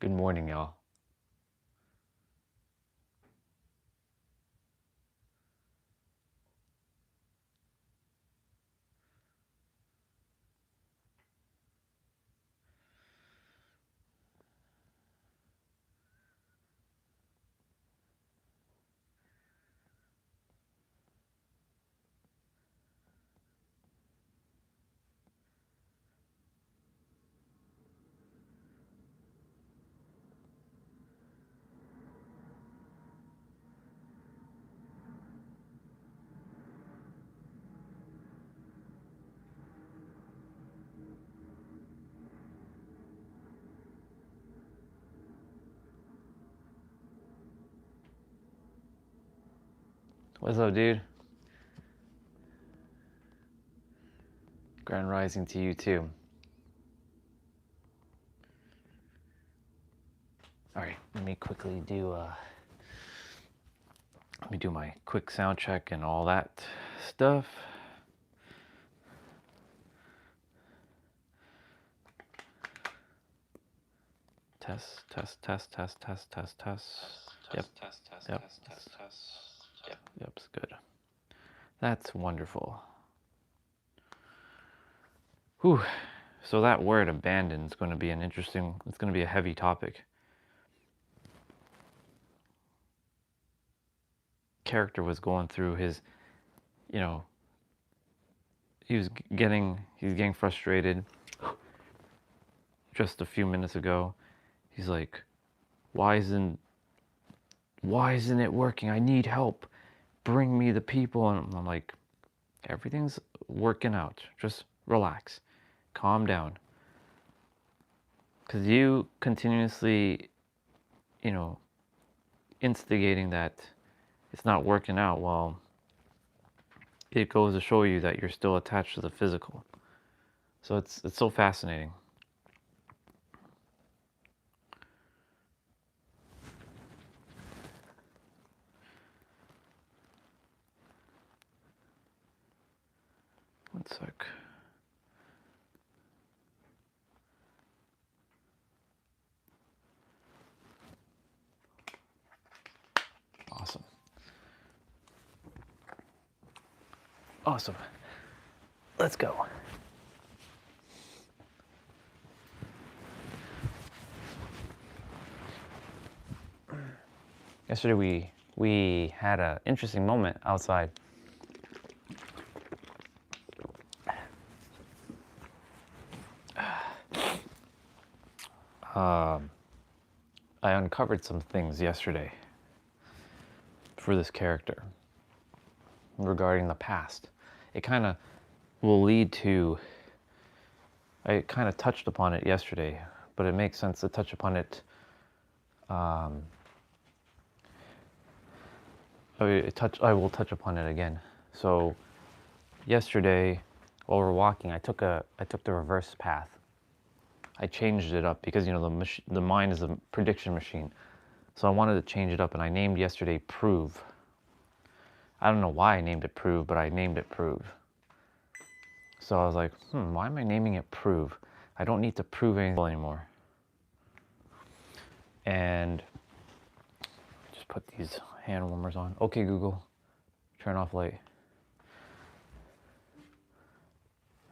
Good morning, y'all. What's up, dude? Grand rising to you too. All right, let me do my quick sound check and all that stuff. Test. Yep. Yep, it's good. That's wonderful. Whew. So that word abandon is going to be it's going to be a heavy topic. Character was going through his, he's getting frustrated. Just a few minutes ago, he's like, why isn't it working? I need help. Bring me the people. And I'm like, everything's working out. Just relax. Calm down. Because you continuously, instigating that it's not working out, well, it goes to show you that you're still attached to the physical. So it's so fascinating. One sec. Awesome. Let's go. Yesterday we had an interesting moment outside. I uncovered some things yesterday for this character regarding the past. It kind of will lead to, I kind of touched upon it yesterday, but it makes sense to touch upon it. I will touch upon it again. So yesterday, while we're walking, I took the reverse path. I changed it up because the mind is a prediction machine. So I wanted to change it up, and I named yesterday Prove. I don't know why I named it Prove, but I named it Prove. So I was like, why am I naming it Prove? I don't need to prove anything anymore. And just put these hand warmers on. Okay, Google, turn off light.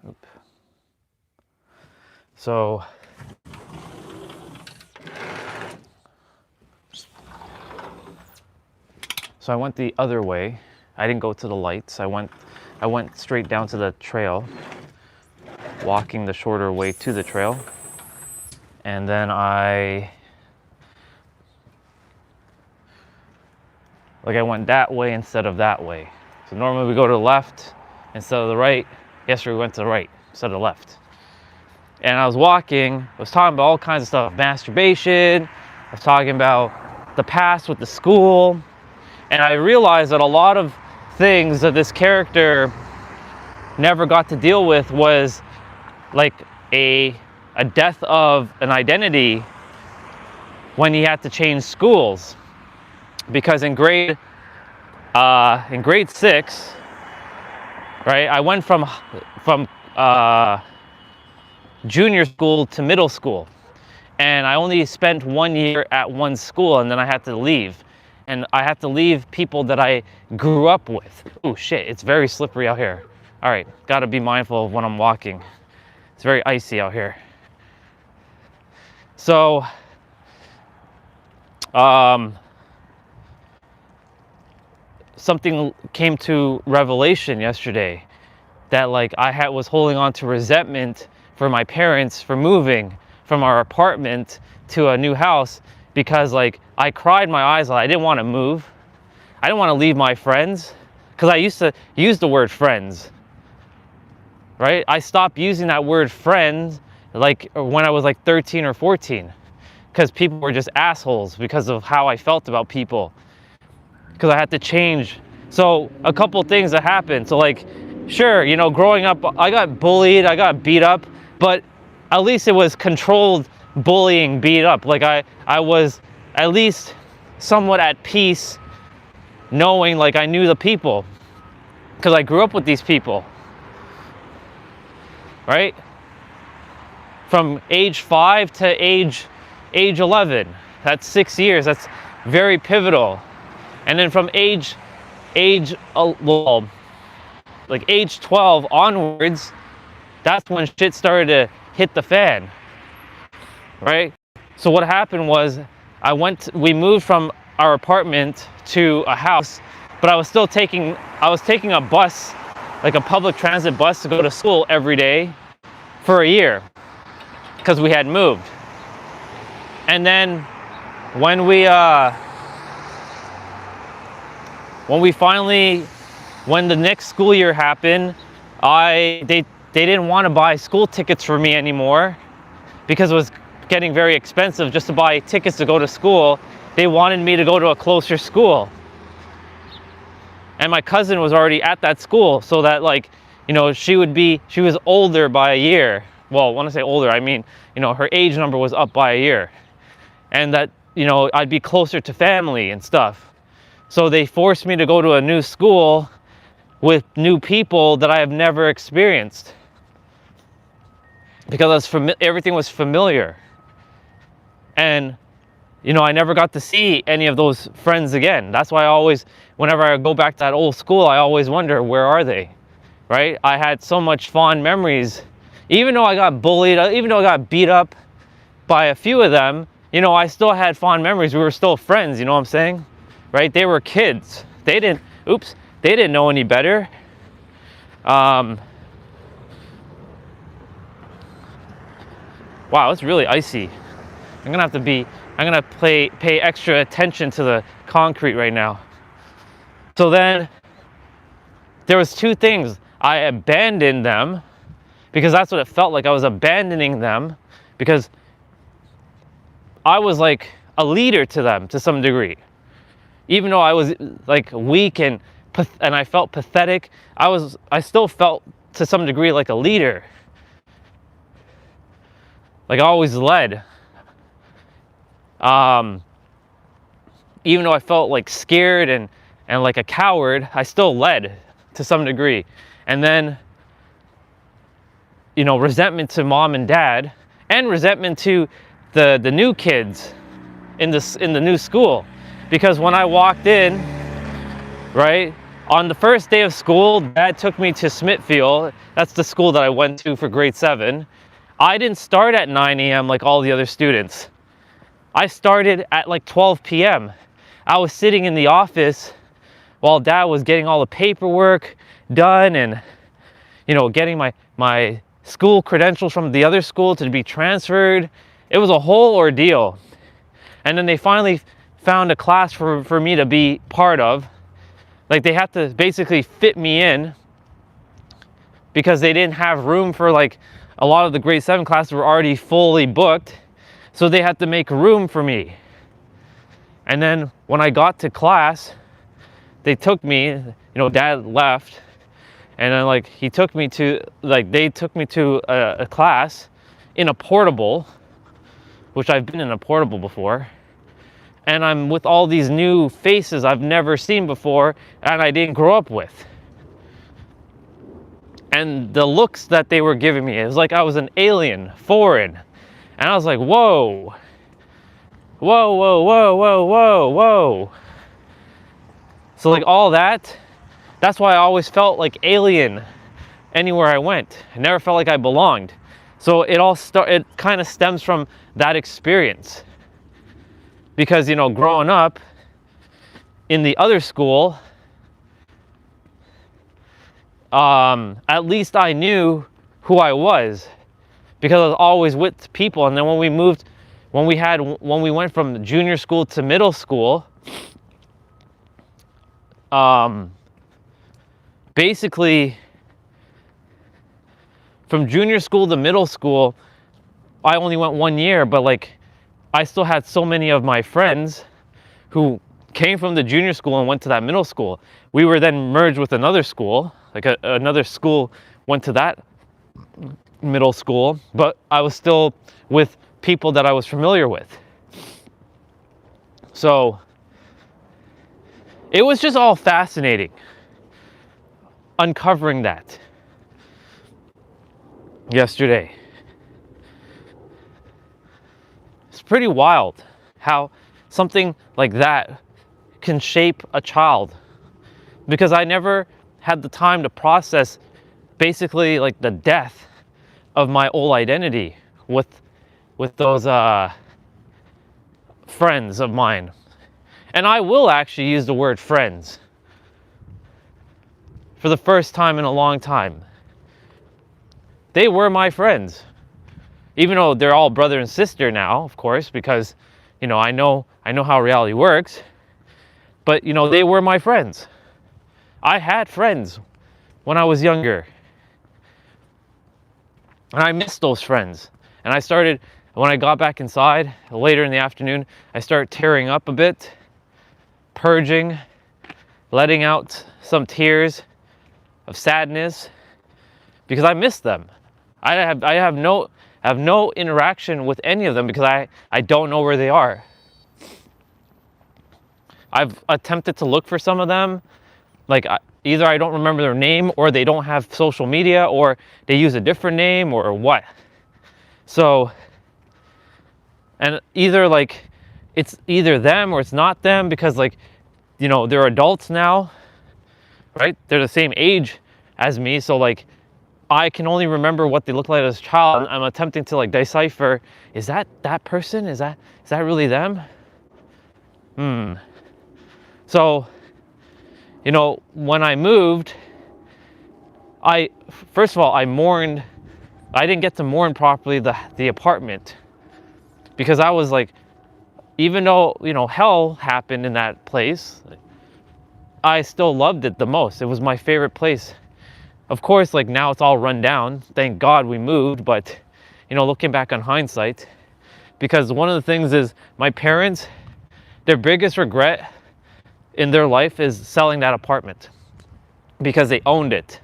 Oop. So I went the other way. I didn't go to the lights. I went straight down to the trail, walking the shorter way to the trail. And then I went that way instead of that way. So normally we go to the left instead of the right. Yesterday we went to the right instead of the left. And I was walking, I was talking about all kinds of stuff, masturbation, I was talking about the past with the school, and I realized that a lot of things that this character never got to deal with was like a death of an identity when he had to change schools. Because in grade 6, right, I went from junior school to middle school, And I only spent 1 year at one school, and then I had to leave. And I had to leave people that I grew up with. Oh shit, it's very slippery out here. All right, gotta be mindful of when I'm walking. It's very icy out here. So, something came to revelation yesterday that like I was holding on to resentment for my parents for moving from our apartment to a new house because like I cried my eyes out. I didn't want to move. I didn't want to leave my friends because I used to use the word friends, right? I stopped using that word friends like when I was like 13 or 14 because people were just assholes because of how I felt about people, because I had to change. So a couple things that happened. So like, sure, you know, growing up, I got bullied, I got beat up, but at least it was controlled bullying, beat up. Like I was at least somewhat at peace knowing like I knew the people because I grew up with these people, right? From age 5 to age 11, that's 6 years. That's very pivotal. And then from age 12 onwards, that's when shit started to hit the fan, right? So what happened was we moved from our apartment to a house, but I was taking a bus, like a public transit bus, to go to school every day for a year because we had moved. And then when the next school year happened, they didn't want to buy school tickets for me anymore because it was getting very expensive just to buy tickets to go to school. They wanted me to go to a closer school. And my cousin was already at that school, so that like, you know, she was older by a year. Well, when I say older, I mean, you know, her age number was up by a year. And that, you know, I'd be closer to family and stuff. So they forced me to go to a new school with new people that I have never experienced because everything was familiar. And, you know, I never got to see any of those friends again. That's why whenever I go back to that old school, I always wonder, where are they, right? I had so much fond memories. Even though I got bullied, even though I got beat up by a few of them, you know, I still had fond memories. We were still friends, you know what I'm saying? Right? They were kids. They didn't know any better. Wow, it's really icy. I'm gonna pay extra attention to the concrete right now. So then there was two things. I abandoned them because that's what it felt like. I was abandoning them because I was like a leader to them to some degree. Even though I was like weak and I felt pathetic, I still felt to some degree like a leader. Like I always led. Even though I felt like scared and like a coward, I still led to some degree. And then, you know, resentment to mom and dad, and resentment to the new kids in the new school. Because when I walked in, right, on the first day of school, Dad took me to Smithfield. That's the school that I went to for grade 7. I didn't start at 9 a.m. like all the other students. I started at like 12 p.m. I was sitting in the office while Dad was getting all the paperwork done and, you know, getting my school credentials from the other school to be transferred. It was a whole ordeal. And then they finally found a class for me to be part of. Like they had to basically fit me in because they didn't have room for, like, a lot of the grade 7 classes were already fully booked. So they had to make room for me. And then when I got to class, they took me, you know, Dad left. And then like they took me to a class in a portable, which I've been in a portable before. And I'm with all these new faces I've never seen before and I didn't grow up with. And the looks that they were giving me, it was like I was an alien, foreign. And I was like, whoa, whoa, whoa, whoa, whoa, whoa, whoa. So like all that, that's why I always felt like alien anywhere I went. I never felt like I belonged. So it kind of stems from that experience. Because, you know, growing up in the other school, at least I knew who I was, because I was always with people. And then when we went from junior school to middle school, basically from junior school to middle school, I only went 1 year, but like I still had so many of my friends who came from the junior school and went to that middle school. We were then merged with another school, like another school went to that middle school, but I was still with people that I was familiar with. So it was just all fascinating uncovering that yesterday. It's pretty wild how something like that can shape a child, because I never had the time to process basically like the death of my old identity with those friends of mine. And I will actually use the word friends for the first time in a long time. They were my friends, even though they're all brother and sister now, of course, because, you know, I know how reality works. But, you know, they were my friends. I had friends when I was younger, and I missed those friends. And I started, when I got back inside later in the afternoon, I started tearing up a bit, purging, letting out some tears of sadness, because I missed them. I have no interaction with any of them because I don't know where they are. I've attempted to look for some of them, like either I don't remember their name, or they don't have social media, or they use a different name, or what. So, and either like it's either them or it's not them, because like, you know, they're adults now, right? They're the same age as me, so like I can only remember what they look like as a child. I'm attempting to like decipher, is that person? Is that really them? So, you know, when I moved, first of all, I mourned. I didn't get to mourn properly the apartment, because I was like, even though, you know, hell happened in that place, I still loved it the most. It was my favorite place. Of course, like now it's all run down. Thank God we moved, but, you know, looking back on hindsight, because one of the things is my parents, their biggest regret in their life is selling that apartment, because they owned it,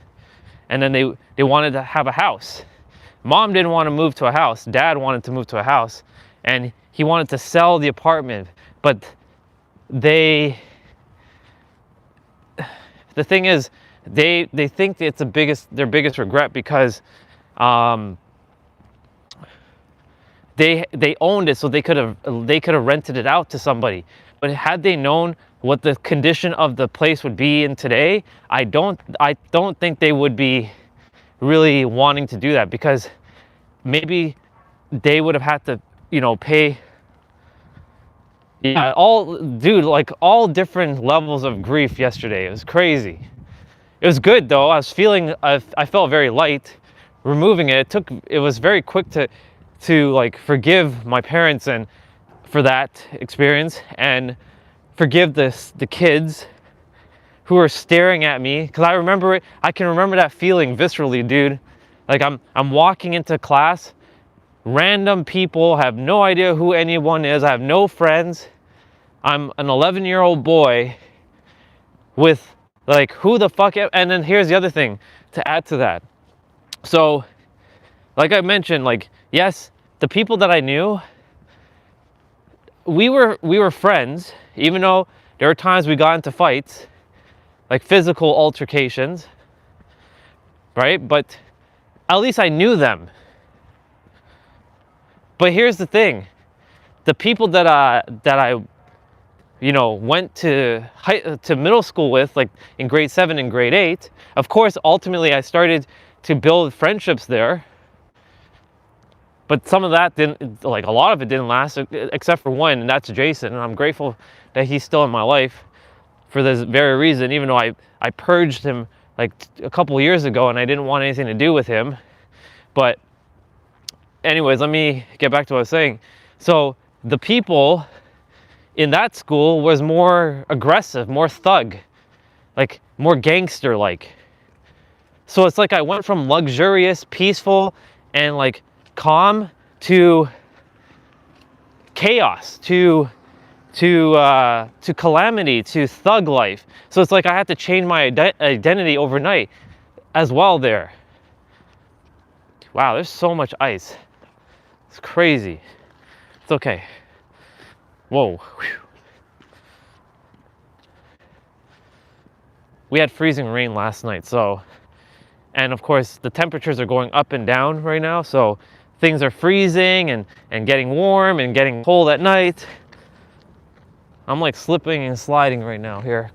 and then they wanted to have a house. Mom didn't want to move to a house. Dad wanted to move to a house, and he wanted to sell the apartment. But the thing is, they think it's their biggest regret, because they owned it, so they could have rented it out to somebody. But had they known what the condition of the place would be in today, I don't think they would be really wanting to do that, because maybe they would have had to, you know, pay. Yeah, all different levels of grief yesterday. It was crazy. It was good though. I felt very light removing it. It was very quick to like forgive my parents and for that experience, and forgive the kids who are staring at me, because I can remember that feeling viscerally, dude. Like I'm walking into class, random people, have no idea who anyone is, I have no friends. I'm an 11-year-old boy with like, who the fuck? And then here's the other thing to add to that. So, like I mentioned, like, yes, the people that I knew, we were friends, even though there were times we got into fights, like physical altercations, right? But at least I knew them. But here's the thing: the people that I went to middle school with, like in grade 7 and grade 8. Of course, ultimately, I started to build friendships there. But some of that didn't, like a lot of it didn't last, except for one, and that's Jason. And I'm grateful that he's still in my life for this very reason, even though I purged him like a couple years ago and I didn't want anything to do with him. But anyways, let me get back to what I was saying. So the people in that school was more aggressive, more thug, like more gangster like. So it's like I went from luxurious, peaceful, and like calm to chaos, to calamity, to thug life. So it's like I had to change my identity overnight as well there. Wow, there's so much ice. It's crazy. It's okay. Whoa. Whew. We had freezing rain last night, and of course the temperatures are going up and down right now, so things are freezing and getting warm and getting cold at night. I'm like slipping and sliding right now here.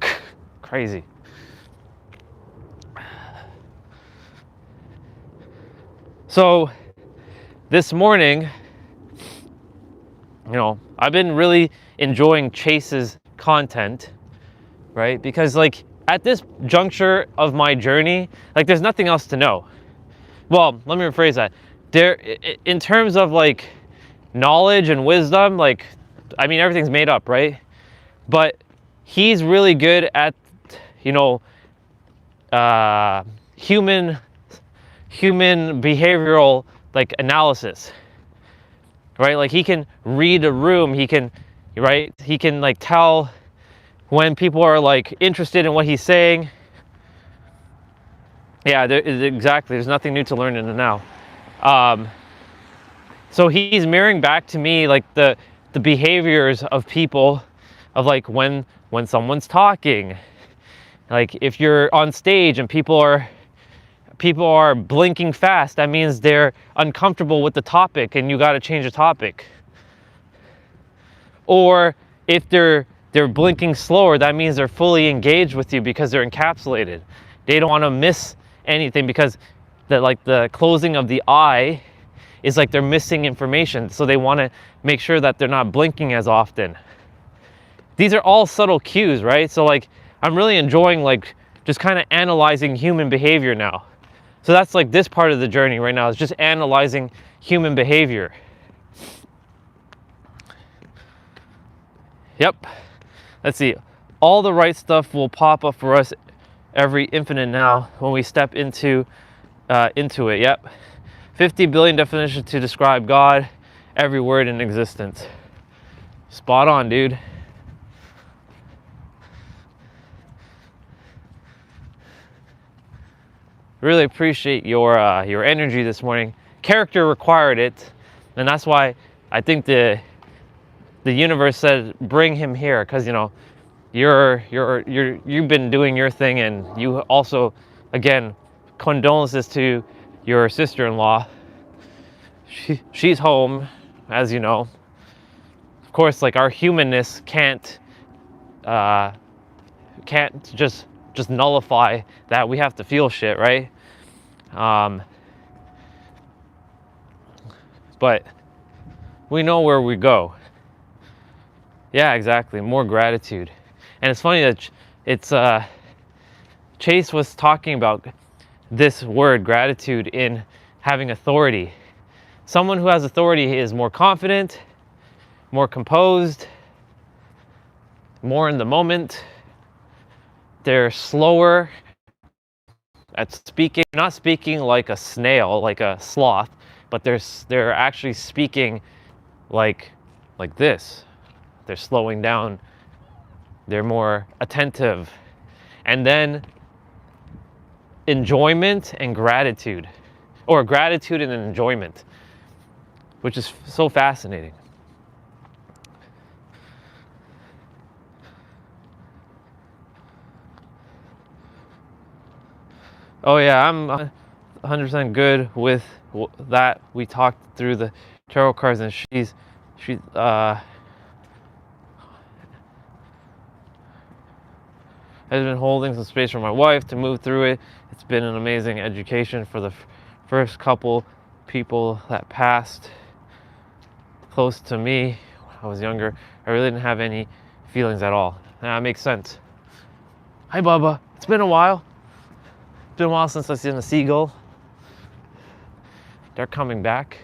Crazy. So this morning, I've been really enjoying Chase's content, right? Because like at this juncture of my journey, like there's nothing else to know. Well, let me rephrase that. There, in terms of like knowledge and wisdom, like, I mean, everything's made up, right? But he's really good at, human behavioral like analysis, right? Like he can read a room, he can like tell when people are like interested in what he's saying. Yeah, exactly. There's nothing new to learn in the now. So he's mirroring back to me like the behaviors of people, of like when someone's talking, like if you're on stage and people are blinking fast, that means they're uncomfortable with the topic and you got to change the topic. Or if they're blinking slower, that means they're fully engaged with you because they're encapsulated. They don't want to miss anything because the closing of the eye is like they're missing information. So they want to make sure that they're not blinking as often. These are all subtle cues, right? So like I'm really enjoying like just kind of analyzing human behavior now. So that's like this part of the journey right now, is just analyzing human behavior. Yep. Let's see. All the right stuff will pop up for us every infinite now when we step into it. Yep. 50 billion definitions to describe God, every word in existence. Spot on, dude. Really appreciate your energy this morning. Character required it, and that's why I think the universe said bring him here, because you've been doing your thing, and you also, again, condolences to your sister-in-law. She's home, as you know. Of course, like our humanness can't just nullify that. We have to feel shit, right? But we know where we go. Yeah, exactly. More gratitude. And it's funny that Chase was talking about this word gratitude in having authority. Someone who has authority is more confident, more composed, more in the moment. They're slower at speaking, not speaking like a snail, like a sloth, but they're actually speaking like this. They're slowing down. They're more attentive. And then enjoyment and gratitude, or gratitude and enjoyment, which is so fascinating. Oh yeah, I'm 100% good with that. We talked through the tarot cards, and she's has been holding some space for my wife to move through it. It's been an amazing education for the first couple people that passed close to me when I was younger. I really didn't have any feelings at all. That makes sense. Hi, Bubba. It's been a while. It's been a while since I've seen a seagull. They're coming back.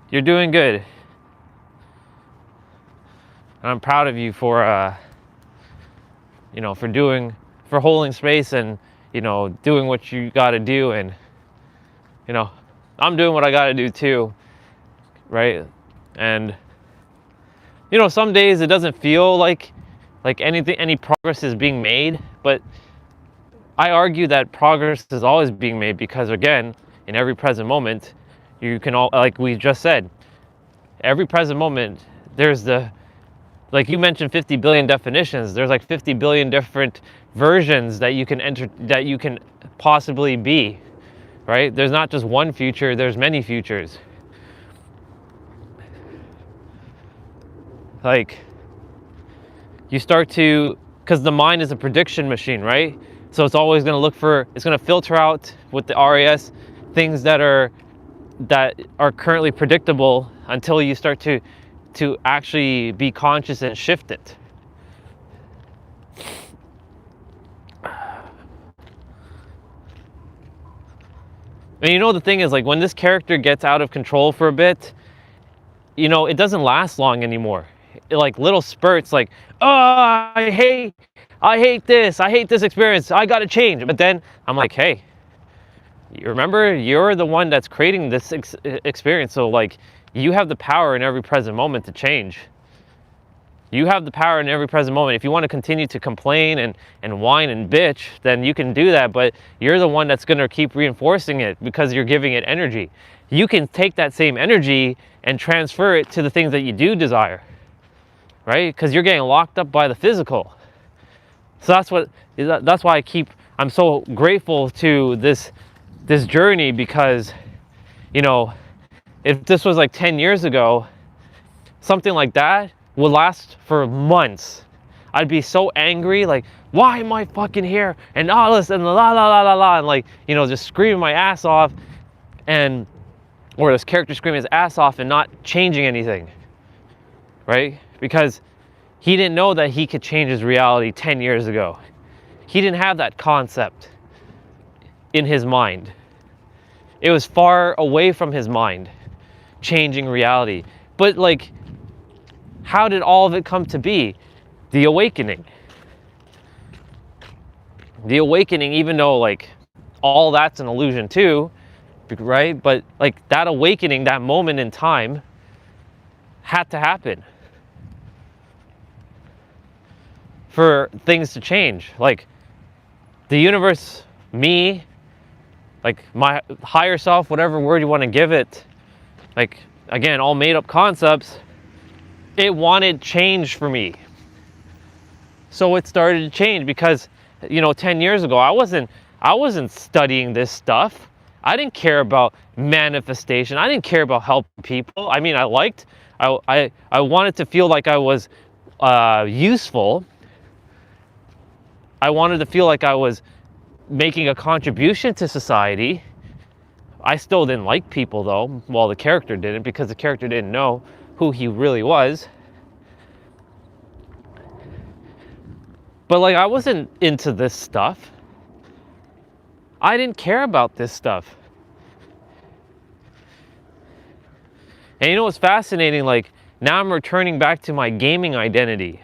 You're doing good. And I'm proud of you for, for holding space and, doing what you got to do. And, I'm doing what I got to do too, right? And, some days it doesn't feel like any progress is being made, but I argue that progress is always being made because, again, in every present moment, you can all, like we just said, every present moment, there's like you mentioned 50 billion definitions, there's like 50 billion different versions that you can enter, that you can possibly be, right? There's not just one future, there's many futures. Like, you start to, because the mind is a prediction machine, right? So it's always going to look for, it's going to filter out with the RAS things that are currently predictable until you start to actually be conscious and shift it. And the thing is, like, when this character gets out of control for a bit, it doesn't last long anymore. Like little spurts, like, oh, I hate this experience, I gotta change. But then I'm like, hey, you remember, you're the one that's creating this experience. So like, you have the power in every present moment to change. You have the power in every present moment. If you want to continue to complain and whine and bitch, then you can do that, but you're the one that's going to keep reinforcing it because you're giving it energy. You can take that same energy and transfer it to the things that you do desire, right? Because you're getting locked up by the physical. So that's why I'm so grateful to this journey, because, if this was like 10 years ago, something like that would last for months. I'd be so angry, like, why am I fucking here? And all this and la la la la la, and like, just screaming my ass off, or this character screaming his ass off and not changing anything, right? Because he didn't know that he could change his reality 10 years ago. He didn't have that concept in his mind. It was far away from his mind, changing reality. But like, how did all of it come to be? The awakening. The awakening, even though like all that's an illusion too, right? But like that awakening, that moment in time had to happen for things to change. Like the universe, me, like my higher self, whatever word you want to give it, like, again, all made up concepts, it wanted change for me. So it started to change because, 10 years ago, I wasn't studying this stuff. I didn't care about manifestation. I didn't care about helping people. I mean, I wanted to feel like I was useful. I wanted to feel like I was making a contribution to society. I still didn't like people though. Well, the character didn't, because the character didn't know who he really was. But like, I wasn't into this stuff. I didn't care about this stuff. And what's fascinating? Like, now I'm returning back to my gaming identity.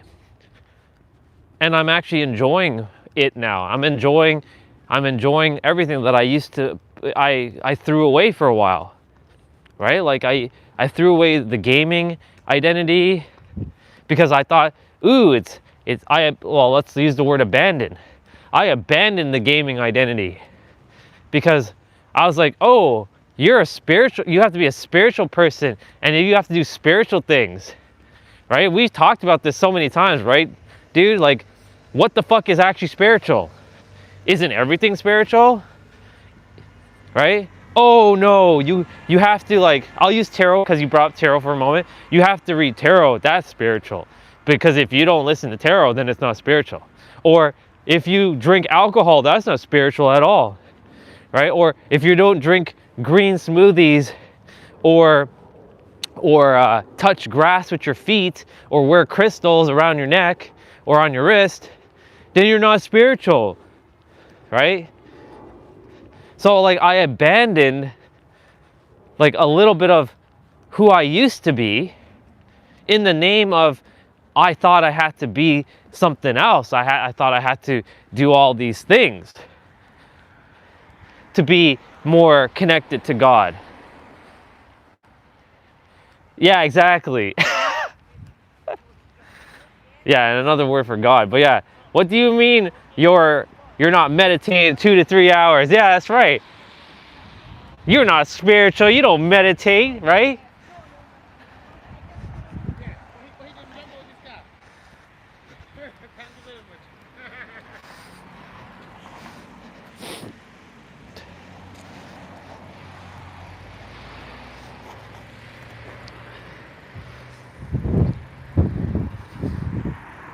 And I'm actually enjoying it now. I'm enjoying everything that I used to, I threw away for a while, right? Like I threw away the gaming identity because I thought, ooh, let's use the word abandon. I abandoned the gaming identity because I was like, oh, you have to be a spiritual person and you have to do spiritual things, right? We've talked about this so many times, right? Dude, like, what the fuck is actually spiritual? isn't everything spiritual? Right? Oh no, you have to, like, I'll use tarot because you brought up tarot for a moment. You have to read tarot, that's spiritual. Because if you don't listen to tarot, then it's not spiritual. Or if you drink alcohol, that's not spiritual at all. Right? Or if you don't drink green smoothies, or touch grass with your feet, or wear crystals around your neck or on your wrist, then you're not spiritual. Right? So like I abandoned like a little bit of who I used to be in the name of I thought I had to be something else. I thought I had to do all these things to be more connected to God. Yeah, exactly. Yeah, and another word for God. But yeah, what do you mean you're not meditating 2 to 3 hours? Yeah, that's right. You're not spiritual. You don't meditate, right?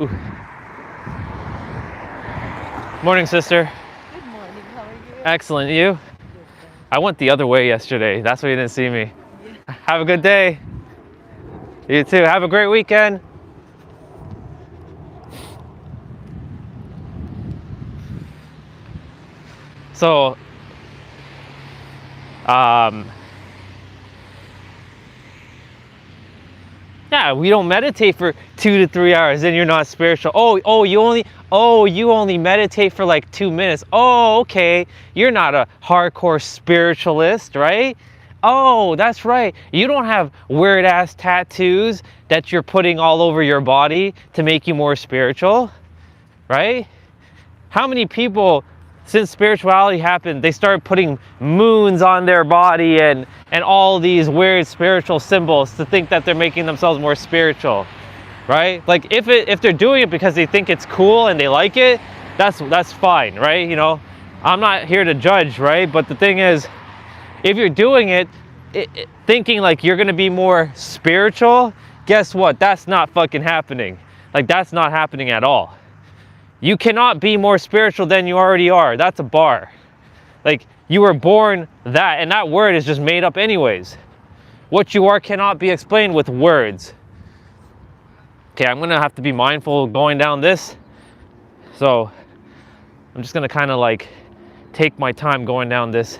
Ooh. Morning, sister. Good morning, how are you? Excellent, you? I went the other way yesterday. That's why you didn't see me. Yeah. Have a good day. You too. Have a great weekend. So, yeah, we don't meditate for 2 to 3 hours, then you're not spiritual. You only meditate for like 2 minutes. Oh, okay. You're not a hardcore spiritualist, right? Oh, that's right. You don't have weird ass tattoos that you're putting all over your body to make you more spiritual, right? How many people, since spirituality happened, they started putting moons on their body and all these weird spiritual symbols to think that they're making themselves more spiritual, right? Like if they're doing it because they think it's cool and they like it, that's fine, right? You know, I'm not here to judge, right? But the thing is, if you're doing it thinking like you're gonna be more spiritual, guess what? That's not fucking happening. Like that's not happening at all. You cannot be more spiritual than you already are. That's a bar. Like, you were born that, and that word is just made up anyways. What you are cannot be explained with words. Okay, I'm gonna have to be mindful going down this. So, I'm just gonna kind of like take my time going down this.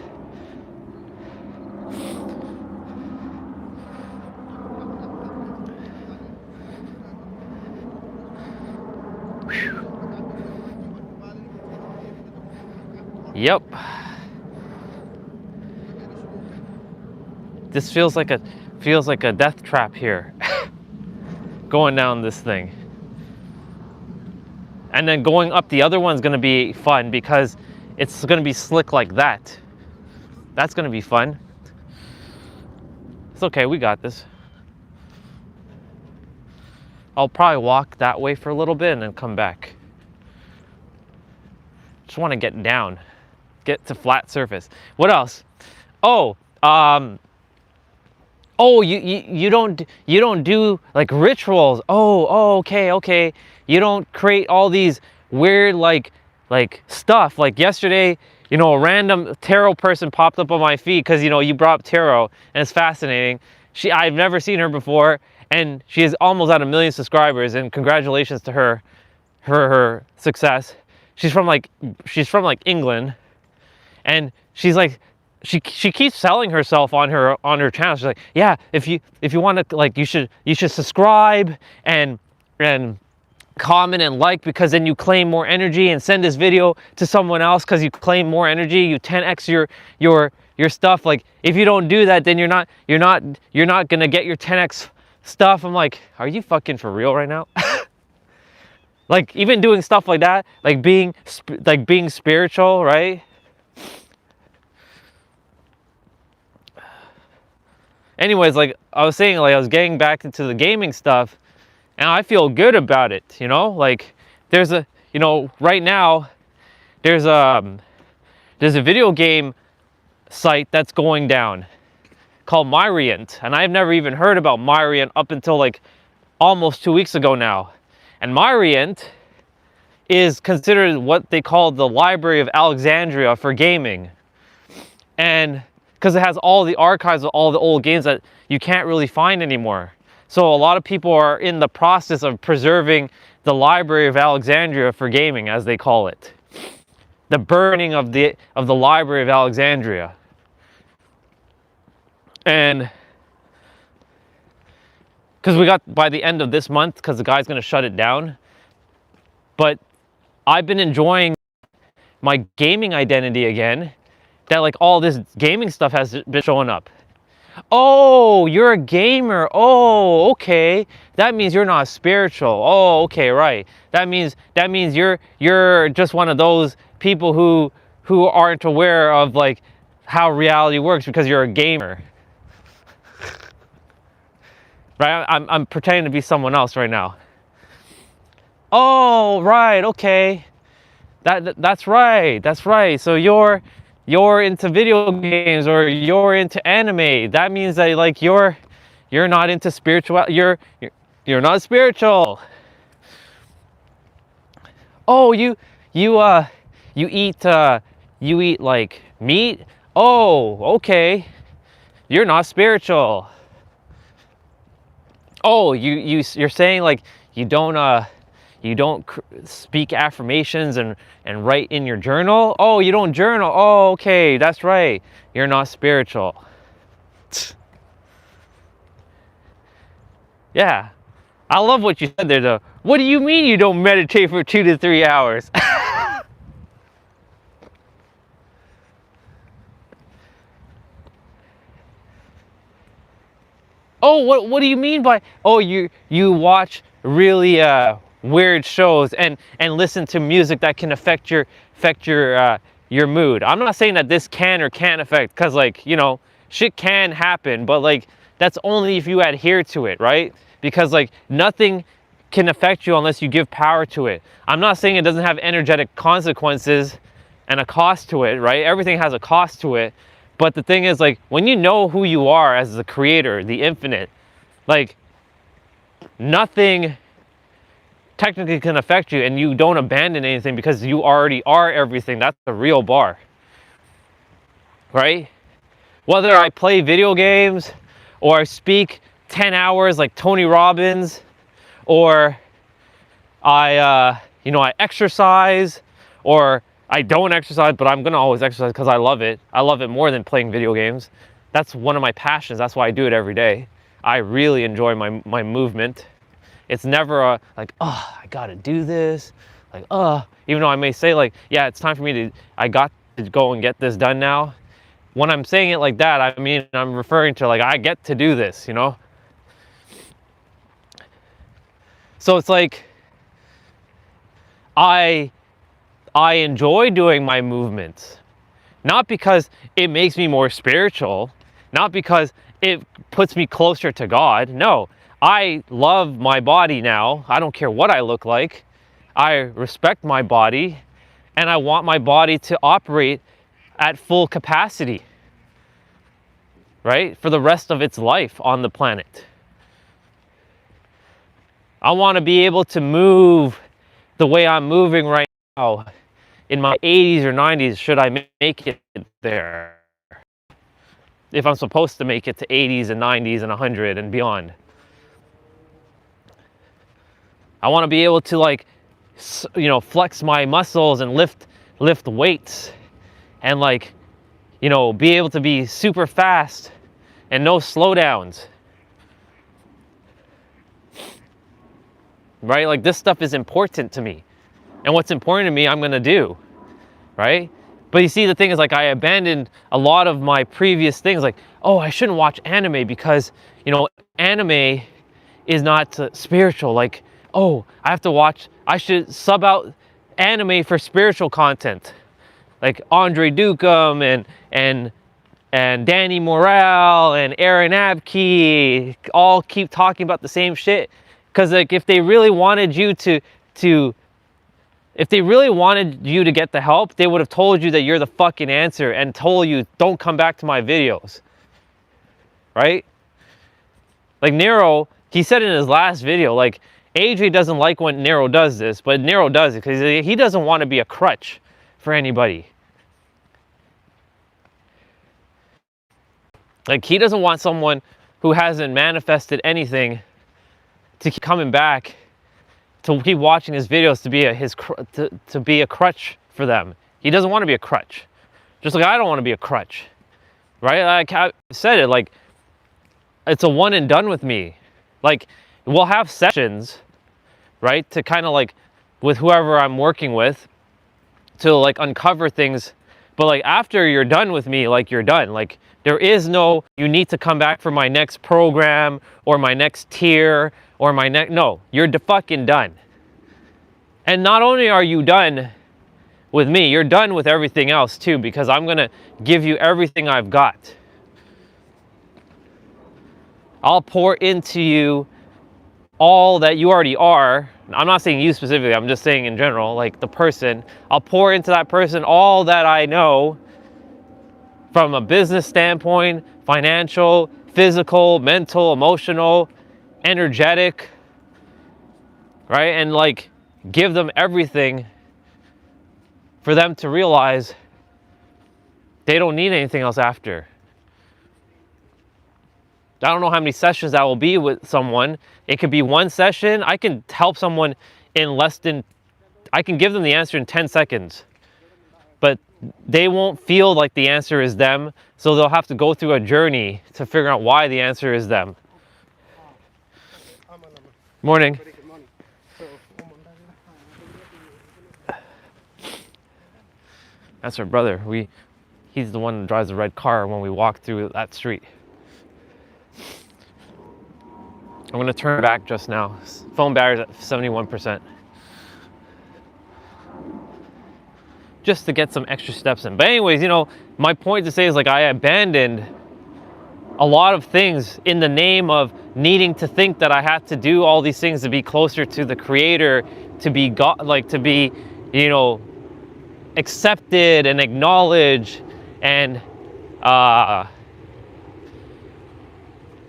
Yep. This feels like a death trap here. Going down this thing. And then going up the other one's gonna be fun because it's gonna be slick like that. That's gonna be fun. It's okay, we got this. I'll probably walk that way for a little bit and then come back. Just wanna get down. Get to flat surface. What else? Oh, you don't do like rituals. Okay. You don't create all these weird like stuff. Like yesterday, you know, a random tarot person popped up on my feed because, you know, you brought up tarot and it's fascinating. I've never seen her before, and she is almost at 1 million subscribers, and congratulations to her success. She's from like England. And she's like, she keeps selling herself on her channel. She's like, yeah, if you want to, like, you should subscribe and comment and like, because then you claim more energy, and send this video to someone else because you claim more energy. You 10x your stuff. Like, if you don't do that, then you're not gonna get your 10x stuff. I'm like, are you fucking for real right now? Like, even doing stuff like that, like being spiritual, right? Anyways, like I was saying, like I was getting back into the gaming stuff, and I feel good about it, you know? Like there's a, you know, right now there's a video game site that's going down called Myriant, and I've never even heard about Myriant up until like almost 2 weeks ago now. And Myriant is considered what they call the Library of Alexandria for gaming, and because it has all the archives of all the old games that you can't really find anymore. So a lot of people are in the process of preserving the Library of Alexandria for gaming, as they call it. The burning of the Library of Alexandria. And because we got by the end of this month, because the guy's going to shut it down. But I've been enjoying my gaming identity again, that like all this gaming stuff has been showing up. Oh, you're a gamer. Oh, okay. That means you're not spiritual. Oh, okay, right. That means you're just one of those people who aren't aware of like how reality works because you're a gamer. Right? I'm pretending to be someone else right now. Oh, right. Okay. That's right. That's right. So you're into video games or you're into anime. That means that like you're not into spiritual. You're not spiritual. Oh, you eat like meat. Oh, okay. You're not spiritual. Oh, you're saying like you don't speak affirmations and write in your journal? Oh, you don't journal? Oh, okay, that's right. You're not spiritual. Yeah. I love what you said there though. What do you mean you don't meditate for 2 to 3 hours? Oh, what do you mean by, oh, you watch really weird shows and listen to music that can affect your mood. I'm not saying that this can or can't affect, because like, you know, shit can happen, but like that's only if you adhere to it, right? Because like nothing can affect you unless you give power to it. I'm not saying it doesn't have energetic consequences and a cost to it, right? Everything has a cost to it. But the thing is, like, when you know who you are as the creator, the infinite, like, nothing technically can affect you, and you don't abandon anything because you already are everything. That's the real bar, right? Whether I play video games or I speak 10 hours like Tony Robbins, or I exercise, or I don't exercise, but I'm gonna always exercise because I love it. I love it more than playing video games. That's one of my passions. That's why I do it every day. I really enjoy my movement. It's never like, oh, I gotta do this. Like, even though I may say like, yeah, it's time for me I got to go and get this done now. When I'm saying it like that, I mean, I'm referring to like, I get to do this, you know? So it's like, I enjoy doing my movements, not because it makes me more spiritual, not because it puts me closer to God. No, I love my body now. I don't care what I look like. I respect my body, and I want my body to operate at full capacity, right? For the rest of its life on the planet. I want to be able to move the way I'm moving right now in my 80s or 90s, should I make it there. If I'm supposed to make it to 80s and 90s and 100 and beyond. I want to be able to like, you know, flex my muscles and lift weights and like, you know, be able to be super fast and no slowdowns. Right? Like this stuff is important to me. And what's important to me, I'm going to do. Right? But you see, the thing is, like, I abandoned a lot of my previous things. Like, oh, I shouldn't watch anime because, you know, anime is not spiritual. Like, oh, I should sub out anime for spiritual content. Like Andre Dukem and Danny Morale and Aaron Abkey all keep talking about the same shit. Because, like, if they really wanted you to If they really wanted you to get the help, they would have told you that you're the fucking answer and told you, don't come back to my videos, right? Like Nero, he said in his last video, like, AJ doesn't like when Nero does this, but Nero does it because he doesn't want to be a crutch for anybody. Like, he doesn't want someone who hasn't manifested anything to keep coming back, to keep watching his videos, to be a crutch for them. He doesn't want to be a crutch. Just like I don't want to be a crutch, right? Like I said it, like, it's a one and done with me. Like, we'll have sessions, right, to kind of like, with whoever I'm working with, to like uncover things. But like after you're done with me, like you're done. Like there is no, you need to come back for my next program or my next tier or my next, no, you're fucking done. And not only are you done with me, you're done with everything else too, because I'm gonna give you everything I've got. I'll pour into you all that you already are. I'm not saying you specifically, I'm just saying in general, like the person. I'll pour into that person all that I know from a business standpoint, financial, physical, mental, emotional, energetic, right? And like give them everything for them to realize they don't need anything else after. I don't know how many sessions that will be with someone. It could be one session. I can help someone in I can give them the answer in 10 seconds. But they won't feel like the answer is them, so they'll have to go through a journey to figure out why the answer is them. Morning. That's our brother. He's the one that drives the red car when we walk through that street. I'm gonna turn back just now. Phone battery's at 71%. Just to get some extra steps in. But anyways, you know, my point to say is like I abandoned a lot of things in the name of needing to think that I had to do all these things to be closer to the Creator, to be God, like to be, you know, accepted and acknowledged and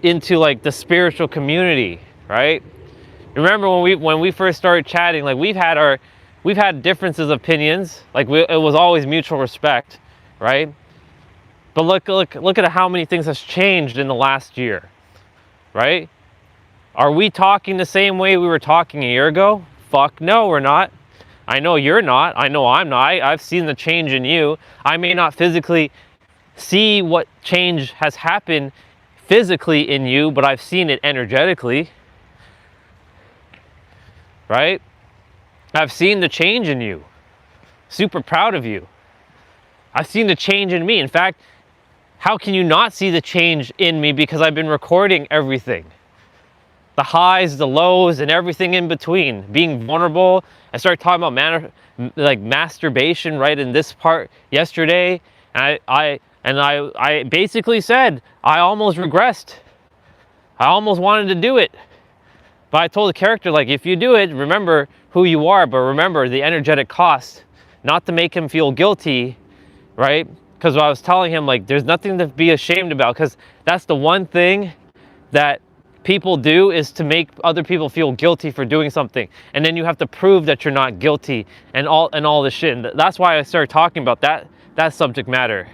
into like the spiritual community, right? Remember when we first started chatting, like we've had differences of opinions, like it was always mutual respect, right? But look at how many things has changed in the last year, right? Are we talking the same way we were talking a year ago? Fuck no, we're not. I know you're not. I know I'm not. I've seen the change in you. I may not physically see what change has happened physically in you, but I've seen it energetically, right? I've seen the change in you. Super proud of you. I've seen the change in me. In fact, how can you not see the change in me? Because I've been recording everything. The highs, the lows, and everything in between. Being vulnerable. I started talking about masturbation right in this part yesterday. And I basically said, I almost regressed. I almost wanted to do it. But I told the character, like, if you do it, remember who you are, but remember the energetic cost. Not to make him feel guilty, right? Because I was telling him, like, there's nothing to be ashamed about, because that's the one thing that people do, is to make other people feel guilty for doing something. And then you have to prove that you're not guilty and all this shit. And that's why I started talking about that subject matter.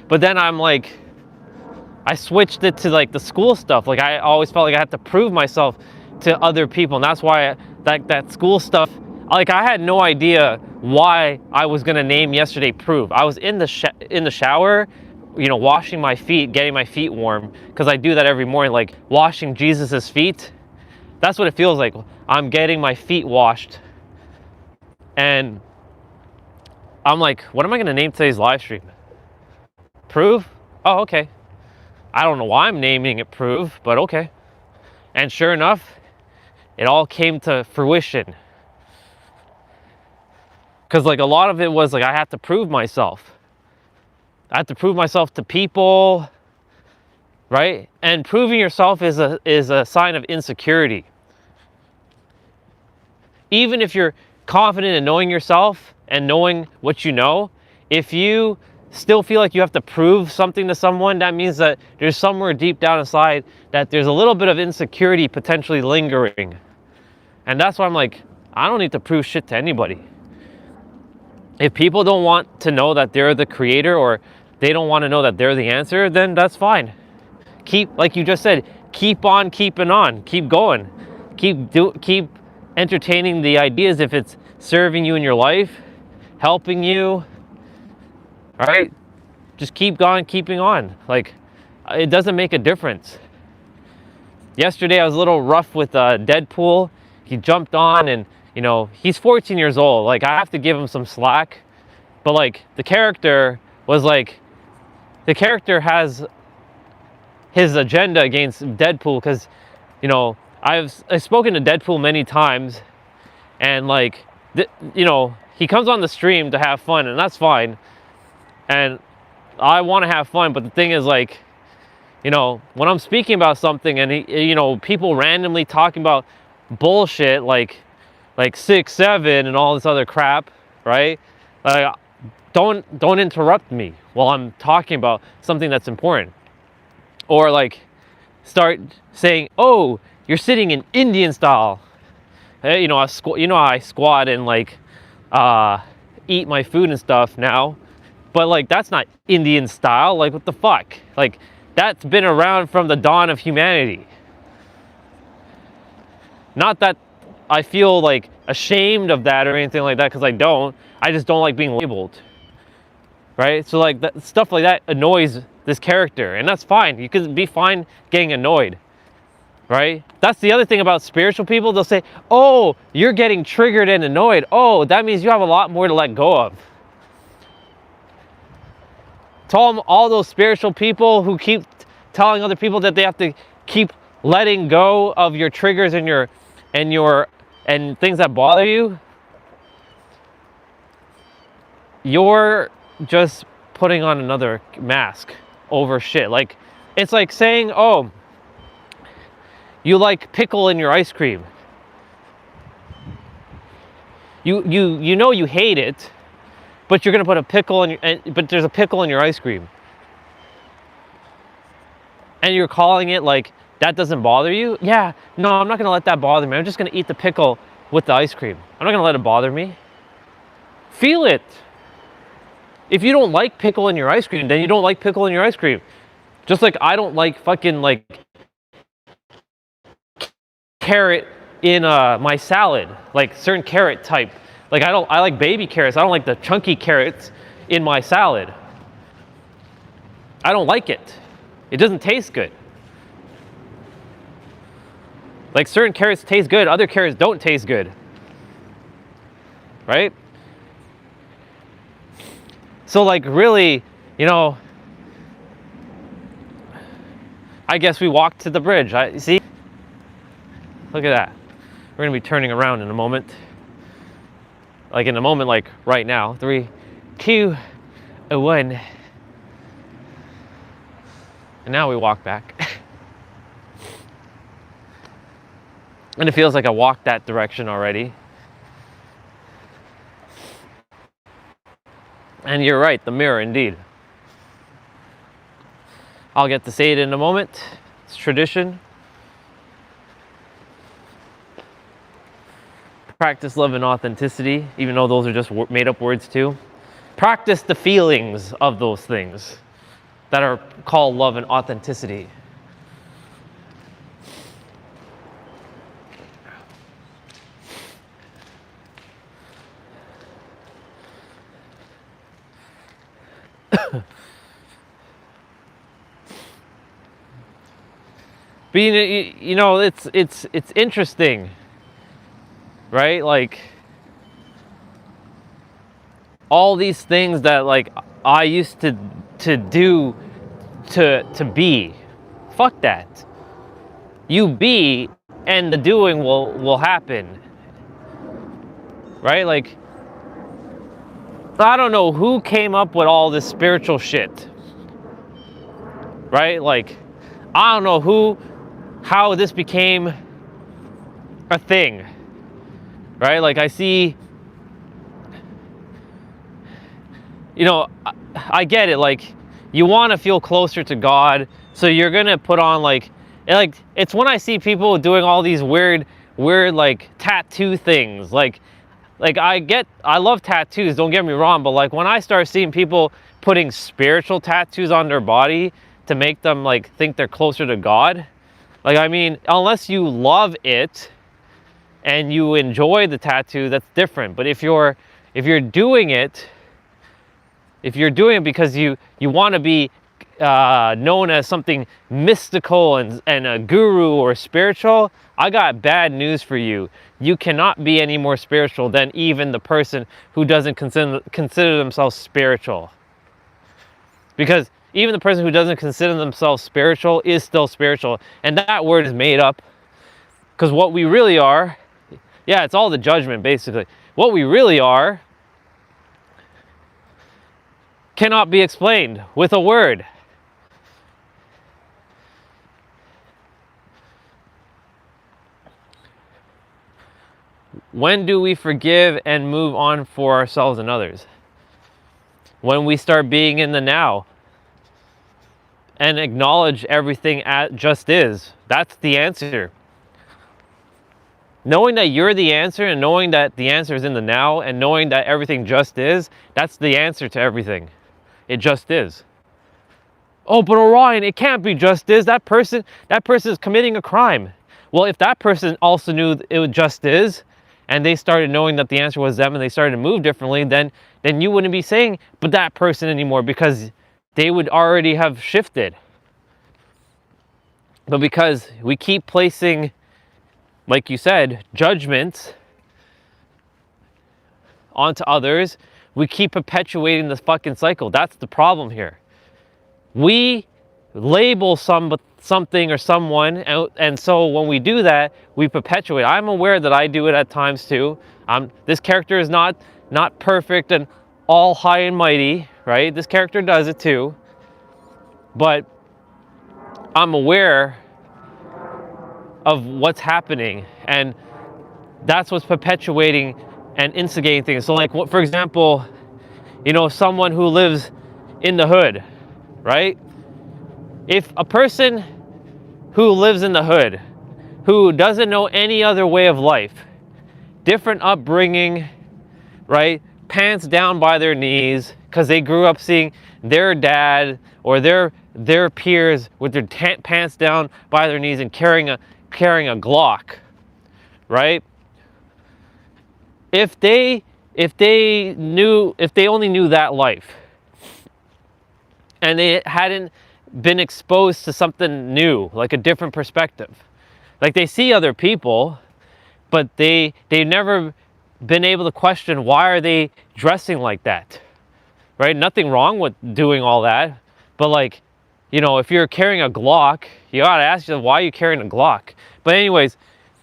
But then I'm like, I switched it to like the school stuff. Like I always felt like I had to prove myself to other people. And that's why that school stuff, like I had no idea why I was gonna name yesterday Prove. I was in the shower, you know, washing my feet, getting my feet warm, because I do that every morning, like washing Jesus's feet. That's what it feels like. I'm getting my feet washed. And I'm like, what am I gonna name today's live stream? Prove? Oh, okay. I don't know why I'm naming it Prove, but okay. And sure enough, it all came to fruition. Because like a lot of it was like I had to prove myself. I had to prove myself to people, right? And proving yourself is a sign of insecurity. even if you're confident in knowing yourself and knowing what you know, if you still feel like you have to prove something to someone, that means that there's somewhere deep down inside that there's a little bit of insecurity potentially lingering. And that's why I'm like, I don't need to prove shit to anybody. If people don't want to know that they're the creator, or they don't want to know that they're the answer, then that's fine. Keep, like you just said, keep on keeping on, keep going, keep entertaining the ideas if it's serving you in your life, helping you. All right, just keep going, keeping on. Like, it doesn't make a difference. Yesterday I was a little rough with Deadpool. He jumped on, and you know, he's 14 years old. Like, I have to give him some slack. But like, the character has his agenda against Deadpool, because, you know, I've spoken to Deadpool many times, and like, you know, he comes on the stream to have fun, and that's fine. And I want to have fun, but the thing is, like, you know, when I'm speaking about something and you know, people randomly talking about bullshit like 6'7" and all this other crap, right? Like, don't interrupt me while I'm talking about something that's important. Or like, start saying, "Oh, you're sitting in Indian style." Hey, you know, I squat and like eat my food and stuff now. But like, that's not Indian style. Like, what the fuck? Like, that's been around from the dawn of humanity. Not that I feel like ashamed of that or anything like that, because I don't. I just don't like being labeled. Right? So like, stuff like that annoys this character, and that's fine. You can be fine getting annoyed. Right? That's the other thing about spiritual people. They'll say, "Oh, you're getting triggered and annoyed. Oh, that means you have a lot more to let go of." Tell all those spiritual people who keep telling other people that they have to keep letting go of your triggers and things that bother you. You're just putting on another mask over shit. Like, it's like saying, "Oh, you like pickle in your ice cream. You know you hate it, but you're gonna put a pickle but there's a pickle in your ice cream, and you're calling it like that doesn't bother you." Yeah, no, I'm not gonna let that bother me. I'm just gonna eat the pickle with the ice cream. I'm not gonna let it bother me. Feel it. If you don't like pickle in your ice cream, then you don't like pickle in your ice cream. Just like I don't like fucking like carrot in my salad, like certain carrot type. Like, I like baby carrots. I don't like the chunky carrots in my salad. I don't like it. It doesn't taste good. Like, certain carrots taste good, other carrots don't taste good. Right? So like, really, you know, I guess we walked to the bridge. See? Look at that. We're gonna be turning around in a moment. Like, in a moment, like right now. 3, 2, 1. And now we walk back. And it feels like I walked that direction already. And you're right, the mirror, indeed. I'll get to say it in a moment. It's tradition. Practice love and authenticity, even though those are just made up words too. Practice the feelings of those things that are called love and authenticity. But you know, it's interesting, right? Like, all these things that like I used to do to be. Fuck that. You be, and the doing will happen. Right? Like, I don't know who came up with all this spiritual shit. Right? Like, I don't know how this became a thing. right? Like I see, you know, I get it. Like you want to feel closer to God, so you're gonna put on like it's when I see people doing all these weird like tattoo things. Like I love tattoos, don't get me wrong, but like when I start seeing people putting spiritual tattoos on their body to make them like think they're closer to God, like I mean, unless you love it and you enjoy the tattoo, that's different. But if you're doing it because you want to be known as something mystical and a guru or spiritual, I got bad news for you. You cannot be any more spiritual than even the person who doesn't consider themselves spiritual. Because even the person who doesn't consider themselves spiritual is still spiritual. And that word is made up. Because what we really are, yeah, it's all the judgment basically. What we really are cannot be explained with a word. When do we forgive and move on for ourselves and others? When we start being in the now and acknowledge everything as just is. That's the answer. Knowing that you're the answer and knowing that the answer is in the now and knowing that everything just is, that's the answer to everything. It just is. Oh, but Orion, it can't be just is. That person is committing a crime. Well, if that person also knew it just is, and they started knowing that the answer was them and they started to move differently, then you wouldn't be saying, but that person anymore, because they would already have shifted. But because we keep placing, like you said, judgments onto others, we keep perpetuating this fucking cycle. That's the problem here. We label something or someone, and so when we do that, we perpetuate. I'm aware that I do it at times too. This character is not perfect and all high and mighty, right? This character does it too. But I'm aware of what's happening, and that's what's perpetuating and instigating things. So like, for example, you know, someone who lives in the hood, right? If a person who lives in the hood, who doesn't know any other way of life, different upbringing, right? Pants down by their knees, because they grew up seeing their dad or their peers with their pants down by their knees and carrying a Glock, right? If they only knew that life and they hadn't been exposed to something new, like a different perspective, like they see other people, but they've never been able to question, why are they dressing like that, right? Nothing wrong with doing all that, but like, you know, if you're carrying a Glock, you gotta ask yourself, why are you carrying a Glock? But anyways,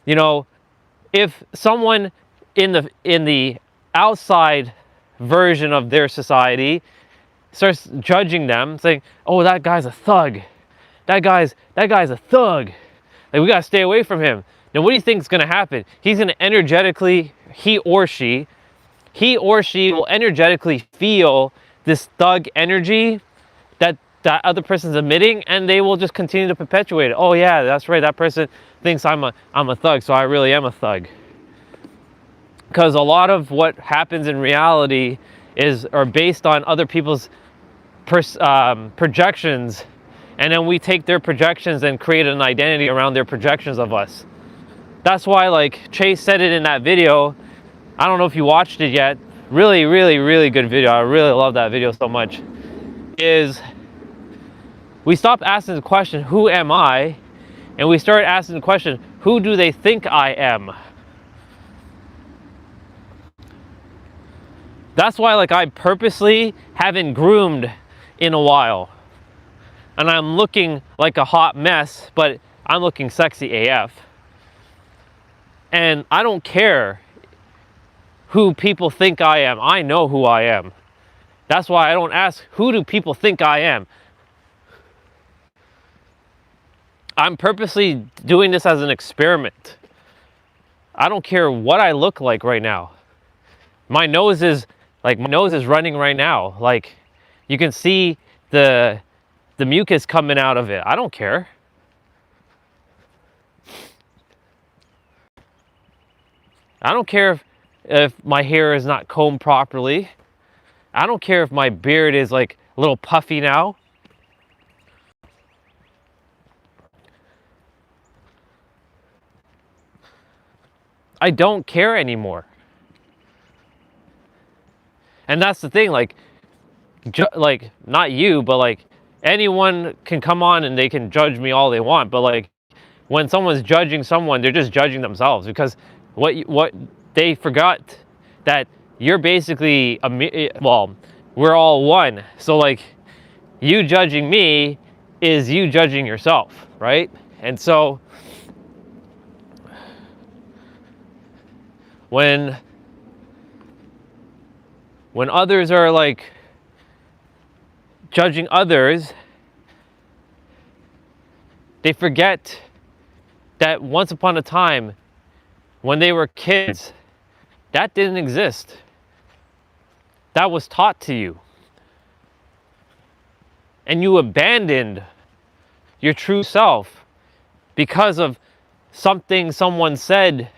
you know, if someone in the outside version of their society starts judging them, saying, oh, that guy's a thug, that guy's a thug, like we gotta stay away from him, then what do you think is gonna happen? He's gonna energetically, he or she will energetically feel this thug energy that other person's emitting, and they will just continue to perpetuate it. Oh yeah, that's right, that person thinks I'm a thug, so I really am a thug. Because a lot of what happens in reality are based on other people's projections, and then we take their projections and create an identity around their projections of us. That's why, like Chase said it in that video, I don't know if you watched it yet, really, really, really good video, I really love that video so much, is we stop asking the question, who am I? And we start asking the question, who do they think I am? That's why, like, I purposely haven't groomed in a while. And I'm looking like a hot mess, but I'm looking sexy AF. And I don't care who people think I am. I know who I am. That's why I don't ask, who do people think I am? I'm purposely doing this as an experiment. I don't care what I look like right now. My nose is running right now. Like, you can see the mucus coming out of it. I don't care. I don't care if my hair is not combed properly. I don't care if my beard is like a little puffy now. I don't care anymore. And that's the thing, like not you, but like anyone can come on and they can judge me all they want, but like when someone's judging someone, they're just judging themselves, because what they forgot that you're basically we're all one. So like, you judging me is you judging yourself, right? And so when others are like judging others, they forget that once upon a time, when they were kids, that didn't exist. That was taught to you. And you abandoned your true self because of something someone said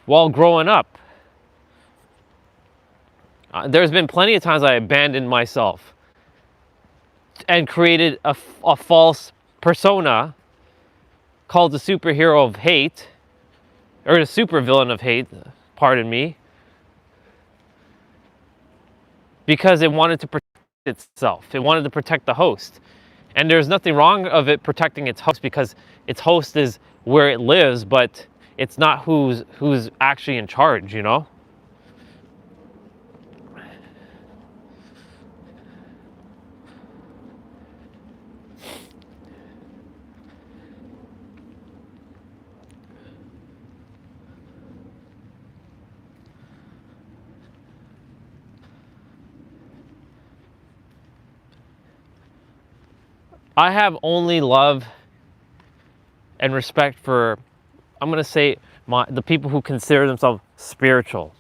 while growing up. There's been plenty of times I abandoned myself and created a false persona called the superhero of hate, or the supervillain of hate, pardon me, because it wanted to protect itself. It wanted to protect the host. And there's nothing wrong of it protecting its host, because its host is where it lives, but it's not who's actually in charge, you know? I have only love and respect for, I'm going to say, the people who consider themselves spiritual,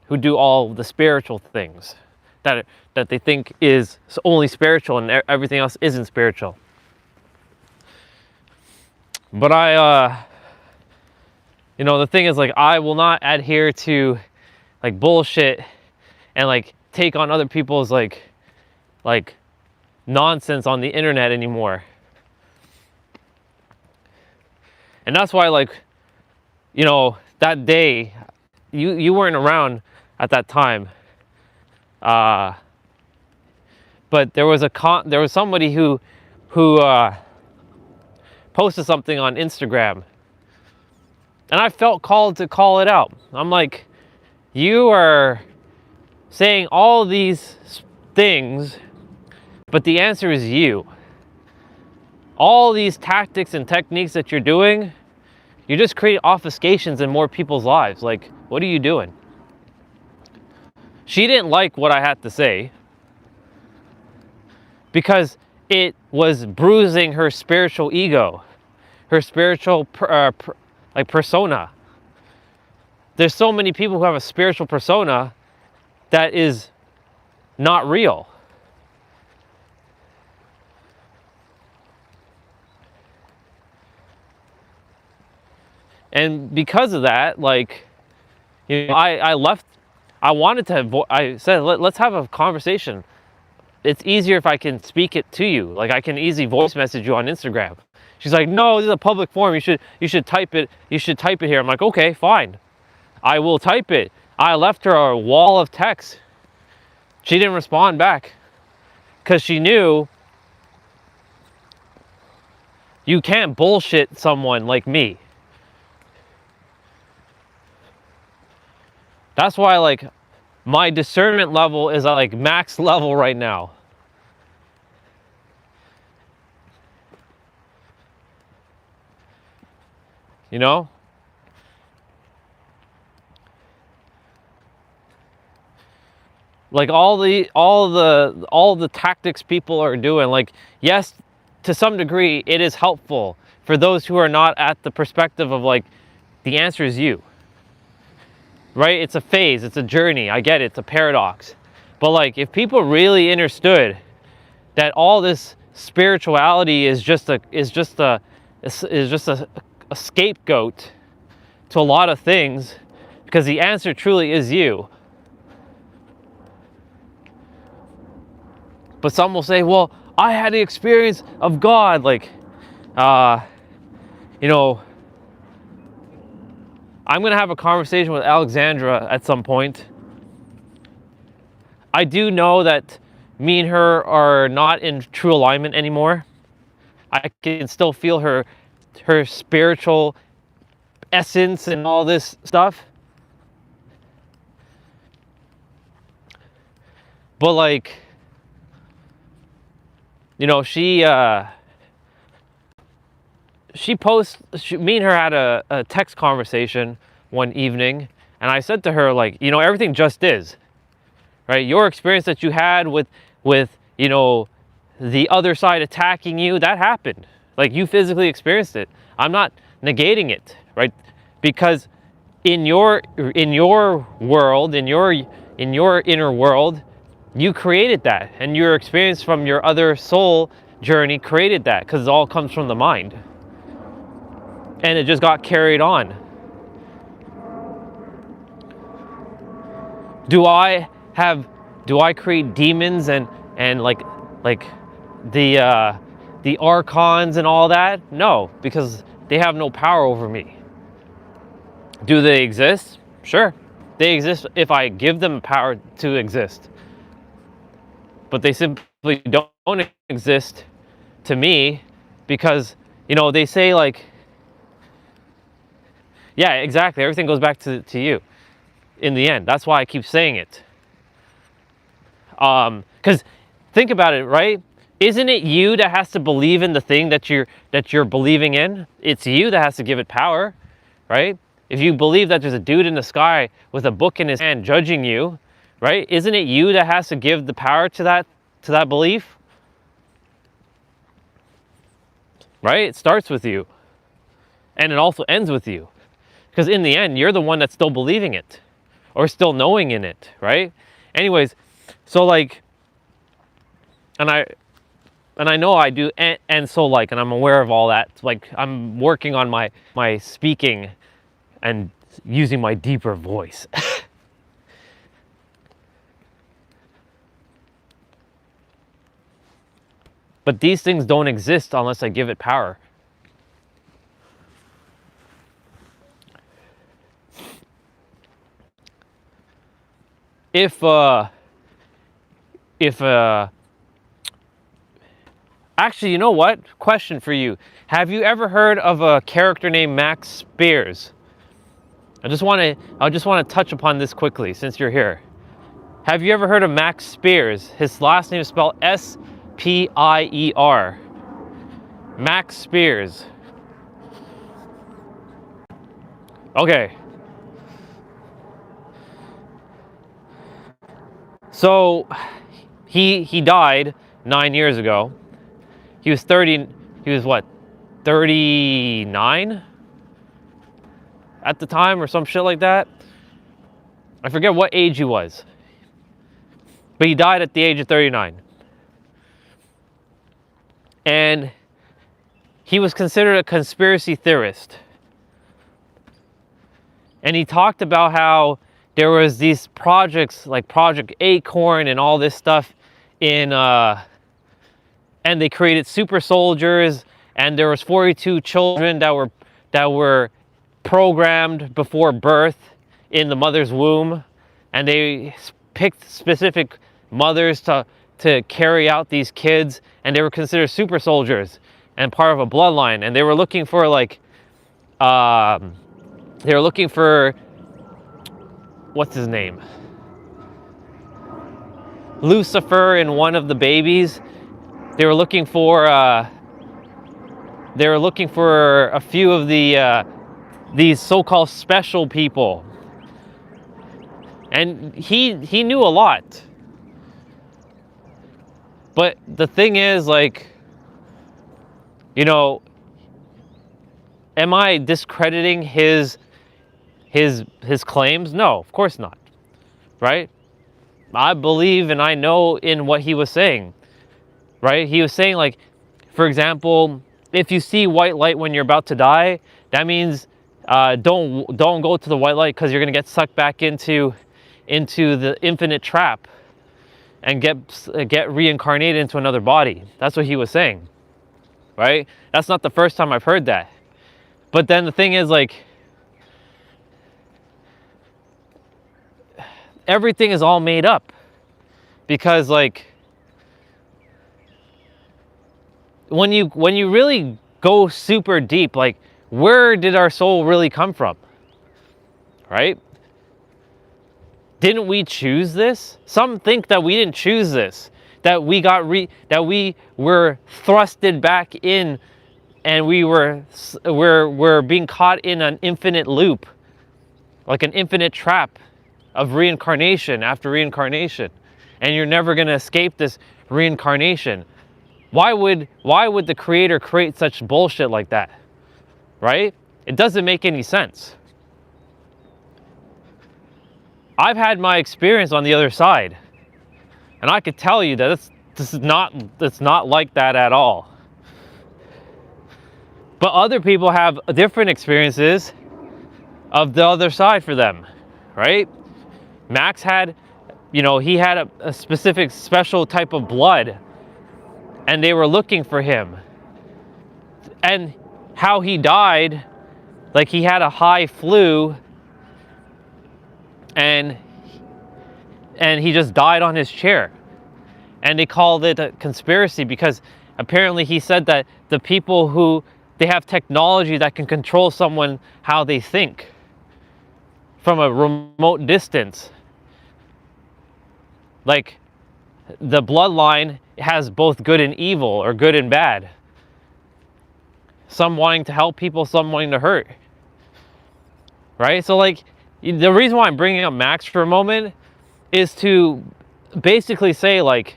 who do all the spiritual things that they think is only spiritual and everything else isn't spiritual. But the thing is, like, I will not adhere to like bullshit and like take on other people's like nonsense on the internet anymore. And that's why, like, that day, you weren't around at that time, but there was somebody who posted something on Instagram, and I felt called to call it out. I'm like, you are saying all these things, but the answer is you. All these tactics and techniques that you're doing, you're just creating obfuscations in more people's lives. Like, what are you doing? She didn't like what I had to say because it was bruising her spiritual ego, her spiritual persona. There's so many people who have a spiritual persona that is not real. And because of that, like, I left. I wanted to. I said, let's have a conversation. It's easier if I can speak it to you. Like, I can easily voice message you on Instagram. She's like, no, this is a public forum. You should type it. You should type it here. I'm like, okay, fine. I will type it. I left her a wall of text. She didn't respond back because she knew you can't bullshit someone like me. That's why, like, my discernment level is at like max level right now. You know? Like, all the tactics people are doing, like, yes, to some degree it is helpful for those who are not at the perspective of like the answer is you. Right? It's a phase, it's a journey. I get it, it's a paradox. But like, if people really understood that all this spirituality is just a scapegoat to a lot of things, because the answer truly is you. But some will say, well, I had the experience of God, like, you know, I'm going to have a conversation with Alexandra at some point. I do know that me and her are not in true alignment anymore. I can still feel her spiritual essence and all this stuff. But like, you know, me and her had a text conversation one evening, and I said to her, like, you know, everything just is, right? Your experience that you had with, you know, the other side attacking you, that happened. Like, you physically experienced it. I'm not negating it, right? Because in your world, in your inner world, you created that, and your experience from your other soul journey created that, because it all comes from the mind. And it just got carried on. Do I create demons and like the archons and all that? No, because they have no power over me. Do they exist? Sure. They exist if I give them power to exist. But they simply don't exist to me, because, you know, they say, like, yeah, exactly, everything goes back to you in the end. That's why I keep saying it. Because think about it, right? Isn't it you that has to believe in the thing that you're believing in? It's you that has to give it power, right? If you believe that there's a dude in the sky with a book in his hand judging you, right? Isn't it you that has to give the power to that belief? Right? It starts with you. And it also ends with you. Because in the end, you're the one that's still believing it, or still knowing in it, right? Anyways, so like, and I know I do, and so like, and I'm aware of all that. Like, I'm working on my speaking and using my deeper voice. But these things don't exist unless I give it power. If actually, you know what? Question for you. Have you ever heard of a character named Max Spears? I just want to touch upon this quickly since you're here. Have you ever heard of Max Spears? His last name is spelled S-P-I-E-R. Max Spears. Okay. So he died 9 years ago. He was 39 at the time, or some shit like that. I forget what age he was. But he died at the age of 39. And he was considered a conspiracy theorist. And he talked about how there was these projects like Project Acorn and all this stuff and they created super soldiers, and there was 42 children that were programmed before birth in the mother's womb, and they picked specific mothers to carry out these kids, and they were considered super soldiers and part of a bloodline, and they were looking for like what's his name? Lucifer in one of the babies. They were looking for a few of these so-called special people. And he knew a lot. But the thing is, like, you know, am I discrediting his his claims? No, of course not, right? I believe and I know in what he was saying, right? He was saying, like, for example, if you see white light when you're about to die, that means don't go to the white light, because you're going to get sucked back into the infinite trap and get reincarnated into another body. That's what he was saying, right? That's not the first time I've heard that. But then the thing is, like, everything is all made up, because, like, when you really go super deep, like, where did our soul really come from, right? Didn't we choose this? Some think that we didn't choose this, that we were thrusted back in, and we're being caught in an infinite loop, like an infinite trap of reincarnation after reincarnation, and you're never going to escape this reincarnation. Why would the creator create such bullshit like that, right? It doesn't make any sense. I've had my experience on the other side, and I could tell you that it's not like that at all. But other people have different experiences of the other side for them, right? Max had, he had a specific special type of blood, and they were looking for him. And how he died, like, he had a high flu, and he just died on his chair. And they called it a conspiracy, because apparently he said that the people who, they have technology that can control someone how they think from a remote distance. Like, the bloodline has both good and evil, or good and bad. Some wanting to help people, some wanting to hurt. Right? So, like, the reason why I'm bringing up Max for a moment is to basically say, like,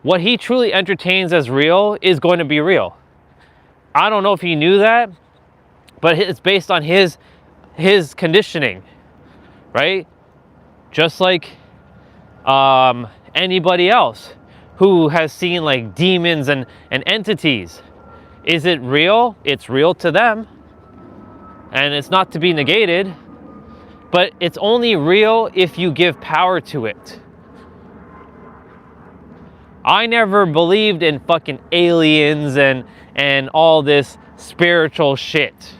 what he truly entertains as real is going to be real. I don't know if he knew that, but it's based on his conditioning, right? Just like anybody else who has seen, like, demons and entities. Is it real? It's real to them, and it's not to be negated, but it's only real if you give power to it. I never believed in fucking aliens and all this spiritual shit,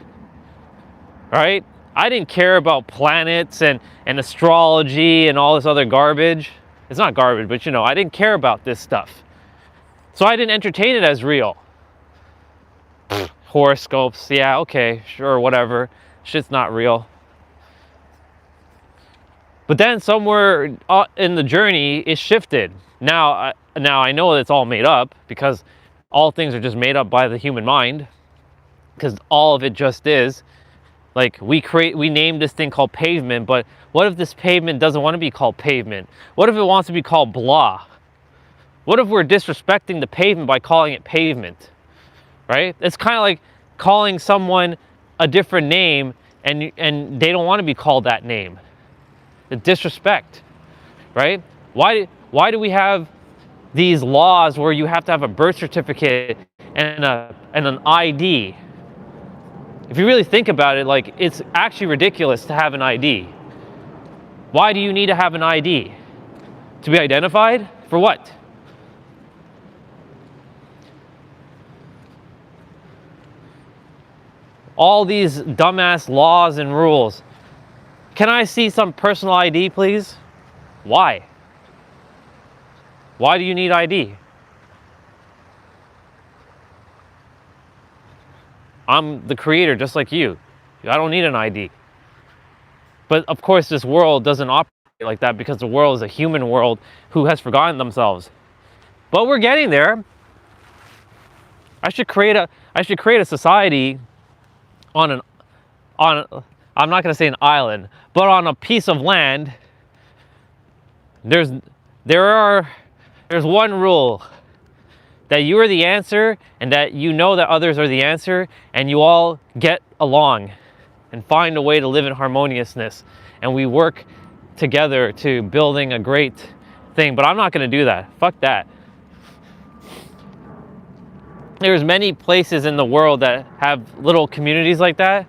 right? I didn't care about planets and astrology and all this other garbage. It's not garbage, but I didn't care about this stuff. So I didn't entertain it as real. Horoscopes, yeah, okay, sure, whatever. Shit's not real. But then somewhere in the journey, it shifted. Now I know it's all made up, because all things are just made up by the human mind, because all of it just is. Like, we named this thing called pavement, but what if this pavement doesn't want to be called pavement? What if it wants to be called blah? What if we're disrespecting the pavement by calling it pavement, right? It's kind of like calling someone a different name, and they don't want to be called that name. The disrespect, right? Why do we have these laws where you have to have a birth certificate and an ID? If you really think about it, like, it's actually ridiculous to have an ID. Why do you need to have an ID? To be identified? For what? All these dumbass laws and rules. Can I see some personal ID, please? Why? Why do you need ID? I'm the creator, just like you. I don't need an ID. But of course, this world doesn't operate like that, because the world is a human world who has forgotten themselves. But we're getting there. I should create a society on I'm not going to say an island, but on a piece of land. There's one rule, that you are the answer, and that you know that others are the answer, and you all get along. and find a way to live in harmoniousness, and we work together to building a great thing. But I'm not going to do that. Fuck that. There's many places in the world that have little communities like that,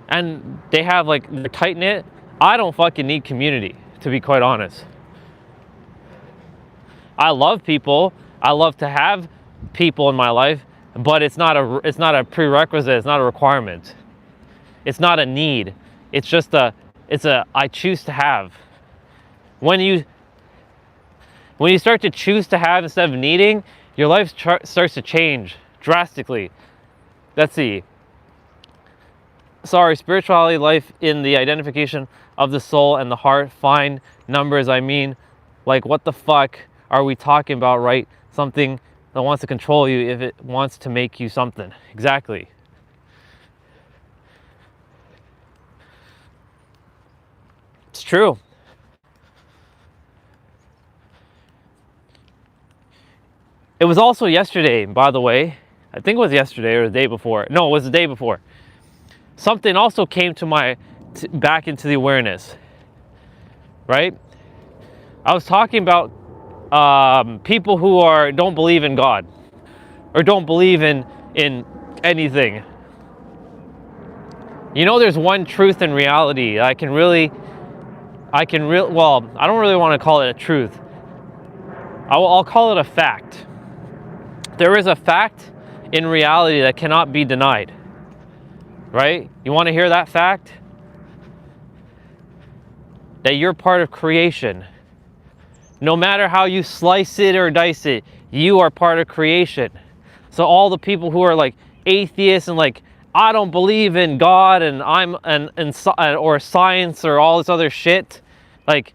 and they have like, they're tight knit. I don't fucking need community, to be quite honest. I love people. I love to have people in my life, but it's not a prerequisite. It's not a requirement. It's not a need. It's just I choose to have. When you start to choose to have instead of needing, your life starts to change drastically. Let's see. Spirituality, life in the identification of the soul and the heart. Fine numbers, I mean, like, what the fuck are we talking about, right? Something that wants to control you if it wants to make you something. Exactly. It's true. It was also yesterday, by the way. I think it was yesterday or the day before. No, it was the day before. Something also came to back into the awareness, right? I was talking about people who don't believe in God or don't believe in anything. You know, there's one truth in reality. Well, I don't really want to call it a truth. I'll call it a fact. There is a fact in reality that cannot be denied, right? You want to hear that fact? That you're part of creation. No matter how you slice it or dice it, you are part of creation. So all the people who are like atheists and like, I don't believe in God and or science or all this other shit, like,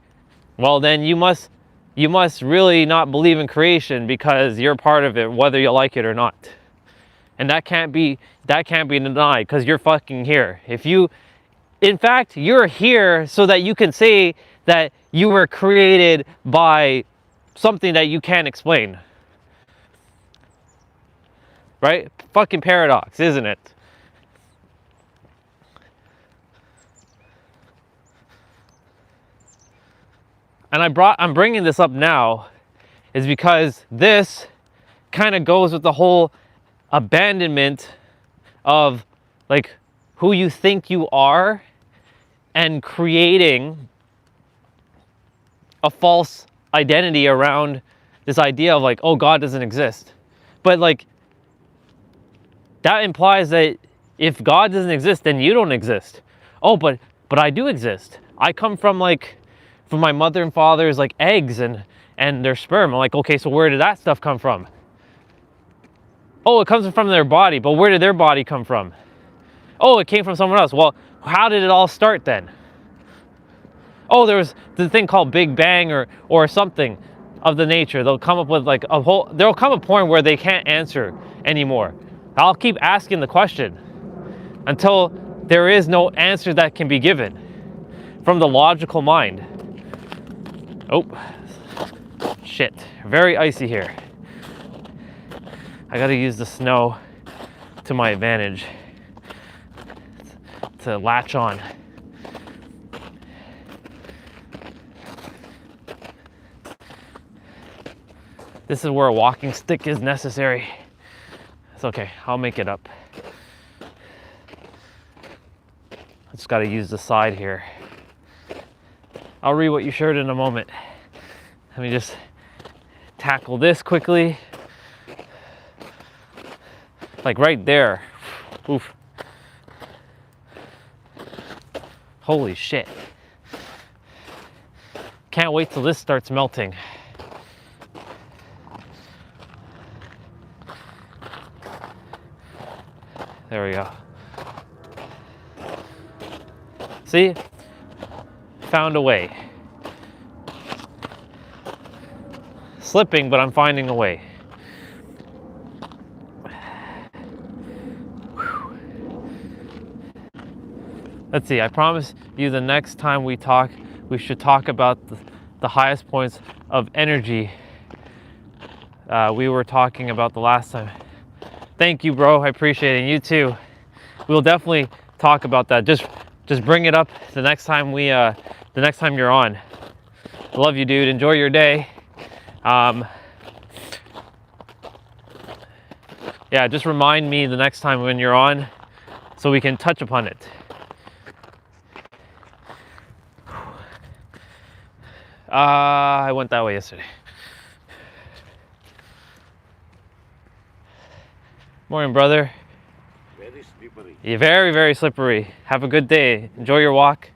well, then you must really not believe in creation, because you're part of it whether you like it or not. And that can't be denied, because you're fucking here. In fact, you're here so that you can say that you were created by something that you can't explain. Right? Fucking paradox, isn't it? And I'm bringing this up now is because this kind of goes with the whole abandonment of like who you think you are and creating a false identity around this idea of like, oh, God doesn't exist. But like, that implies that if God doesn't exist, then you don't exist. Oh, but I do exist. I come from my mother and father's like eggs and their sperm. I'm like, okay, so where did that stuff come from? Oh, it comes from their body, but where did their body come from? Oh, it came from someone else. Well, how did it all start then? Oh, there was the thing called Big Bang or something of the nature. They'll come up with like there'll come a point where they can't answer anymore. I'll keep asking the question until there is no answer that can be given from the logical mind. Oh, shit. Very icy here. I gotta use the snow to my advantage to latch on. This is where a walking stick is necessary. It's okay, I'll make it up. I just gotta use the side here. I'll read what you shared in a moment. Let me just tackle this quickly. Like right there. Oof. Holy shit. Can't wait till this starts melting. There we go. See? Found a way. Slipping, but I'm finding a way. Let's see, I promise you the next time we talk, we should talk about the highest points of energy we were talking about the last time. Thank you, bro. I appreciate it. And you too. We'll definitely talk about that. Just bring it up the next time the next time you're on. Love you, dude. Enjoy your day. Yeah, just remind me the next time when you're on so we can touch upon it. I went that way yesterday. Morning, brother. Very slippery. You're very, very slippery. Have a good day. Enjoy your walk.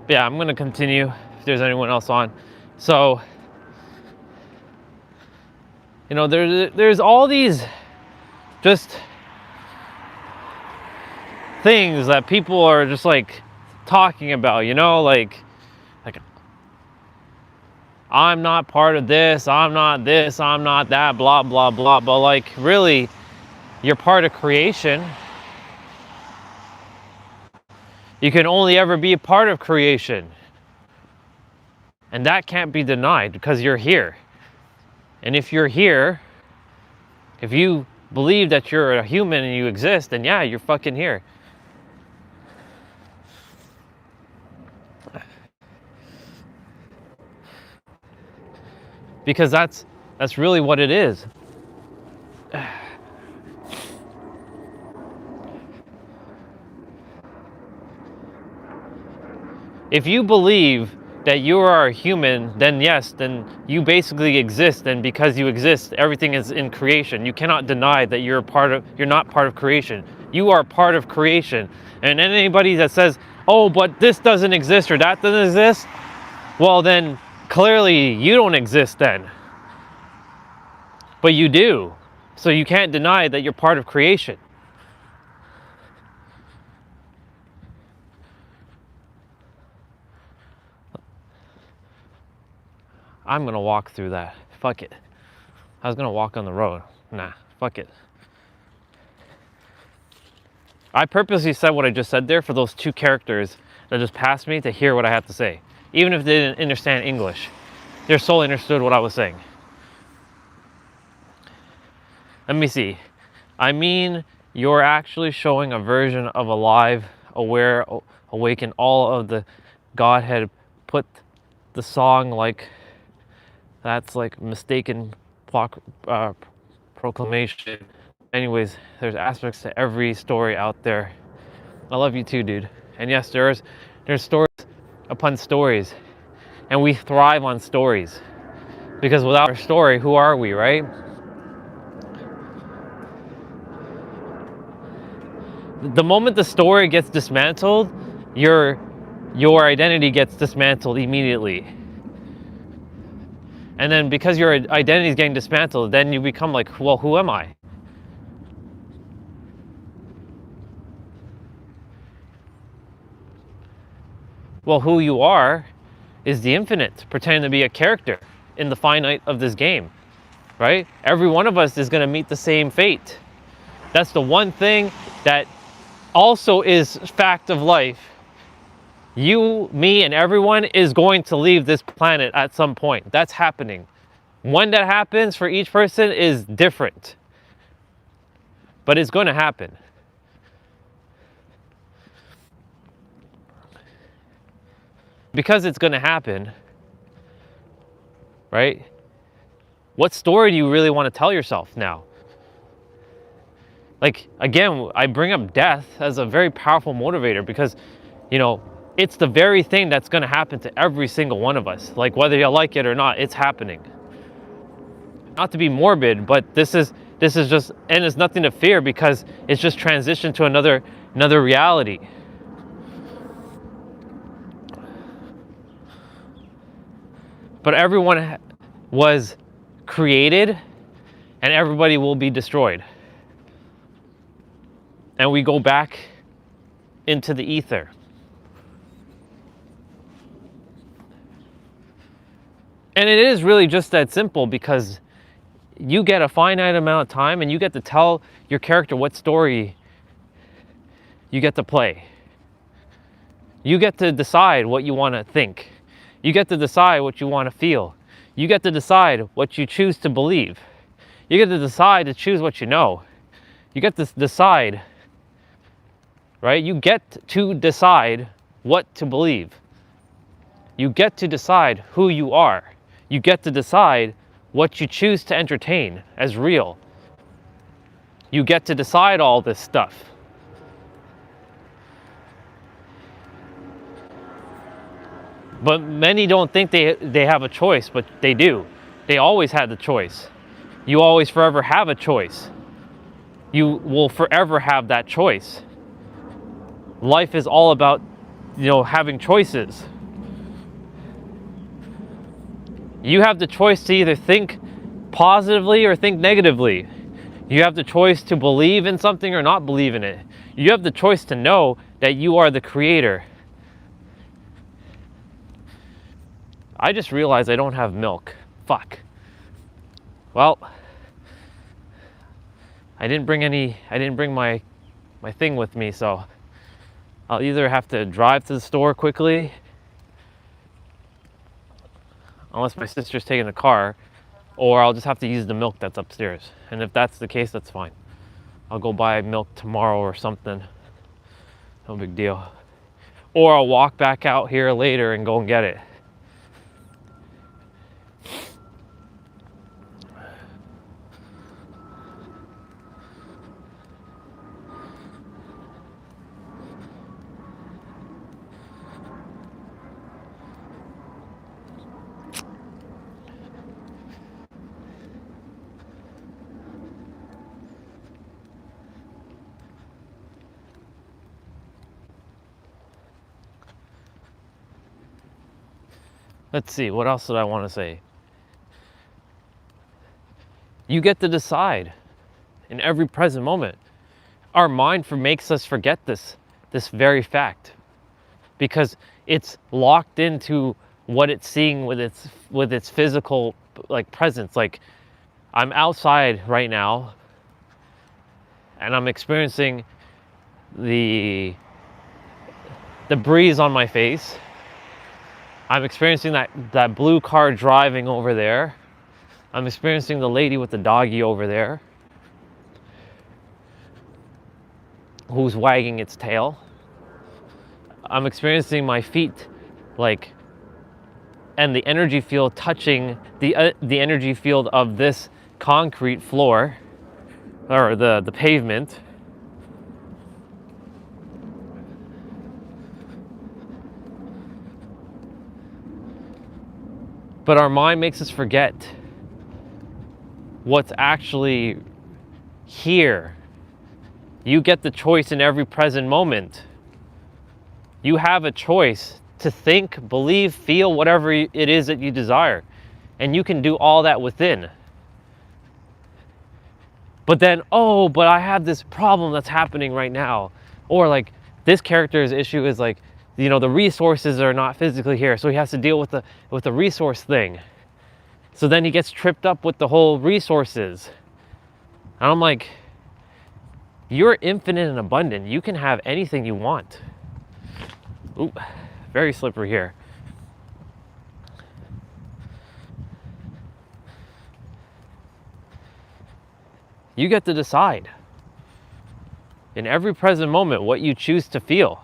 Yeah, I'm gonna continue if there's anyone else on. So, you know, there's all these just things that people are just like talking about, you know, like I'm not part of this, I'm not that, blah blah blah. But like, really, you're part of creation. You can only ever be a part of creation. And that can't be denied because you're here. And if you're here, if you believe that you're a human and you exist, then yeah, you're fucking here. Because that's really what it is. If you believe that you are a human, then yes, then you basically exist, and because you exist, everything is in creation. You cannot deny that you're not part of creation. You are part of creation. And anybody that says, oh, but this doesn't exist or that doesn't exist, well then clearly you don't exist then. But you do. So you can't deny that you're part of creation. I'm gonna walk through that. Fuck it. I was gonna walk on the road. Nah, fuck it. I purposely said what I just said there for those two characters that just passed me to hear what I had to say. Even if they didn't understand English, their soul understood what I was saying. Let me see. I mean, you're actually showing a version of alive, aware, awaken, all of the Godhead. Put the song like that's like mistaken proclamation. Anyways, there's aspects to every story out there. I love you too, dude. And yes, there's stories upon stories, and we thrive on stories because without our story, who are we, right? The moment the story gets dismantled, your identity gets dismantled immediately. And then because your identity is getting dismantled, then you become like, well, who am I? Well, who you are is the infinite, pretending to be a character in the finite of this game, right? Every one of us is going to meet the same fate. That's the one thing that also is fact of life. You, me, and everyone is going to leave this planet at some point. That's happening. When that happens for each person is different. But it's going to happen. Because it's going to happen, right? What story do you really want to tell yourself now? Like, again, I bring up death as a very powerful motivator because, you know, it's the very thing that's going to happen to every single one of us. Like, whether you like it or not, it's happening. Not to be morbid, but this is just, and it's nothing to fear because it's just transition to another reality. But everyone was created and everybody will be destroyed. And we go back into the ether. And it is really just that simple because you get a finite amount of time and you get to tell your character what story you get to play. You get to decide what you want to think. You get to decide what you want to feel. You get to decide what you choose to believe. You get to decide to choose what you know. You get to decide, right? You get to decide what to believe. You get to decide who you are. You get to decide what you choose to entertain as real. You get to decide all this stuff. But many don't think they have a choice, but they do. They always had the choice. You always forever have a choice. You will forever have that choice. Life is all about, having choices. You have the choice to either think positively or think negatively. You have the choice to believe in something or not believe in it. You have the choice to know that you are the creator. I just realized I don't have milk. Fuck. Well, I didn't bring my thing with me, so I'll either have to drive to the store quickly, unless my sister's taking the car, or I'll just have to use the milk that's upstairs. And if that's the case, that's fine. I'll go buy milk tomorrow or something. No big deal. Or I'll walk back out here later and go and get it. Let's see, what else did I want to say? You get to decide in every present moment. Our mind makes us forget this very fact, because it's locked into what it's seeing with its physical presence. Like, I'm outside right now and I'm experiencing the breeze on my face. I'm experiencing that blue car driving over there. I'm experiencing the lady with the doggy over there, who's wagging its tail. I'm experiencing my feet, and the energy field touching the energy field of this concrete floor, or the pavement. But our mind makes us forget what's actually here. You get the choice in every present moment. You have a choice to think, believe, feel whatever it is that you desire. And you can do all that within. But then, but I have this problem that's happening right now. Or this character's issue is the resources are not physically here, so he has to deal with the resource thing. So then he gets tripped up with the whole resources. And I'm like, you're infinite and abundant. You can have anything you want. Ooh, very slippery here. You get to decide in every present moment what you choose to feel.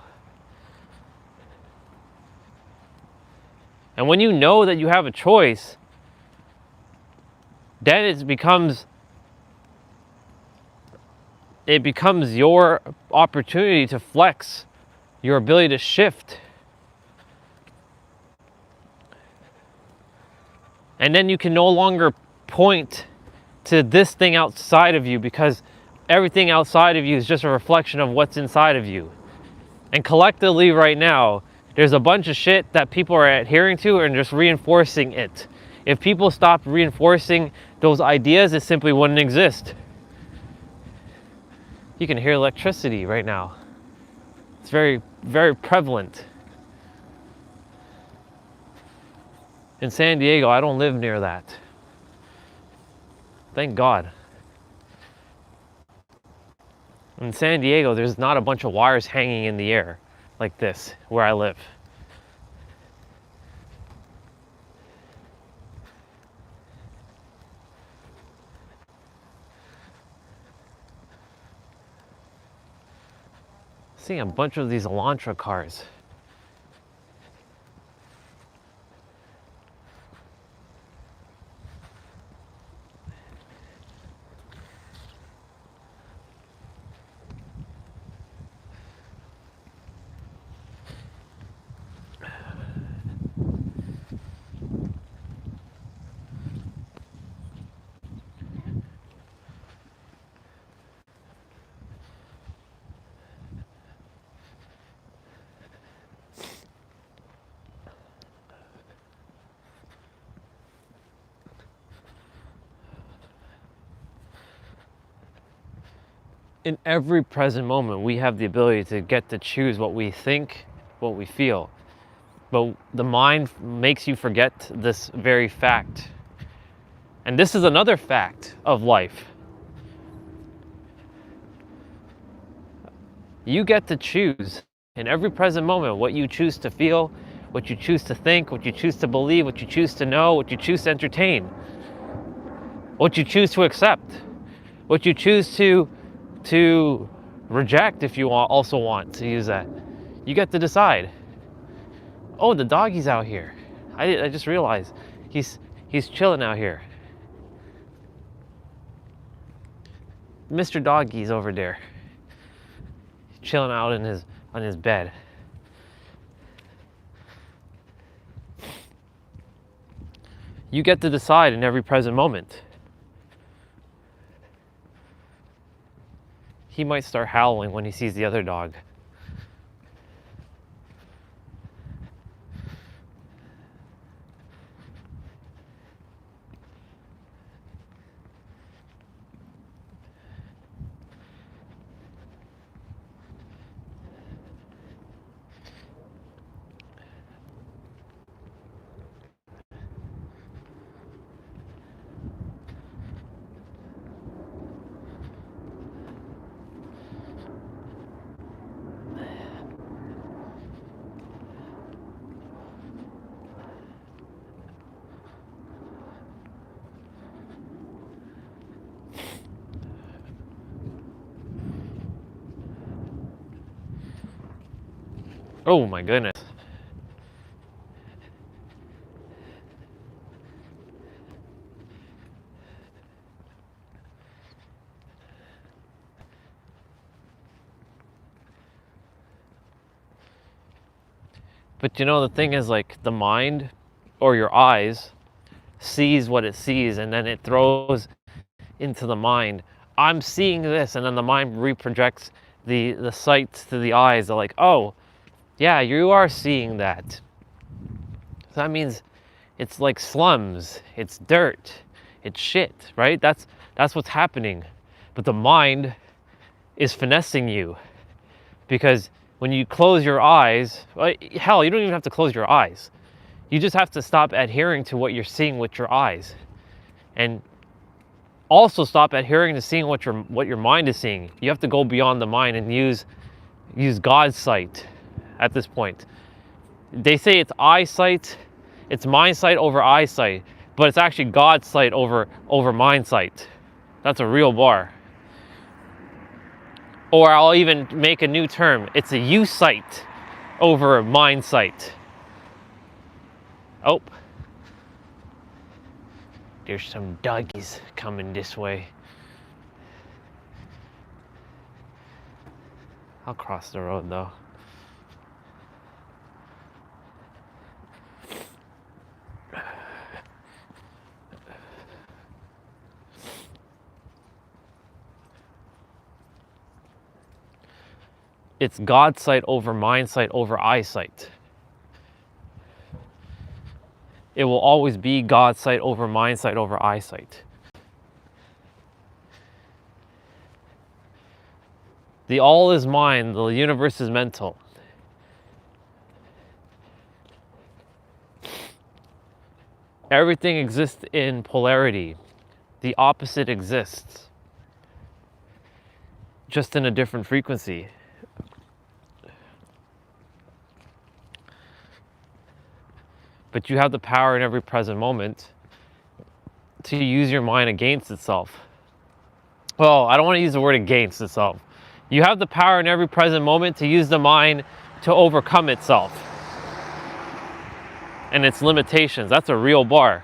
And when you know that you have a choice, then it becomes your opportunity to flex your ability to shift. And then you can no longer point to this thing outside of you, because everything outside of you is just a reflection of what's inside of you. And collectively right now, there's a bunch of shit that people are adhering to and just reinforcing it. If people stopped reinforcing those ideas, it simply wouldn't exist. You can hear electricity right now. It's very, very prevalent. In San Diego, I don't live near that. Thank God. In San Diego, there's not a bunch of wires hanging in the air like this where I live. Seeing a bunch of these Elantra cars. In every present moment, we have the ability to get to choose what we think, what we feel. But the mind makes you forget this very fact. And this is another fact of life. You get to choose in every present moment what you choose to feel, what you choose to think, what you choose to believe, what you choose to know, what you choose to entertain, what you choose to accept, what you choose to reject if you also want to use that. You get to decide. Oh, the doggy's out here. I just realized he's chilling out here. Mr. Doggy's over there, chilling out on his bed. You get to decide in every present moment. He might start howling when he sees the other dog. Oh my goodness. But you know, the thing is, like, the mind or your eyes sees what it sees, and then it throws into the mind, I'm seeing this, and then the mind reprojects the sight to the eyes. They're like, oh, yeah, you are seeing that. So that means it's like slums, it's dirt, it's shit, right? That's what's happening. But the mind is finessing you, because when you close your eyes, hell, you don't even have to close your eyes. You just have to stop adhering to what you're seeing with your eyes, and also stop adhering to seeing what your mind is seeing. You have to go beyond the mind and use God's sight at this point. They say it's eyesight, it's mind sight over eyesight, but it's actually God's sight over mind sight. That's a real bar. Or I'll even make a new term. It's a you sight over mind sight. Oh, there's some doggies coming this way. I'll cross the road though. It's God's sight over mind sight over eyesight. It will always be God's sight over mind sight over eyesight. The all is mind, the universe is mental. Everything exists in polarity. The opposite exists, just in a different frequency. But you have the power in every present moment to use your mind against itself. Well, I don't want to use the word against itself. You have the power in every present moment to use the mind to overcome itself and its limitations. That's a real bar.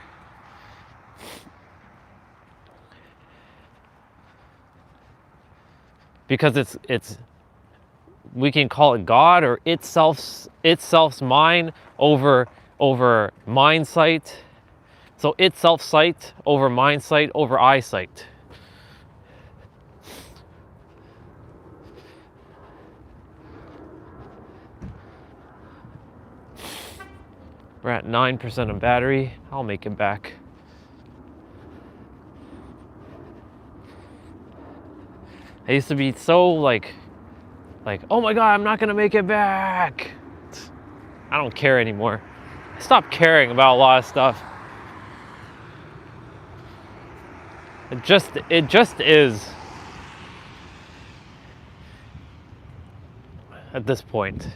Because it's we can call it God or itself's mind over mind sight. So itself sight over mind sight over eyesight. We're at 9% of battery. I'll make it back. I used to be so like, oh my God, I'm not gonna make it back. I don't care anymore. I stopped caring about a lot of stuff. It just is at this point.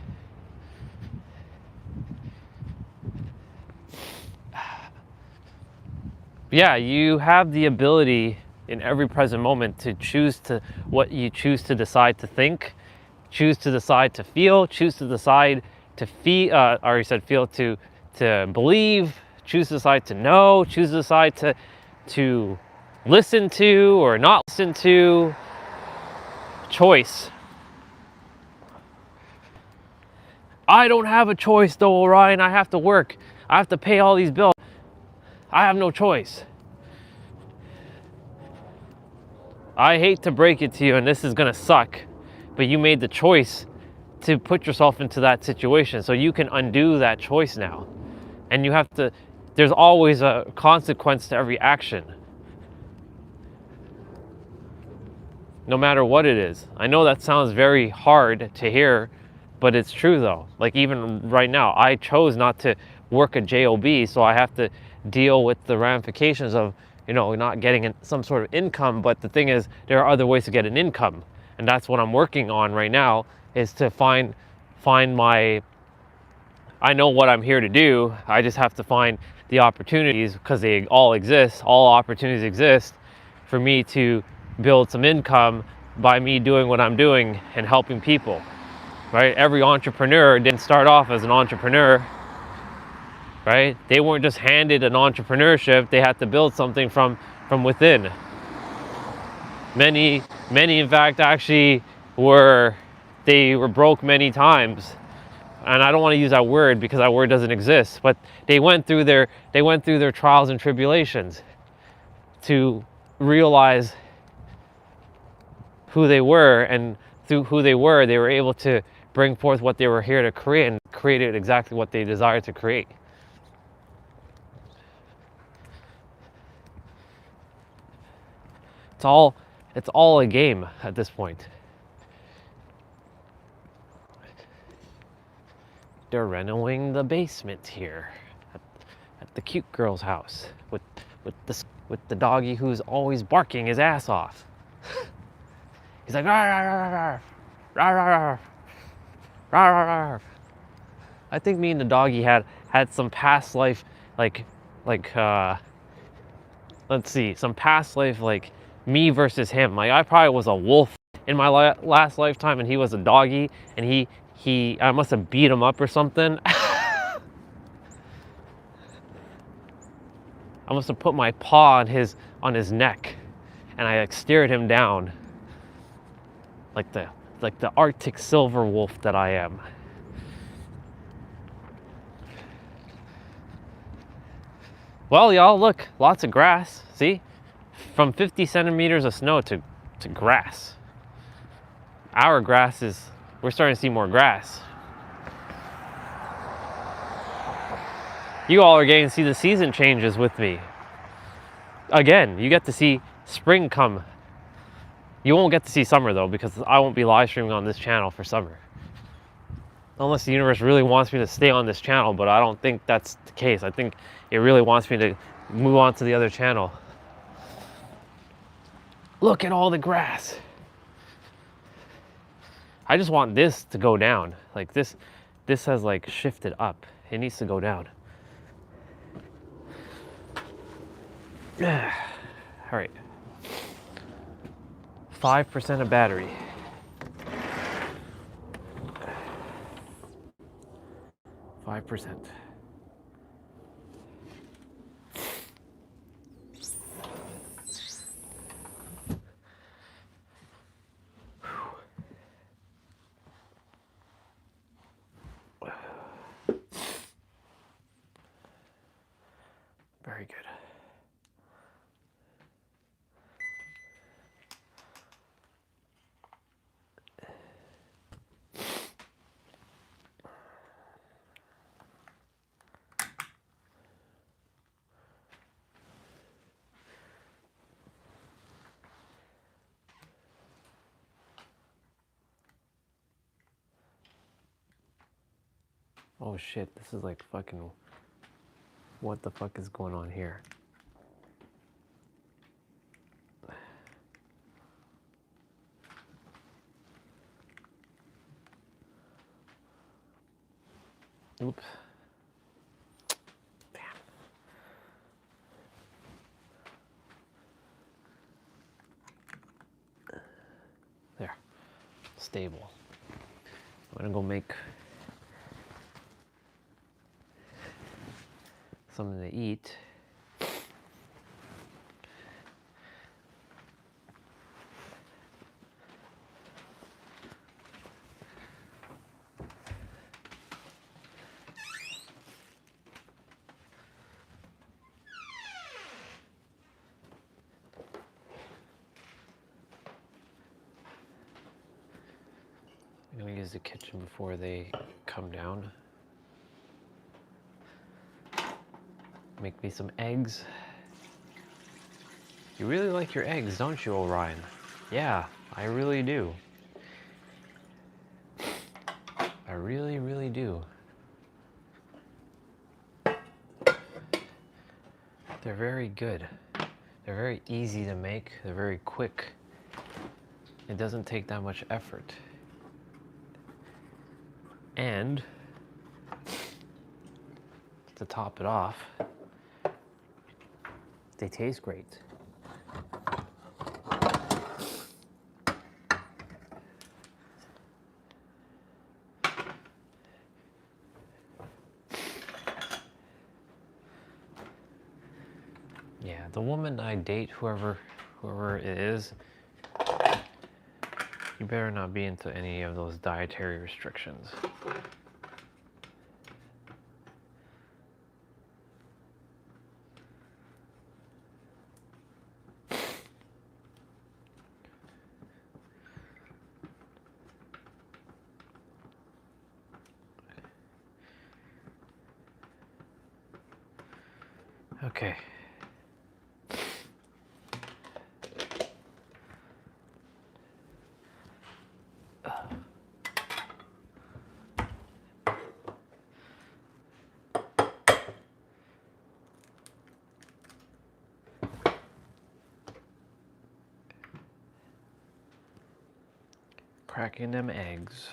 Yeah, you have the ability in every present moment to choose to what you choose to decide to think, choose to decide to feel, choose to decide to feel. I already said feel, to believe, choose to decide to know, choose to decide to listen to or not listen to. Choice. I don't have a choice though, Orion. I have to work. I have to pay all these bills. I have no choice. I hate to break it to you, and this is gonna suck, but you made the choice to put yourself into that situation, so you can undo that choice now. And you have to, there's always a consequence to every action. No matter what it is. I know that sounds very hard to hear, but it's true though. Like even right now, I chose not to work a job, so I have to deal with the ramifications of, you know, not getting some sort of income. But the thing is, there are other ways to get an income, and that's what I'm working on right now, is to find my, I know what I'm here to do. I just have to find the opportunities, because they all exist. All opportunities exist for me to build some income by me doing what I'm doing and helping people, right? Every entrepreneur didn't start off as an entrepreneur, right? They weren't just handed an entrepreneurship. They had to build something from within. Many in fact actually were broke many times. And I don't want to use that word because that word doesn't exist, but they went through their trials and tribulations to realize who they were, and through who they were able to bring forth what they were here to create, and created exactly what they desired to create. It's all a game at this point. They're renovating the basement here at the cute girl's house with the doggy who's always barking his ass off. He's like, rawr, rawr, rawr, rawr, rawr, rawr, rawr. I think me and the doggy had some past life, let's see, some past life, like me versus him. Like I probably was a wolf in my last lifetime, and he was a doggy, and I must have beat him up or something. I must have put my paw on his neck, and I stared him down like the Arctic silver wolf that I am. Well, y'all, look, lots of grass. See, from 50 centimeters of snow to grass. Our grass we're starting to see more grass. You all are getting to see the season changes with me. Again, you get to see spring come. You won't get to see summer though, because I won't be live streaming on this channel for summer. Unless the universe really wants me to stay on this channel, but I don't think that's the case. I think it really wants me to move on to the other channel. Look at all the grass. I just want this to go down. Like this has like shifted up. It needs to go down. All right. 5% of battery. %. Very good. Oh shit, this is like fucking, what the fuck is going on here? Oops. Damn. There. Stable. I'm gonna go make something to eat. I'm gonna use the kitchen before they come down. Make me some eggs. You really like your eggs, don't you, Orion? Yeah, I really do. I really, really do. They're very good. They're very easy to make. They're very quick. It doesn't take that much effort. And to top it off, they taste great. Yeah, the woman I date, whoever it is, you better not be into any of those dietary restrictions. Okay. Cracking them eggs.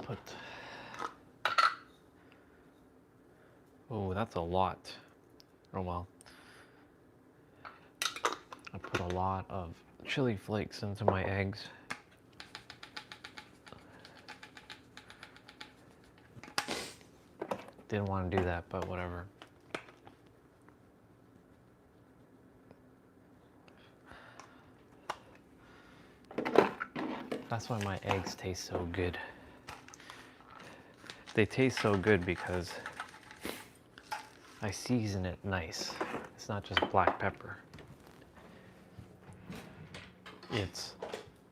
Put. Oh, that's a lot. Oh well. I put a lot of chili flakes into my eggs. Didn't want to do that, but whatever. That's why my eggs taste so good. They taste so good because I season it nice. It's not just black pepper. It's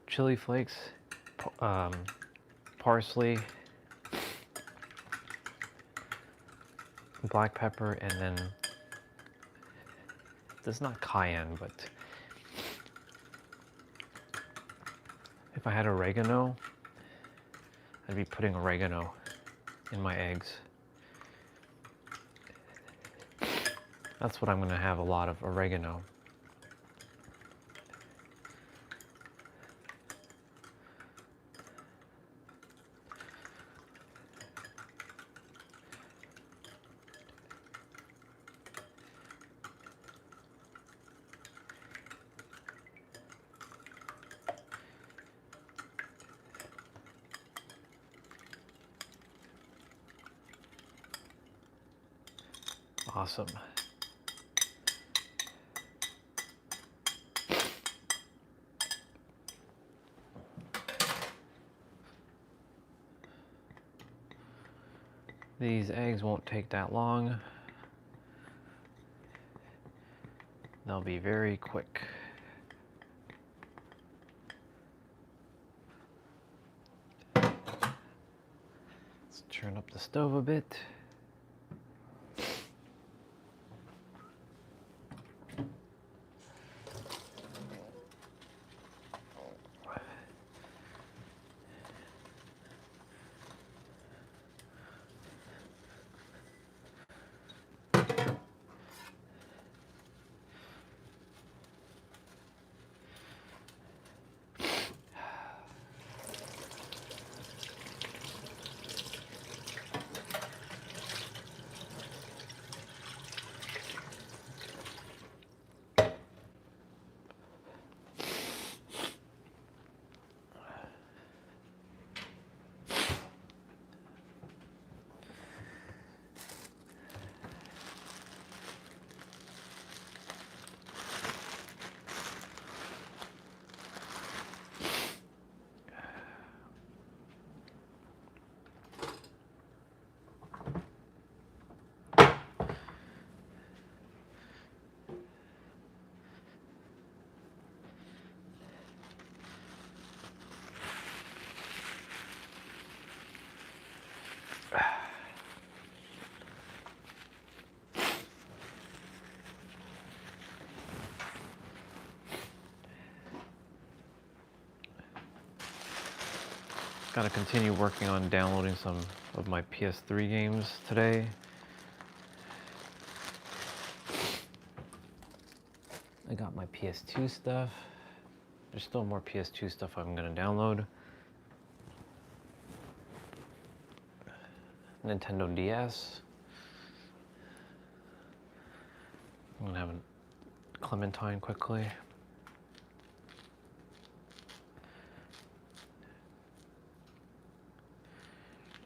chili flakes, parsley, black pepper, and then this is not cayenne, but if I had oregano, I'd be putting oregano in my eggs. That's what I'm gonna have, a lot of oregano. Awesome. These eggs won't take that long. They'll be very quick. Let's turn up the stove a bit. Gotta continue working on downloading some of my PS3 games today. I got my PS2 stuff. There's still more PS2 stuff I'm gonna download. Nintendo DS. I'm gonna have a Clementine quickly.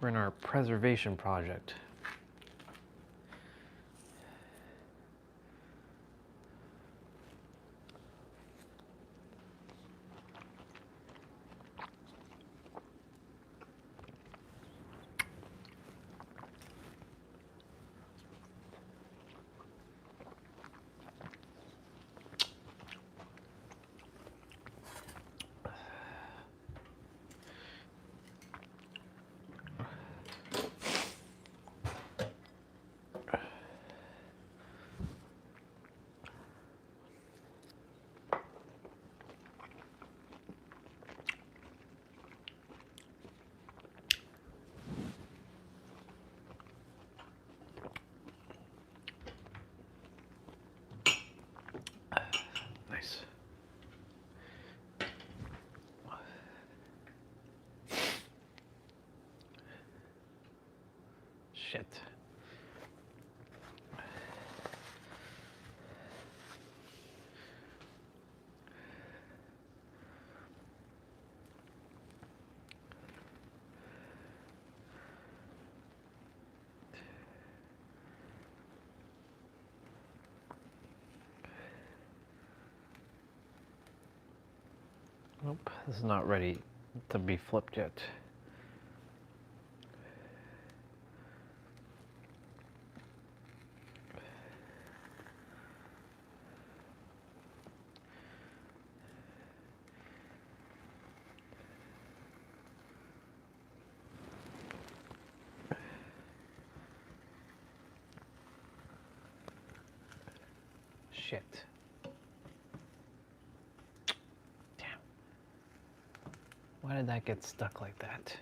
We're in our preservation project. Nice. Shit. Nope, this is not ready to be flipped yet. Shit. Damn. Why did that get stuck like that?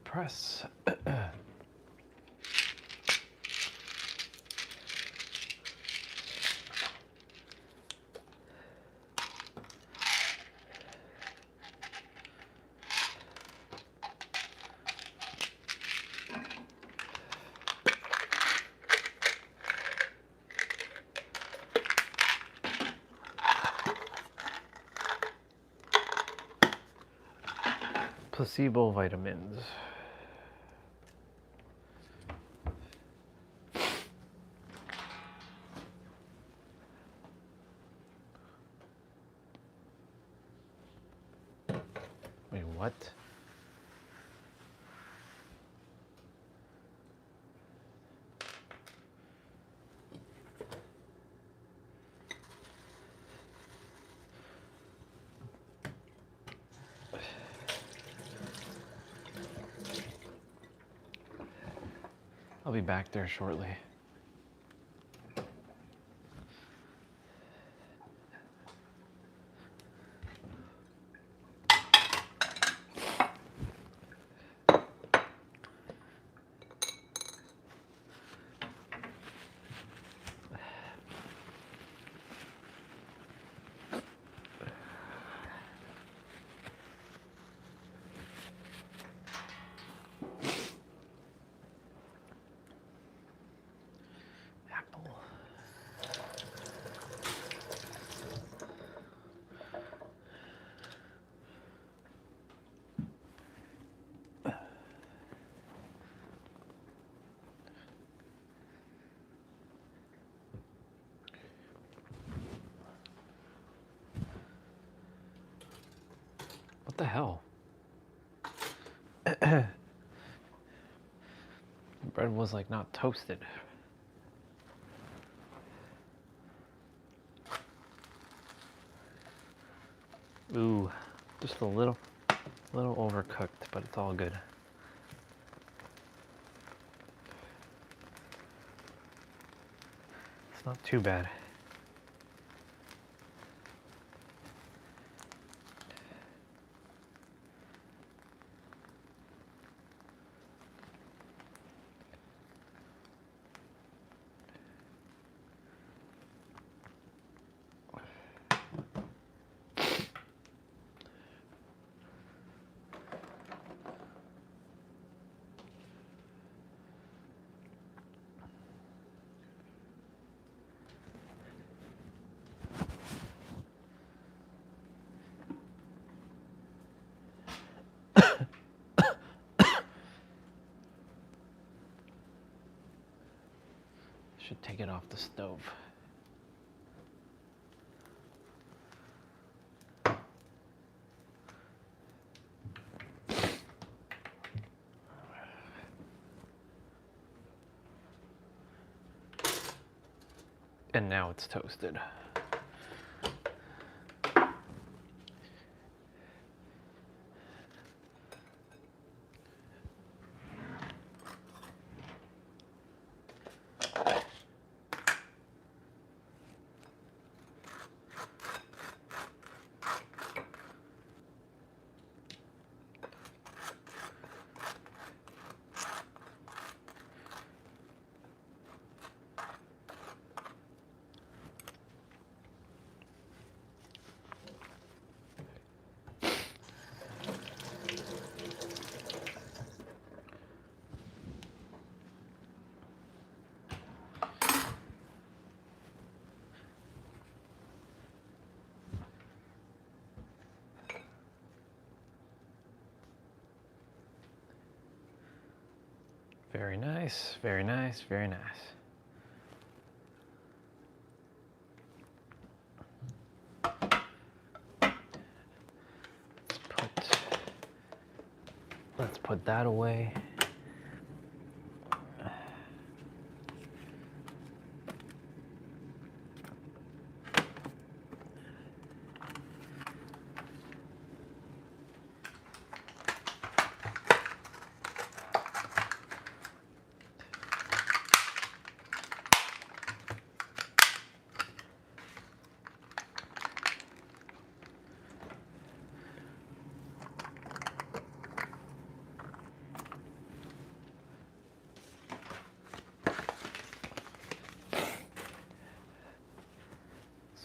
Press. Placebo vitamins. Wait, what? I'll be back there shortly. Apple. What the hell? Bread was like not toasted. Ooh, just a little overcooked, but it's all good. It's not too bad. Should take it off the stove. And now it's toasted. Very nice, very nice, very nice. Let's put that away.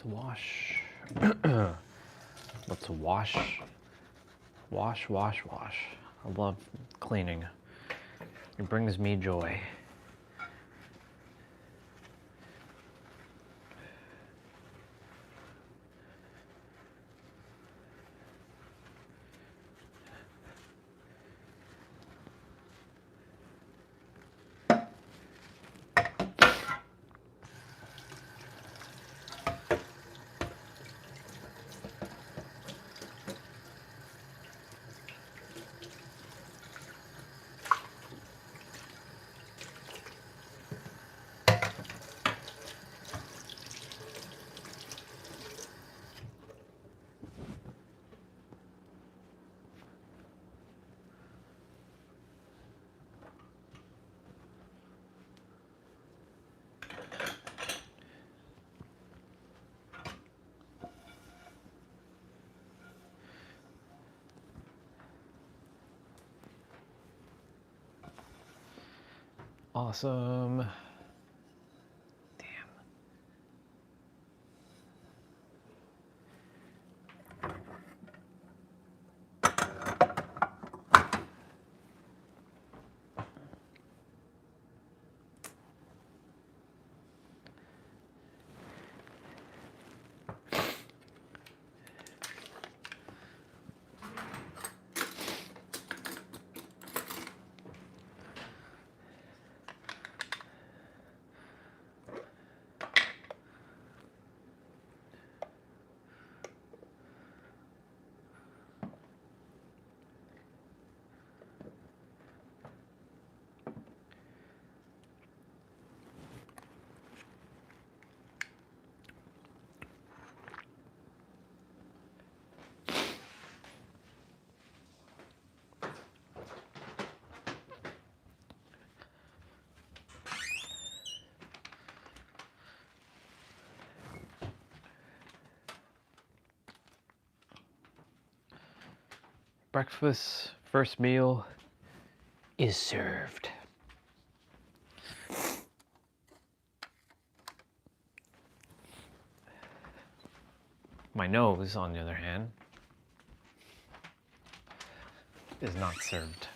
Wash. Let's wash. Wash, wash, wash. I love cleaning. It brings me joy. Awesome. Breakfast, first meal is served. My nose, on the other hand, is not served.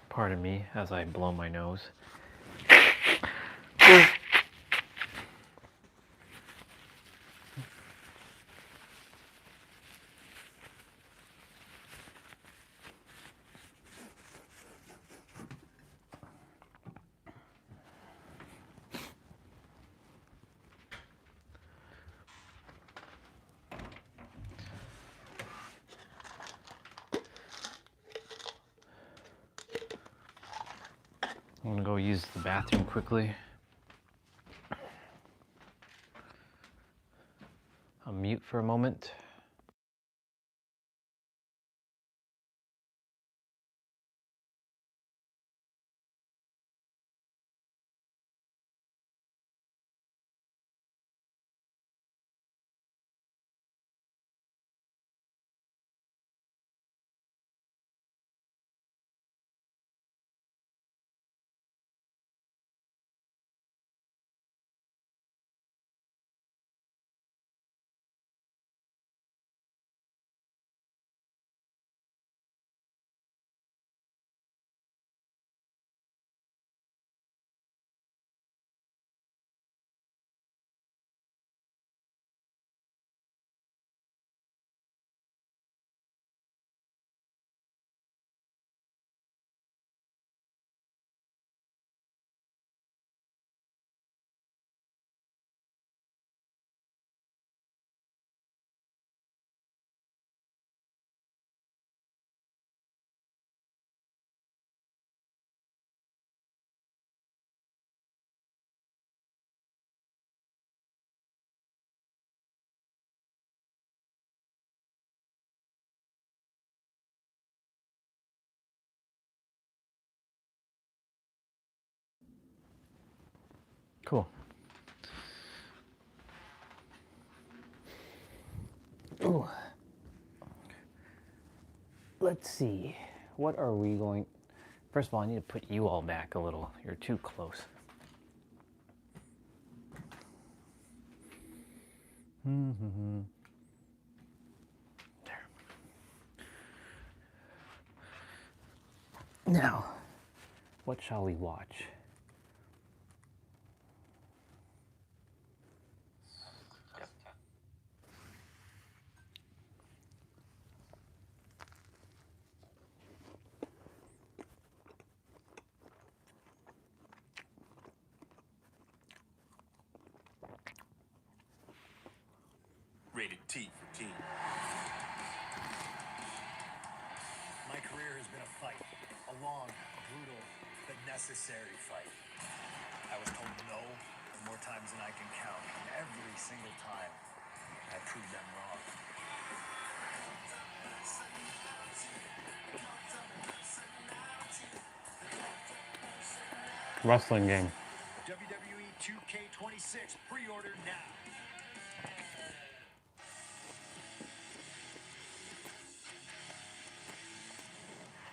Pardon me as I blow my nose. I'm gonna go use the bathroom quickly. I'll mute for a moment. Ooh. Let's see. What are we going... First of all, I need to put you all back a little. You're too close. There. Now, what shall we watch? Rated T for teen. My career has been a fight. A long, brutal, but necessary fight. I was told no more times than I can count. And every single time, I proved them wrong. Wrestling game. WWE 2K26, pre-order now.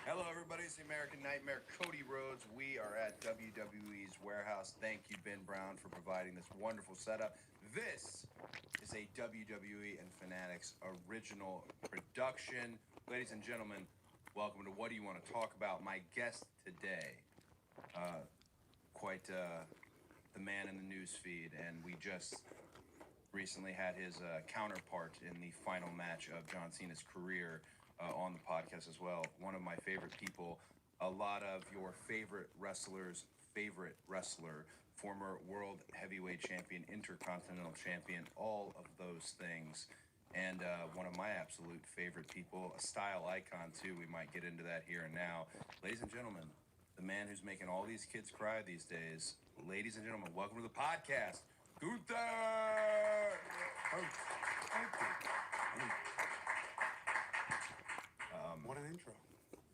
Hello, everybody. It's the American Nightmare, Cody Rhodes. We are at WWE's warehouse. Thank you, Ben Brown, for providing this wonderful setup. This is a WWE and Fanatics original production. Ladies and gentlemen, welcome to What Do You Want to Talk About? My guest today, quite the man in the news feed, and we just recently had his counterpart in the final match of John Cena's career on the podcast as well. One of my favorite people, a lot of your favorite wrestlers' favorite wrestler, former world heavyweight champion, intercontinental champion, all of those things. And one of my absolute favorite people, a style icon too. We might get into that here and now. Ladies and gentlemen, the man who's making all these kids cry these days. Ladies and gentlemen, welcome to the podcast, Gunther! What an intro.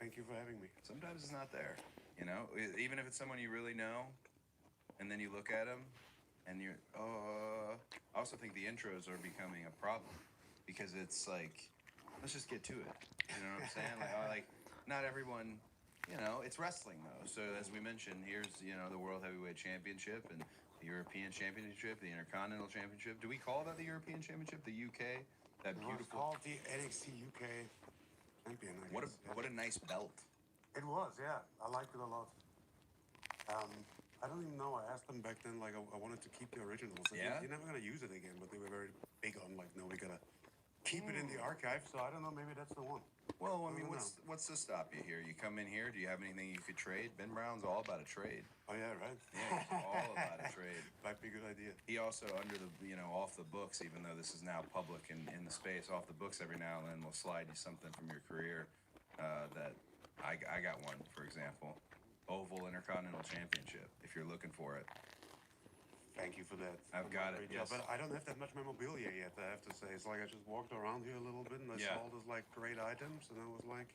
Thank you for having me. Sometimes it's not there, you know? Even if it's someone you really know, and then you look at them, and you're, I also think the intros are becoming a problem, because it's like, let's just get to it. You know what I'm saying? Like, not everyone, you know, it's wrestling, though. So as we mentioned, here's, you know, the World Heavyweight Championship, and the European Championship, the Intercontinental Championship. Do we call that the European Championship? The UK? That It was beautiful... called the NXT UK champion. I What a guess. what a nice belt. It was, yeah. I liked it a lot. I don't even know. I asked them back then, like, I wanted to keep the originals. Like, Yeah? You're never going to use it again, but they were very big on, like, no, we got to keep it in the archive. So I don't know. Maybe that's the one. Well, I mean, don't what's to stop you here? You come in here. Do you have anything you could trade? Ben Brown's all about a trade. Oh, yeah, right? Yeah, he's all about a trade. Might be a good idea. He also, under the, you know, off the books, even though this is now public in the space, off the books every now and then will slide you something from your career that I got one, for example. Oval Intercontinental Championship, if you're looking for it. Thank you for that. I've got it, Great job. yes. But I don't have that much memorabilia yet, I have to say. It's like I just walked around here a little bit and I Yeah. saw all those, like, great items, and I was like,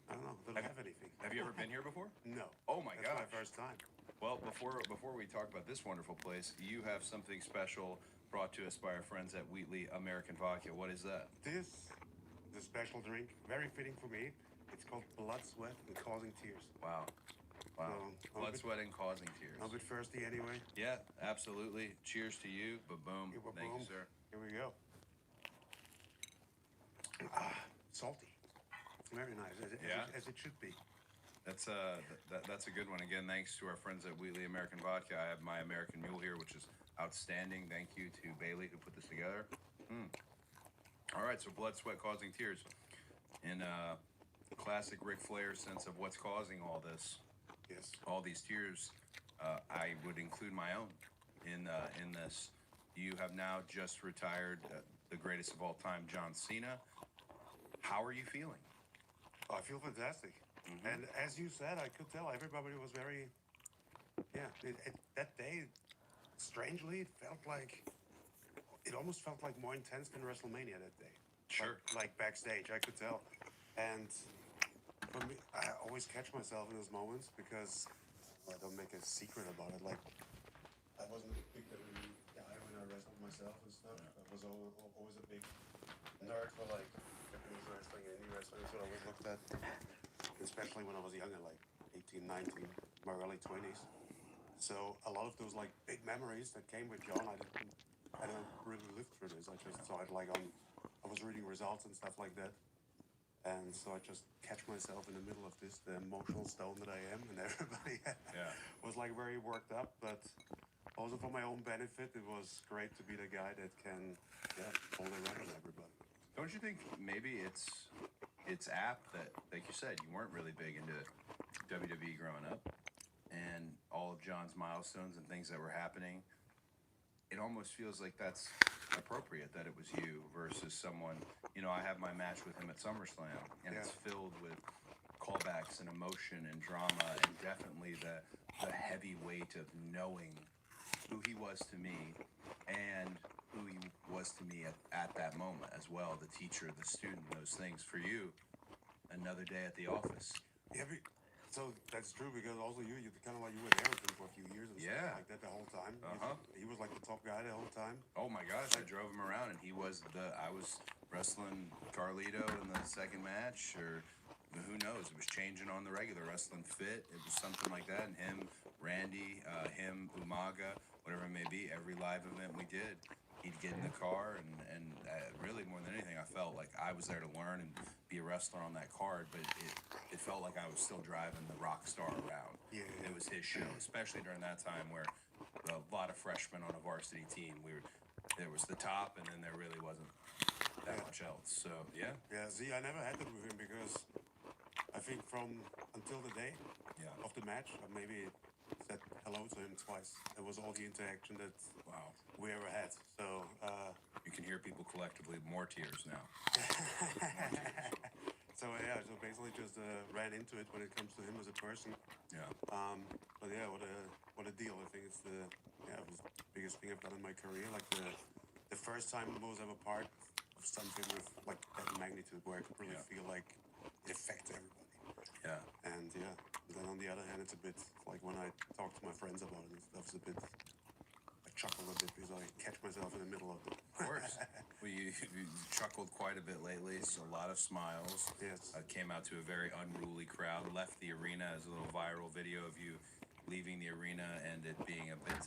I don't know, don't have anything. Have you ever been here before? No. Oh my That's gosh. my first time. Well, before we talk about this wonderful place, you have something special brought to us by our friends at Wheatley American Vodka. What is that? This is a special drink, very fitting for me. It's called Blood, Sweat, and Causing Tears. Wow. Wow. So, Blood, sweat, and causing tears. I'm a bit thirsty anyway. Yeah, absolutely. Cheers to you. Ba-boom. Here, Thank boom. you, sir. Here we go. Salty. Very nice, as it should be. That's a good one. Again, thanks to our friends at Wheatley American Vodka. I have my American Mule here, which is outstanding. Thank you to Bailey who put this together. All right, so blood, sweat, causing tears. In classic Ric Flair sense of what's causing all this, Yes. all these tears, I would include my own in this. You have now just retired the greatest of all time, John Cena. How are you feeling? I feel fantastic. And as you said, I could tell everybody was very, that day, strangely, it almost felt like more intense than WrestleMania that day. Sure. Like backstage, I could tell. And for me, I always catch myself in those moments because I don't make a secret about it. Like, I wasn't a big WWE guy when I I wrestled myself and stuff. I was always a big nerd for like Japanese wrestling and indie wrestling. That's what I always looked at, especially when I was younger, like 18, 19, my early 20s. So a lot of those like big memories that came with John, I didn't really live through this. I just saw it like I was reading results and stuff like that. And so I just catch myself in the middle of this, the emotional stone that I am, and everybody was like very worked up. But also for my own benefit, it was great to be the guy that can hold a run on everybody. Don't you think maybe it's apt that, like you said, you weren't really big into WWE growing up, and all of John's milestones and things that were happening, it almost feels like that's appropriate that it was you versus someone. You know, I have my match with him at SummerSlam, and it's filled with callbacks and emotion and drama, and definitely the heavy weight of knowing who he was to me and who he was to me at that moment as well. The teacher, the student, those things. For you, another day at the office. Yeah, so that's true because also you kind of like you were there with him for a few years and stuff like that the whole time. He was like the top guy the whole time. Oh my gosh, I drove him around and I was wrestling Carlito in the second match, or who knows, it was changing on the regular, wrestling Fit, it was something like that, and him, Randy, him, Umaga, whatever it may be, every live event we did, he'd get in the car, and really more than anything, I felt like I was there to learn and be a wrestler on that card, but it felt like I was still driving the rock star around. Yeah. It was his show, especially during that time where a lot of freshmen on a varsity team, there was the top, and then there really wasn't that much else. So yeah. See, I never had that with him because I think from until the day of the match, I maybe said hello to him twice. It was all the interaction that we ever had. So you can hear people collectively more tears now. So basically just ran into it when it comes to him as a person. Yeah. But yeah, what a deal. I think it's it was the biggest thing I've done in my career. Like the first time I was ever part of something with like that magnitude where I could really feel like it affects everybody. Yeah. And then on the other hand, it's a bit like when I talk to my friends about it and stuff, it's a bit, I chuckle a bit because I catch myself in the middle of it. Of course. Well, you chuckled quite a bit lately. So a lot of smiles. Yes. Came out to a very unruly crowd. Left the arena as a little viral video of you leaving the arena and it being a bit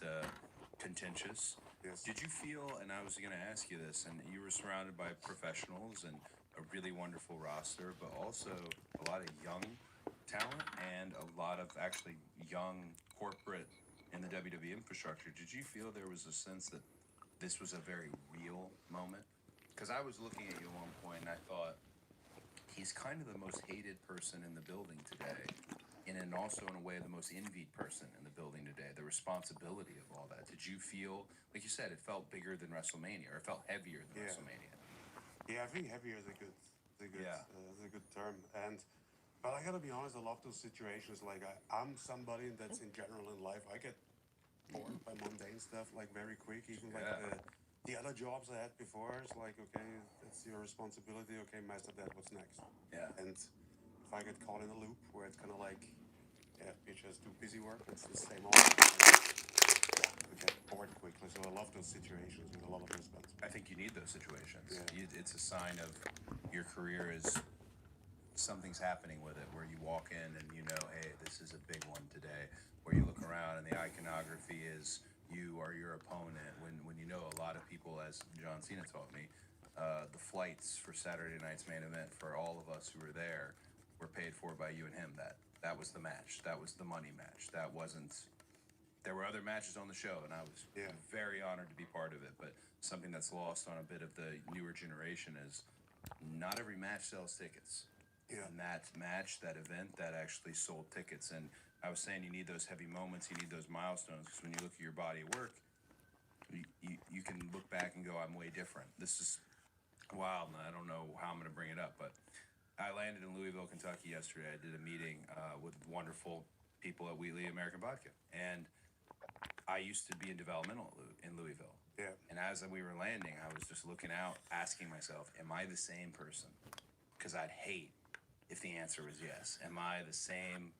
contentious. Yes. Did you feel, and I was going to ask you this, and you were surrounded by professionals and a really wonderful roster, but also a lot of young talent and a lot of actually young corporate in the WWE infrastructure. Did you feel there was a sense that this was a very real moment? Because I was looking at you at one point and I thought, he's kind of the most hated person in the building today, and also in a way the most envied person in the building today. The responsibility of all that. Did you feel, like you said, it felt bigger than WrestleMania, or it felt heavier than WrestleMania? Yeah, I think heavier is a good term. But I gotta be honest, I love those situations. Like I'm somebody that's in general in life, I get bored by mundane stuff like very quick. Even like the other jobs I had before, it's like, okay, it's your responsibility. Okay, master that. What's next? Yeah. And if I get caught in a loop where it's kind of like, you just do busy work, it's the same old. I get bored quickly. So I love those situations with a lot of responsibility. I think you need those situations. Yeah. It's a sign of your career is something's happening with it, where you walk in and you know, hey, this is a big one today. Where you look around and the iconography is you or your opponent. When you know a lot of people, as John Cena taught me, the flights for Saturday night's main event for all of us who were there were paid for by you and him. That was the match. That was the money match. That wasn't. There were other matches on the show, and I was very honored to be part of it. But something that's lost on a bit of the newer generation is not every match sells tickets. Yeah. And that match, that event, that actually sold tickets. And I was saying you need those heavy moments, you need those milestones, because when you look at your body of work, you can look back and go, I'm way different. This is wild, and I don't know how I'm going to bring it up, but I landed in Louisville, Kentucky yesterday. I did a meeting with wonderful people at Wheatley American Vodka, and I used to be in developmental in Louisville. Yeah. And as we were landing, I was just looking out, asking myself, am I the same person? Because I'd hate if the answer was yes. Am I the same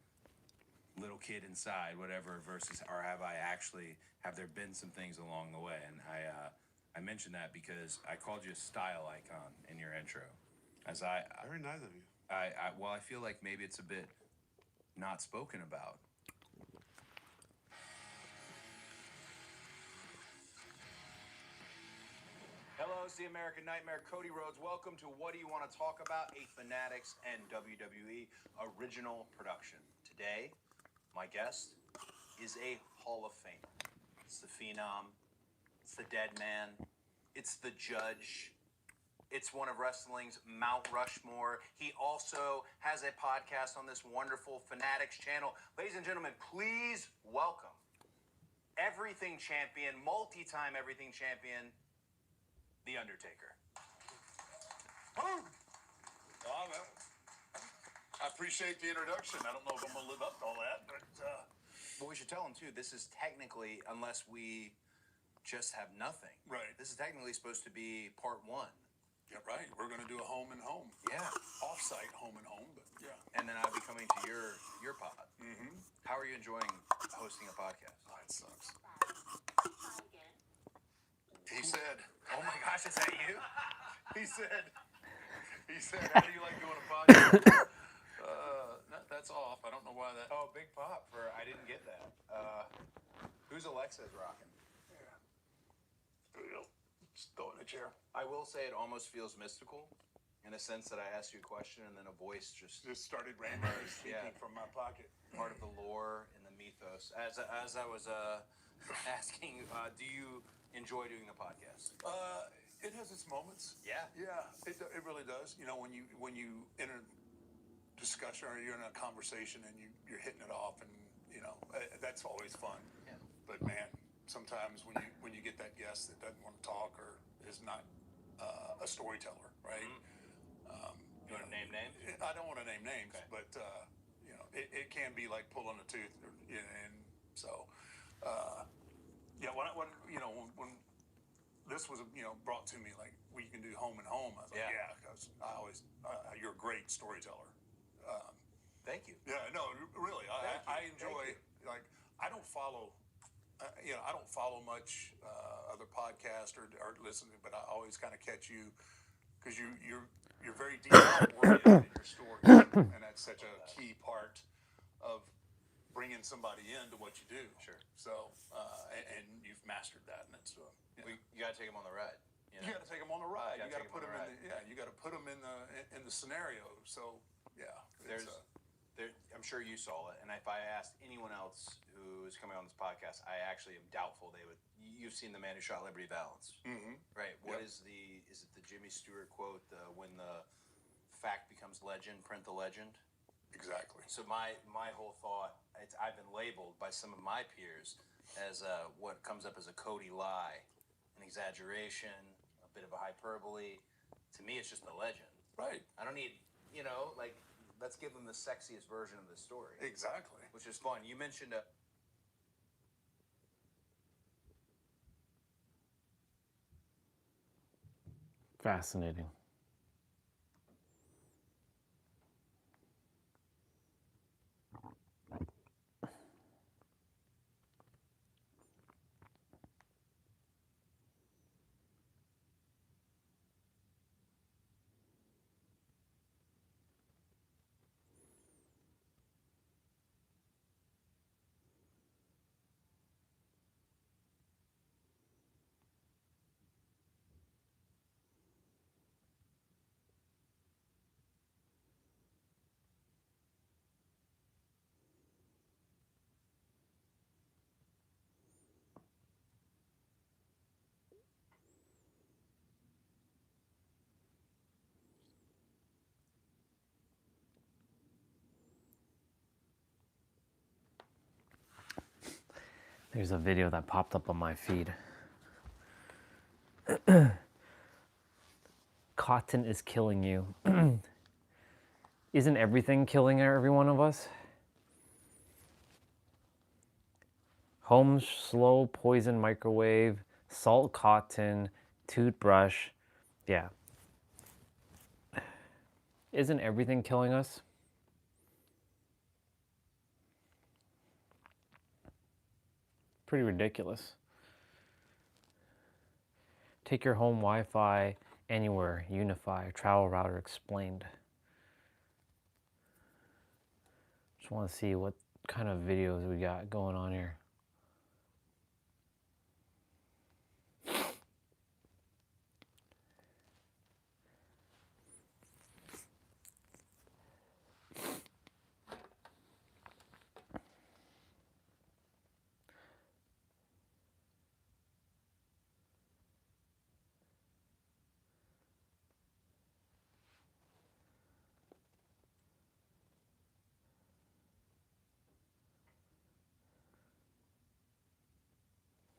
little kid inside, whatever, versus, or have there been some things along the way? And I mentioned that because I called you a style icon in your intro. Very nice of you. I feel like maybe it's a bit not spoken about. Hello, it's the American Nightmare, Cody Rhodes. Welcome to What Do You Want to Talk About? A Fanatics and WWE original production. Today, my guest is a Hall of Famer. It's the Phenom. It's the Dead Man. It's the Judge. It's one of wrestling's Mount Rushmore. He also has a podcast on this wonderful Fanatics channel. Ladies and gentlemen, please welcome everything champion, multi-time everything champion, The Undertaker. I appreciate the introduction. I don't know if I'm going to live up to all that, but But we should tell him, too, this is technically, unless we just have nothing. Right. This is technically supposed to be part one. yeah, right. We're going to do a home and home. Yeah. Off-site home and home, but yeah. And then I'll be coming to your pod. Mm-hmm. How are you enjoying hosting a podcast? Oh, it sucks. He said, Oh my gosh, is that you? he said, how do you like doing a podcast? That's off. I don't know why that. Oh, big pop for I didn't get that. Who's Alexa's rocking? There you go. Just throw it in a chair. I will say it almost feels mystical in a sense that I asked you a question and then a voice just Just started randomly speaking Yeah. from my pocket. part of the lore and the mythos. As I was asking, do you enjoy doing the podcast? It has its moments. Yeah. Yeah, it really does. You know, when you enter discussion or you're in a conversation and you're hitting it off, and you know that's always fun. Yeah. But man, sometimes when you get that guest that doesn't want to talk or is not a storyteller, right? You want to name names? I don't want to name names, Okay. but you know, it can be like pulling a tooth, and so yeah. When this was brought to me like we can do home and home, I was like, Yeah. because you're a great storyteller. Thank you. Yeah, no, really, I enjoy Thank like I don't follow. I don't follow much other podcasts or listen, but I always kind of catch you because you're very detail oriented in your stories, and that's such a key part of bringing somebody into what you do. Sure. So, and you've mastered that, and it's You got to take him on the ride. you got to take them on the ride. You You gotta got to take put 'em them on in the the you got to put them in the scenario. So yeah, There's, I'm sure you saw it, and if I asked anyone else who is coming on this podcast, I actually am doubtful they would. You've seen The Man Who Shot Liberty Valance, right? What Yep. is it the Jimmy Stewart quote? When the fact becomes legend, print the legend. exactly. So my whole thought, I've been labeled by some of my peers as what comes up as a Cody lie, an exaggeration, a bit of a hyperbole. To me, it's just a legend. Right. I don't need, like, let's give them the sexiest version of the story, Exactly. which is fun. You mentioned Fascinating. There's a video that popped up on my feed. Cotton is killing you. Isn't everything killing every one of us? Home slow poison microwave, salt cotton, toothbrush. Yeah. Isn't everything killing us? pretty ridiculous. Take your home Wi-Fi anywhere, Unify, travel router explained. Just want to see what kind of videos we got going on here.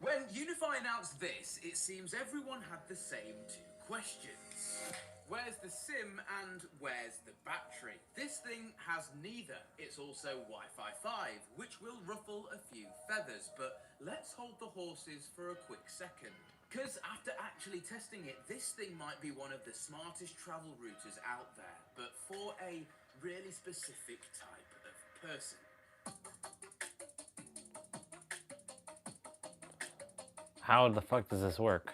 When Unify announced this, it seems everyone had the same two questions. Where's the SIM and where's the battery? This thing has neither. It's also Wi-Fi 5, which will ruffle a few feathers, but let's hold the horses for a quick second. Because after actually testing it, this thing might be one of the smartest travel routers out there, but for a really specific type of person. How the fuck does this work?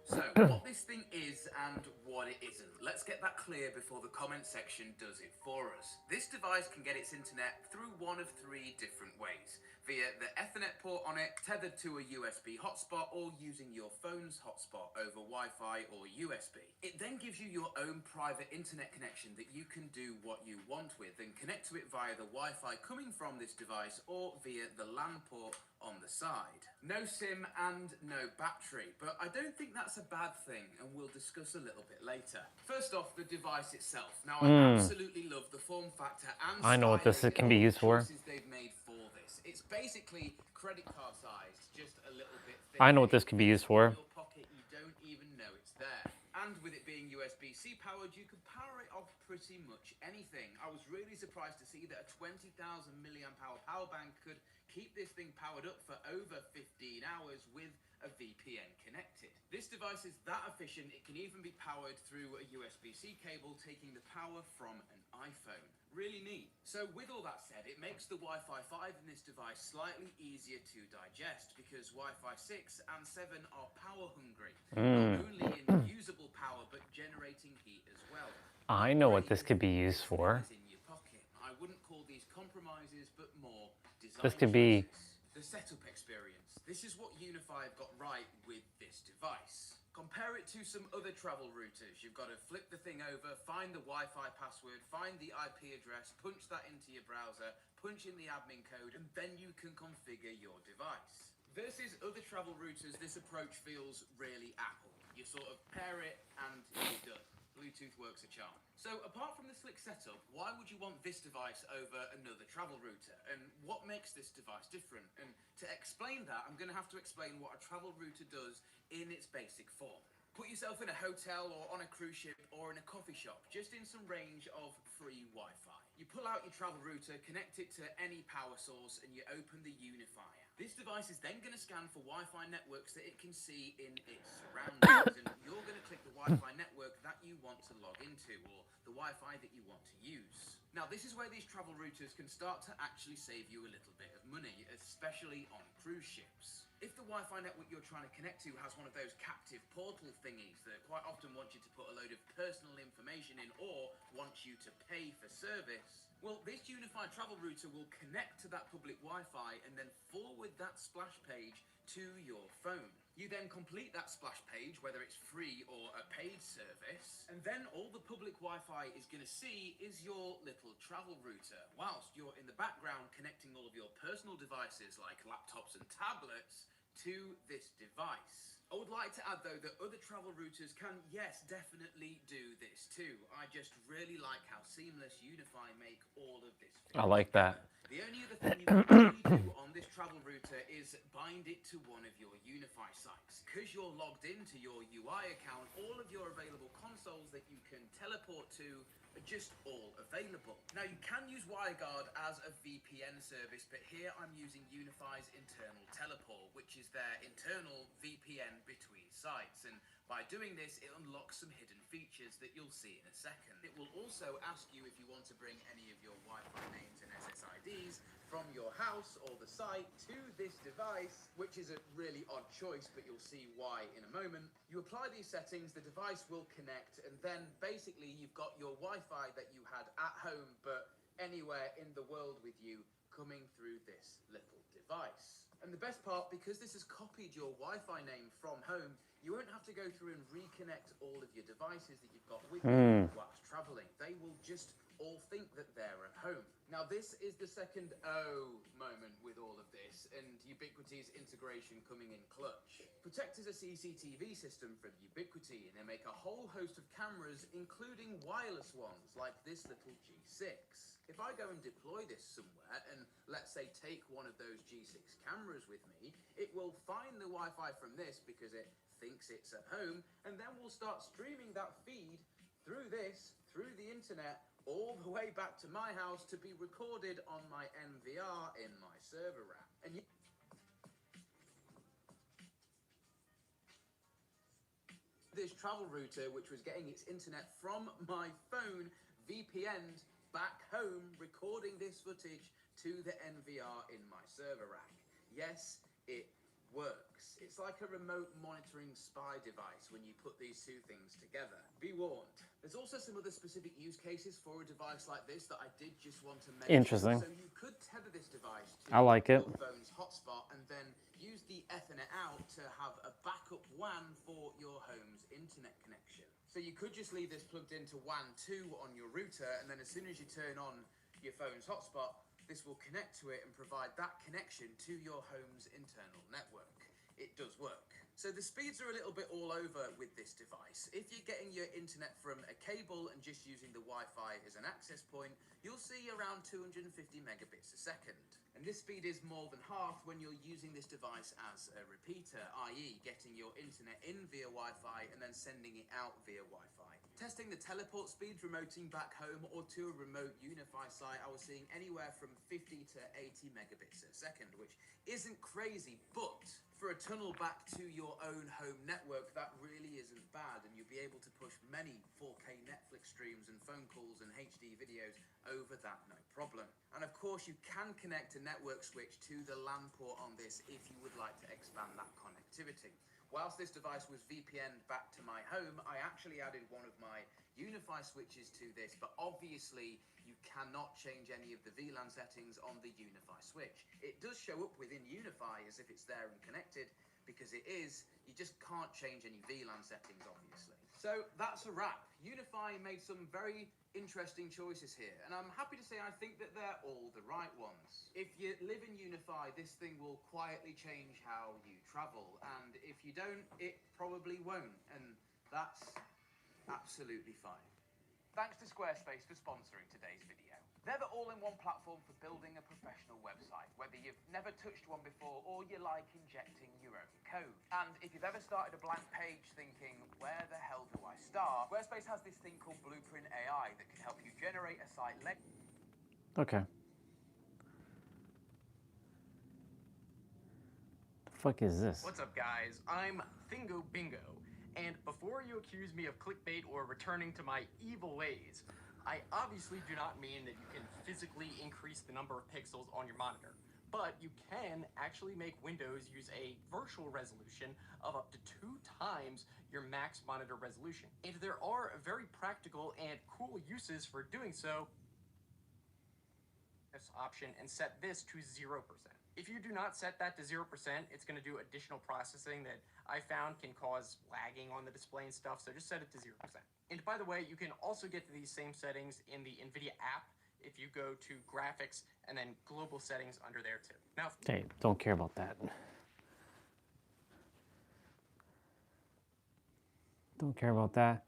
So, what this thing is and what it isn't. Let's get that clear before the comment section does it for us. This device can get its internet through one of three different ways. Via the Ethernet port on it, tethered to a USB hotspot, or using your phone's hotspot over Wi-Fi or USB. It then gives you your own private internet connection that you can do what you want with and connect to it via the Wi-Fi coming from this device or via the LAN port on the side. No SIM and no battery, but I don't think that's a bad thing, and we'll discuss a little bit later. First off, the device itself. Now, I absolutely love the form factor and I know what this styling can be and used for. choices they've made for this. It's basically credit card sized, just a little bit thinner. I know what this can be used for. In your pocket, you don't even know it's there. And with it being USB-C powered, you can power it off pretty much anything. I was really surprised to see that a 20,000 milliamp hour power bank could keep this thing powered up for over 15 hours with a VPN connected. This device is that efficient, it can even be powered through a USB-C cable, taking the power from an iPhone. Really neat. So with all that said, it makes the Wi-Fi 5 in this device slightly easier to digest because Wi-Fi 6 and 7 are power hungry. Not only in usable power, but generating heat as well. I know what this could be used for. In your pocket. I wouldn't call these compromises, but more design This could be choices. The setup experience. This is what Unify have got right with this device. Compare it to some other travel routers. You've got to flip the thing over, find the Wi-Fi password, find the IP address, punch that into your browser, punch in the admin code, and then you can configure your device. Versus other travel routers, this approach feels really Apple. You sort of pair it and you're done. Bluetooth works a charm. So apart from the slick setup, why would you want this device over another travel router? And what makes this device different? And to explain that, I'm going to have to explain what a travel router does in its basic form. Put yourself in a hotel or on a cruise ship or in a coffee shop, just in some range of free Wi-Fi. You pull out your travel router, connect it to any power source, and you open the Unifier. This device is then going to scan for Wi-Fi networks that it can see in its surroundings, and you're going to click the Wi-Fi network that you want to log into, or the Wi-Fi that you want to use. Now, this is where these travel routers can start to actually save you a little bit of money, especially on cruise ships. If the Wi-Fi network you're trying to connect to has one of those captive portal thingies that quite often want you to put a load of personal information in or wants you to pay for service, well, this unified travel router will connect to that public Wi-Fi and then forward that splash page to your phone. You then complete that splash page, whether it's free or a paid service, and then all the public Wi-Fi is going to see is your little travel router, whilst you're in the background connecting all of your personal devices like laptops and tablets to this device. I would like to add though that other travel routers can, yes, definitely do this too. I just really like how seamless Unify make all of this fit I like that. The only other thing you can really do on this travel router is bind it to one of your Unify sites. Because you're logged into your UI account, all of your available consoles that you can teleport to are just all available. Now, you can use WireGuard as a VPN service, but here I'm using Unify's internal teleport, which is their internal VPN between sites. And By doing this, it unlocks some hidden features that you'll see in a second. It will also ask you if you want to bring any of your Wi-Fi names and SSIDs from your house or the site to this device, which is a really odd choice, but you'll see why in a moment. You apply these settings, the device will connect, and then basically you've got your Wi-Fi that you had at home, but anywhere in the world with you, coming through this little device. And the best part, because this has copied your Wi-Fi name from home, you won't have to go through and reconnect all of your devices that you've got with you whilst traveling. They will just all think that they're at home. Now, this is the second oh moment with all of this, and Ubiquity's integration coming in clutch. Protect is a CCTV system from Ubiquity, and they make a whole host of cameras, including wireless ones, like this little G6. If I go and deploy this somewhere, and let's say take one of those G6 cameras with me, it will find the Wi-Fi from this because it thinks it's at home, and then we'll start streaming that feed through this, through the internet, all the way back to my house to be recorded on my NVR in my server rack. And this travel router, which was getting its internet from my phone, VPN'd back home, recording this footage to the NVR in my server rack. Yes, it works. It's like a remote monitoring spy device when you put these two things together. Be warned. There's also some other specific use cases for a device like this that I did just want to mention. Interesting. So you could tether this device to I like it. your phone's hotspot and then use the Ethernet out to have a backup WAN for your home's internet connection. So you could just leave this plugged into WAN 2 on your router, and then as soon as you turn on your phone's hotspot, this will connect to it and provide that connection to your home's internal network. It does work. So the speeds are a little bit all over with this device. If you're getting your internet from a cable and just using the Wi-Fi as an access point, you'll see around 250 megabits a second. And this speed is more than half when you're using this device as a repeater, i.e. getting your internet in via Wi-Fi and then sending it out via Wi-Fi. Testing the teleport speeds remoting back home or to a remote Unify site, I was seeing anywhere from 50 to 80 megabits a second, which isn't crazy, but for a tunnel back to your own home network, that really isn't bad, and you'll be able to push many 4K Netflix streams and phone calls and HD videos over that, no problem. And of course, you can connect a network switch to the LAN port on this if you would like to expand that connectivity. Whilst this device was VPN'd back to my home, I actually added one of my Unify switches to this, but obviously you cannot change any of the VLAN settings on the Unify switch. It does show up within Unify as if it's there and connected, because it is, you just can't change any VLAN settings, obviously. So that's a wrap. Unify made some very interesting choices here, and I'm happy to say I think that they're all the right ones. If you live in Unify, this thing will quietly change how you travel, and if you don't, it probably won't, and that's absolutely fine. Thanks to Squarespace for sponsoring today's video. They're the all-in-one platform for building a professional website, whether you've never touched one before or you like injecting your own code. And if you've ever started a blank page thinking, where the hell do I start? Squarespace has this thing called Blueprint AI that can help you generate a site. Okay. The fuck is this? What's up, guys? I'm Thingo Bingo, and before you accuse me of clickbait or returning to my evil ways, I obviously do not mean that you can physically increase the number of pixels on your monitor, but you can actually make Windows use a virtual resolution of up to 2 times your max monitor resolution. And there are very practical and cool uses for doing so. This option and set this to 0%. If you do not set that to 0%, it's going to do additional processing that I found can cause lagging on the display and stuff, so just set it to 0%. And by the way, you can also get to these same settings in the NVIDIA app if you go to graphics and then global settings under there too. Now, Hey, don't care about that. Don't care about that.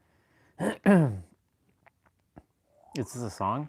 Is this a song?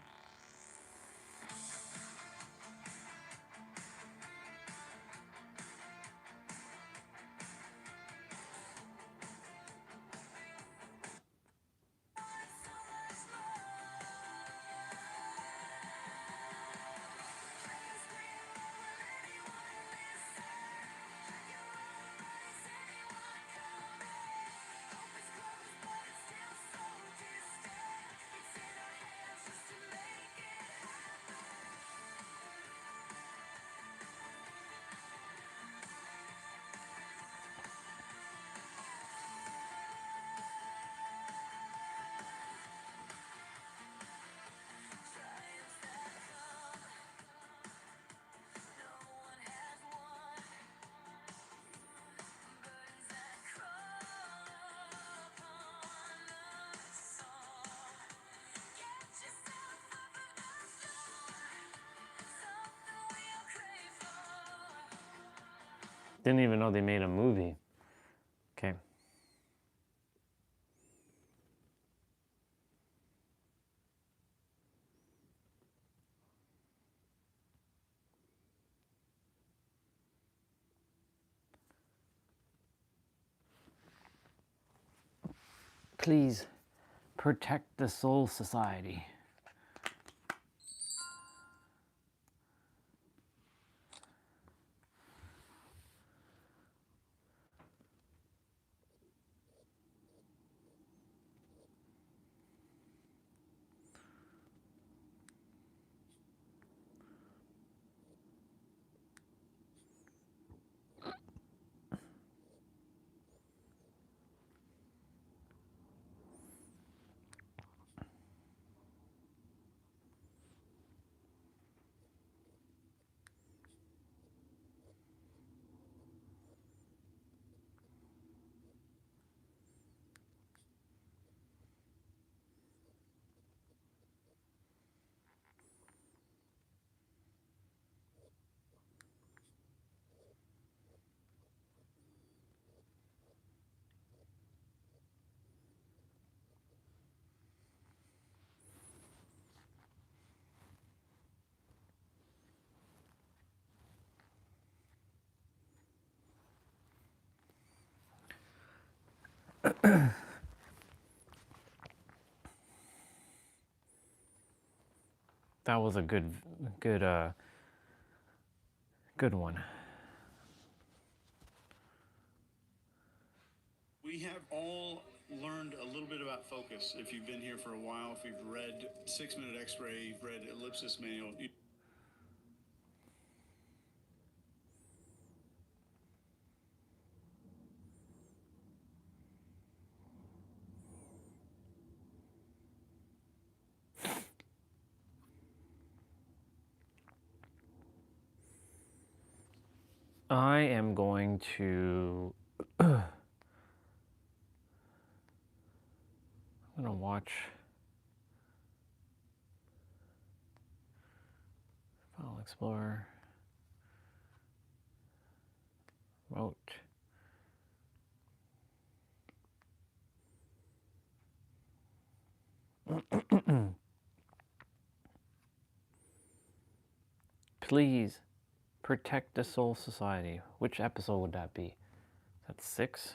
Didn't even know they made a movie. Okay. Please protect the Soul Society. That was a good one. We have all learned a little bit about focus. If you've been here for a while, if you've read 6-Minute X-Ray, read Ellipsis Manual. I am going to I'm gonna watch File Explorer, Remote. Please protect the Soul Society. Which episode would that be? That's 6?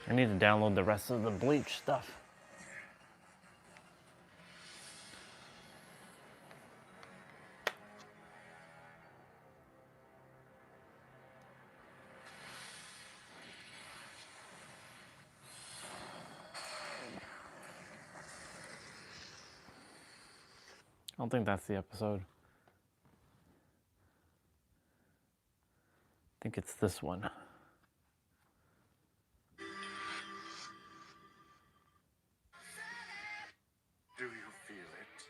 I need to download the rest of the Bleach stuff. I don't think that's the episode. I think it's this one. Do you feel it?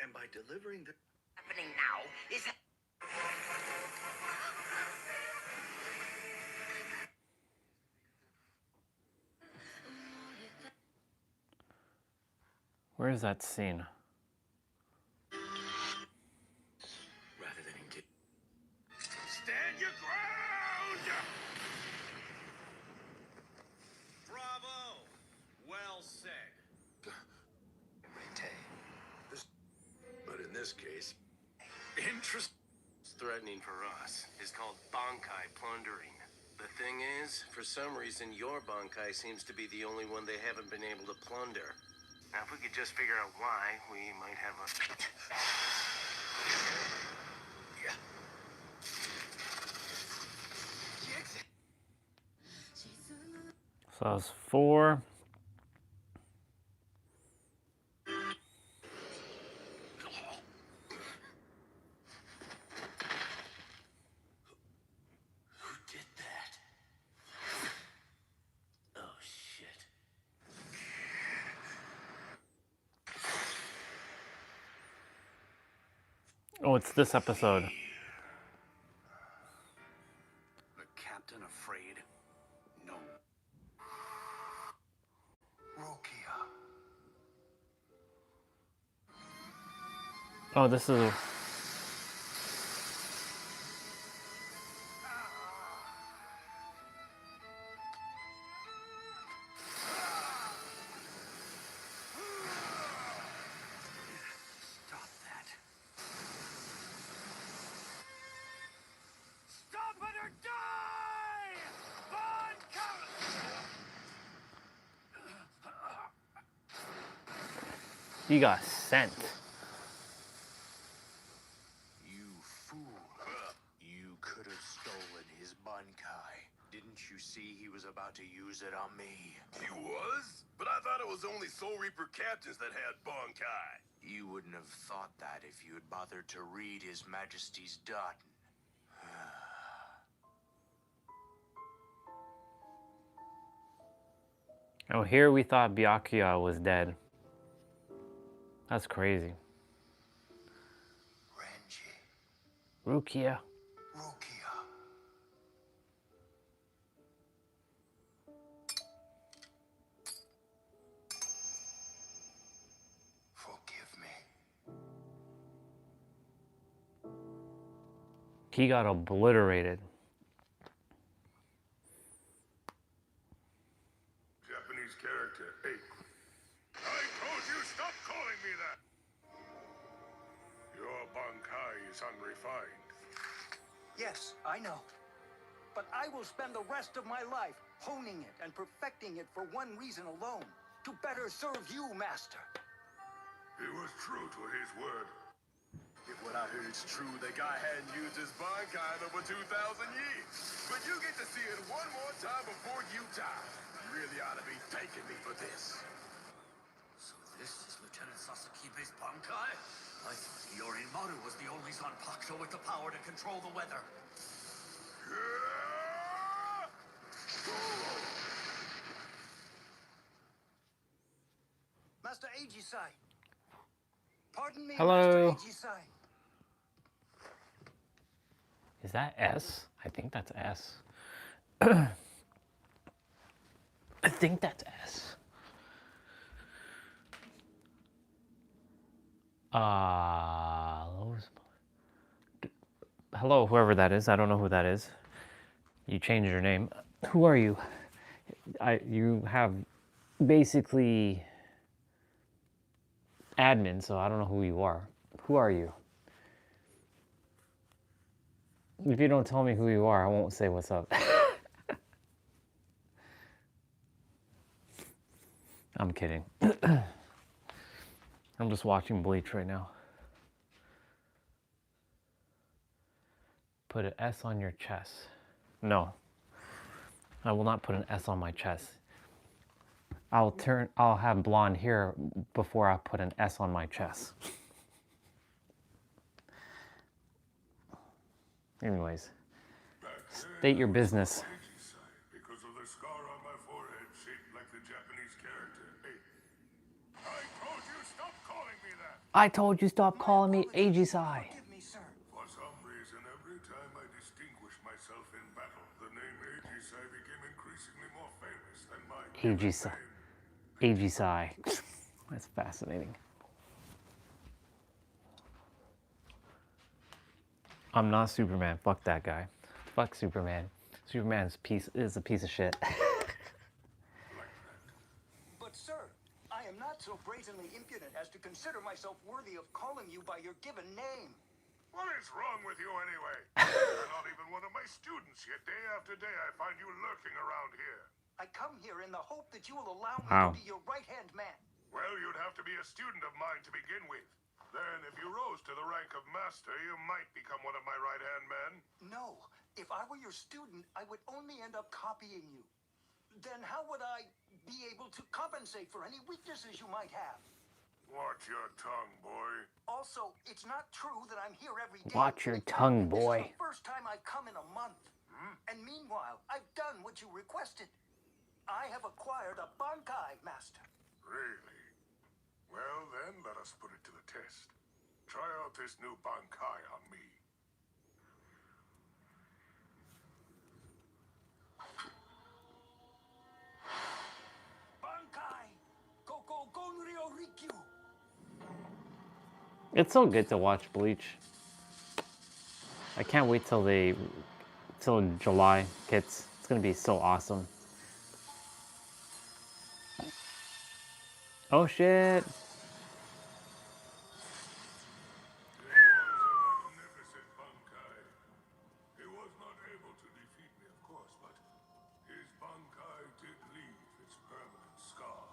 And by delivering the happening now is Where is that scene? rather than stand your ground. Bravo! Well said. But in this case, interest threatening for us is called Bankai plundering. The thing is, for some reason, your Bankai seems to be the only one they haven't been able to plunder. Now, if we could just figure out why, we might have a... So that was 4. Who did that? Oh, shit. Oh, it's this episode. The captain afraid? No. Rukia. Oh, this is. Stop that. Stop it or die! He got sent. You fool. You could have stolen his bankai. Didn't you see he was about to use it on me? He was? But I thought it was only Soul Reaper captains that had bankai. You wouldn't have thought that if you had bothered to read His Majesty's Dot. Oh, here we thought Byakuya was dead. That's crazy. Renji. Rukia. Rukia. Forgive me. He got obliterated. Japanese character. Hey. I told you stop calling me that! Your bankai is unrefined. Yes, I know. But I will spend the rest of my life honing it and perfecting it for one reason alone. To better serve you, Master. He was true to his word. If what I heard's true, the guy hadn't used his bankai in over 2,000 years. But you get to see it one more time before you die. You really ought to be thanking me for this. So this is Lieutenant Sasakibe's bankai? I thought Yorimaru was the only Zanpakuto with the power to control the weather. Master Aegisai. Pardon me, Hello. Master Aegisai. Is that S? I think that's S. I think that's S. Hello, whoever that is. I don't know who that is. You changed your name. Who are you? You have basically admin, so I don't know who you are. Who are you? If you don't tell me who you are, I won't say what's up. I'm kidding. I'm just watching Bleach right now. Put an S on your chest. No. I will not put an S on my chest. I'll have blonde hair before I put an S on my chest. Anyways, state your business. Because of the scar on my forehead shaped like the Japanese character. Hey. I told you stop calling me that! I told you stop calling me Aegisai. Forgive me, sir. For some reason, every time I distinguished myself in battle, the name Aegisai became increasingly more famous than my Aegisai. Aegisai. That's fascinating. I'm not Superman. Fuck that guy. Fuck Superman. Superman's is a piece of shit. But, sir, I am not so brazenly impudent as to consider myself worthy of calling you by your given name. What is wrong with you anyway? You're not even one of my students, yet day after day I find you lurking around here. I come here in the hope that you will allow me Wow. to be your right-hand man. Well, you'd have to be a student of mine to begin with. Then, if you rose to the rank of master, you might become one of my right-hand men. No, if I were your student, I would only end up copying you. Then how would I be able to compensate for any weaknesses you might have? Watch your tongue, boy. Also, it's not true that I'm here every day. Watch your tongue, boy. This is the first time I've come in a month. And meanwhile, I've done what you requested. I have acquired a bankai, Master. Really? Well, then, let us put it to the test. Try out this new Bankai on me. Bankai! Koko Gonryo Rikyu! It's so good to watch Bleach. I can't wait till July hits. It's gonna be so awesome. Oh shit! Magnificent Bankai. He was not able to defeat me, of course, but his Bankai did leave its permanent scar.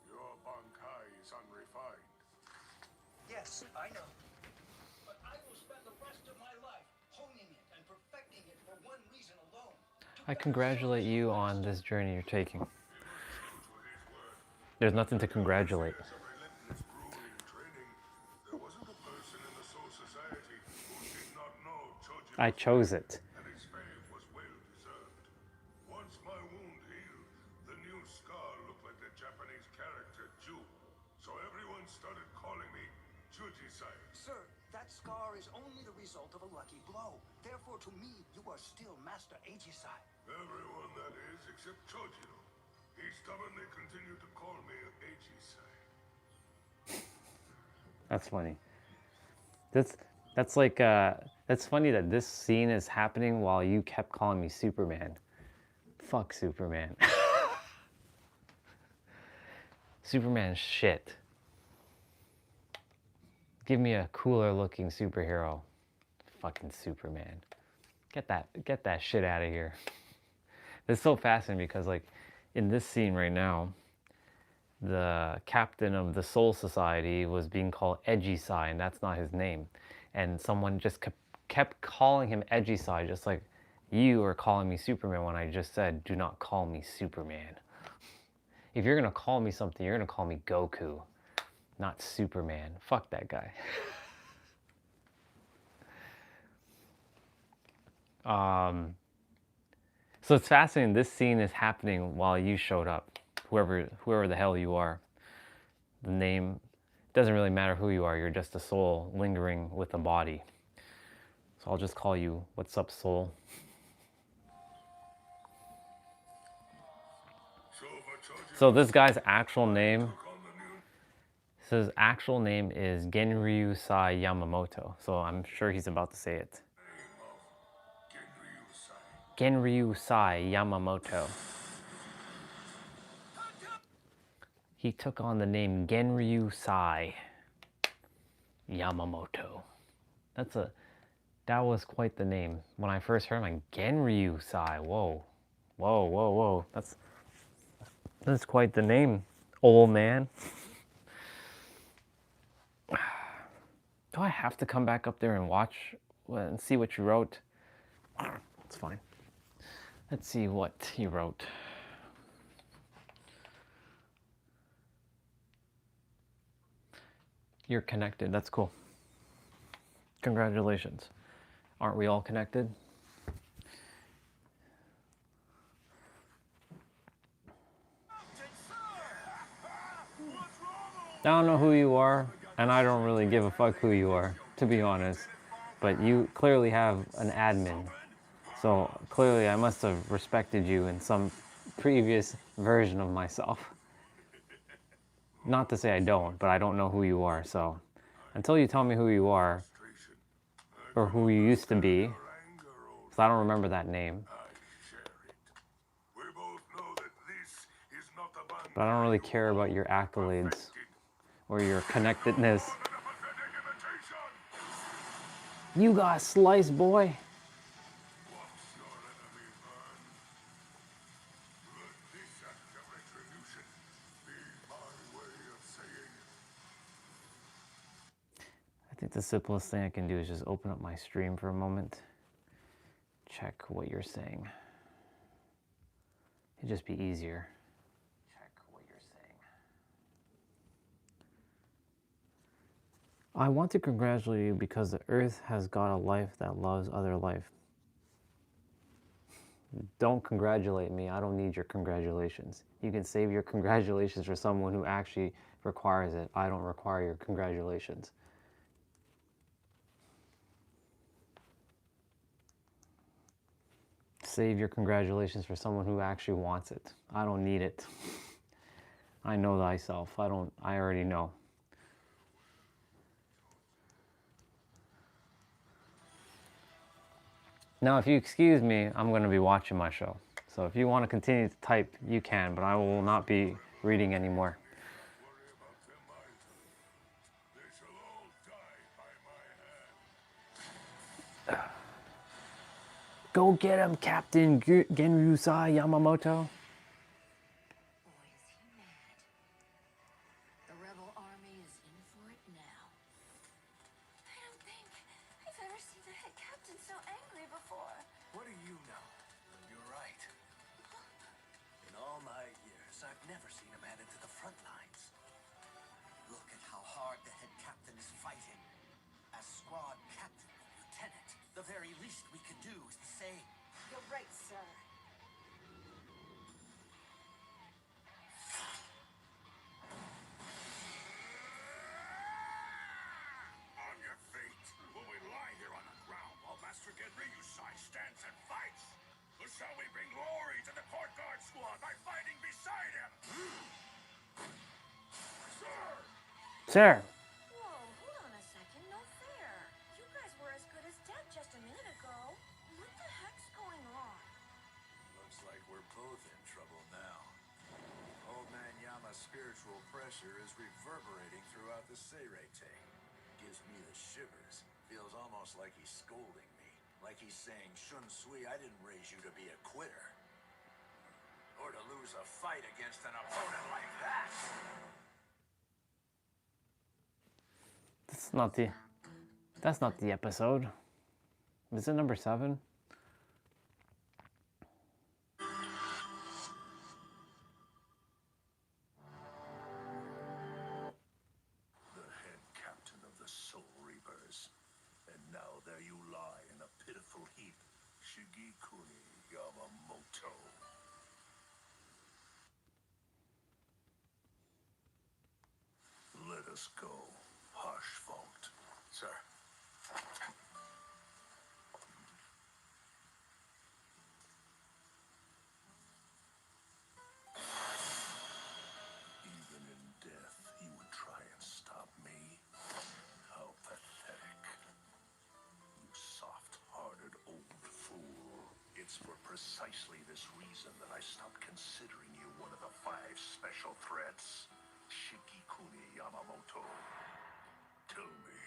Your Bankai is unrefined. Yes, I know. But I will spend the rest of my life honing it and perfecting it for one reason alone. I congratulate you on this journey you're taking. There's nothing to congratulate. Years of relentless grueling training, there wasn't a person in the Soul Society who did not know Choji I chose it. and his fame was well deserved. Once my wound healed, the new scar looked like the Japanese character Ju. So everyone started calling me Chuji-sai. Sir, that scar is only the result of a lucky blow. Therefore, to me, you are still Master Eiji-sai. Everyone, that is, except Chojiro. He stubbornly continued to call me Eiji-sai. That's funny. That's like that's funny that this scene is happening while you kept calling me Superman. Fuck Superman. Superman's shit. Give me a cooler looking superhero. Fucking Superman. Get that shit out of here. It's so fascinating because like in this scene right now, the captain of the Soul Society was being called Eiji-sai, and that's not his name. And someone just kept calling him Eiji-sai, just like you are calling me Superman when I just said, do not call me Superman. If you're gonna call me something, you're gonna call me Goku, not Superman. Fuck that guy. So it's fascinating. This scene is happening while you showed up. Whoever the hell you are. The name doesn't really matter who you are. You're just a soul lingering with a body. So I'll just call you, what's up, soul? So this guy's actual name, his actual name is Genryu Sai Yamamoto. So I'm sure he's about to say it. Genryu Sai Yamamoto. He took on the name Genryu Sai Yamamoto. That was quite the name. When I first heard him, like Genryu Sai. Whoa. Whoa, whoa, whoa. That's quite the name, old man. Do I have to come back up there and watch and see what you wrote? It's fine. Let's see what he wrote. You're connected. That's cool. Congratulations. Aren't we all connected? I don't know who you are, and I don't really give a fuck who you are, to be honest. But you clearly have an admin. So clearly I must have respected you in some previous version of myself. Not to say I don't, but I don't know who you are. So until you tell me who you are, or who you used to be, because I don't remember that name. But I don't really care about your accolades or your connectedness. You got sliced, boy. I think the simplest thing I can do is just open up my stream for a moment. Check what you're saying. It'd just be easier. Check what you're saying. I want to congratulate you because the earth has got a life that loves other life. Don't congratulate me. I don't need your congratulations. You can save your congratulations for someone who actually requires it. I don't require your congratulations. Save your congratulations for someone who actually wants it. I don't need it. I know thyself. I already know. Now, if you excuse me, I'm going to be watching my show. So if you want to continue to type, you can, but I will not be reading anymore. Go get him, Captain Genryusai Yamamoto. The rebel army is in for it now. I don't think I've ever seen the head captain so angry before. What do you know? You're right. In all my years, I've never seen a man into the front lines. Look at how hard the head captain is fighting. As squad captain and lieutenant, the very least we could do is the same. You're right, sir. On your feet! Will we lie here on the ground while Master Genryusai stands and fights? Or shall we bring glory to the court guard squad by fighting beside him? Sir! Whoa, hold on a second. No fair. You guys were as good as dead just a minute ago. What the heck's going on? Looks like we're both in trouble now. Old man Yama's spiritual pressure is reverberating throughout the Seirei. Gives me the shivers. Feels almost like he's scolding me. Like he's saying, Shun Sui, I didn't raise you to be a quitter. Or to lose a fight against an opponent like that. That's not the episode. Is it number 7? The head captain of the Soul Reapers. And now there you lie in a pitiful heap, Shigekuni Yamamoto. Let us go, Harshvolt. Sir. Even in death, you would try and stop me? How pathetic. You soft-hearted old fool. It's for precisely this reason that I stopped considering you one of the 5 special threats. Shigekuni Yamamoto. Tell me,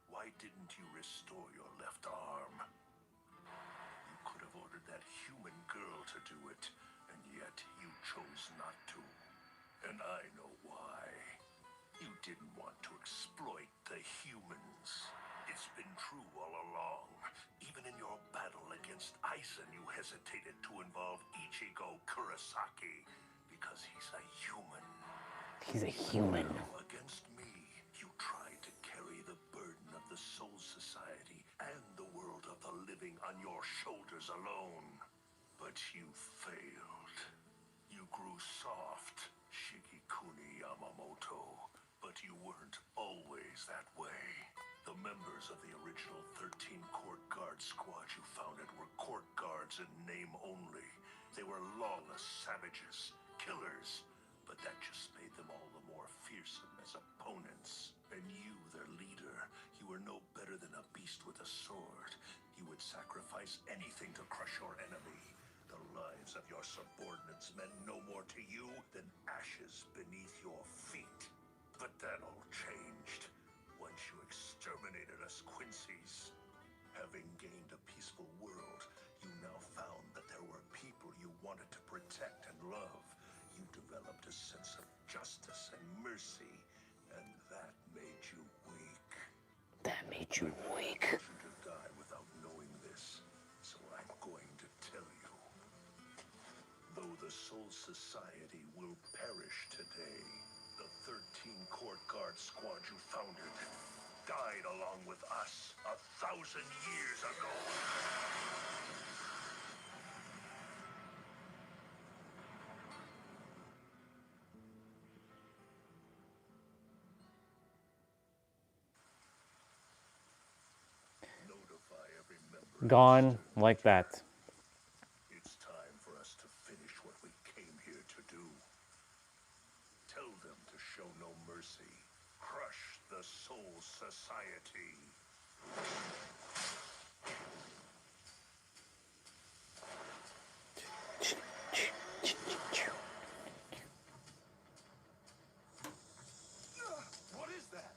why didn't you restore your left arm? You could have ordered that human girl to do it, and yet you chose not to. And I know why. You didn't want to exploit the humans. It's been true all along. Even in your battle against Aizen, you hesitated to involve Ichigo Kurosaki because he's a human. He's a human. Now, against me, you tried to carry the burden of the Soul Society and the world of the living on your shoulders alone. But you failed. You grew soft, Shigekuni Yamamoto. But you weren't always that way. The members of the original 13 Court Guard squad you founded were court guards in name only. They were lawless savages, killers. But that just made them all the more fearsome as opponents. And you, their leader, you were no better than a beast with a sword. You would sacrifice anything to crush your enemy. The lives of your subordinates meant no more to you than ashes beneath your feet. But that all changed once you exterminated us Quincy's. Having gained a peaceful world, you now found that there were people you wanted to protect and love. You developed a sense of justice and mercy, and that made you weak. That made you weak. I want you to die without knowing this, so I'm going to tell you. Though the Soul Society will perish today, the 13 Court Guard squad you founded died along with us 1,000 years ago. Gone like that. It's time for us to finish what we came here to do. Tell them to show no mercy. Crush the Soul Society. What is that?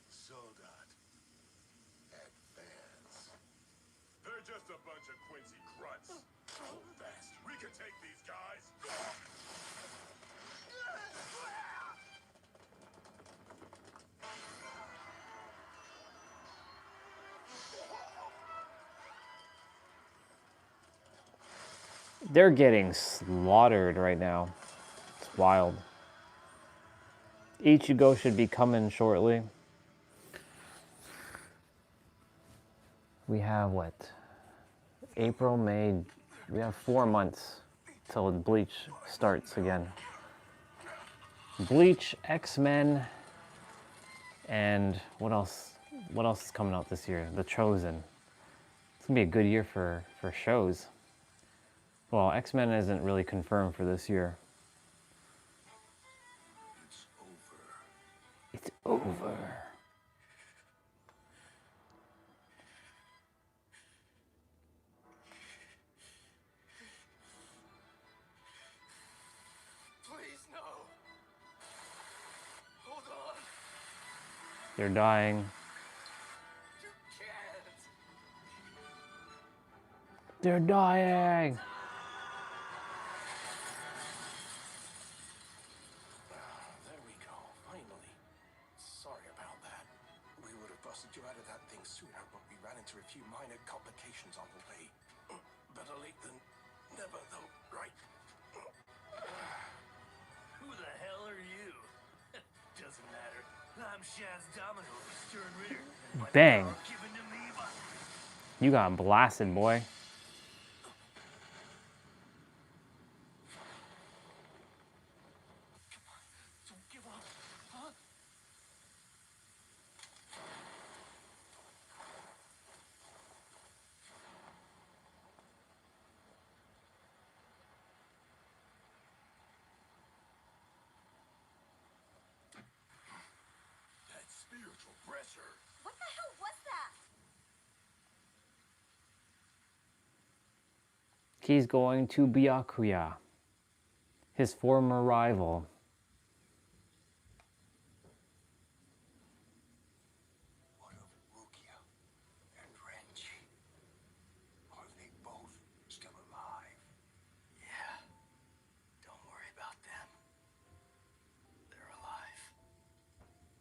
Soldat. Advance. They're just a bunch of Quincy grunts. Hold fast. We can take these guys. They're getting slaughtered right now. It's wild. Ichigo should be coming shortly. We have what? April, May. We have 4 months till Bleach starts again. Bleach, X-Men, and what else? What else is coming out this year? The Chosen. It's gonna be a good year for shows. Well, X-Men isn't really confirmed for this year. It's over. Please, no. Hold on. They're dying. You can't. They're dying. There we go, finally. Sorry about that. We would have busted you out of that thing sooner, but we ran into a few minor complications on the way. Better late than never, though, right? Who the hell are you? Doesn't matter. I'm Shaz Domino, the Stern Ritter. Bang. Given to me by... You got blasted, boy. Don't give up, huh? That spiritual pressure. What the hell was that? He's going to Byakuya, his former rival. What of Rukia and Renji? Are they both still alive? Yeah. Don't worry about them. They're alive.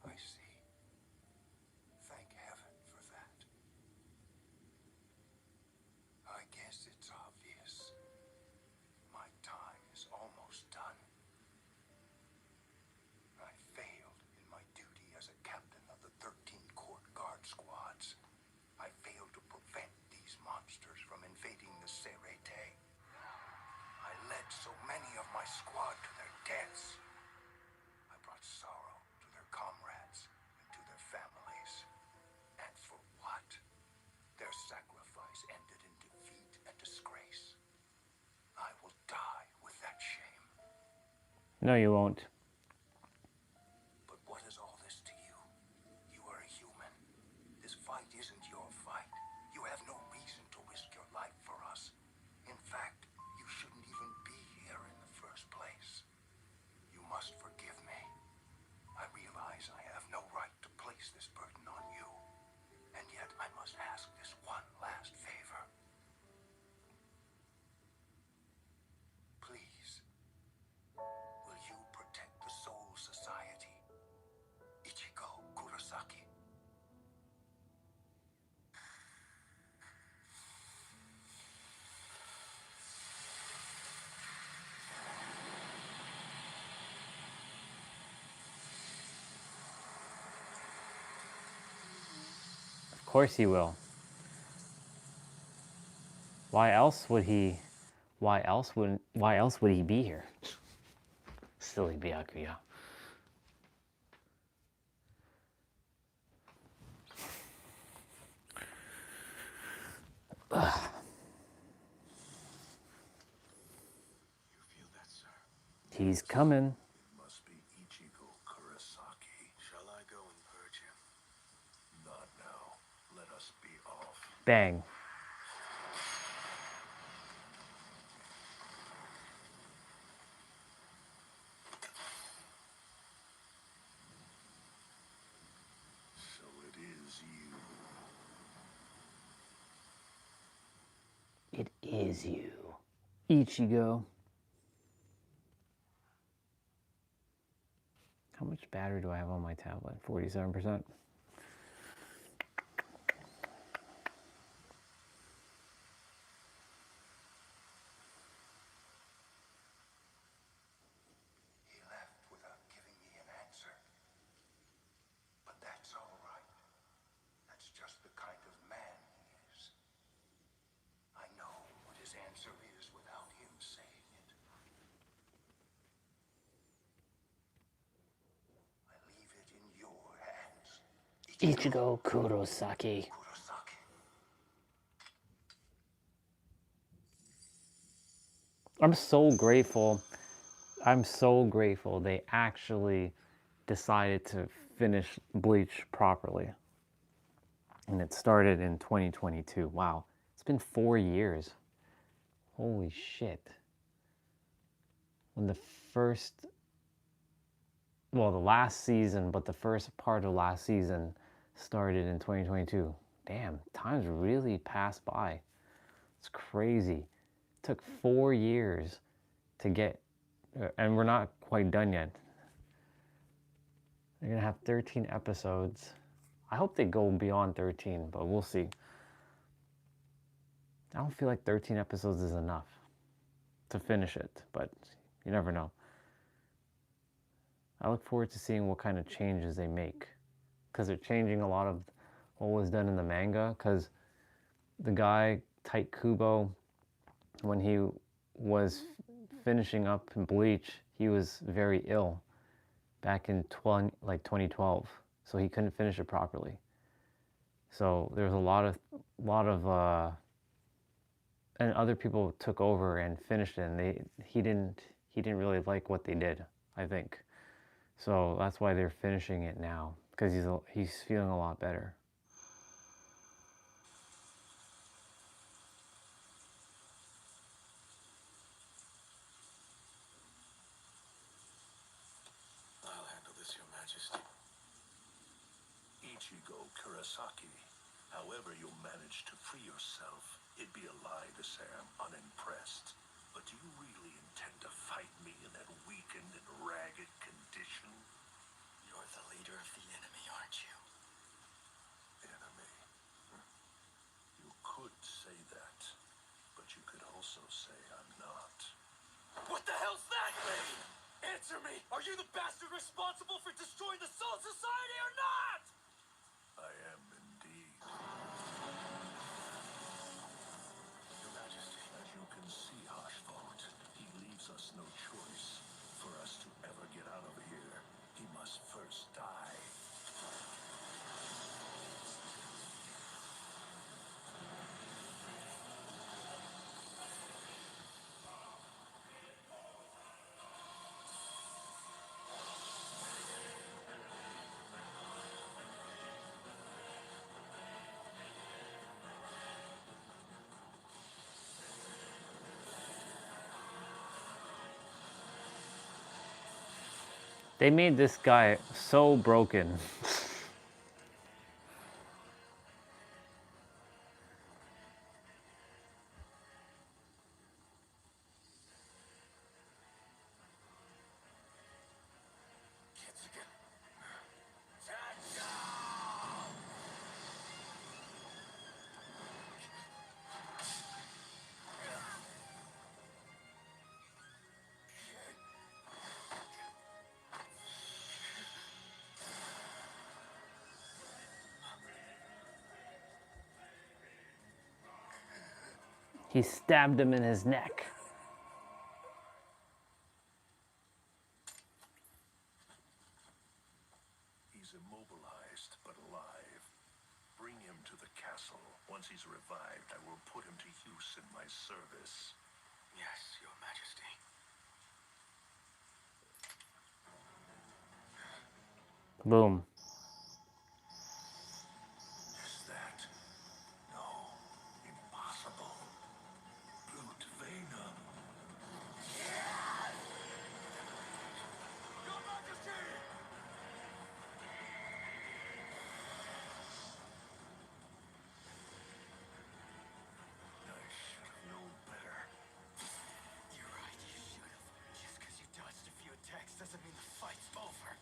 I see. Thank heaven for that. I guess it's obvious. My time is almost done. I failed in my duty as a captain of the 13 Court Guard squads. I failed to prevent these monsters from invading the Serete. I led so many of my squad to their deaths. I brought sorrow to their comrades and to their families. And for what? Their sacrifice ended in defeat and disgrace. I will die with that shame. No, you won't. But what is all this to you? You are a human. This fight isn't your fight. You have no reason to risk your life for us. In fact, you shouldn't even be here in the first place. You must forgive me. I realize I have no right to place this burden on you. And yet I must ask this one last favor. Please, will you protect the Soul Society? Ichigo Kurosaki. Of course he will. Why else would he be here? Silly Byakuya. He's coming. Must be Ichigo Kurosaki. Shall I go and purge him? Not now. Let us be off. Bang. So it is you. It is you. Ichigo. How much battery do I have on my tablet? 47%. He left without giving me an answer. But that's all right. That's just the kind of man he is. I know what his answer is without him saying it. I leave it in your hands. Ichigo Kurosaki. I'm so grateful. I'm so grateful they actually decided to finish Bleach properly. And it started in 2022. Wow. It's been 4 years. Holy shit. When the last season, but the first part of last season started in 2022. Damn, time's really passed by. It's crazy. It took 4 years to get, and we're not quite done yet. They're gonna have 13 episodes. I hope they go beyond 13, but we'll see. I don't feel like 13 episodes is enough to finish it, but you never know. I look forward to seeing what kind of changes they make, because they're changing a lot of what was done in the manga, because the guy, Tite Kubo, when he was finishing up in Bleach, he was very ill back in 2012, so he couldn't finish it properly. So there's a lot of and other people took over and finished it, and he didn't really like what they did, I think. So that's why they're finishing it now, because he's feeling a lot better. I'll handle this, Your Majesty. Ichigo Kurosaki. However you managed to free yourself, it'd be a lie to say I'm unimpressed. But do you really intend to fight me in that weakened and ragged condition? You're the leader of the enemy, aren't you? Enemy? You could say that, but you could also say I'm not. What the hell's that mean? Answer me! Are you the bastard responsible for destroying the Soul Society or not? I am indeed. Your Majesty. As you can see, Hashvolt, he leaves us no choice. For us to ever get out of here, he must first die. They made this guy so broken. He stabbed him in his neck. He's immobilized, but alive. Bring him to the castle. Once he's revived, I will put him to use in my service. Yes, Your Majesty. Boom. Is that? No. Impossible. Brute Venom. Your Majesty! I should have known better. You're right, you should have. Just because you dodged a few attacks doesn't mean the fight's over.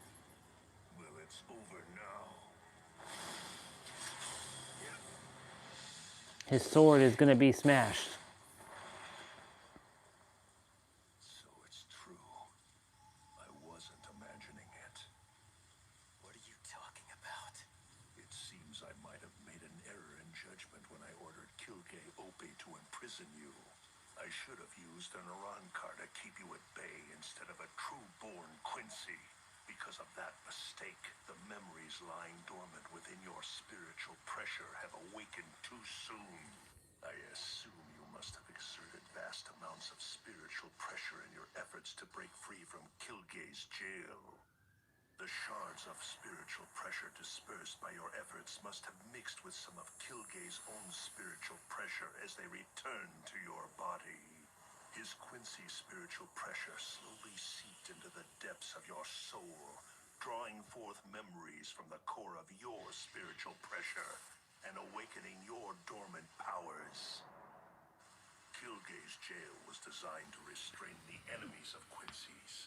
Well, it's over now. His sword is gonna be smashed. So it's true. I wasn't imagining it. What are you talking about? It seems I might have made an error in judgment when I ordered Kilgay Ope to imprison you. I should have used an Arankar to keep you at bay instead of a true-born Quincy. Because of that mistake, the memories lying dormant within your spiritual pressure have awakened too soon. I assume you must have exerted vast amounts of spiritual pressure in your efforts to break free from Kilgay's jail. The shards of spiritual pressure dispersed by your efforts must have mixed with some of Kilgay's own spiritual pressure as they returned to your body. His Quincy spiritual pressure slowly seeped into the depths of your soul, drawing forth memories from the core of your spiritual pressure and awakening your dormant powers. Kilgay's jail was designed to restrain the enemies of Quincy's.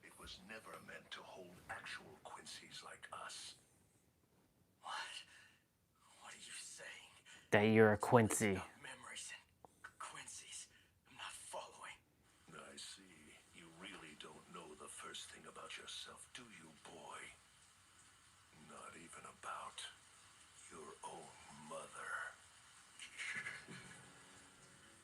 It was never meant to hold actual Quincy's like us. What? What are you saying? That you're a Quincy. Memories and Quincy's. I'm not following. I see. You really don't know the first thing about yourself, do you, boy? Not even about your own mother.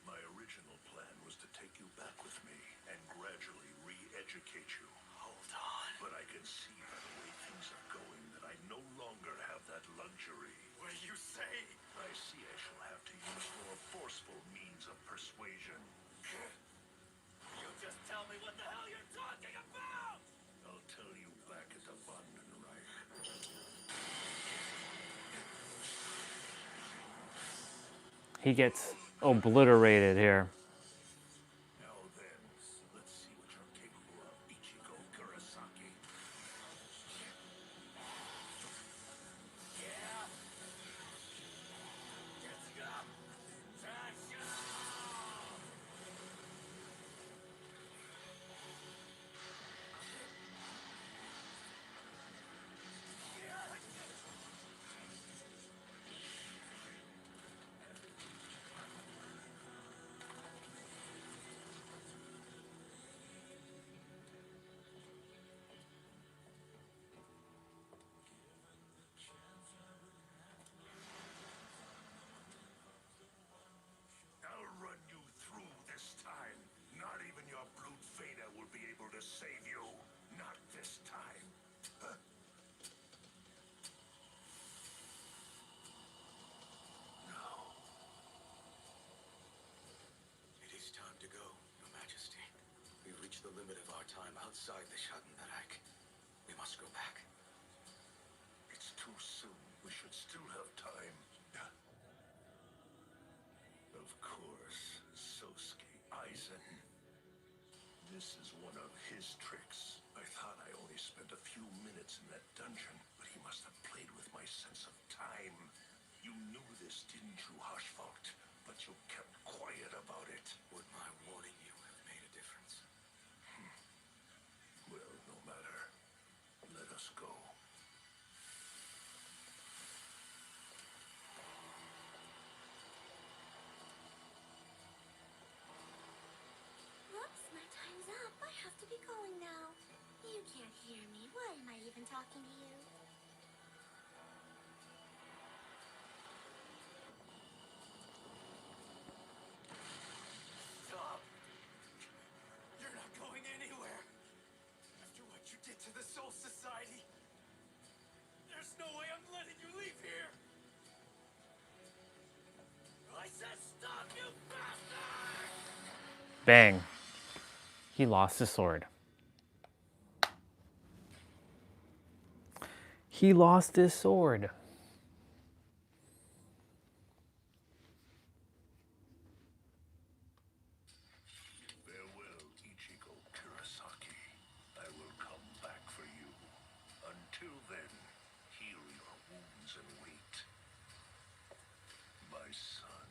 My original plan was to take you back with me and gradually re-educate you. Hold on. But I can see by the way things are going that I no longer have that luxury. What do you say? I see I shall have to use more forceful means of persuasion. You just tell me what the hell you're talking about! I'll tell you back at the BAANDIT. He gets obliterated here. Now then, let's see what you're capable of, Ichigo Kurosaki. Yeah. Let's go. Tasha! I'll run you through this time. Not even your brute Veda will be able to save you. Not this time. Huh? No. It is time to go, Your Majesty. We've reached the limit of our time outside the Schattenreich. We must go back. It's too soon. We should still have time. Of course, Sosuke Aizen. This is one of his tricks. I thought I only spent a few minutes in that dungeon, but he must have played with my sense of time. You knew this, didn't you, Hushvogt? But you kept quiet about it. Would my warning you have made a difference? Well, no matter. Let us go. Whoops, my time's up. I have to be going now. You can't hear me. Why am I even talking to you? Stop! You're not going anywhere! After what you did to the Soul Society, there's no way I'm letting you leave here! I said stop, you bastard! Bang. He lost his sword. He lost his sword. Farewell, Ichigo Kurosaki. I will come back for you. Until then, heal your wounds and wait. My son.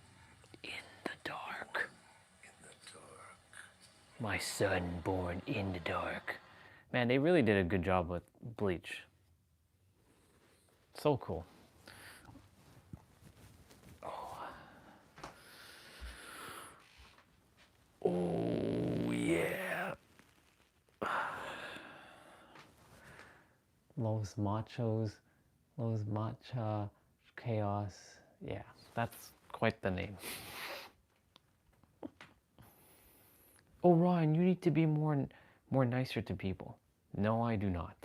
In the dark. In the dark. My son born in the dark. Man, they really did a good job with Bleach. So cool. Oh yeah. Los Machos, Los Macha Chaos. Yeah, that's quite the name. Oh, Ryan, you need to be more nicer to people. No, I do not.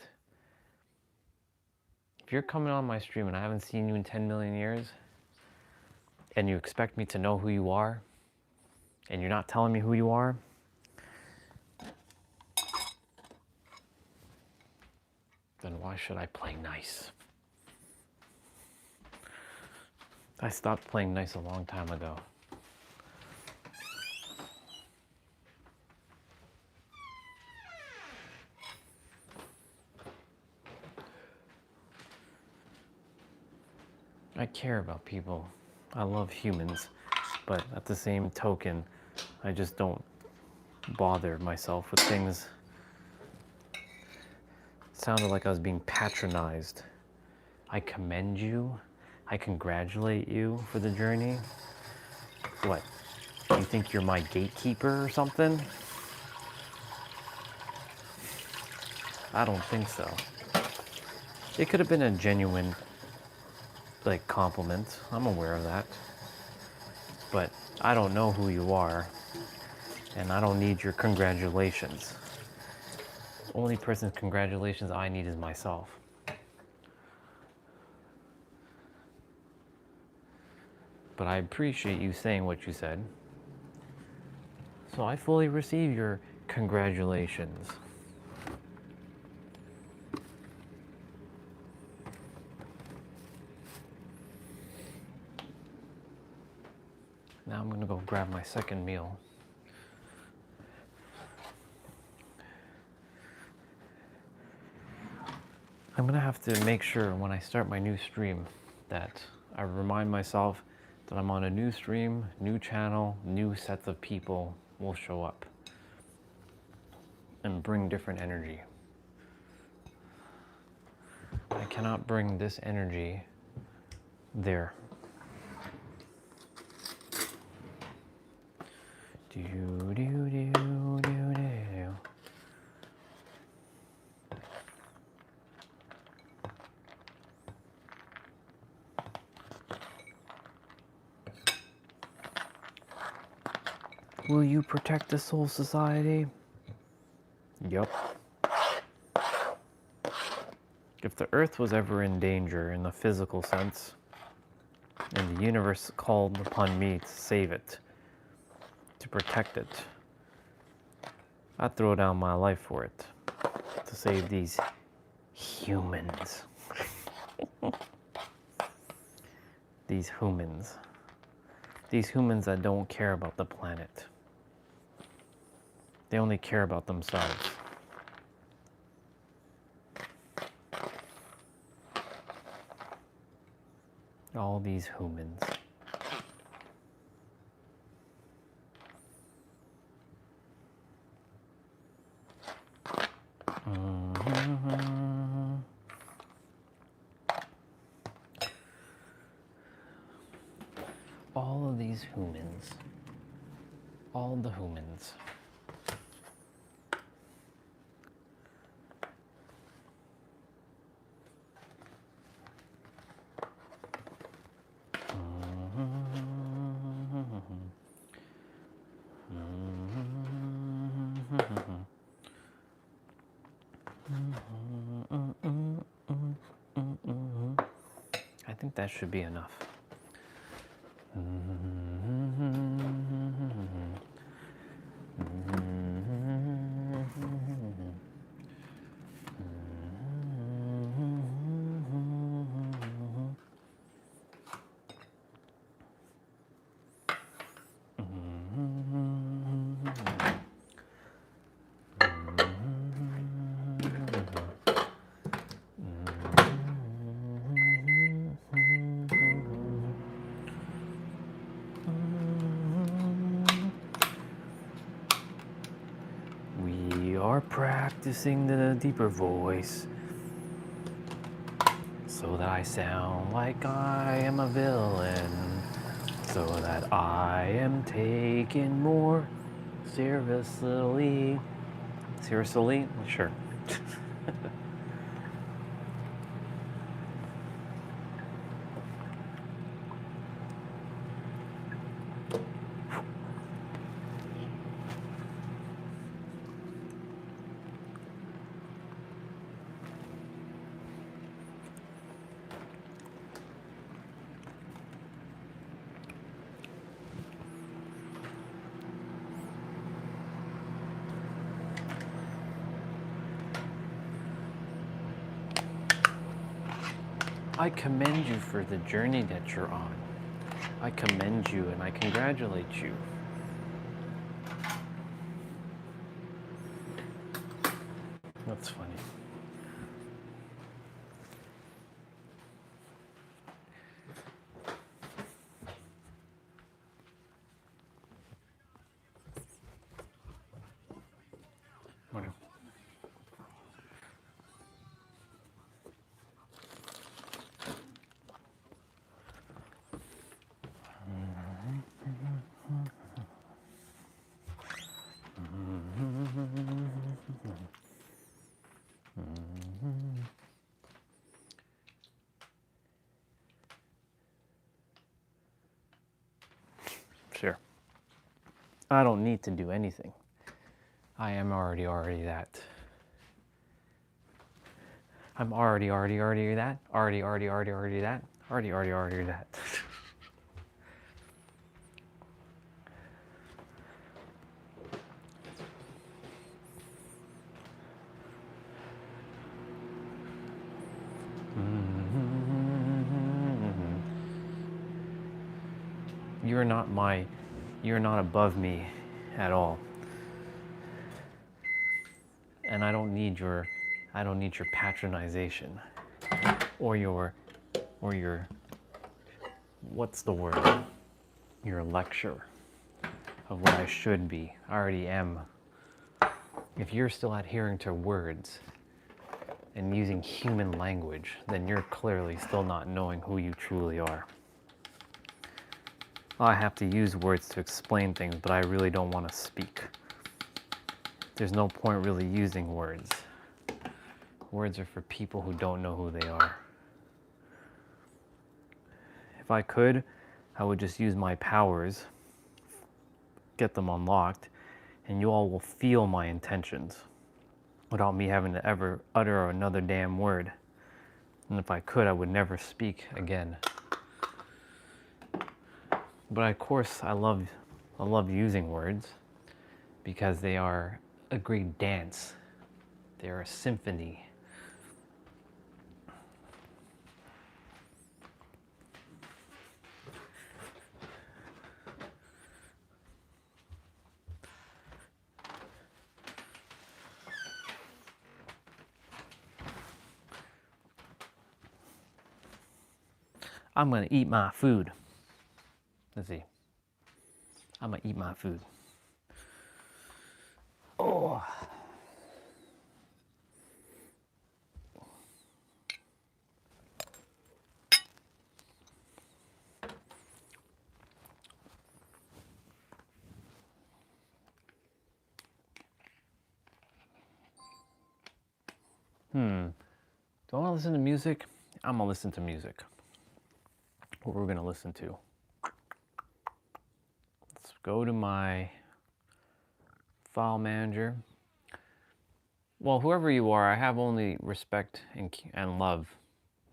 If you're coming on my stream and I haven't seen you in 10 million years, and you expect me to know who you are, and you're not telling me who you are, then why should I play nice? I stopped playing nice a long time ago. I care about people. I love humans, but at the same token, I just don't bother myself with things. It sounded like I was being patronized. I commend you. I congratulate you for the journey. What? You think you're my gatekeeper or something? I don't think so. It could have been a genuine, like, compliment. I'm aware of that. But I don't know who you are, and I don't need your congratulations. The only person's congratulations I need is myself. But I appreciate you saying what you said. So I fully receive your congratulations. Now I'm gonna go grab my second meal. I'm gonna have to make sure when I start my new stream that I remind myself that I'm on a new stream, new channel, new sets of people will show up and bring different energy. I cannot bring this energy there. Do do do do do. Will you protect the Soul Society? Yup. If the Earth was ever in danger in the physical sense, and the universe called upon me to save it, to protect it, I'd throw down my life for it, to save these humans. These humans. These humans that don't care about the planet. They only care about themselves. All these humans. All of these humans. All the humans. I think that should be enough. are practicing the deeper voice so that I sound like I am a villain, so that I am taken more seriously. Seriously? Sure. I commend you for the journey that you're on. I commend you and I congratulate you. That's funny. Whatever. Sure. I don't need to do anything. I am already that. I'm already that. Already that. Already that. You're not above me at all. And I don't need your patronization or your what's the word? Your lecture of what I should be. I already am. If you're still adhering to words and using human language, then you're clearly still not knowing who you truly are. I have to use words to explain things, but I really don't want to speak. There's no point really using words. Words are for people who don't know who they are. If I could, I would just use my powers, get them unlocked, and you all will feel my intentions without me having to ever utter another damn word. And if I could, I would never speak again. But of course, I love using words because they are a great dance. They are a symphony. I'm gonna eat my food. Let's see. I'm gonna eat my food. Oh. Do I want to listen to music? I'm gonna listen to music. What we're gonna listen to. Let's go to my file manager. Well, whoever you are, I have only respect and love,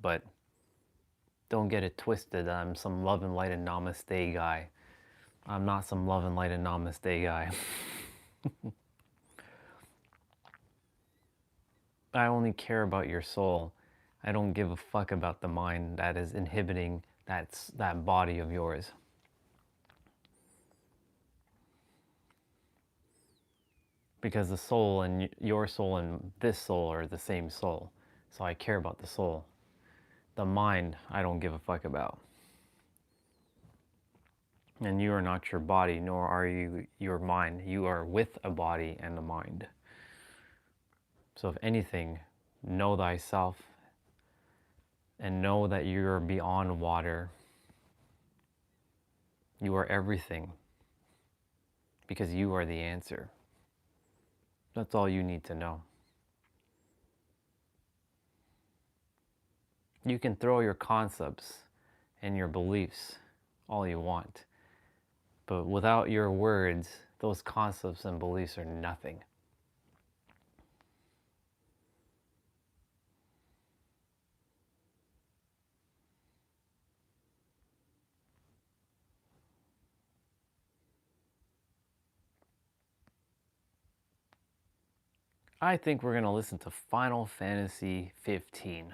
but don't get it twisted. I'm some love and light and namaste guy. I'm not some love and light and namaste guy. I only care about your soul. I don't give a fuck about the mind that is inhibiting that body of yours. Because the soul and your soul and this soul are the same soul. So I care about the soul. The mind, I don't give a fuck about. And you are not your body, nor are you your mind. You are with a body and a mind. So if anything, know thyself and know that you're beyond water. You are everything because you are the answer. That's all you need to know. You can throw your concepts and your beliefs all you want, but without your words, those concepts and beliefs are nothing. I think we're going to listen to Final Fantasy 15.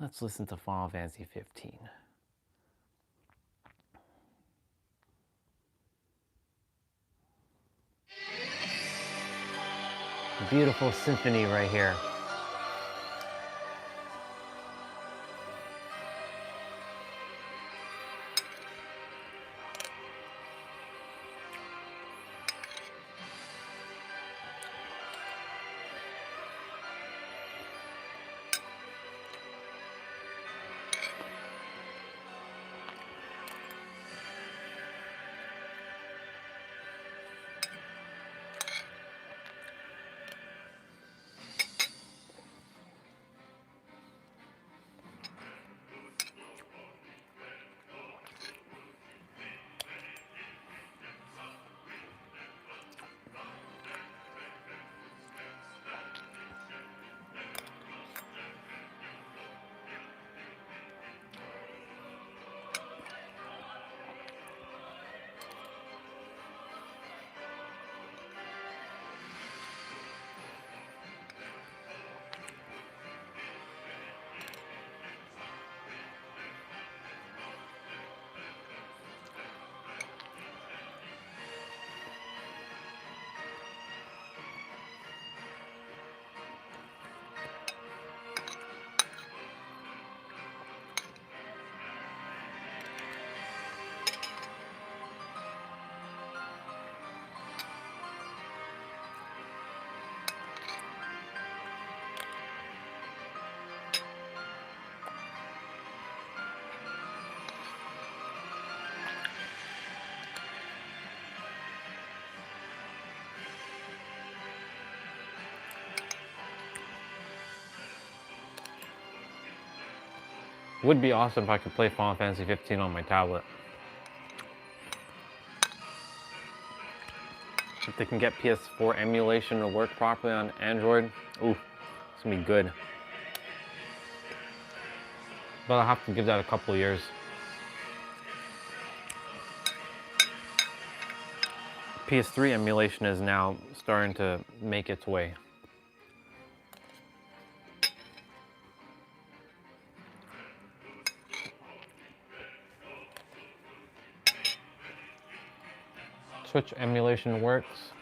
Let's listen to Final Fantasy 15. Beautiful symphony right here. Would be awesome if I could play Final Fantasy 15 on my tablet. If they can get PS4 emulation to work properly on Android, ooh, it's gonna be good. But I'll have to give that a couple years. PS3 emulation is now starting to make its way. Switch emulation works.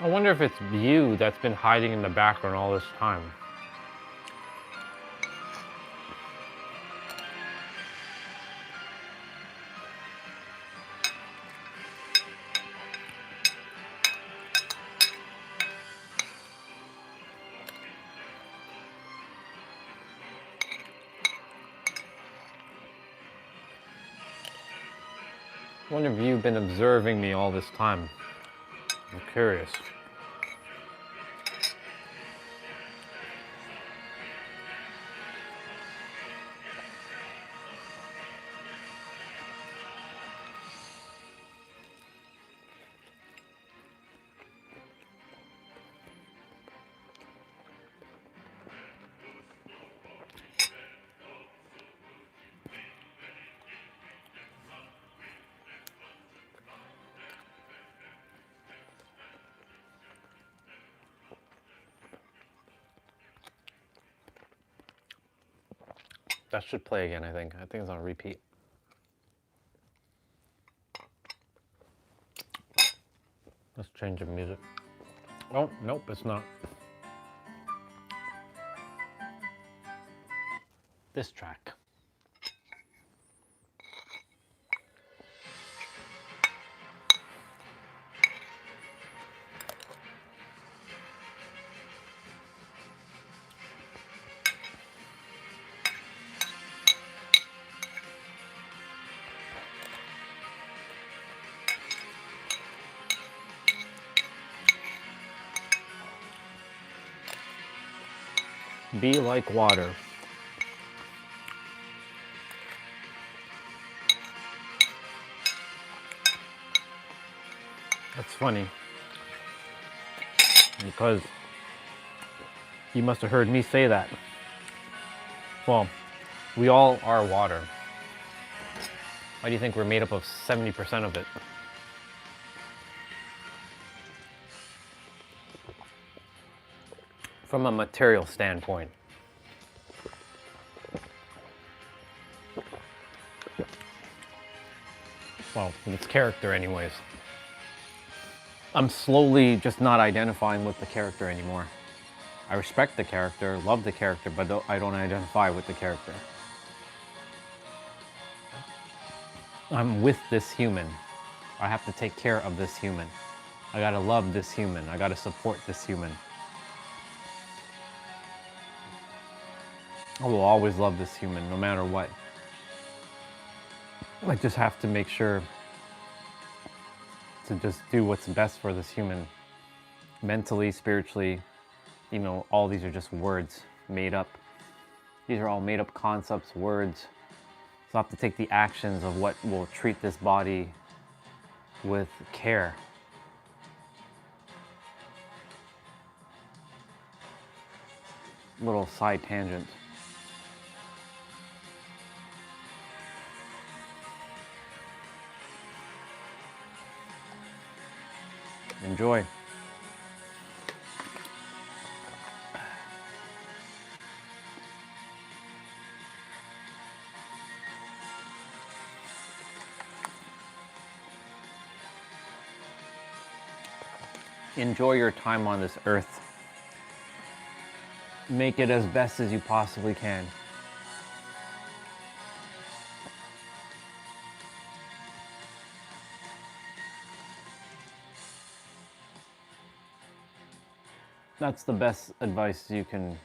I wonder if it's you that's been hiding in the background all this time. I wonder if you've been observing me all this time. I'm curious. That should play again, I think. I think it's on repeat. Let's change the music. Oh, nope, it's not. This track. Be like water. That's funny, because you must have heard me say that. Well, we all are water. Why do you think we're made up of 70% of it? From a material standpoint. Well, it's character anyways. I'm slowly just not identifying with the character anymore. I respect the character, love the character, but I don't identify with the character. I'm with this human. I have to take care of this human. I gotta love this human. I gotta support this human. I will always love this human, no matter what. I just have to make sure to just do what's best for this human. Mentally, spiritually, you know, all these are just words made up. These are all made up concepts, words. So I have to take the actions of what will treat this body with care. Little side tangent. Enjoy. Enjoy your time on this earth. Make it as best as you possibly can. That's the best advice you can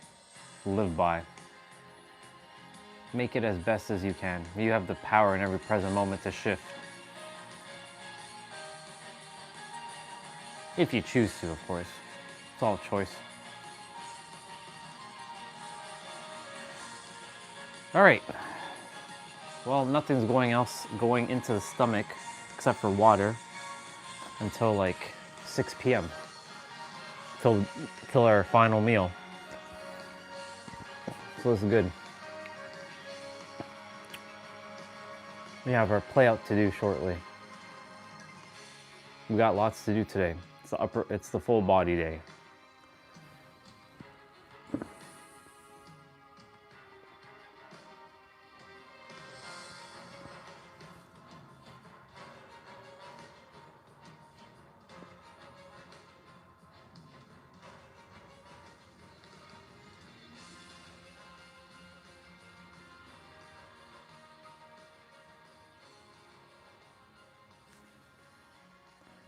live by. Make it as best as you can. You have the power in every present moment to shift. If you choose to, of course. It's all choice. All right. Well, nothing's going into the stomach except for water until like 6 p.m. Till our final meal. So this is good. We have our play out to do shortly. We got lots to do today. It's the full body day.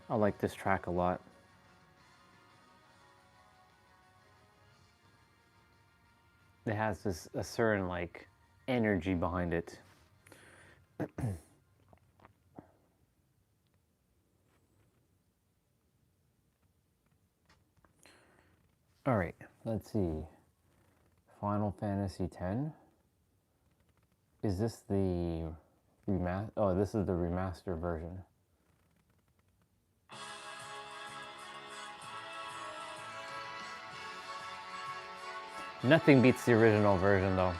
I like this track a lot. It has a certain like energy behind it. All right, let's see. Final Fantasy X. Is this the remaster? Oh, this is the remaster version. Nothing beats the original version though.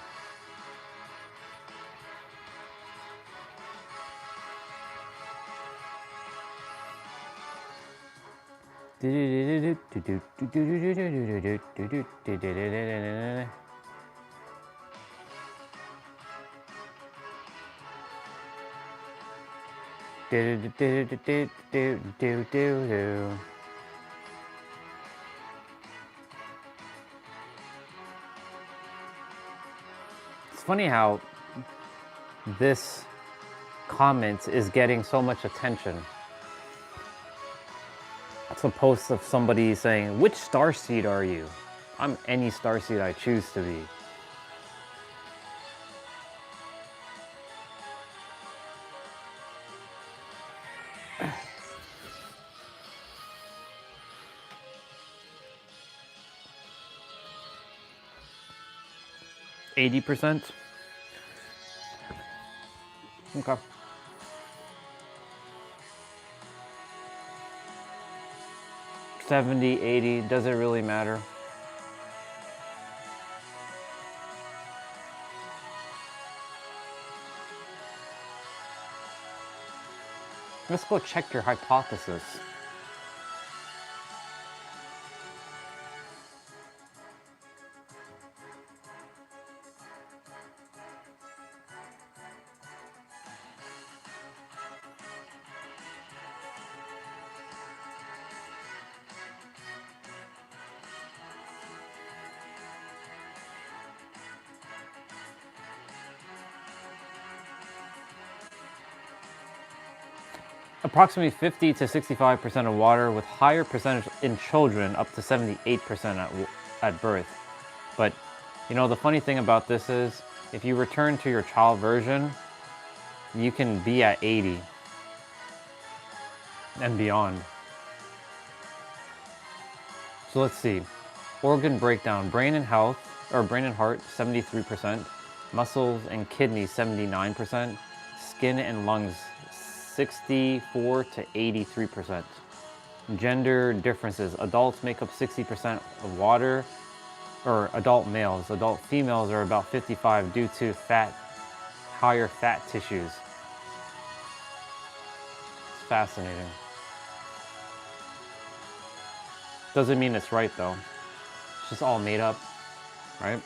Do do do do do do do do. It's funny how this comment is getting so much attention. That's a post of somebody saying, "Which starseed are you?" I'm any starseed I choose to be. %? Okay. $70, $80, does it really matter? Let's go check your hypothesis. Approximately 50 to 65% of water, with higher percentage in children, up to 78% at birth. But, you know, the funny thing about this is, if you return to your child version, you can be at 80 and beyond. So let's see. Organ breakdown: brain and health, or brain and heart, 73%. Muscles and kidneys, 79%. Skin and lungs, 64 to 83%. Gender differences: adults make up 60% of water, or adult males. Adult females are about 55 due to higher fat tissues. It's fascinating. Doesn't mean it's right though. It's just all made up, right?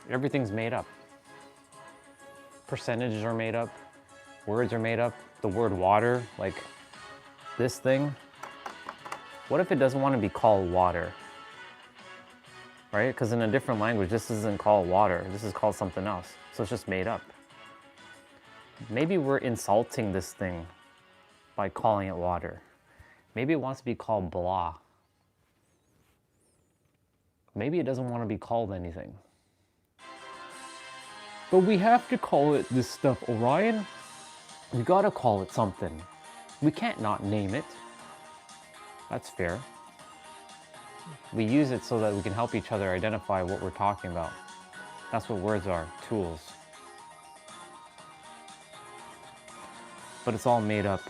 Everything's made up. Percentages are made up. Words are made up. The word water, like this thing, what if it doesn't want to be called water? Right? Because in a different language, this isn't called water. This is called something else. So it's just made up. Maybe we're insulting this thing by calling it water. Maybe it wants to be called blah. Maybe it doesn't want to be called anything. But we have to call it this stuff, Orion. We gotta call it something. We can't not name it. That's fair. We use it so that we can help each other identify what we're talking about. That's what words are, tools. But it's all made up.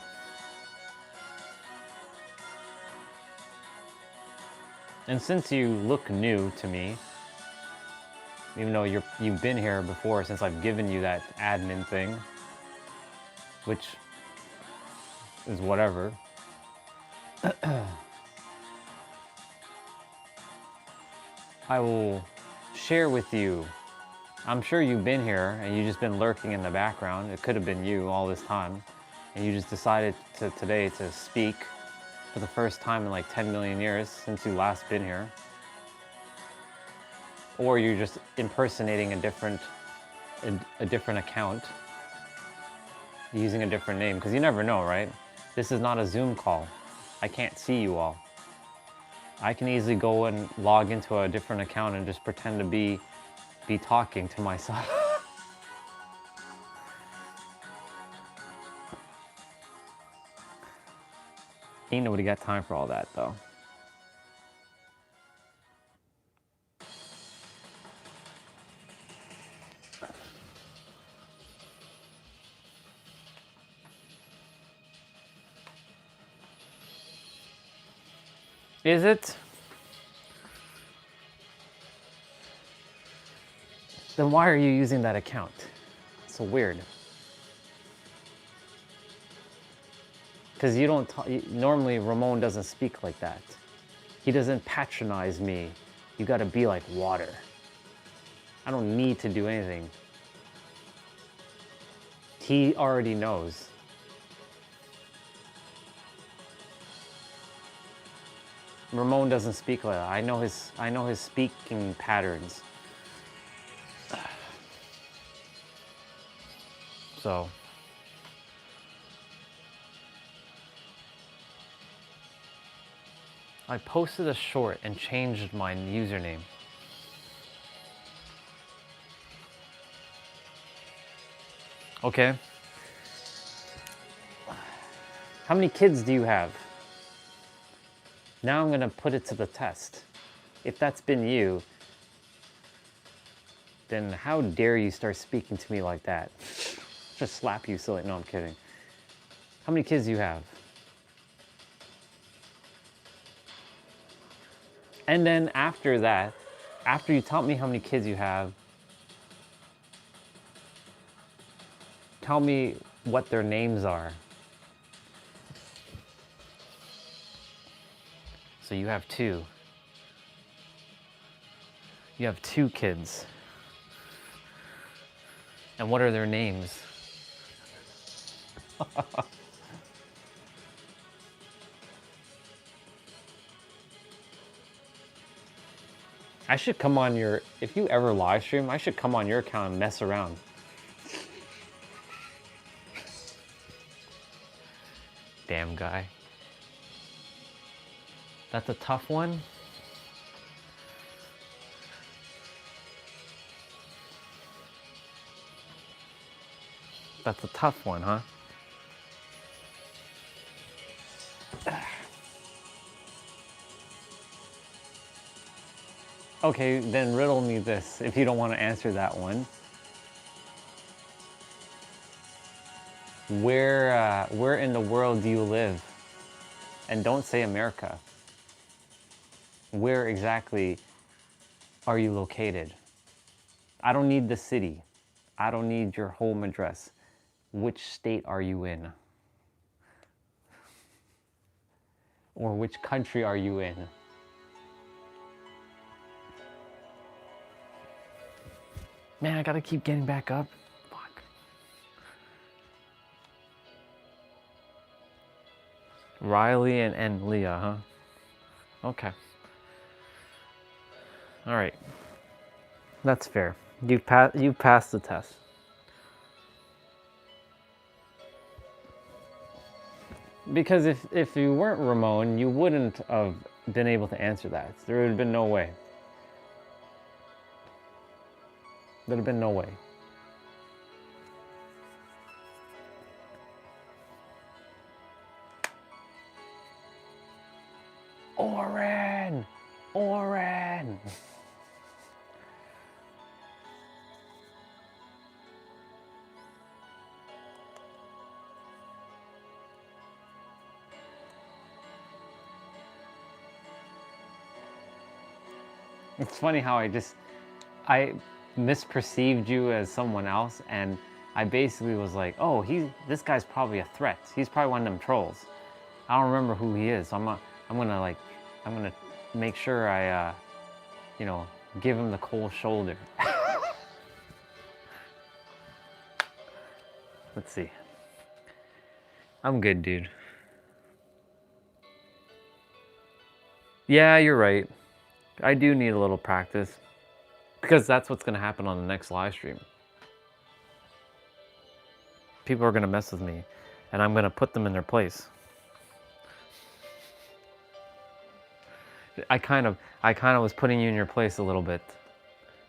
And since you look new to me, even though you've been here before since I've given you that admin thing, which is whatever. I will share with you. I'm sure you've been here and you've just been lurking in the background. It could have been you all this time. And you just decided today to speak for the first time in like 10 million years since you last been here. Or you're just impersonating a different account, using a different name, because you never know, right? This is not a Zoom call. I can't see you all. I can easily go and log into a different account and just pretend to be talking to myself. Ain't nobody got time for all that though. Is it? Then why are you using that account? It's so weird. Because you don't normally Ramon doesn't speak like that. He doesn't patronize me. You gotta be like water. I don't need to do anything. He already knows. Ramon doesn't speak like that. I know his speaking patterns. So I posted a short and changed my username. Okay. How many kids do you have? Now I'm gonna put it to the test. If that's been you, then how dare you start speaking to me like that? Just slap you silly. No, I'm kidding. How many kids do you have? And then after that, after you tell me how many kids you have, tell me what their names are. So you have 2. You have 2 kids. And what are their names? I should come on your, if you ever live stream, I should come on your account and mess around. Damn guy. That's a tough one. That's a tough one, huh? Okay, then riddle me this if you don't want to answer that one. Where in the world do you live? And don't say America. Where exactly are you located? I don't need the city. I don't need your home address. Which state are you in? Or which country are you in? Man, I gotta keep getting back up. Fuck. Riley and Leah, huh? Okay. All right. That's fair. You passed the test. Because if you weren't Ramon, you wouldn't have been able to answer that. There would have been no way. There'd have been no way. Oren! Oren! It's funny how I misperceived you as someone else, and I basically was like, oh, this guy's probably a threat. He's probably one of them trolls. I don't remember who he is, so I'm gonna make sure I, you know, give him the cold shoulder. Let's see. I'm good, dude. Yeah, you're right. I do need a little practice because that's what's gonna happen on the next live stream. People are gonna mess with me and I'm gonna put them in their place. I kind of was putting you in your place a little bit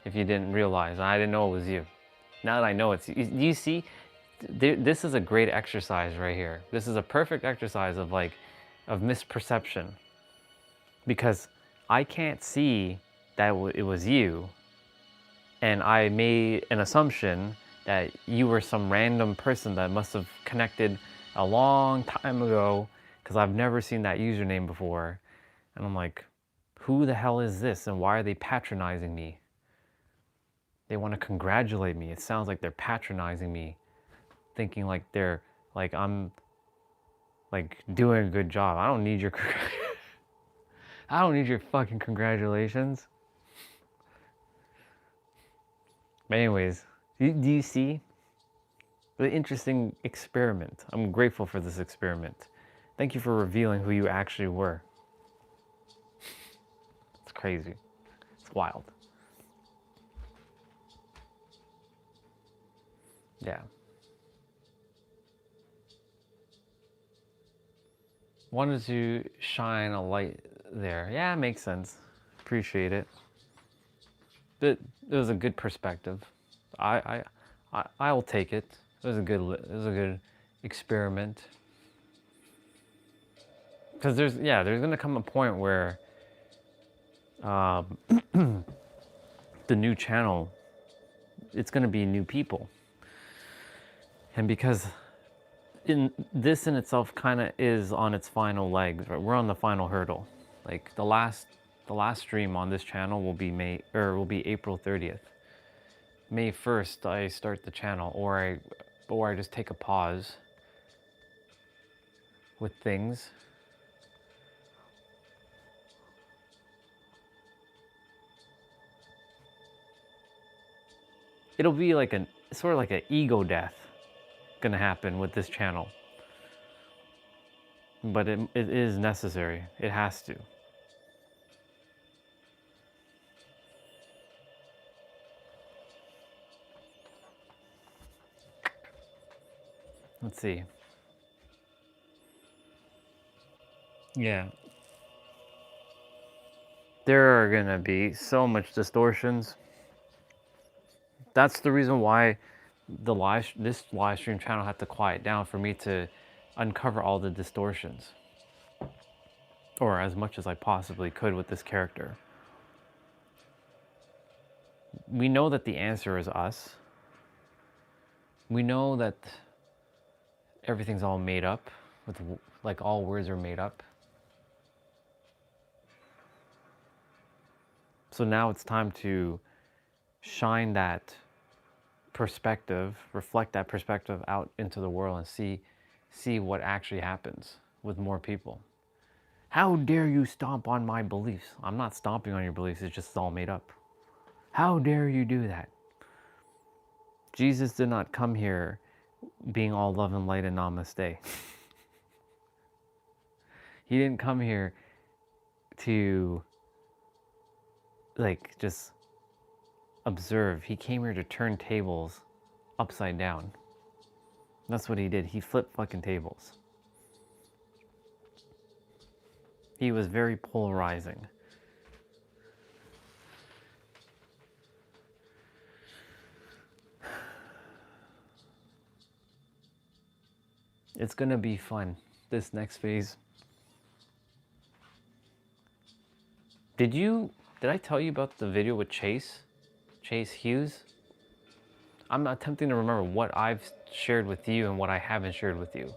if you didn't realize. I didn't know it was you. Now that I know it's you, you see, this is a great exercise right here. This is a perfect exercise of misperception, because I can't see that it was you, and I made an assumption that you were some random person that must have connected a long time ago, because I've never seen that username before. And I'm like, who the hell is this and why are they patronizing me? They want to congratulate me. It sounds like they're patronizing me, thinking like I'm doing a good job. I don't need your I don't need your fucking congratulations. But anyways, do you see? An interesting experiment. I'm grateful for this experiment. Thank you for revealing who you actually were. It's crazy. It's wild. Yeah. Wanted to shine a light there. Yeah, makes sense. Appreciate it. It was a good perspective. I will take it. It was a good experiment. Because there's gonna come a point where the new channel, it's gonna be new people, and because in itself kind of is on its final legs, right? We're on the final hurdle. Like the last stream on this channel will be April 30th. May 1st I start the channel, or I just take a pause with things. It'll be like sort of like an ego death gonna happen with this channel. But it is necessary. It has to. Let's see. Yeah. There are gonna be so much distortions. That's the reason why this live stream channel had to quiet down, for me to uncover all the distortions, or as much as I possibly could with this character. We know that the answer is us. We know that everything's all made up, like all words are made up. So now it's time to shine that perspective, reflect that perspective out into the world, and see what actually happens with more people. How dare you stomp on my beliefs? I'm not stomping on your beliefs, it's just all made up. How dare you do that? Jesus did not come here being all love and light and namaste. He didn't come here to like just observe. He came here to turn tables upside down. That's what he did. He flipped fucking tables. He was very polarizing. It's gonna be fun, this next phase. Did I tell you about the video with Chase Hughes? I'm attempting to remember what I've shared with you and what I haven't shared with you.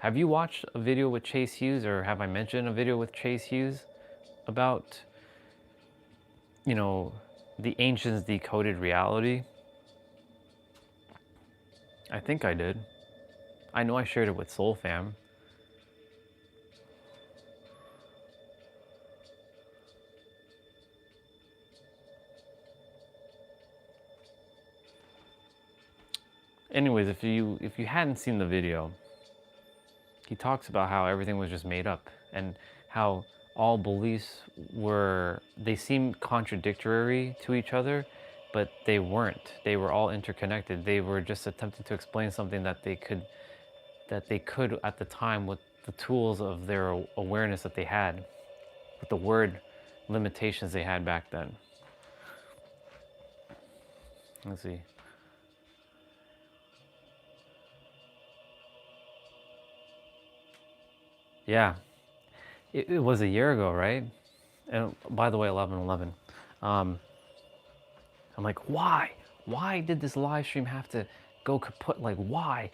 Have you watched a video with Chase Hughes, or have I mentioned a video with Chase Hughes about, the ancients decoded reality? I think I did. I know I shared it with Soul Fam. Anyways, if you hadn't seen the video, he talks about how everything was just made up, and how all beliefs they seemed contradictory to each other, but they weren't. They were all interconnected. They were just attempting to explain something that they could at the time, with the tools of their awareness that they had, with the word limitations they had back then. Let's see. Yeah, it was a year ago, right? And by the way, 11/11. I'm like, why? Why did this live stream have to go kaput? Like, why?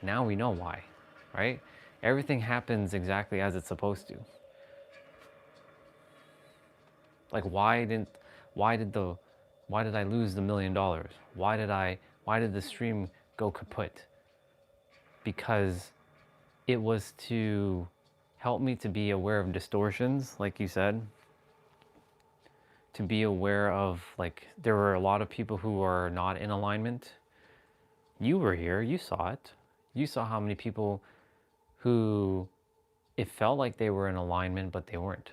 Now we know why, right? Everything happens exactly as it's supposed to. Like, why did I lose the $1 million? Why did the stream go kaput? Because it was to help me to be aware of distortions, like you said. To be aware of, like, there were a lot of people who are not in alignment. You were here, you saw it. You saw how many people who it felt like they were in alignment, but they weren't.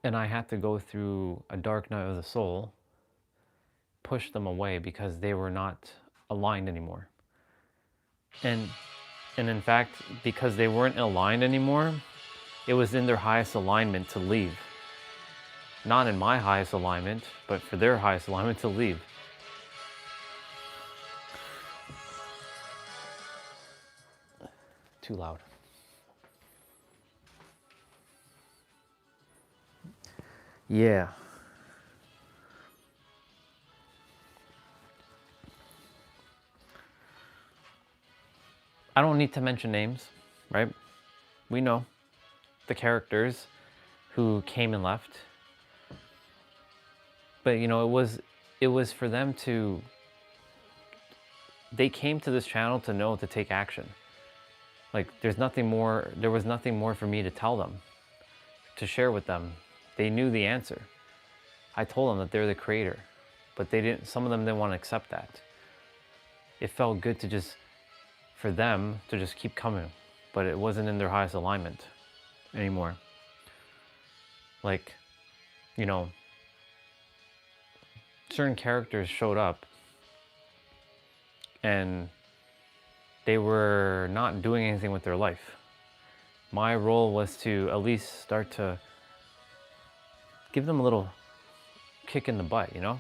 And I had to go through a dark night of the soul, push them away because they were not aligned anymore. And in fact, because they weren't aligned anymore, it was in their highest alignment to leave. Not in my highest alignment, but for their highest alignment to leave. Too loud. Yeah. I don't need to mention names, right? We know the characters who came and left. But you know, it was for them to, they came to this channel to know to take action. Like there was nothing more for me to tell them, to share with them. They knew the answer. I told them that they're the creator, but some of them didn't want to accept that. It felt good to just, for them to just keep coming, but it wasn't in their highest alignment anymore. Like, you know, certain characters showed up and they were not doing anything with their life. My role was to at least start to give them a little kick in the butt, you know?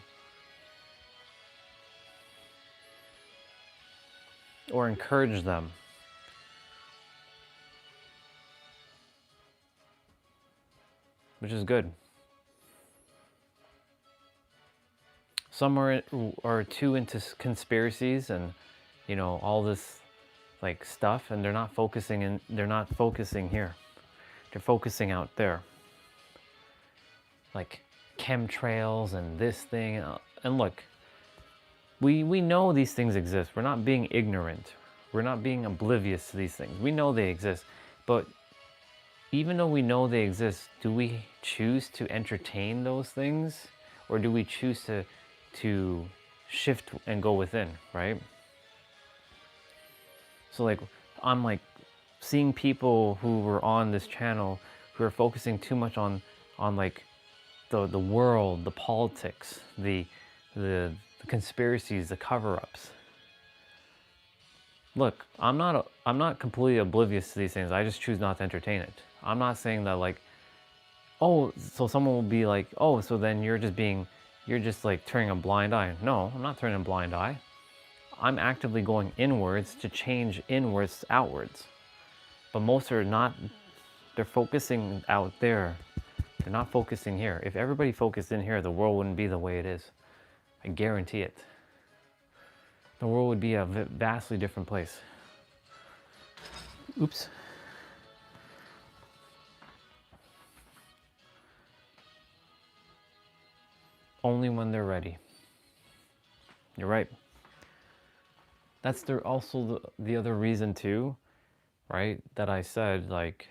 Or encourage them. Which is good. Some are too into conspiracies and, you know, all this like stuff, and they're not focusing here. They're focusing out there. Like chemtrails and this thing. And look, we know these things exist. We're not being ignorant. We're not being oblivious to these things. We know they exist. But even though we know they exist, do we choose to entertain those things? Or do we choose to shift and go within, right? So like, I'm like seeing people who were on this channel who are focusing too much on like the world, the politics, the conspiracies, the cover-ups. Look, I'm not completely oblivious to these things. I just choose not to entertain it. I'm not saying that like, oh, so someone will be like, oh, so then you're just like turning a blind eye. No, I'm not turning a blind eye. I'm actively going inwards to change inwards to outwards. But most are not, they're focusing out there. They're not focusing here. If everybody focused in here, the world wouldn't be the way it is. I guarantee it. The world would be a vastly different place. Oops. Only when they're ready. You're right. That's also the other reason too, right? That I said, like,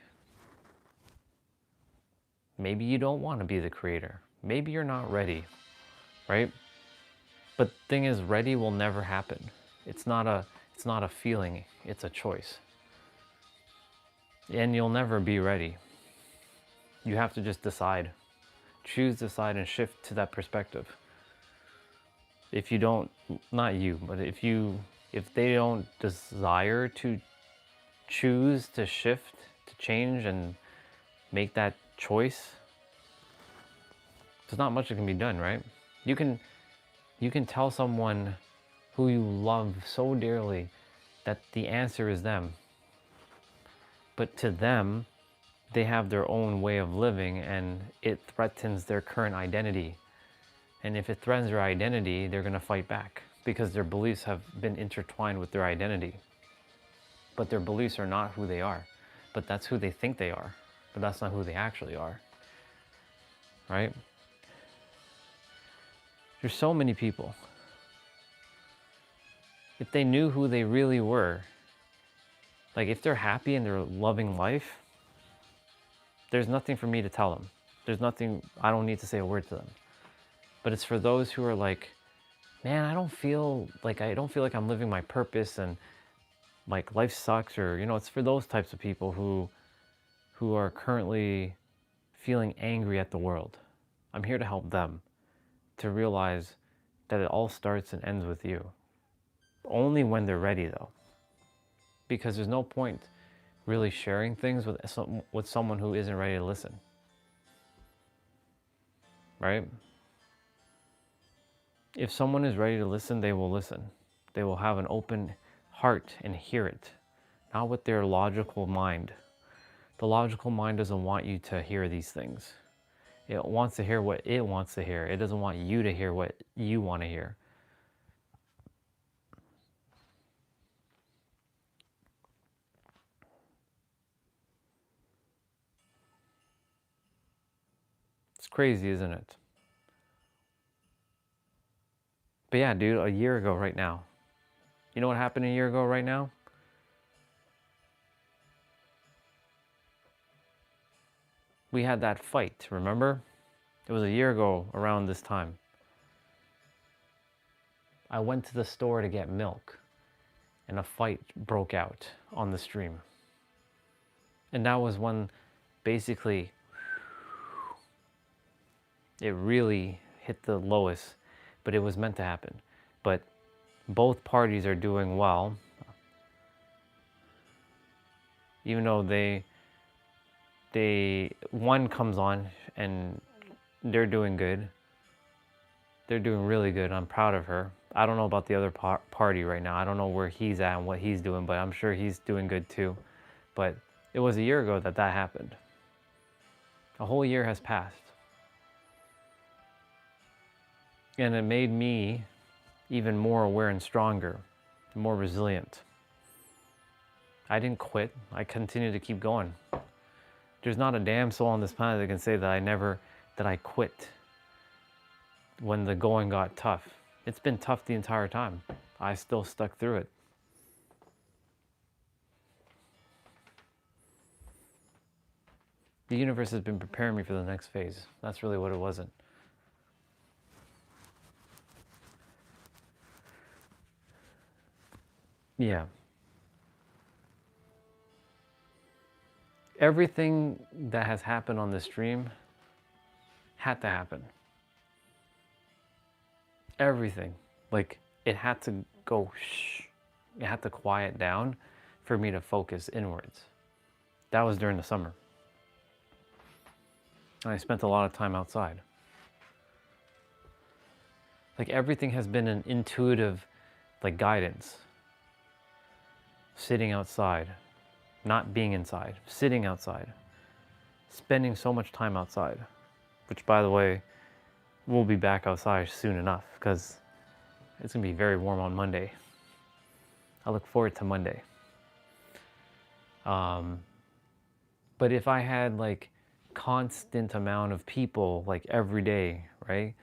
maybe you don't want to be the creator. Maybe you're not ready, right? But the thing is, ready will never happen. It's not a feeling, it's a choice. And you'll never be ready. You have to just decide. Choose, decide, and shift to that perspective. If you don't, not you, but if they don't desire to choose to shift, to change and make that choice, there's not much that can be done, right? You can tell someone who you love so dearly that the answer is them. But to them, they have their own way of living and it threatens their current identity. And if it threatens their identity, they're going to fight back because their beliefs have been intertwined with their identity. But their beliefs are not who they are. But that's who they think they are. But that's not who they actually are. Right? There's so many people. If they knew who they really were, like if they're happy and they're loving life, there's nothing for me to tell them. There's nothing, I don't need to say a word to them. But it's for those who are like man, I don't feel like I'm living my purpose, and like life sucks, or it's for those types of people who are currently feeling angry at the world. I'm here to help them to realize that it all starts and ends with you. Only when they're ready, though. Because there's no point really sharing things with someone who isn't ready to listen. Right? If someone is ready to listen, they will listen. They will have an open heart and hear it, not with their logical mind. The logical mind doesn't want you to hear these things. It wants to hear what it wants to hear. It doesn't want you to hear what you want to hear. It's crazy, isn't it? But yeah, dude, a year ago right now. You know what happened a year ago right now? We had that fight, remember? It was a year ago around this time. I went to the store to get milk, and a fight broke out on the stream. And that was when basically it really hit the lowest, but it was meant to happen. But both parties are doing well, even though one comes on and they're doing good. They're doing really good. I'm proud of her. I don't know about the other party right now. I don't know where he's at and what he's doing, but I'm sure he's doing good too. But it was a year ago that happened. A whole year has passed. And it made me even more aware and stronger, more resilient. I didn't quit. I continued to keep going. There's not a damn soul on this planet that can say that I quit when the going got tough. It's been tough the entire time. I still stuck through it. The universe has been preparing me for the next phase. That's really what it wasn't. Yeah. Everything that has happened on this stream had to happen. Everything. Like, it had to go shh. It had to quiet down for me to focus inwards. That was during the summer. And I spent a lot of time outside. Like, everything has been an intuitive, like, guidance. Sitting outside, not being inside, sitting outside, spending so much time outside, which, by the way, we'll be back outside soon enough because it's gonna be very warm on Monday. I look forward to Monday. But if I had like constant amount of people like every day, right?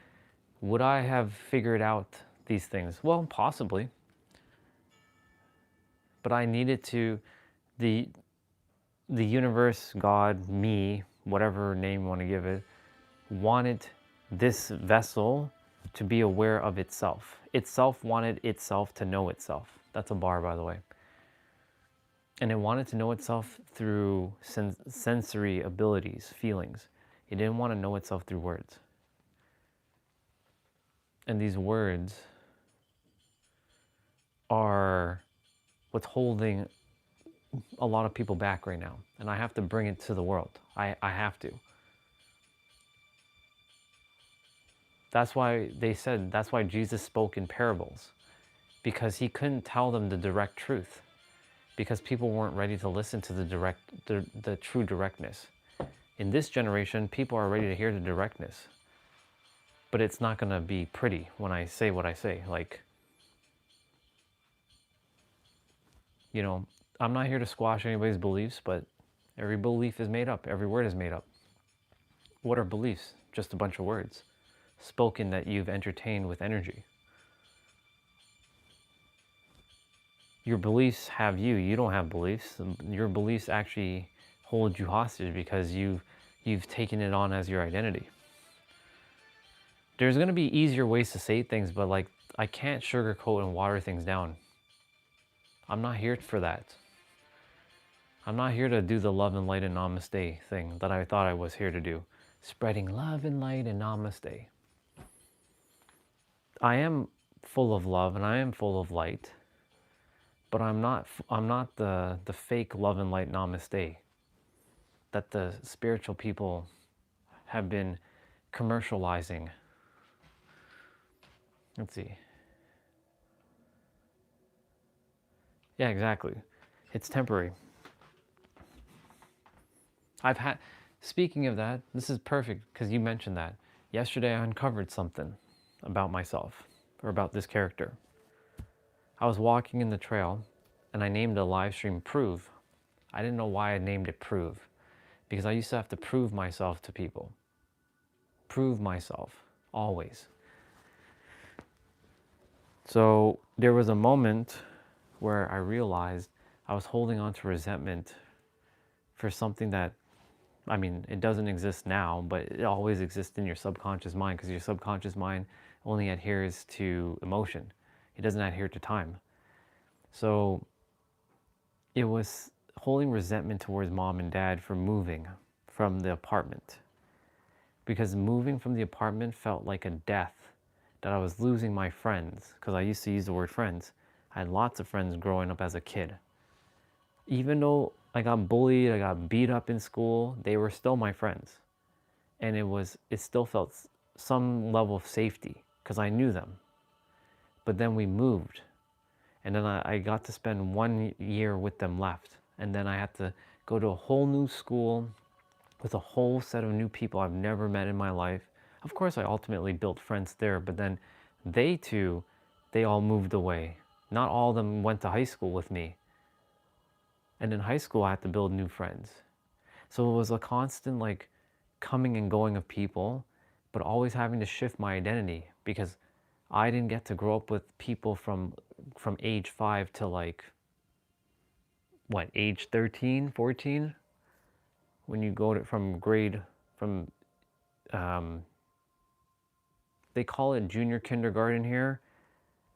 Would I have figured out these things? Well, possibly. But I needed to, the universe, God, me, whatever name you want to give it, wanted this vessel to be aware of itself. Itself wanted itself to know itself. That's a bar, by the way. And it wanted to know itself through sensory abilities, feelings. It didn't want to know itself through words. And these words are what's holding a lot of people back right now. And I have to bring it to the world. I have to. That's why that's why Jesus spoke in parables. Because he couldn't tell them the direct truth. Because people weren't ready to listen to the true directness. In this generation, people are ready to hear the directness. But it's not gonna be pretty when I say what I say. Like, you know, I'm not here to squash anybody's beliefs, but every belief is made up. Every word is made up. What are beliefs? Just a bunch of words spoken that you've entertained with energy. Your beliefs have you. You don't have beliefs. Your beliefs actually hold you hostage because you've taken it on as your identity. there's going to be easier ways to say things, but like, I can't sugarcoat and water things down. I'm not here for that. I'm not here to do the love and light and namaste thing that I thought I was here to do. Spreading love and light and namaste. I am full of love and I am full of light, but I'm not the fake love and light namaste that the spiritual people have been commercializing. Let's see. Yeah, exactly. It's temporary. Speaking of that, this is perfect because you mentioned that. Yesterday I uncovered something about myself, or about this character. I was walking in the trail and I named a live stream Prove. I didn't know why I named it Prove, because I used to have to prove myself to people. Prove myself, always. So there was a moment where I realized I was holding on to resentment for something that, I mean, it doesn't exist now, but it always exists in your subconscious mind, because your subconscious mind only adheres to emotion. It doesn't adhere to time. So it was holding resentment towards mom and dad for moving from the apartment, because moving from the apartment felt like a death, that I was losing my friends, because I used to use the word friends. I had lots of friends growing up as a kid. Even though I got bullied, I got beat up in school, they were still my friends. And it still felt some level of safety because I knew them. But then we moved, and then I got to spend 1 year with them left. And then I had to go to a whole new school with a whole set of new people I've never met in my life. Of course, I ultimately built friends there, but then they all moved away. Not all of them went to high school with me. And in high school, I had to build new friends. So it was a constant like coming and going of people, but always having to shift my identity, because I didn't get to grow up with people from age 5 to like, what, age 13, 14? When you go from they call it junior kindergarten here,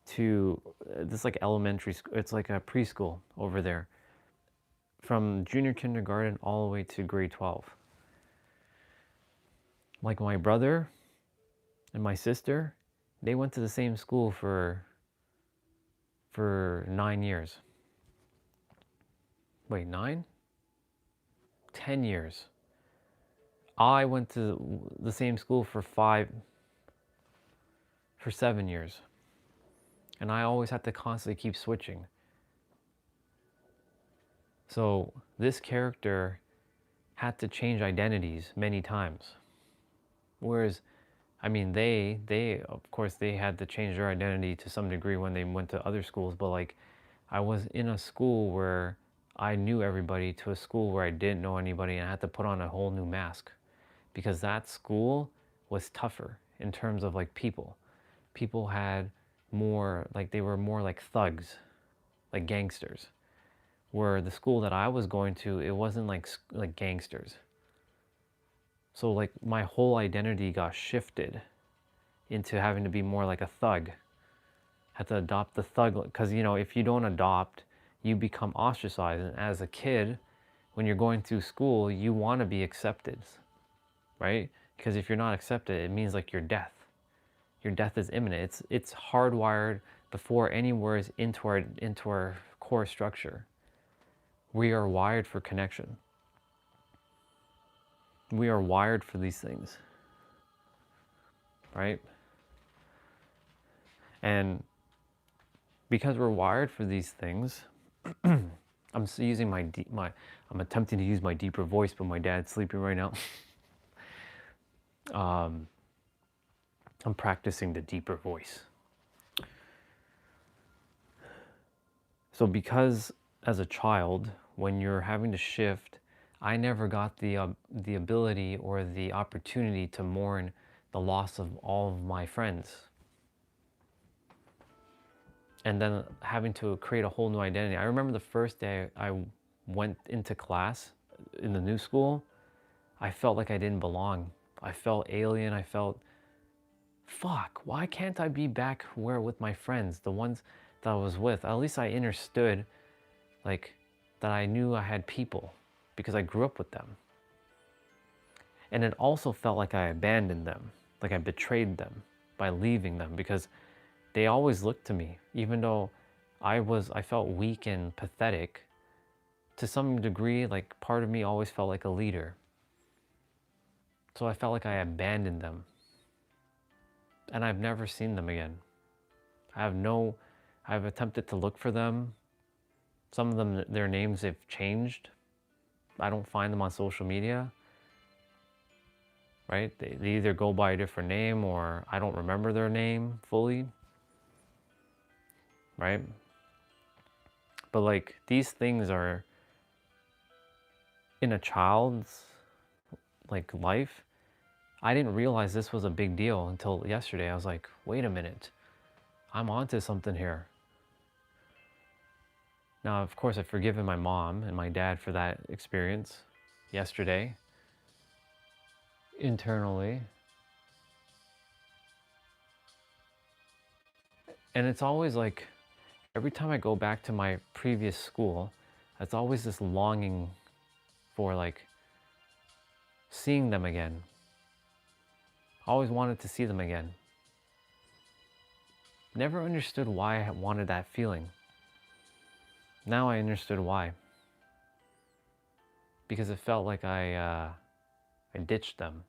to this like elementary school. It's like a preschool over there. From junior kindergarten all the way to grade 12. Like my brother and my sister, they went to the same school for 9 years. Wait, 9? 10 years. I went to the same school for 7 years. And I always had to constantly keep switching. So this character had to change identities many times. Whereas, I mean, they of course, they had to change their identity to some degree when they went to other schools. But like, I was in a school where I knew everybody to a school where I didn't know anybody, and I had to put on a whole new mask, because that school was tougher in terms of like people. People had more, like they were more like thugs, like gangsters. Where the school that I was going to, it wasn't like gangsters. So like my whole identity got shifted into having to be more like a thug. Had to adopt the thug, because you know, if you don't adopt, you become ostracized. And as a kid, when you're going through school, you want to be accepted, right? Because if you're not accepted, it means like your death. Your death is imminent. It's hardwired before anywhere is into our core structure. We are wired for connection. We are wired for these things, right? And because we're wired for these things, I'm using I'm attempting to use my deeper voice, but my dad's sleeping right now. I'm practicing the deeper voice. So because as a child, when you're having to shift, I never got the ability or the opportunity to mourn the loss of all of my friends. And then having to create a whole new identity. I remember the first day I went into class in the new school, I felt like I didn't belong. I felt alien. I felt fuck, why can't I be back where with my friends, the ones that I was with? At least I understood, like, that I knew I had people because I grew up with them. And it also felt like I abandoned them, like I betrayed them by leaving them, because they always looked to me, even though I felt weak and pathetic. To some degree, like, part of me always felt like a leader. So I felt like I abandoned them. And I've never seen them again. I've attempted to look for them. Some of them, their names have changed. I don't find them on social media, right? They either go by a different name or I don't remember their name fully, right? But like, these things are in a child's like life. I didn't realize this was a big deal until yesterday. I was like, wait a minute, I'm onto something here. Now, of course, I've forgiven my mom and my dad for that experience yesterday, internally. And it's always like, every time I go back to my previous school, it's always this longing for like seeing them again. I always wanted to see them again. Never understood why I wanted that feeling. Now I understood why. Because it felt like I ditched them.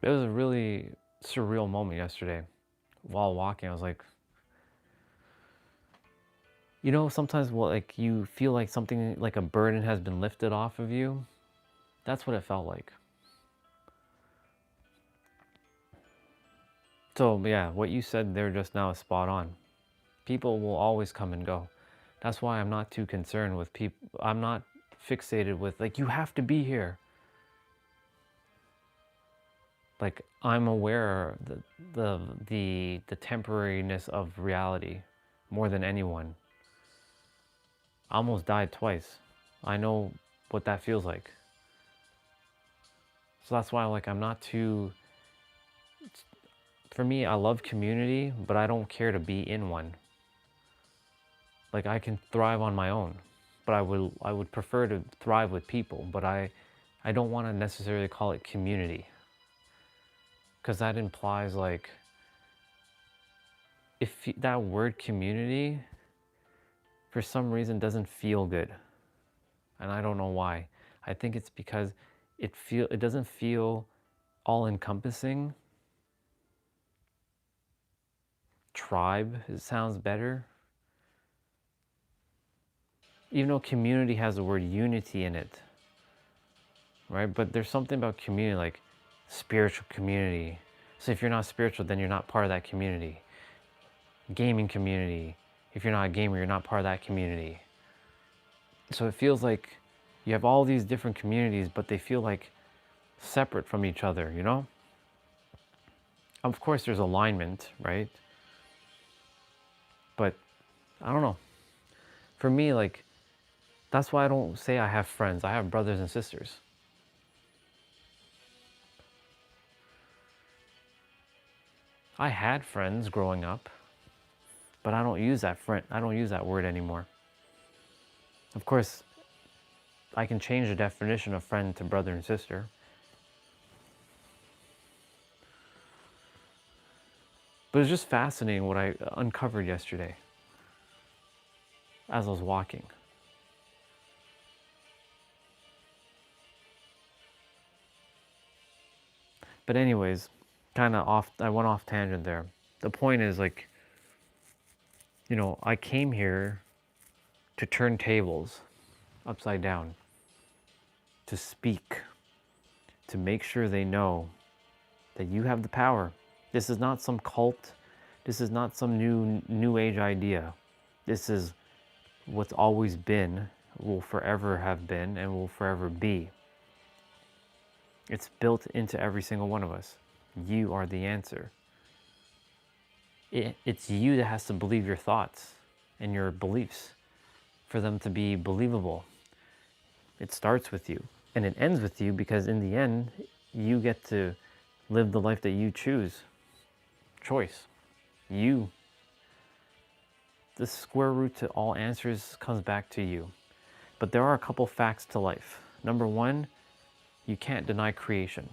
It was a really surreal moment yesterday. While walking, I was like, you know, sometimes like you feel like something, like a burden has been lifted off of you. That's what it felt like. So yeah, what you said there just now is spot on. People will always come and go. That's why I'm not too concerned with people. I'm not fixated with like, you have to be here. Like, I'm aware the temporariness of reality more than anyone. I almost died twice. I know what that feels like. So that's why, like, I'm not too, for me, I love community, but I don't care to be in one. Like, I can thrive on my own, but I would prefer to thrive with people, but I don't want to necessarily call it community, because that implies, like, if that word community for some reason doesn't feel good, and I don't know why. I think it's because it doesn't feel all encompassing. Tribe, it sounds better. Even though community has the word unity in it, right? But there's something about community, like spiritual community. So if you're not spiritual, then you're not part of that community. Gaming community. If you're not a gamer, you're not part of that community. So it feels like you have all these different communities, but they feel like separate from each other, you know? Of course, there's alignment, right? But I don't know. For me, like, that's why I don't say I have friends. I have brothers and sisters. I had friends growing up, but I don't use that word anymore. Of course, I can change the definition of friend to brother and sister. But it's just fascinating what I uncovered yesterday as I was walking. But anyways, I went off tangent there. The point is, like, you know, I came here to turn tables upside down, to speak, to make sure they know that you have the power. This is not some cult. This is not some new age idea. This is what's always been, will forever have been, and will forever be. It's built into every single one of us. You are the answer. It's you that has to believe your thoughts and your beliefs for them to be believable. It starts with you and it ends with you, because in the end, you get to live the life that you choose. Choice. You. The square root to all answers comes back to you. But there are a couple facts to life. Number one, you can't deny creation.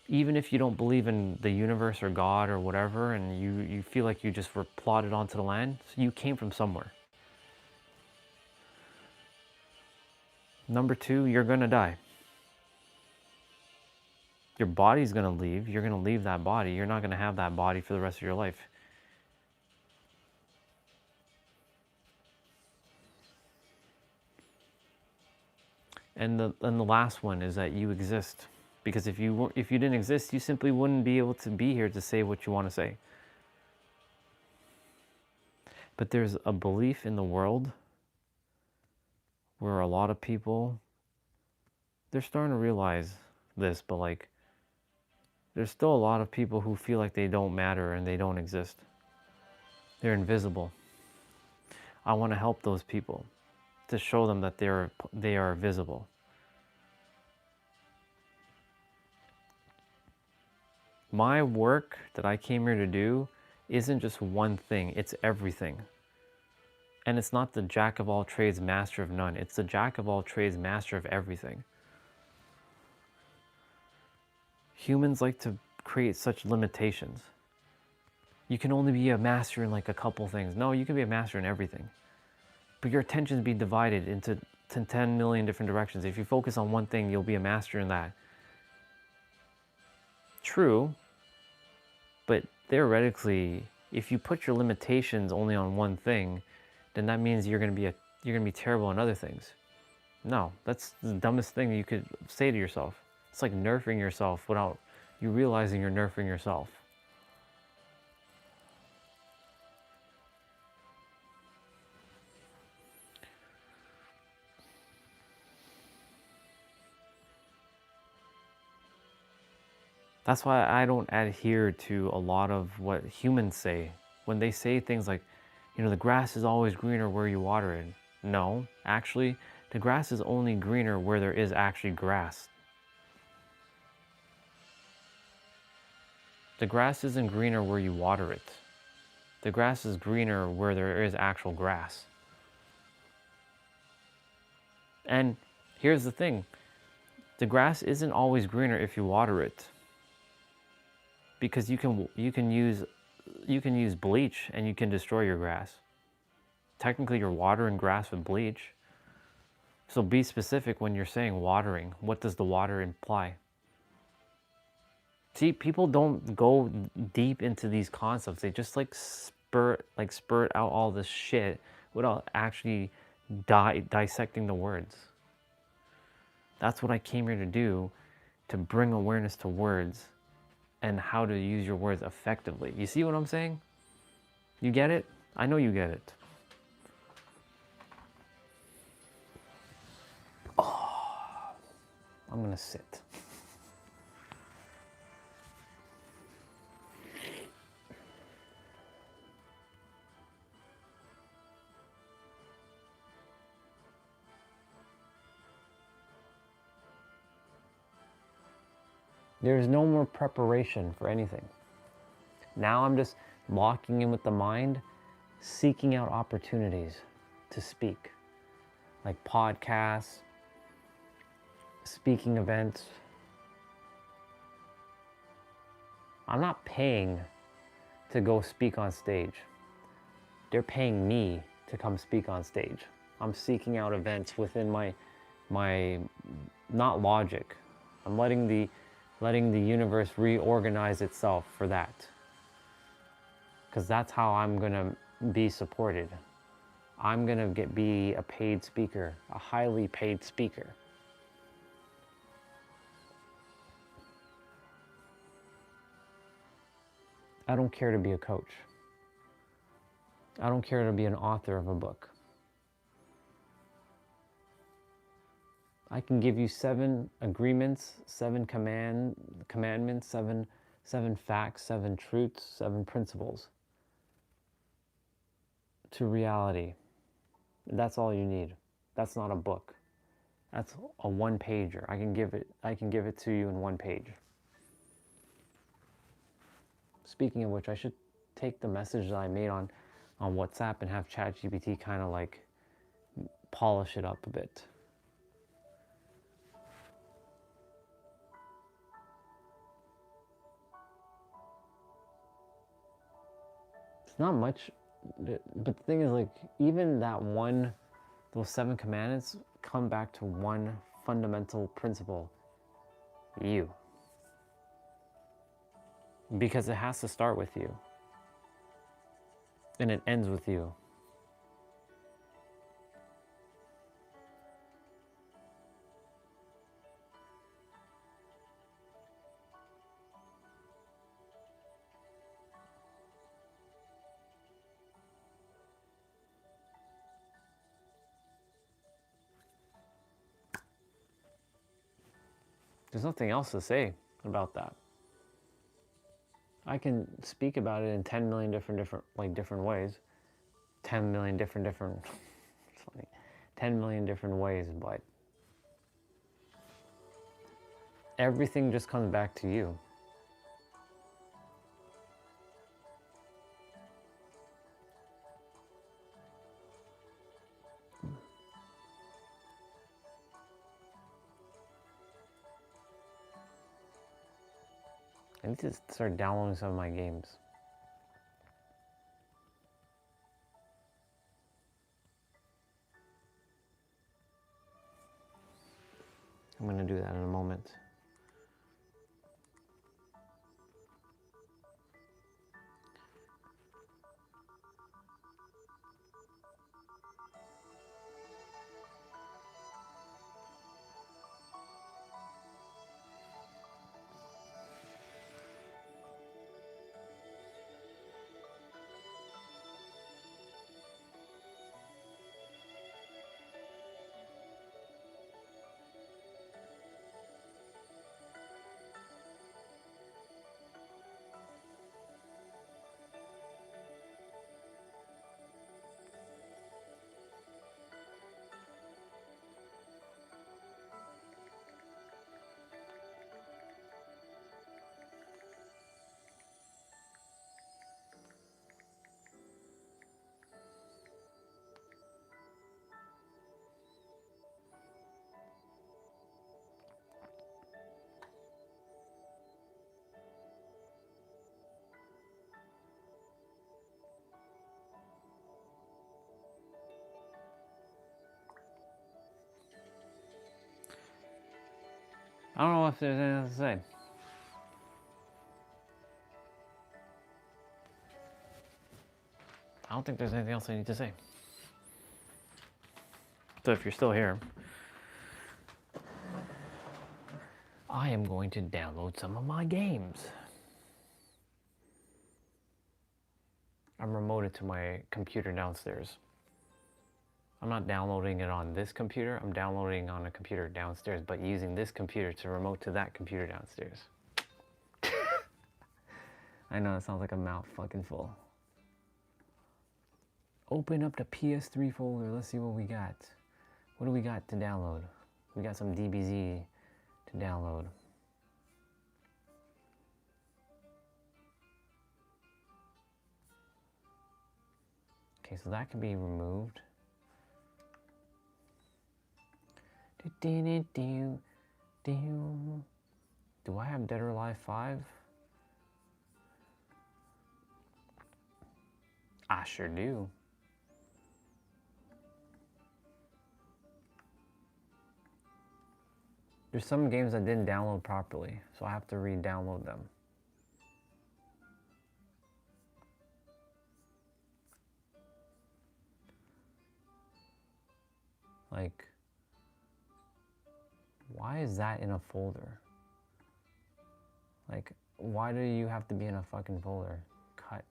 Even if you don't believe in the universe or God or whatever, and you feel like you just were plotted onto the land, you came from somewhere. Number two, you're gonna die. Your body's gonna leave. You're gonna leave that body. You're not gonna have that body for the rest of your life. And the last one is that you exist. Because if you didn't exist, you simply wouldn't be able to be here to say what you want to say. But there's a belief in the world where a lot of people, they're starting to realize this, but like, there's still a lot of people who feel like they don't matter and they don't exist. They're invisible. I want to help those people, to show them that they are visible. My work that I came here to do isn't just one thing, it's everything. And it's not the jack of all trades, master of none. It's the jack of all trades, master of everything. Humans like to create such limitations. You can only be a master in like a couple things. No, you can be a master in everything. But your attention be divided into 10 million different directions. If you focus on one thing, you'll be a master in that. True, but theoretically, if you put your limitations only on one thing, then that means you're gonna be terrible in other things. No, that's the dumbest thing you could say to yourself. It's like nerfing yourself without you realizing you're nerfing yourself. That's why I don't adhere to a lot of what humans say. When they say things like, you know, the grass is always greener where you water it. No, actually, the grass is only greener where there is actually grass. The grass isn't greener where you water it. The grass is greener where there is actual grass. And here's the thing. The grass isn't always greener if you water it. Because you can use bleach and you can destroy your grass. Technically, you're watering grass with bleach. So be specific when you're saying watering. What does the water imply? See, people don't go deep into these concepts. They just like spurt out all this shit without actually dissecting the words. That's what I came here to do, to bring awareness to words and how to use your words effectively. You see what I'm saying? You get it? I know you get it. Oh, I'm gonna sit. There's no more preparation for anything. Now I'm just locking in with the mind, seeking out opportunities to speak, like podcasts, speaking events. I'm not paying to go speak on stage. They're paying me to come speak on stage. I'm seeking out events within my not logic. I'm letting the universe reorganize itself for that. Because that's how I'm gonna be supported. I'm gonna be a paid speaker, a highly paid speaker. I don't care to be a coach. I don't care to be an author of a book. I can give you 7 agreements, 7 commandments, 7 facts, 7 truths, 7 principles to reality. That's all you need. That's not a book. That's a one-pager. I can give it to you in one page. Speaking of which, I should take the message that I made on WhatsApp and have ChatGPT kind of like polish it up a bit. It's not much, but the thing is, like, even that one, those 7 commandments come back to one fundamental principle: you. Because it has to start with you. And it ends with you. There's nothing else to say about that. I can speak about it in 10 million different ways. 10 million different it's funny. 10 million different ways, but everything just comes back to you. I need to start downloading some of my games. I'm going to do that in a moment. I don't know if there's anything else to say. I don't think there's anything else I need to say. So if you're still here, I am going to download some of my games. I'm remoted to my computer downstairs. I'm not downloading it on this computer, I'm downloading on a computer downstairs, but using this computer to remote to that computer downstairs. I know it sounds like a mouth fucking full. Open up the PS3 folder, let's see what we got. What do we got to download? We got some DBZ to download. Okay, so that can be removed. Do I have Dead or Alive 5? I sure do. There's some games I didn't download properly, so I have to re-download them. Like, why is that in a folder? Like, why do you have to be in a fucking folder? Cut.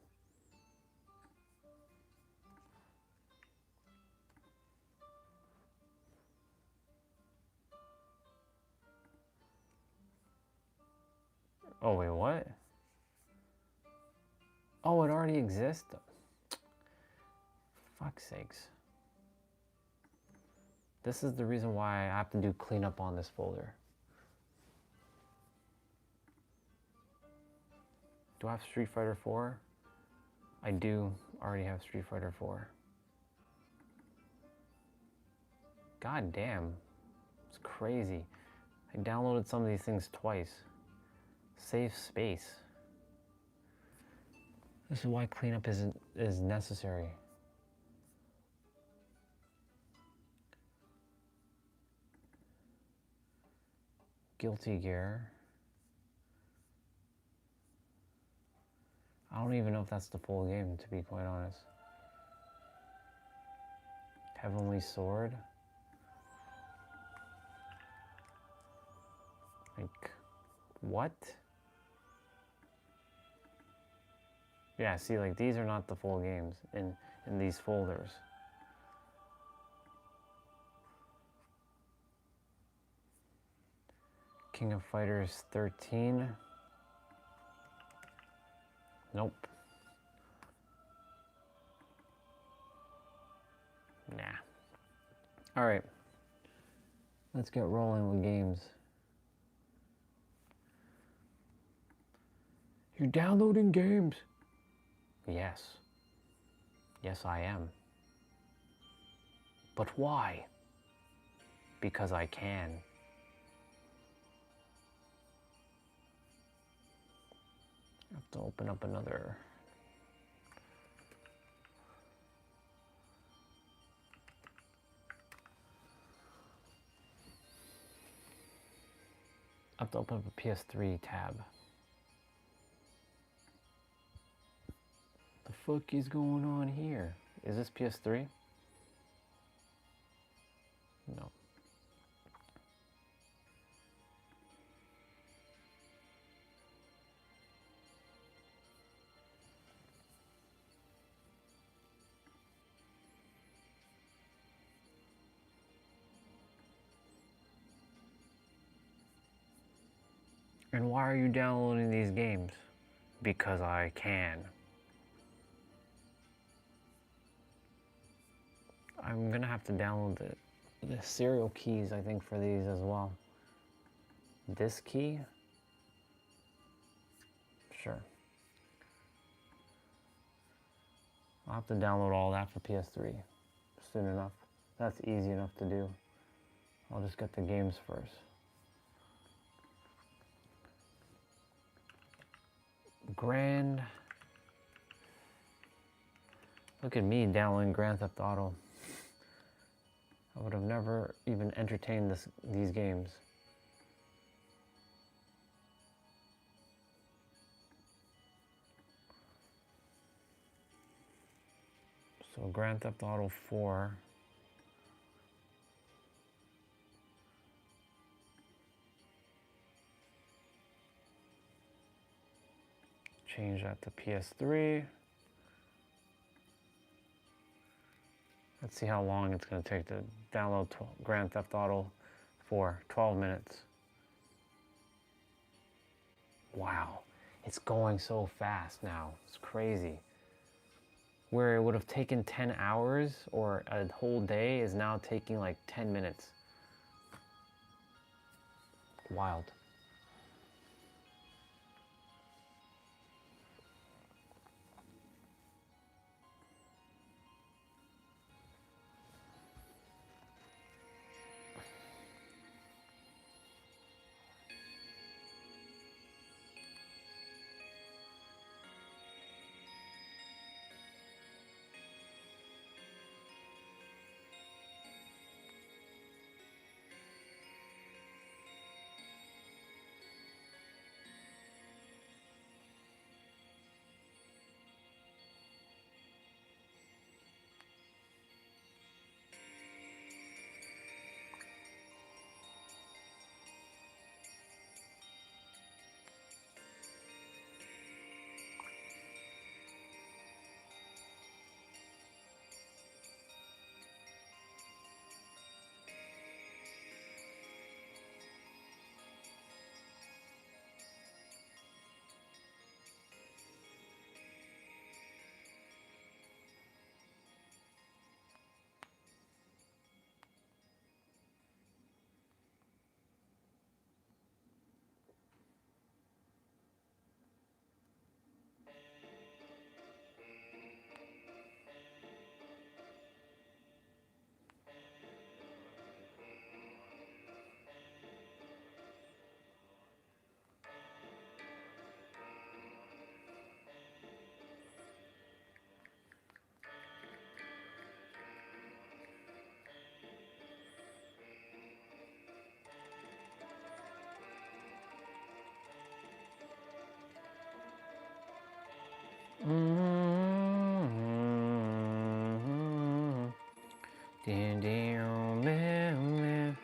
Oh, wait, what? Oh, it already exists? Fuck's sakes. This is the reason why I have to do cleanup on this folder. Do I have Street Fighter 4? I do already have Street Fighter 4. God damn, it's crazy. I downloaded some of these things twice. Save space. This is why cleanup is necessary. Guilty Gear. I don't even know if that's the full game, to be quite honest. Heavenly Sword. Like, what? Yeah, see, like, these are not the full games in these folders. King of Fighters 13. Nope. Nah. All right. Let's get rolling with games. You're downloading games? Yes. Yes, I am. But why? Because I can. I have to open up another. I have to open up a PS3 tab. The fuck is going on here? Is this PS3? No. And why are you downloading these games? Because I can. I'm gonna have to download the serial keys, I think, for these as well. This key? Sure. I'll have to download all that for PS3 soon enough. That's easy enough to do. I'll just get the games first. Grand. Look at me downloading Grand Theft Auto. I would have never even entertained these games. So Grand Theft Auto 4. Change that to PS3. Let's see how long it's going to take to download Grand Theft Auto 4. 12 minutes. Wow, it's going so fast now. It's crazy. Where it would have taken 10 hours or a whole day is now taking like 10 minutes. Wild. Damn, damn, man, man.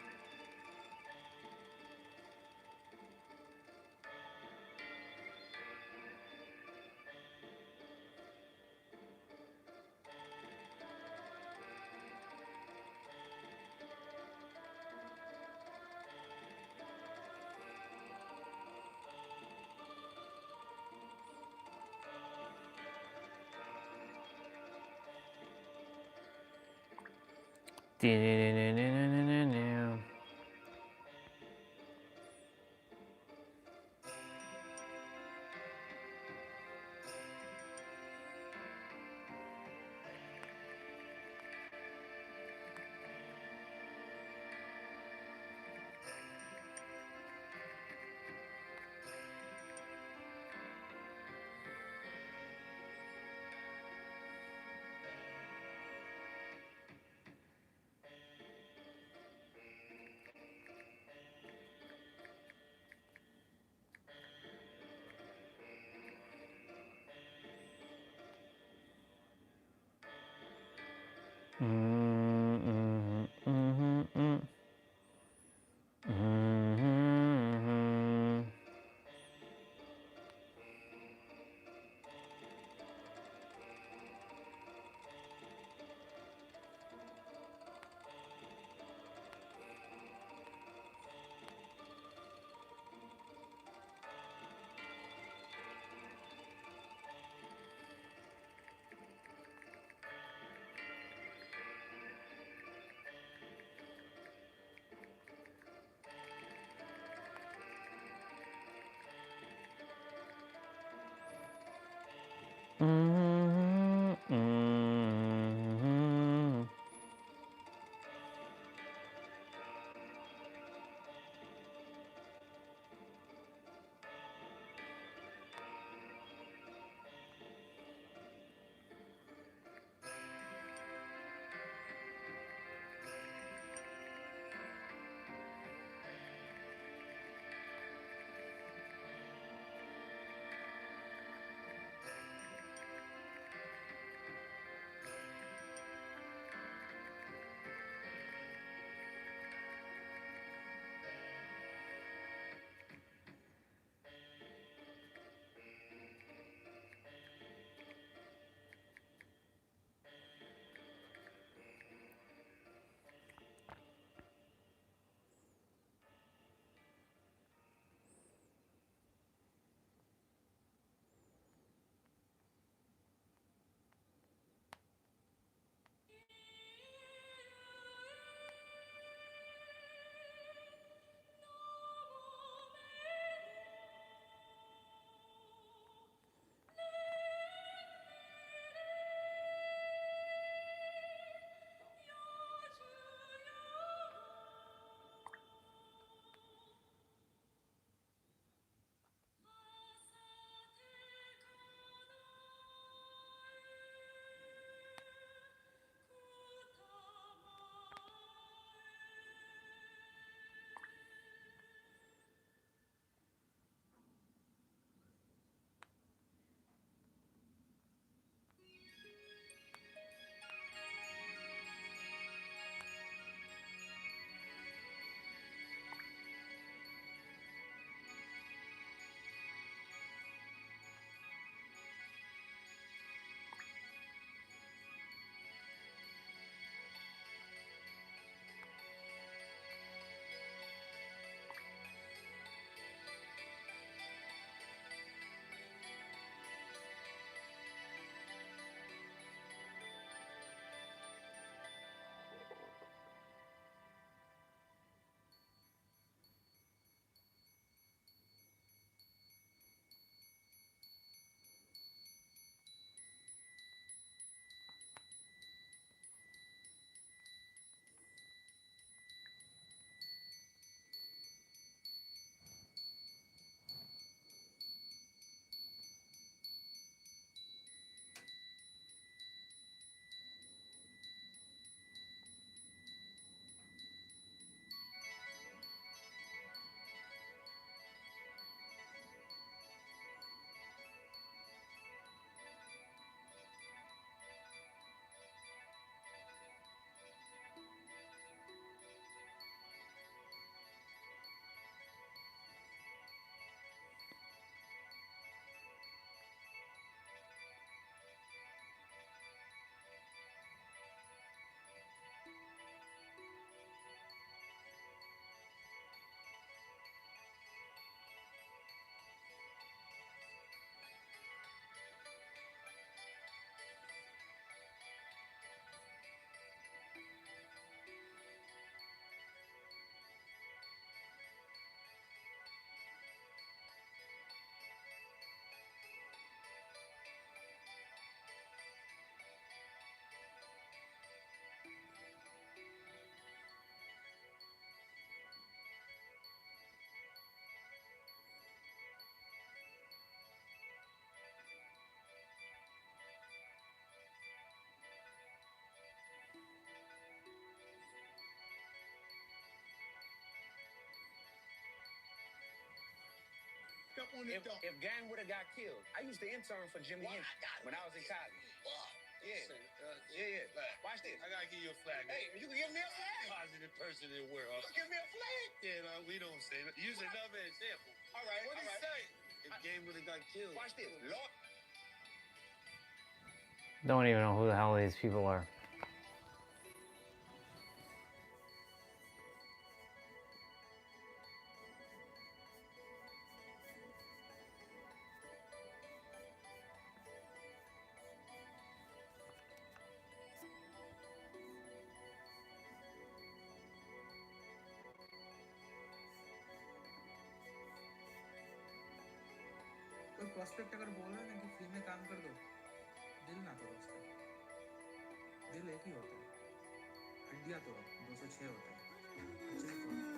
If Gang would have got killed, I used to intern for Jimmy Hendrix when I was in college. Yeah. Watch this. I gotta give you a flag. Hey, you can give me a flag. Positive person in the world. Give me a flag. Yeah, no, we don't say that. Use another example. All right. What did he say? If Game would have got killed. Watch this. Lord. Don't even know who the hell these people are. कोई prospect अगर बोल रहा है ना कि free में काम कर दो, दिल ना तोड़ो उसका। दिल एक ही होता है, हड्डियां तोड़ो 206 होता है। कुछ नहीं तोड़ो।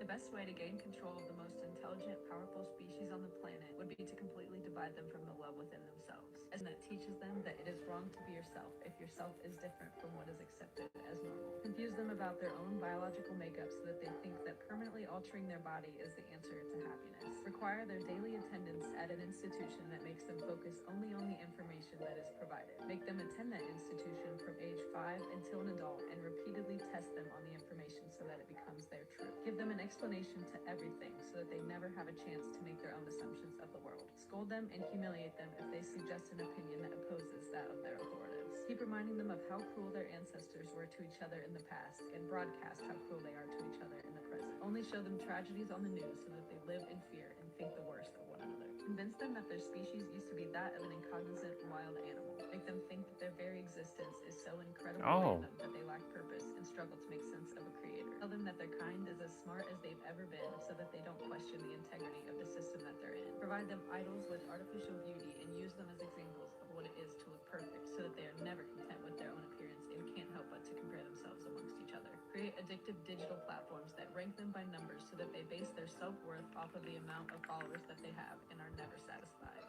The best way to gain control of the most intelligent, powerful species on the planet would be to completely divide them from the love within themselves. And that teaches them that it is wrong to be yourself if yourself is different from what is accepted as normal. Confuse them about their own biological makeup so that they think that permanently altering their body is the answer to happiness. Require their daily attendance at an institution that makes them focus only on the information that is provided. Make them attend that institution from age 5 until an adult and repeatedly test them on the information so that it becomes their truth. Give them an explanation to everything so that they never have a chance to make their own assumptions of the world. Scold them and humiliate them if they suggest an opinion that opposes that of their authorities. Keep reminding them of how cruel their ancestors were to each other in the past and broadcast how cruel they are to each other in the present. Only show them tragedies on the news so that they live in fear and think the worst of one another. Convince them that their species used to be that of an incognizant wild animal. Make them think that their very existence is so incredibly random that they lack purpose and struggle to make sense of a creator. Tell them that their kind is as smart as they've ever been so that they don't question the integrity of the system that they're in. Provide them idols with artificial beauty and use them as examples of what it is to look perfect so that they are never content with their own appearance and can't help but to compare themselves amongst each other. Create addictive digital platforms that rank them by numbers so that they base their self-worth off of the amount of followers that they have and are never satisfied.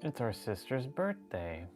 It's our sister's birthday.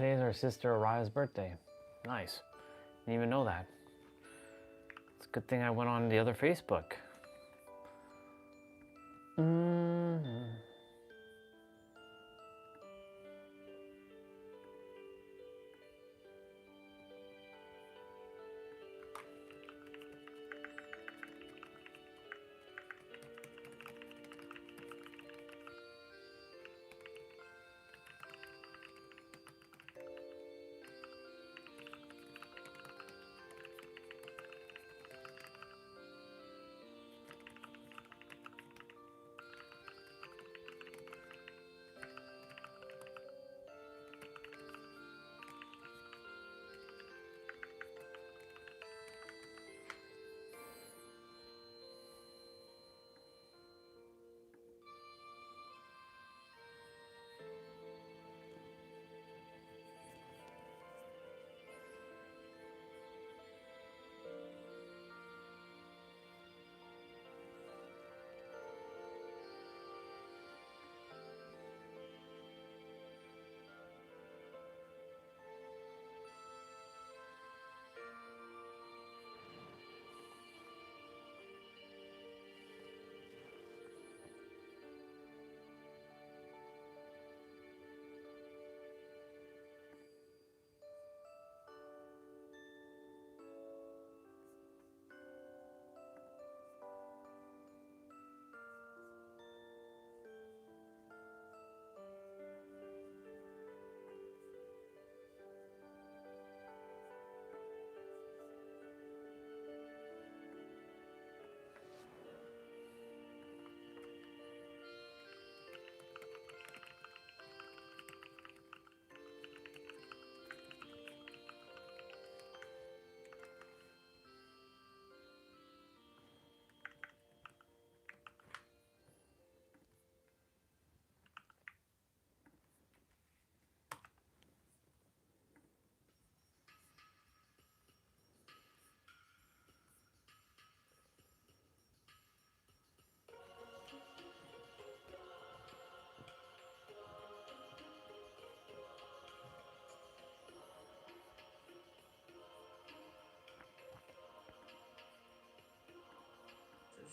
today's our sister Araya's birthday. Nice. Didn't even know that. It's a good thing I went on the other Facebook.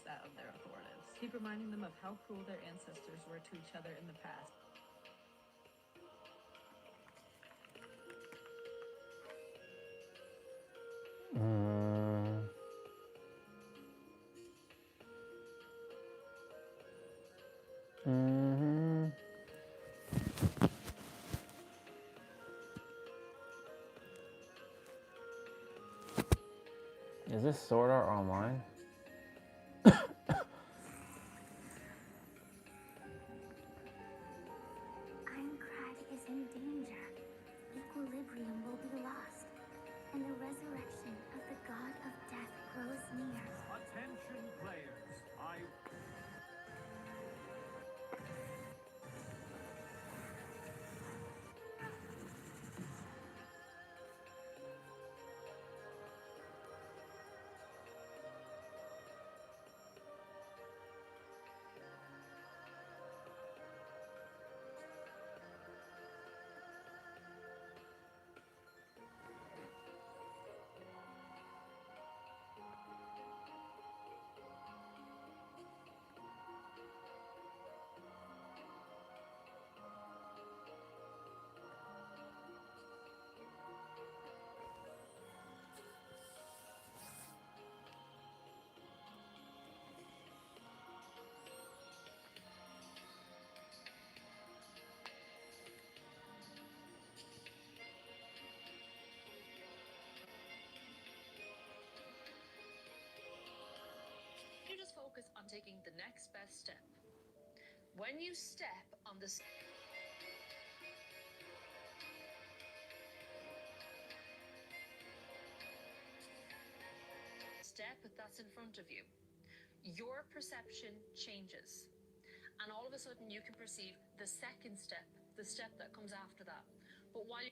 That of their authorities. Keep reminding them of how cruel their ancestors were to each other in the past. Is this Sword Art Online? Ironcrad is in danger. Equilibrium will be lost, and the resurrection of the god of death grows near. Attention players, You just focus on taking the next best step. When you step on the step that's in front of you, your perception changes. And all of a sudden you can perceive the second step, the step that comes after that. But while you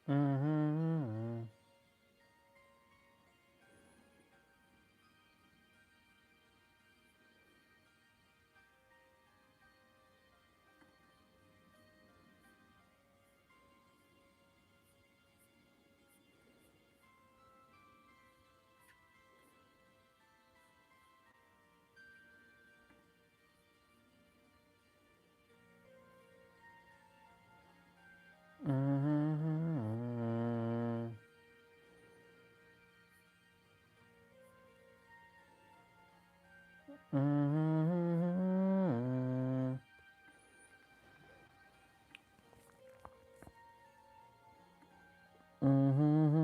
Mm-hmm. Mm-hmm. Mm-hmm. Mm-hmm.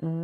Mm-hmm.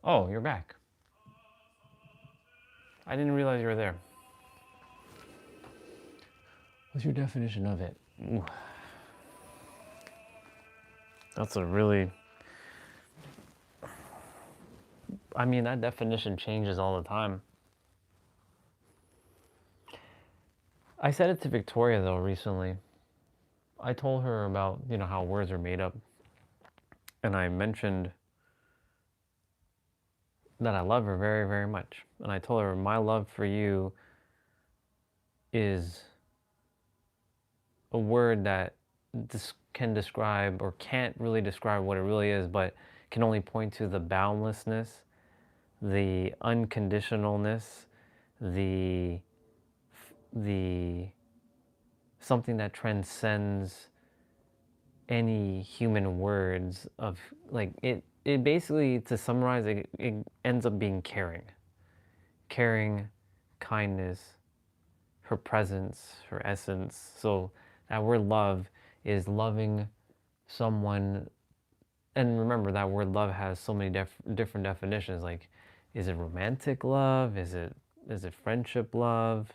Oh, you're back. I didn't realize you were there. What's your definition of it? Ooh. That's a really... I mean, that definition changes all the time. I said it to Victoria, though, recently. I told her about, you know, how words are made up. And I mentioned that I love her very, very much. And I told her my love for you is a word that can describe, or can't really describe what it really is, but can only point to the boundlessness, the unconditionalness, the something that transcends any human words of, like, it basically, to summarize, it ends up being caring, kindness, her presence, her essence. So that word love is loving someone. And remember, that word love has so many different definitions. Like, is it romantic love? Is it friendship love?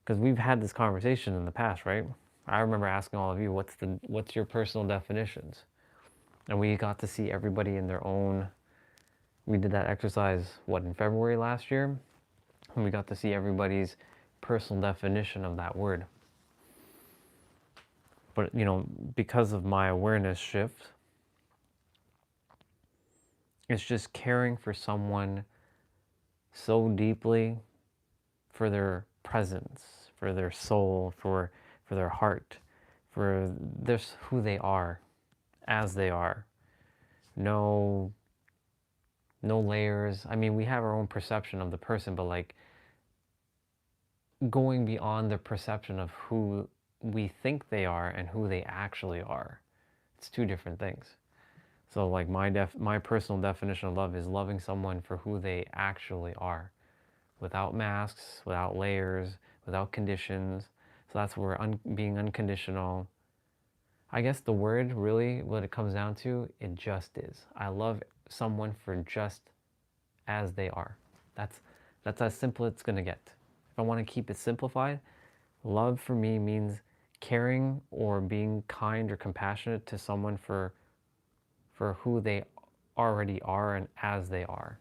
Because we've had this conversation in the past, right? I remember asking all of you, what's your personal definitions? And we got to see everybody in their own. We did that exercise, what, in February last year? And we got to see everybody's personal definition of that word. But, you know, because of my awareness shift, it's just caring for someone so deeply, for their presence, for their soul, for their heart, for this who they are, as they are. No layers. I mean, we have our own perception of the person, but like going beyond the perception of who we think they are and who they actually are. It's two different things. So like my personal definition of love is loving someone for who they actually are, without masks, without layers, without conditions. So that's where being unconditional. I guess the word really, what it comes down to, it just is. I love someone for just as they are. That's as simple as it's gonna get. If I want to keep it simplified, love for me means caring or being kind or compassionate to someone for who they already are and as they are.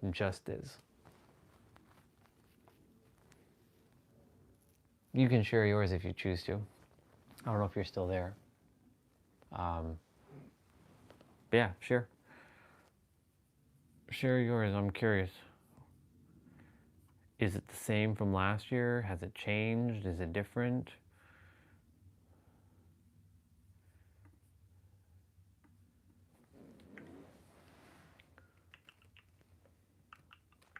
Just is. You can share yours if you choose to. I don't know if you're still there. But yeah, share. Share yours, I'm curious. Is it the same from last year? Has it changed? Is it different?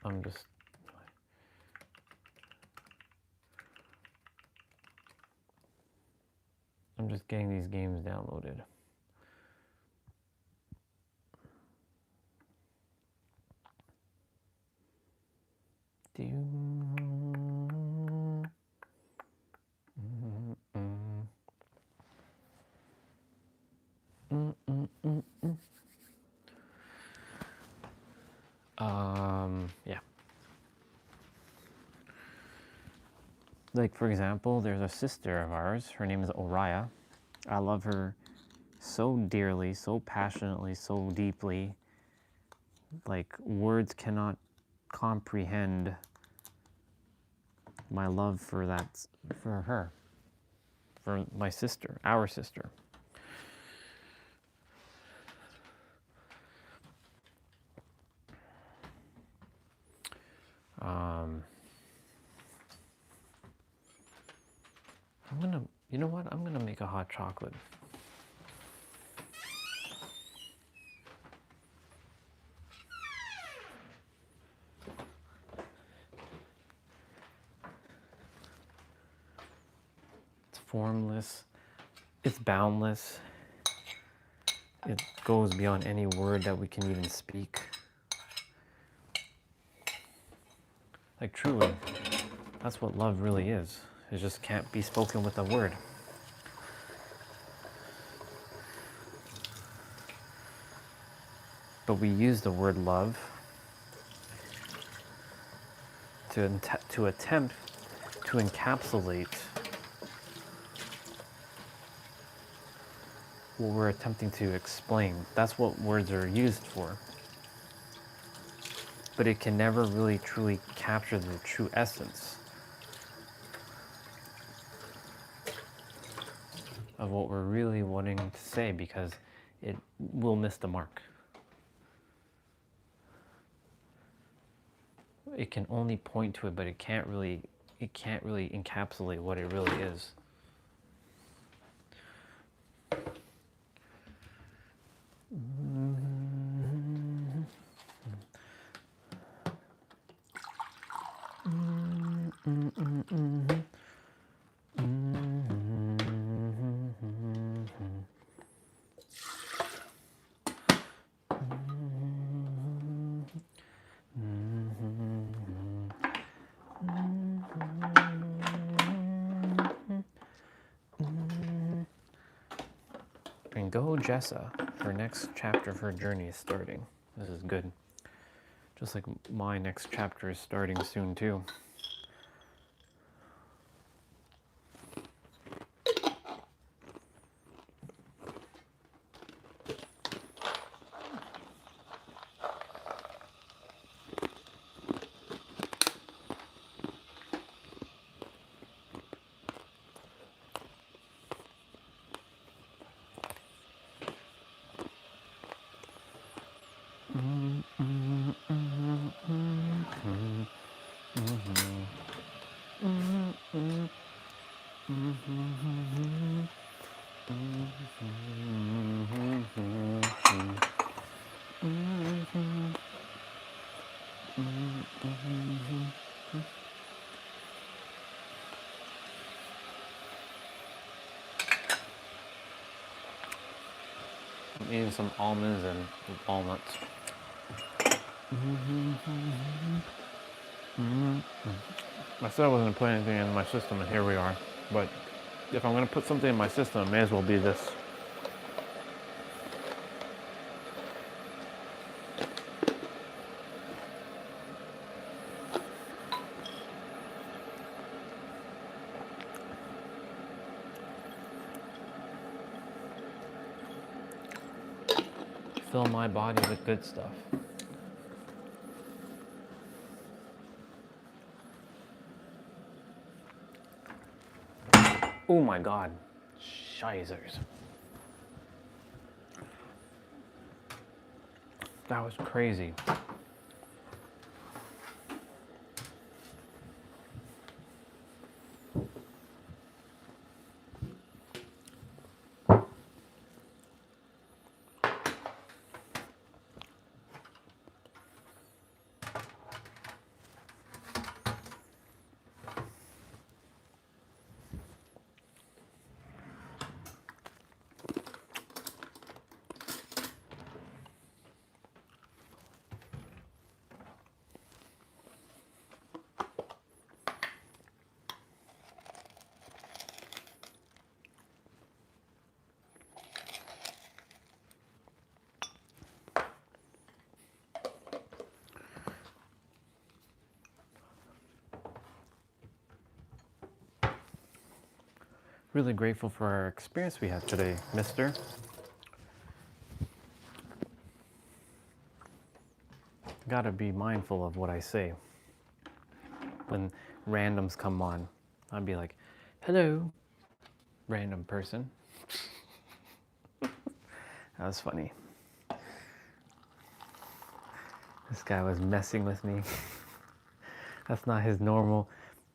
I'm just getting these games downloaded. Yeah. Like, for example, there's a sister of ours. Her name is Oriah. I love her so dearly, so passionately, so deeply. Like, words cannot comprehend my love for her, for my sister, our sister. You know what? I'm gonna make a hot chocolate. It's formless. It's boundless. It goes beyond any word that we can even speak. Like, truly, that's what love really is. It just can't be spoken with a word. But we use the word love to attempt to encapsulate what we're attempting to explain. That's what words are used for. But it can never really truly capture the true essence of what we're really wanting to say, because it will miss the mark. It can only point to it, but it can't really encapsulate what it really is. And go Jessa. Her next chapter of her journey is starting. This is good. Just like my next chapter is starting soon too. I'm eating some almonds and walnuts. I said I wasn't putting anything in my system, and here we are. But if I'm going to put something in my system, it may as well be this. Fill my body with good stuff. Oh my God, Shizers. That was crazy. Really grateful for our experience we had today, mister. Gotta be mindful of what I say. When randoms come on, I'd be like, hello, random person. That was funny. This guy was messing with me. That's not his normal.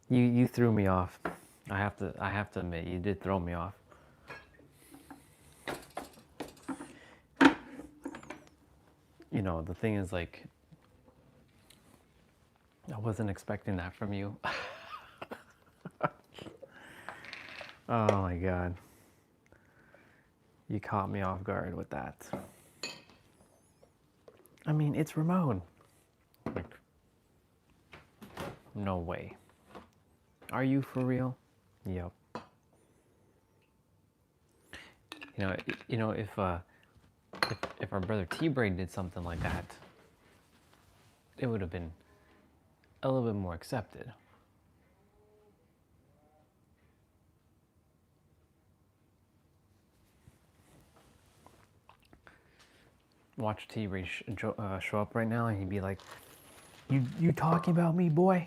You threw me off. I have to admit, you did throw me off. You know, the thing is, like, I wasn't expecting that from you. Oh my God. You caught me off guard with that. I mean, it's Ramon. Like, no way. Are you for real? Yep. You know, if our brother T-Bray did something like that, it would have been a little bit more accepted. Watch T-Bray show up right now, and he'd be like, "You talking about me, boy?"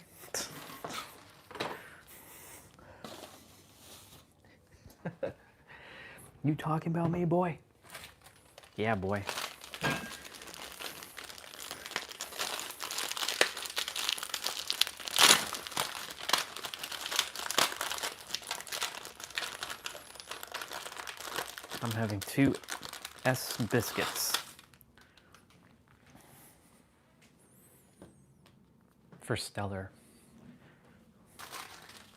You talking about me, boy? Yeah, boy. I'm having 2 S biscuits for Stellar.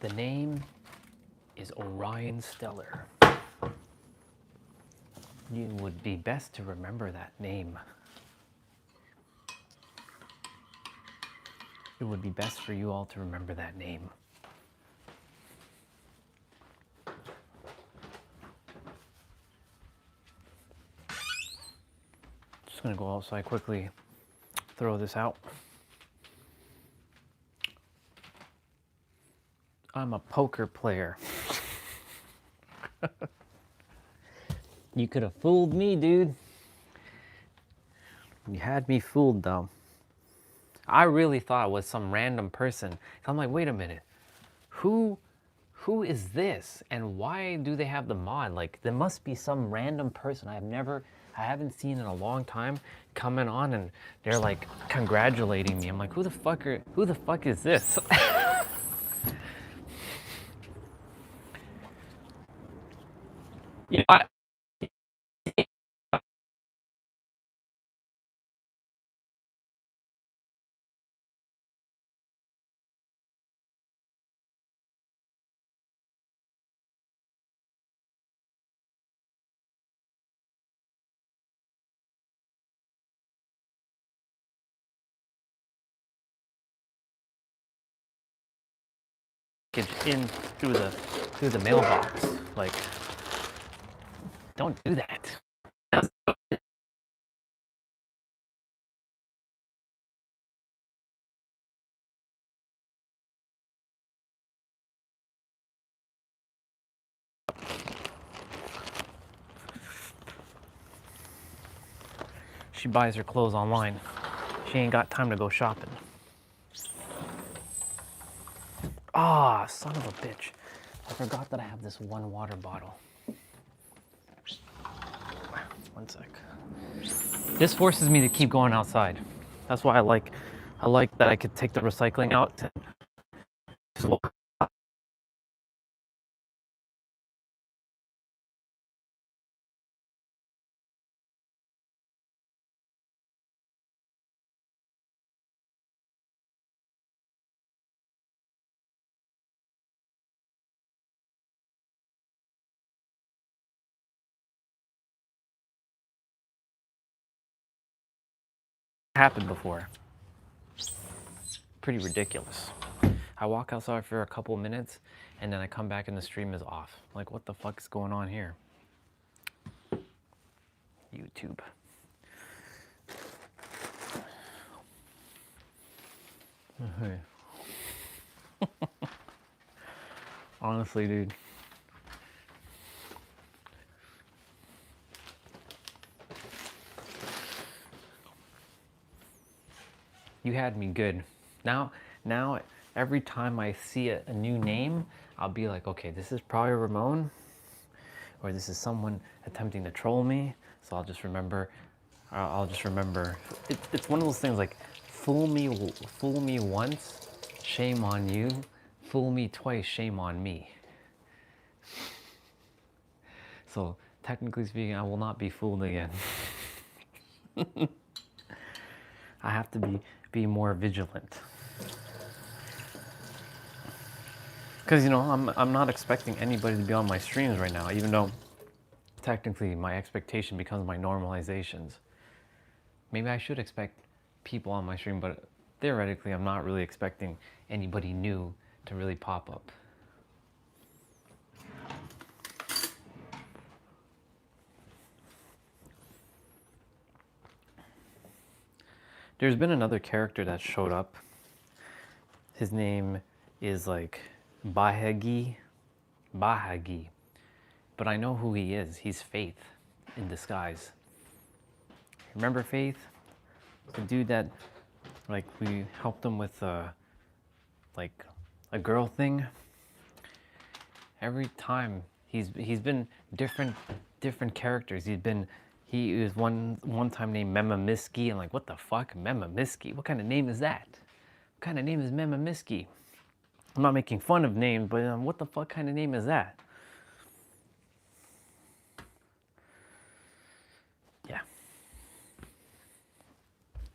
The name is Orion Stellar. You would be best to remember that name. It would be best for you all to remember that name. Just gonna go outside quickly, throw this out. I'm a poker player. You could have fooled me, dude. You had me fooled, though. I really thought it was some random person. I'm like, wait a minute. Who is this? And why do they have the mod? Like, there must be some random person I haven't seen in a long time coming on, and they're like congratulating me. I'm like, who the fuck is this? You know, package in through the mailbox. Like, don't do that. She buys her clothes online. She ain't got time to go shopping. Ah, son of a bitch. I forgot that I have this one water bottle. One sec. This forces me to keep going outside. That's why I like that I could take the recycling out. Happened before. Pretty ridiculous. I walk outside for a couple minutes and then I come back and the stream is off. Like, what the fuck is going on here? YouTube. Honestly, dude. You had me good. Now every time I see a new name, I'll be like, okay, this is probably Ramon, or this is someone attempting to troll me. So I'll just remember. It's one of those things like, fool me once, shame on you. Fool me twice, shame on me. So technically speaking, I will not be fooled again. I have to be more vigilant. Because, you know, I'm not expecting anybody to be on my streams right now, even though technically my expectation becomes my normalizations. Maybe I should expect people on my stream, but theoretically I'm not really expecting anybody new to really pop up. There's been another character that showed up. His name is like Bahagi. But I know who he is. He's Faith in disguise. Remember Faith? The dude that, like, we helped him with like a girl thing. Every time he's been different characters. He was one time named Memamiski, and like, what the fuck, Memamiski? What kind of name is that? What kind of name is Memamiski? I'm not making fun of names, but what the fuck kind of name is that? Yeah.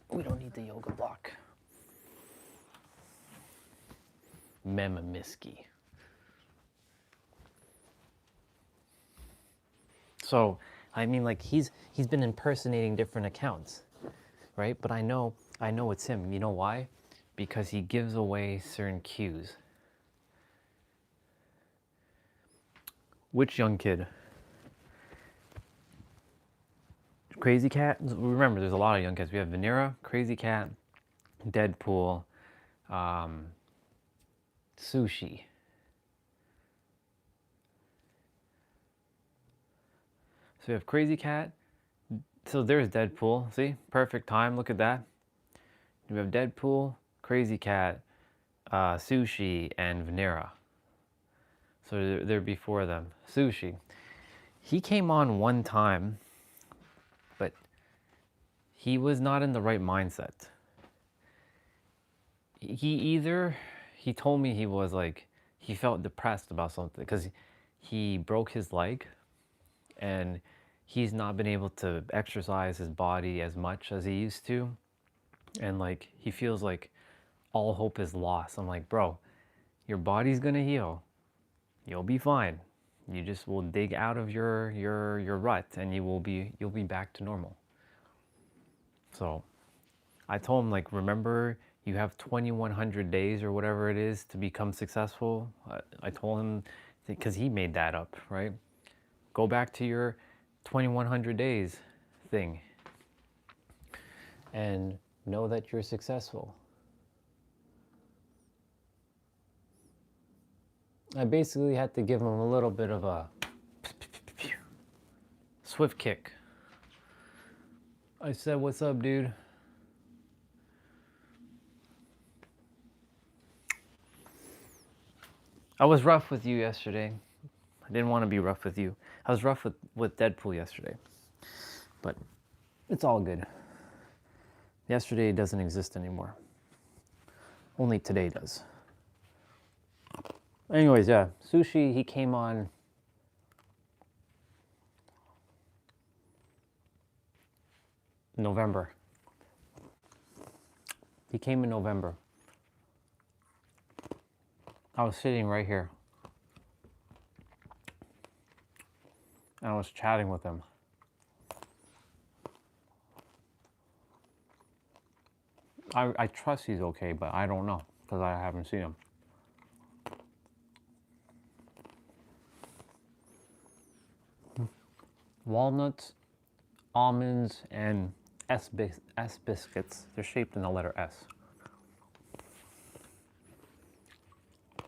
We don't need the yoga block. Memamiski. So, I mean, like, he's been impersonating different accounts, right? But I know it's him. You know why? Because he gives away certain cues. Which young kid? Crazy Cat? Remember, there's a lot of young kids. We have Vanera, Crazy Cat, Deadpool, Sushi. So we have Crazy Cat. So there's Deadpool. See? Perfect time. Look at that. We have Deadpool, Crazy Cat, Sushi, and Vanera. So they're before them. Sushi. He came on one time, but he was not in the right mindset. He told me he was like, he felt depressed about something because he broke his leg and he's not been able to exercise his body as much as he used to. And like, he feels like all hope is lost. I'm like, bro, your body's gonna heal. You'll be fine. You just will dig out of your rut and you'll be back to normal. So I told him, like, remember You have 2,100 days or whatever it is to become successful. I told him, because he made that up, right? Go back to your 2,100 days thing and know that you're successful. I basically had to give him a little bit of a swift kick. I said, "What's up, dude?" I was rough with you yesterday. I didn't want to be rough with you. I was rough with Deadpool yesterday. But it's all good. Yesterday doesn't exist anymore. Only today does. Anyways, yeah. Sushi, he came on November. He came in November. I was sitting right here. And I was chatting with him. I trust he's okay, but I don't know because I haven't seen him. Walnuts, almonds, and S biscuits. They're shaped in the letter S.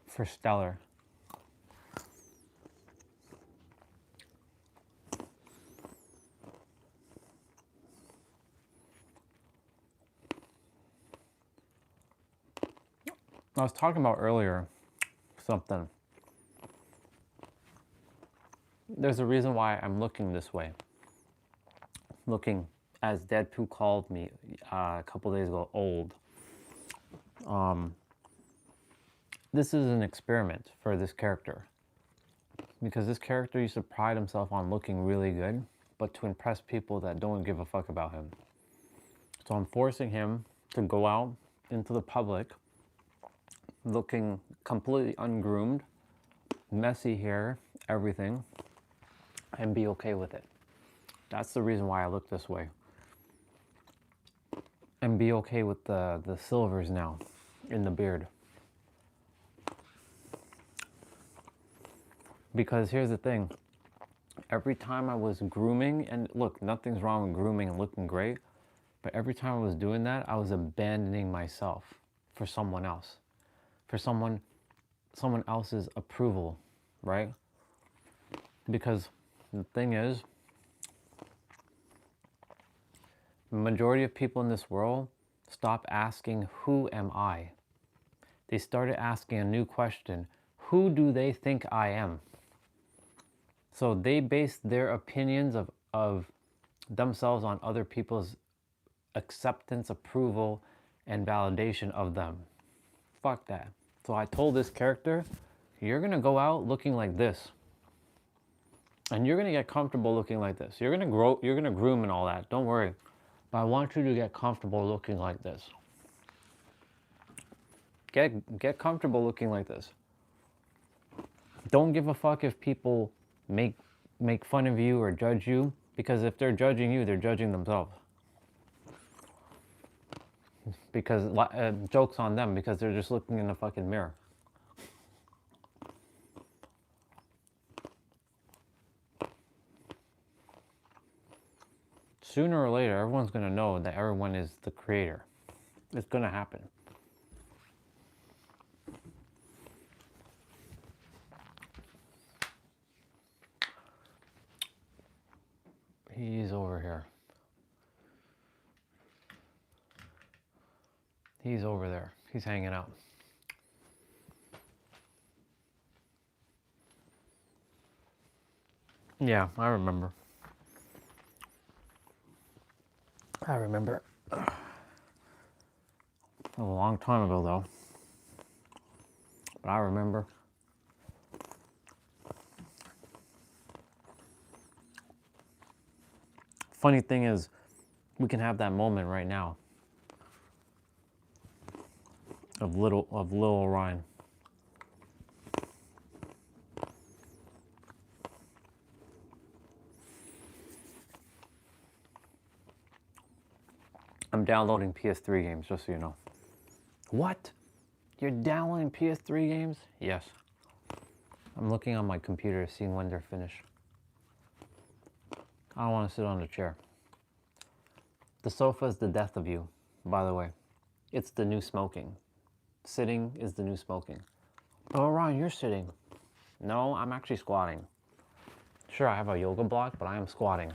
For stellar. I was talking about earlier something. There's a reason why I'm looking this way. Looking, as Deadpool called me a couple days ago, old. This is an experiment for this character. Because this character used to pride himself on looking really good, but to impress people that don't give a fuck about him. So I'm forcing him to go out into the public looking completely ungroomed, messy hair, everything, and be okay with it. That's the reason why I look this way. And be okay with the silvers now in the beard. Because here's the thing. Every time I was grooming, and look, nothing's wrong with grooming and looking great, but every time I was doing that, I was abandoning myself for someone else. For someone else's approval, right? Because the thing is, the majority of people in this world stop asking, who am I? They started asking a new question, who do they think I am? So they base their opinions of themselves on other people's acceptance, approval, and validation of them. Fuck that. So I told this character, you're gonna go out looking like this. And you're gonna get comfortable looking like this. You're gonna grow, you're gonna groom and all that, don't worry. But I want you to get comfortable looking like this. Get comfortable looking like this. Don't give a fuck if people make fun of you or judge you, because if they're judging you, they're judging themselves. Because joke's on them, because they're just looking in the fucking mirror. Sooner or later, everyone's gonna know that everyone is the creator. It's gonna happen. He's over here. He's over there. He's hanging out. Yeah, I remember. I remember. A long time ago, though. But I remember. Funny thing is, we can have that moment right now. Of little Orion. I'm downloading PS3 games, just so you know. What? You're downloading PS3 games? Yes. I'm looking on my computer, seeing when they're finished. I don't want to sit on the chair. The sofa is the death of you, by the way. It's the new smoking. Sitting is the new smoking. Oh, Ryan, you're sitting. No, I'm actually squatting. Sure, I have a yoga block, but I am squatting.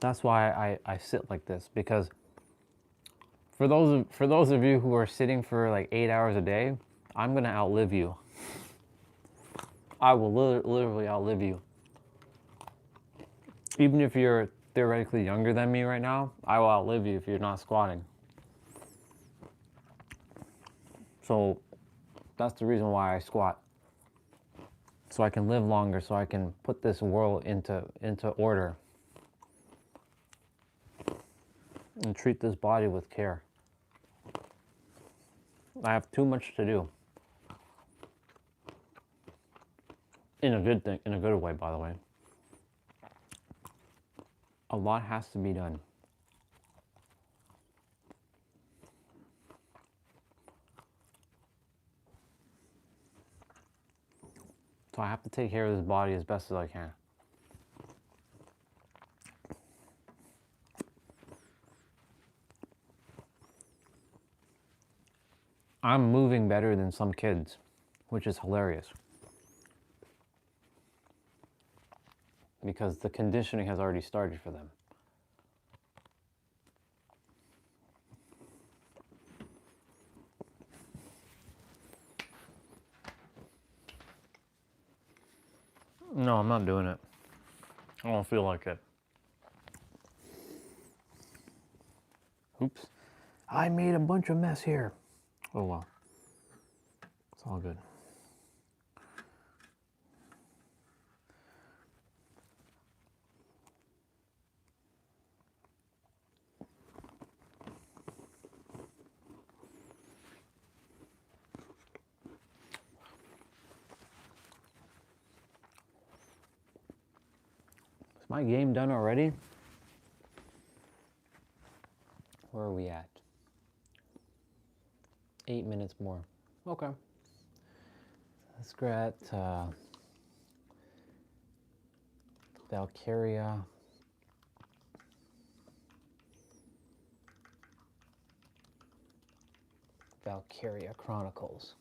That's why I sit like this, because for those of you who are sitting for like 8 hours a day, I'm gonna outlive you. I will literally outlive you. Even if you're theoretically younger than me right now, I will outlive you if you're not squatting. So that's the reason why I squat. So I can live longer, so I can put this world into order. And treat this body with care. I have too much to do. In a good thing, in a good way, by the way. A lot has to be done. So I have to take care of this body as best as I can. I'm moving better than some kids, which is hilarious. Because the conditioning has already started for them. No, I'm not doing it. I don't feel like it. Oops. I made a bunch of mess here. Oh well. It's all good. Is my game done already? Where are we at? 8 minutes more. Okay. Let's go at Valkyria. Valkyria Chronicles.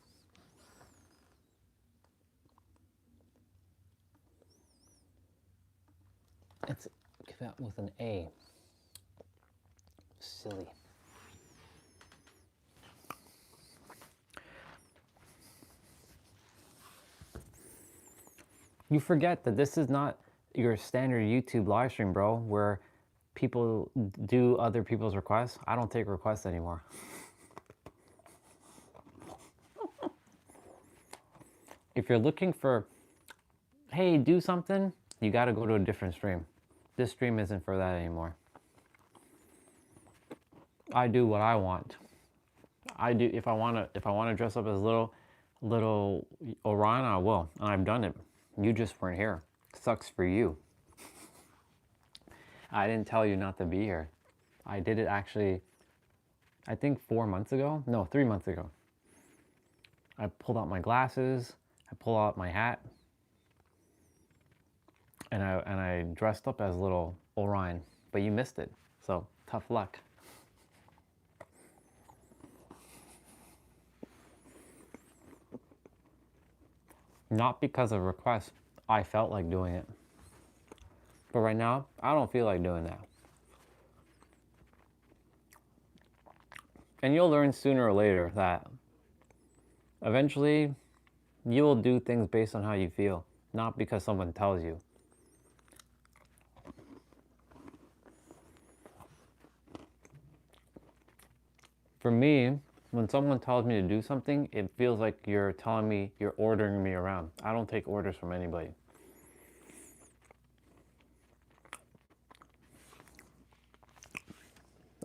It's give out with an A. Silly. You forget that this is not your standard YouTube live stream, bro, where people do other people's requests. I don't take requests anymore. If you're looking for, hey, do something, you got to go to a different stream. This stream isn't for that anymore. I do what I want. I do if I want to dress up as little Orion, I will, and I've done it. You just weren't here. Sucks for you. I didn't tell you not to be here. I did it actually, I think 4 months ago. No, 3 months ago. I pulled out my glasses. I pulled out my hat. And I dressed up as little Orion. But you missed it. So tough luck. Not because of requests. I felt like doing it. But right now, I don't feel like doing that. And you'll learn sooner or later that eventually you will do things based on how you feel, not because someone tells you. For me, when someone tells me to do something, it feels like you're telling me, you're ordering me around. I don't take orders from anybody.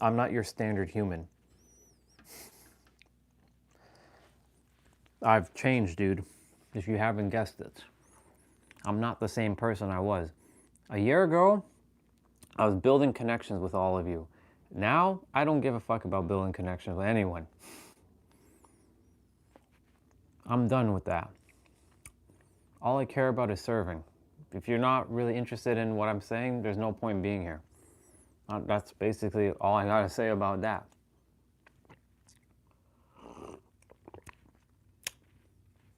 I'm not your standard human. I've changed, dude, if you haven't guessed it. I'm not the same person I was. A year ago, I was building connections with all of you. Now, I don't give a fuck about building connections with anyone. I'm done with that. All I care about is serving. If you're not really interested in what I'm saying, there's no point being here. That's basically all I gotta say about that.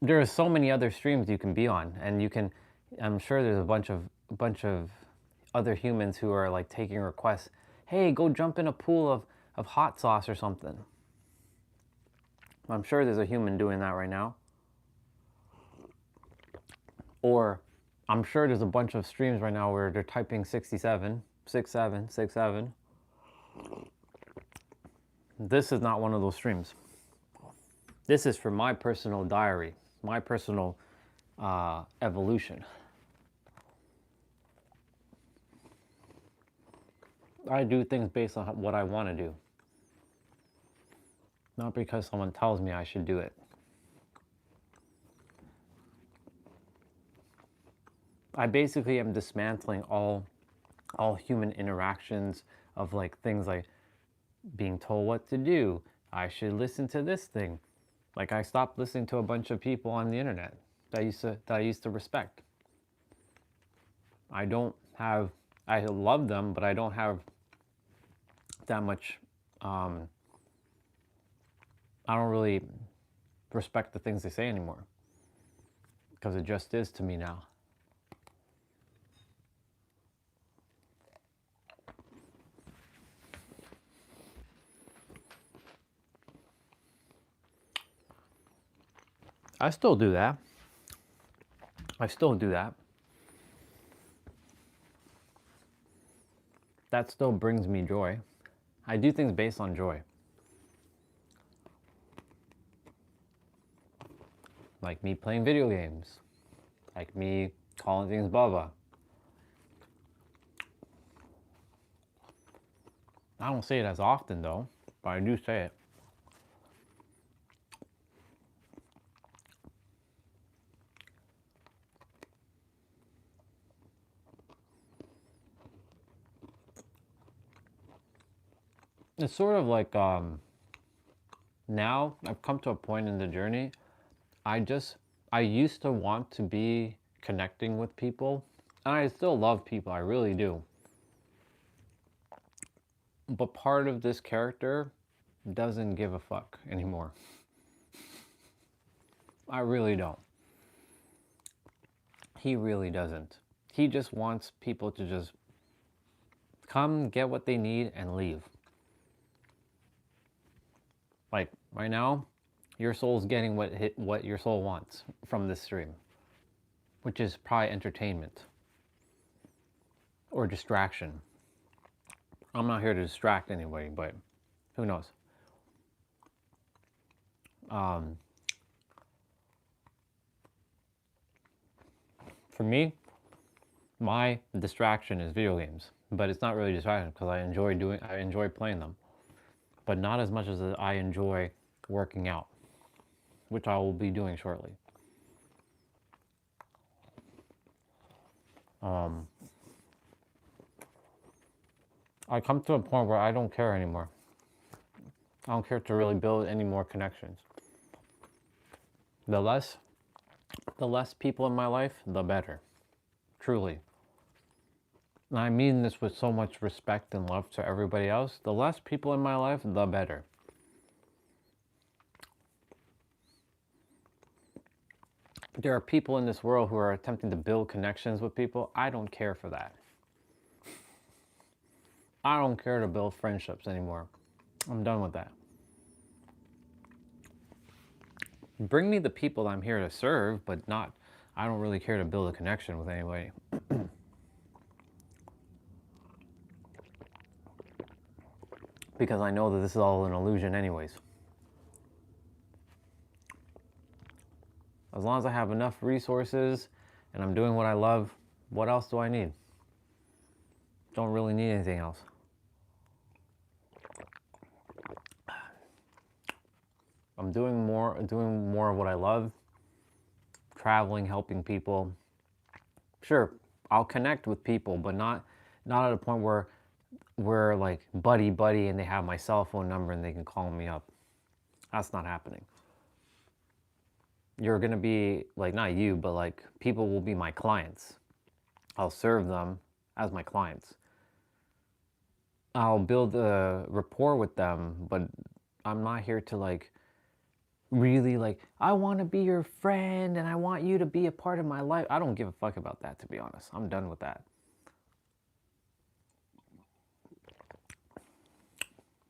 There are so many other streams you can be on, and you can, I'm sure there's a bunch of other humans who are like taking requests. Hey, go jump in a pool of hot sauce or something. I'm sure there's a human doing that right now. Or I'm sure there's a bunch of streams right now where they're typing 67, 67, 67. This is not one of those streams. This is for my personal diary, my personal evolution. I do things based on what I want to do, not because someone tells me I should do it. I basically am dismantling all human interactions of like things like being told what to do. I should listen to this thing. Like I stopped listening to a bunch of people on the internet that I used to respect. I love them, but I don't have that much. I don't really respect the things they say anymore because it just is to me now. I still do that. I still do that. That still brings me joy. I do things based on joy. Like me playing video games. Like me calling things Bubba. I don't say it as often though, but I do say it. It's sort of like now I've come to a point in the journey. I used to want to be connecting with people, and I still love people, I really do. But part of this character doesn't give a fuck anymore. I really don't. He really doesn't. He just wants people to just come, get what they need, and leave. Like, right now, your soul's getting what your soul wants from this stream, which is probably entertainment or distraction. I'm not here to distract anybody, but who knows? For me, my distraction is video games, but it's not really distraction because I enjoy playing them, but not as much as I enjoy working out, which I will be doing shortly. I come to a point where I don't care anymore. I don't care to really build any more connections. The less people in my life, the better. Truly. And I mean this with so much respect and love to everybody else. The less people in my life, the better. There are people in this world who are attempting to build connections with people. I don't care for that. I don't care to build friendships anymore. I'm done with that. Bring me the people I'm here to serve, but not, I don't really care to build a connection with anybody. Because I know that this is all an illusion anyways. As long as I have enough resources and I'm doing what I love, what else do I need? Don't really need anything else. I'm doing more of what I love. Traveling, helping people. Sure, I'll connect with people, but not not at a point where we're like buddy and they have my cell phone number and they can call me up. That's not happening. You're gonna be like, not you, but like people will be my clients. I'll serve them as my clients. I'll build a rapport with them, but I'm not here to like really like, I want to be your friend and I want you to be a part of my life. I don't give a fuck about that, to be honest. I'm done with that.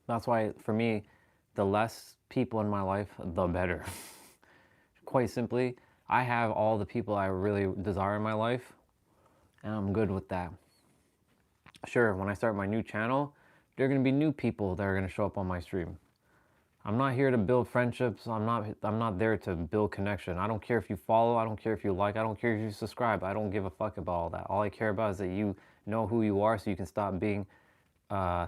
That's why, for me, the less people in my life, the better. Quite simply, I have all the people I really desire in my life, and I'm good with that. Sure, when I start my new channel, there are going to be new people that are going to show up on my stream. I'm not here to build friendships. I'm not there to build connection. I don't care if you follow. I don't care if you like. I don't care if you subscribe. I don't give a fuck about all that. All I care about is that you know who you are, so you can stop being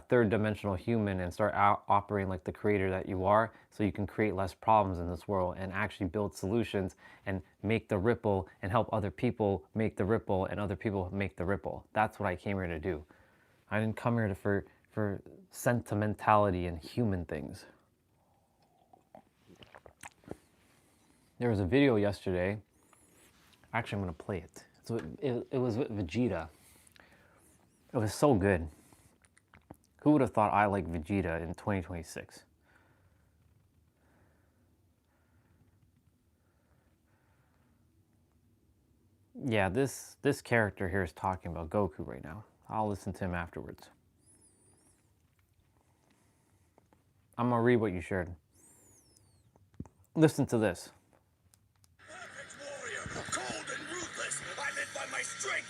third-dimensional human and start operating like the creator that you are, so you can create less problems in this world and actually build solutions and make the ripple and help other people make the ripple and other people make the ripple. That's what I came here to do. I didn't come here for sentimentality and human things. There was a video yesterday. Actually, I'm going to play it. So it was with Vegeta. It was so good. Who would have thought I like Vegeta in 2026? Yeah, this character here is talking about Goku right now. I'll listen to him afterwards. I'm going to read what you shared. Listen to this.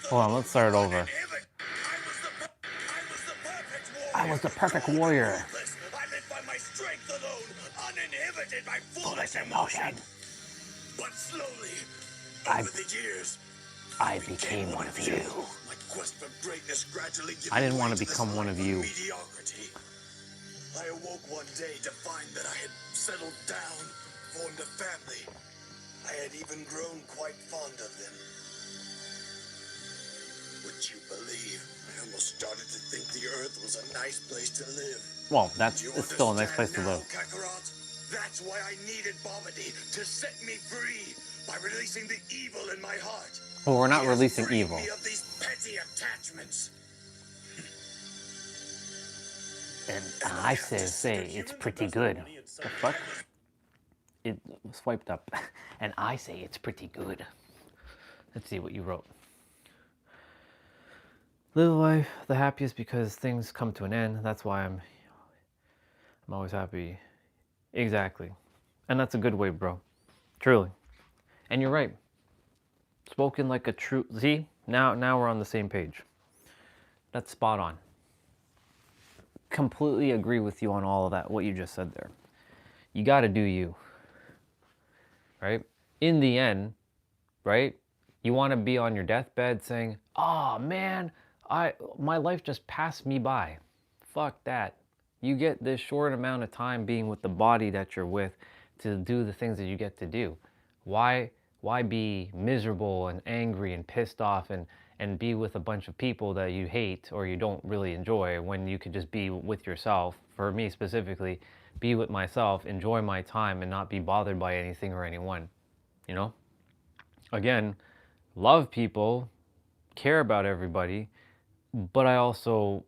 Hold on, let's start it over. I was the perfect warrior. I lived by my strength alone, uninhibited by foolish emotion. But slowly, over the years, I became one of you. my quest for greatness gradually I didn't want to become one of you. Mediocrity. I awoke one day to find that I had settled down, formed a family. I had even grown quite fond of them. Would you believe? I almost started to think the Earth was a nice place to live. Well, it's still a nice place to live. Kakarot? That's why I needed Babidi to set me free by releasing the evil in my heart. Well, we're not releasing evil. Me of these petty attachments. And I say it's pretty good. The fuck? It swiped up. And I say it's pretty good. Let's see what you wrote. Live life the happiest because things come to an end. That's why I'm always happy. Exactly. And that's a good way, bro. Truly. And you're right. Spoken like a true... See? Now we're on the same page. That's spot on. Completely agree with you on all of that, what you just said there. You got to do you. Right? In the end, right? You want to be on your deathbed saying, oh, man, my life just passed me by. Fuck that. You get this short amount of time being with the body that you're with to do the things that you get to do. Why be miserable and angry and pissed off and be with a bunch of people that you hate or you don't really enjoy when you could just be with yourself? For me specifically, be with myself, enjoy my time and not be bothered by anything or anyone. You know? Again, love people, care about everybody, but I also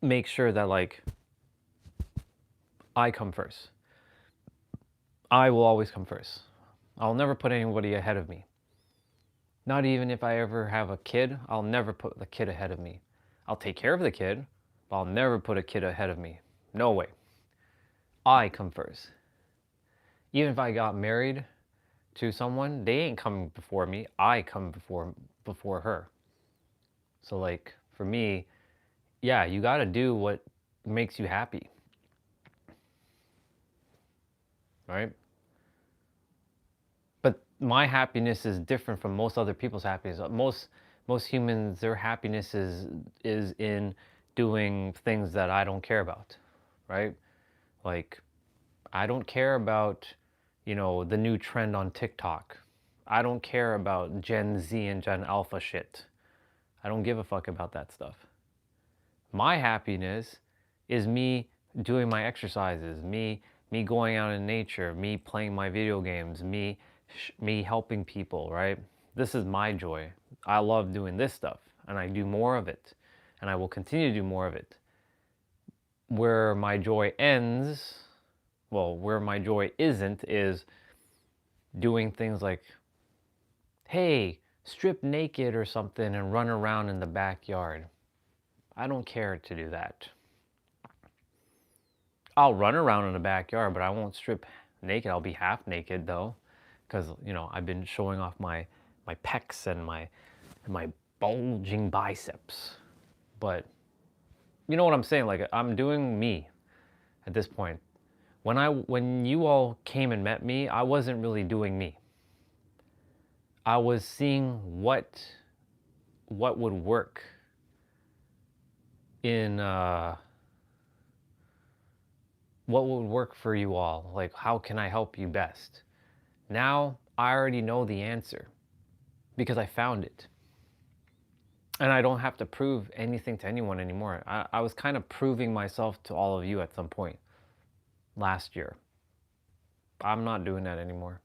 make sure that like I come first. I will always come first. I'll never put anybody ahead of me. Not even if I ever have a kid, I'll never put the kid ahead of me. I'll take care of the kid, but I'll never put a kid ahead of me. No way. I come first. Even if I got married to someone, they ain't coming before me. I come before her. So like for me, yeah, you got to do what makes you happy. Right? But my happiness is different from most other people's happiness. Most humans, their happiness is in doing things that I don't care about, right? Like, I don't care about, you know, the new trend on TikTok. I don't care about Gen Z and Gen Alpha shit. I don't give a fuck about that stuff. My happiness is me doing my exercises, me going out in nature, me playing my video games, me helping people, right? This is my joy. I love doing this stuff, and I do more of it, and I will continue to do more of it. Where my joy ends, well, where my joy isn't is doing things like, hey, strip naked or something and run around in the backyard. I don't care to do that. I'll run around in the backyard, but I won't strip naked. I'll be half naked though, because you know I've been showing off my pecs and my bulging biceps. But you know what I'm saying? Like, I'm doing me at this point. When you all came and met me, I wasn't really doing me. I was seeing what would work in what would work for you all. Like, how can I help you best? Now I already know the answer because I found it. And I don't have to prove anything to anyone anymore. I was kind of proving myself to all of you at some point last year. I'm not doing that anymore.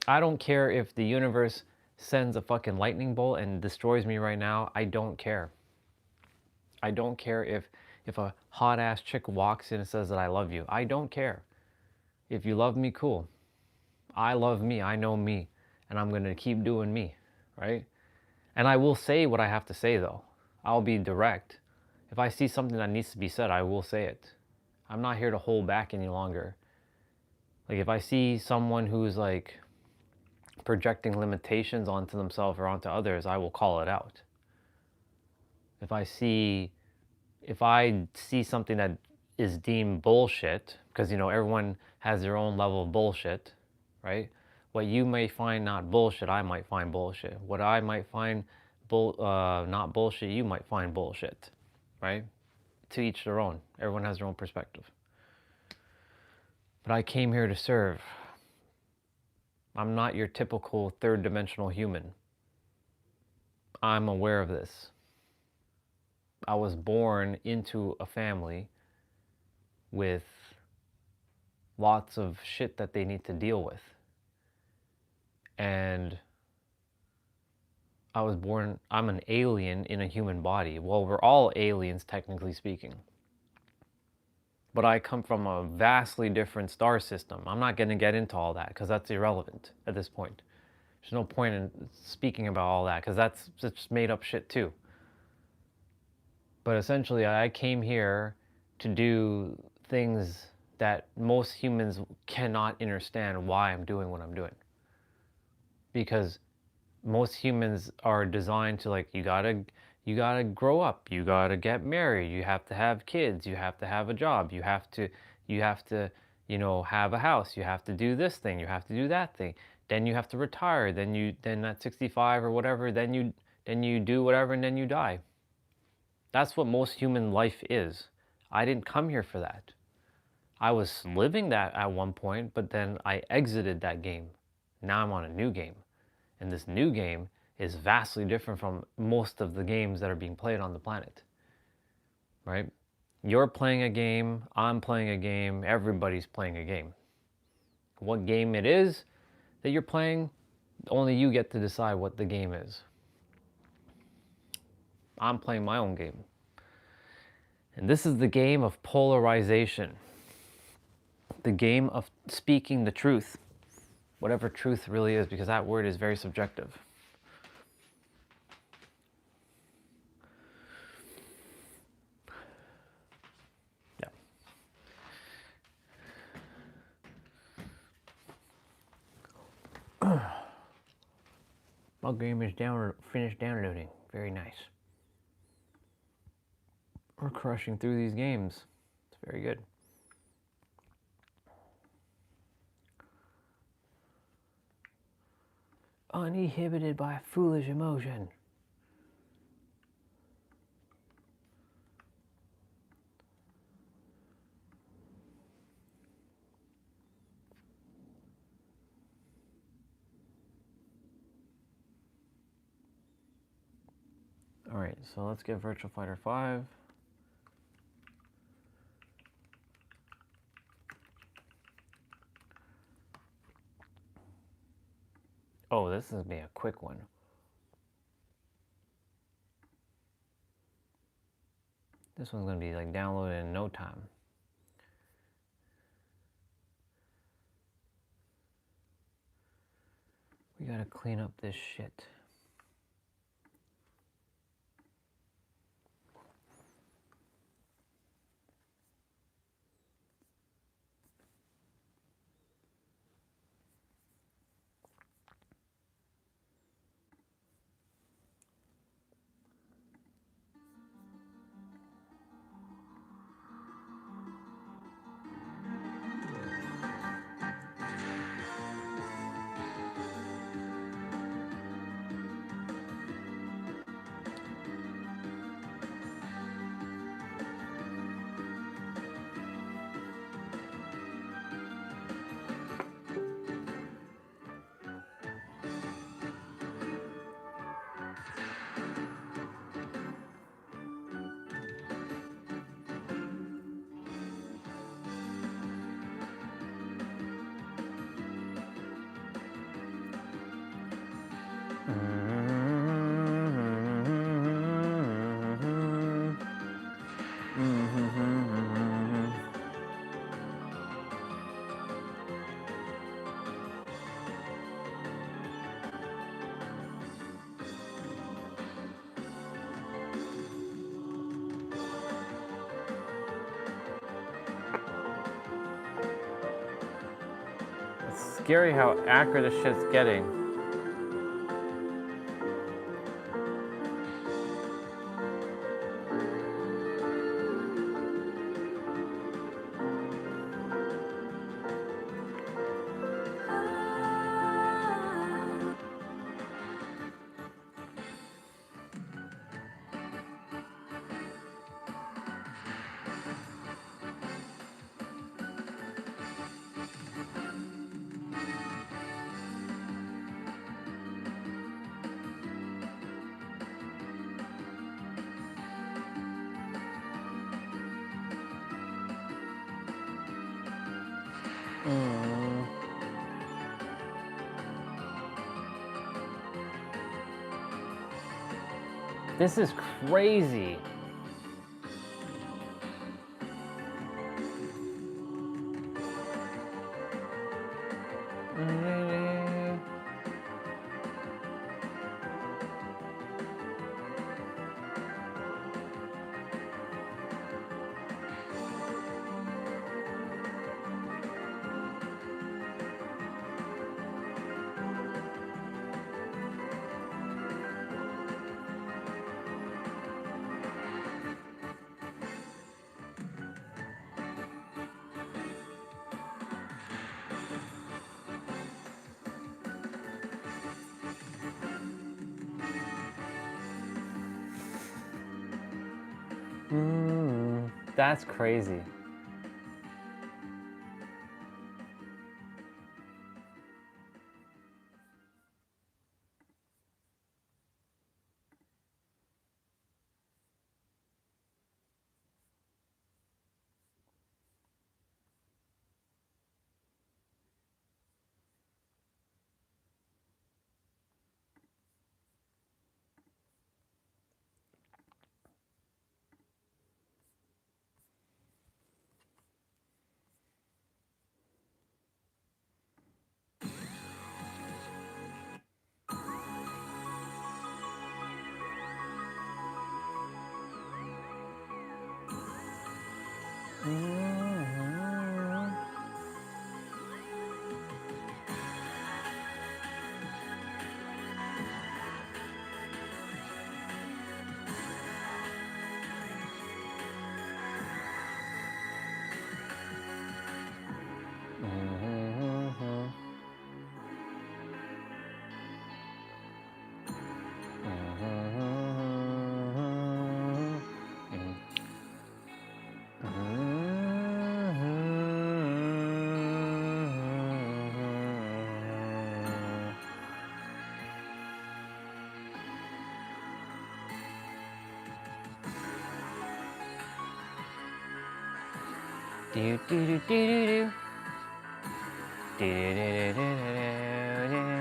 I don't care if the universe sends a fucking lightning bolt and destroys me right now. I don't care. I don't care if a hot ass chick walks in and says that I love you. I don't care. If you love me, cool. I love me. I know me. And I'm going to keep doing me, right? And I will say what I have to say, though. I'll be direct. If I see something that needs to be said, I will say it. I'm not here to hold back any longer. Like, if I see someone who's like projecting limitations onto themselves or onto others, I will call it out. If I see something that is deemed bullshit, because you know everyone has their own level of bullshit, right? What you may find not bullshit, I might find bullshit. What I might find not bullshit, you might find bullshit, right? To each their own. Everyone has their own perspective. But I came here to serve. I'm not your typical third dimensional human. I'm aware of this. I was born into a family with lots of shit that they need to deal with. And I'm an alien in a human body. Well, we're all aliens, technically speaking. But I come from a vastly different star system. I'm not going to get into all that because that's irrelevant at this point. There's no point in speaking about all that because that's just made up shit too. But essentially, I came here to do things that most humans cannot understand why I'm doing what I'm doing. Because most humans are designed to, like, you gotta grow up, you gotta get married, you have to have kids, you have to have a job, you have to, you know, have a house, you have to do this thing, you have to do that thing. Then you have to retire, then at 65 or whatever, then you do whatever and then you die. That's what most human life is. I didn't come here for that. I was living that at one point, but then I exited that game. Now I'm on a new game. And this new game is vastly different from most of the games that are being played on the planet. Right? You're playing a game, I'm playing a game, everybody's playing a game. What game it is that you're playing, only you get to decide what the game is. I'm playing my own game. And this is the game of polarization. The game of speaking the truth. Whatever truth really is, because that word is very subjective. Yeah. My game is finished downloading. Very nice. We're crushing through these games. It's very good. Uninhibited by foolish emotion. Alright, so let's get Virtual Fighter 5. Oh, this is going to be a quick one. This one's going to be like downloaded in no time. We got to clean up this shit. It's scary how accurate this shit's getting. This is crazy. That's crazy. Do do do do do do. Do do do do do do.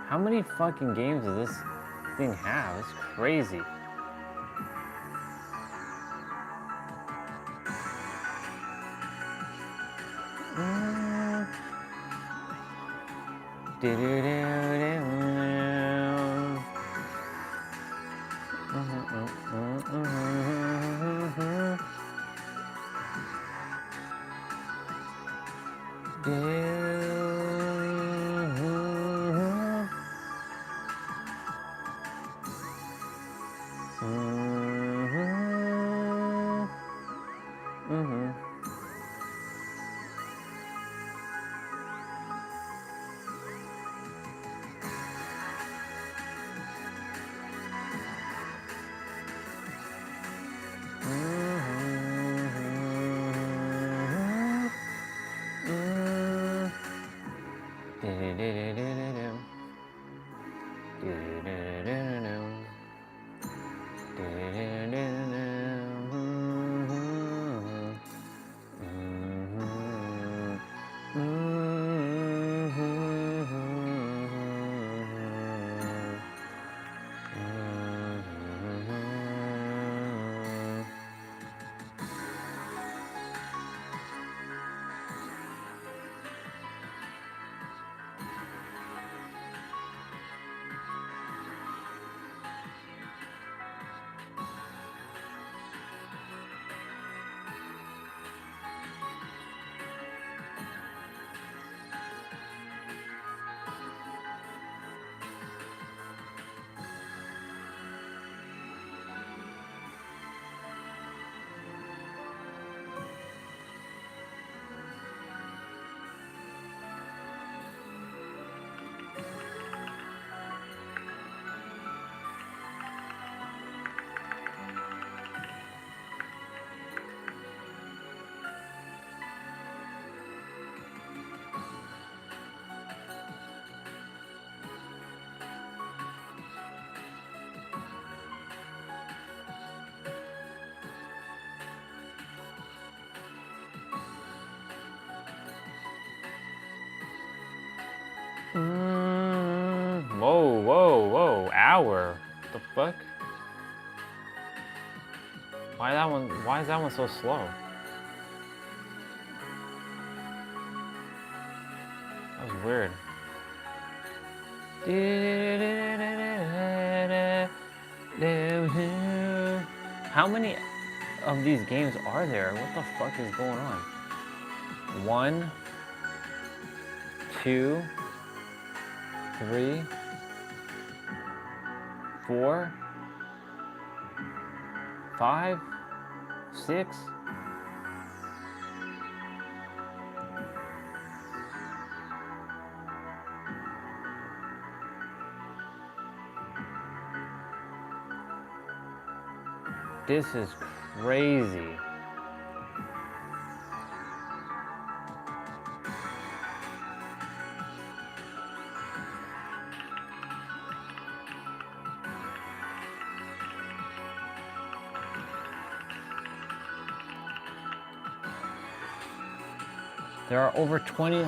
How many fucking games does this thing have? It's crazy. Whoa, whoa, whoa, hour. What the fuck? Why is that one so slow? That was weird. How many of these games are there? What the fuck is going on? 1, 2, 3, 4, 5, 6, This is crazy. There are over 20.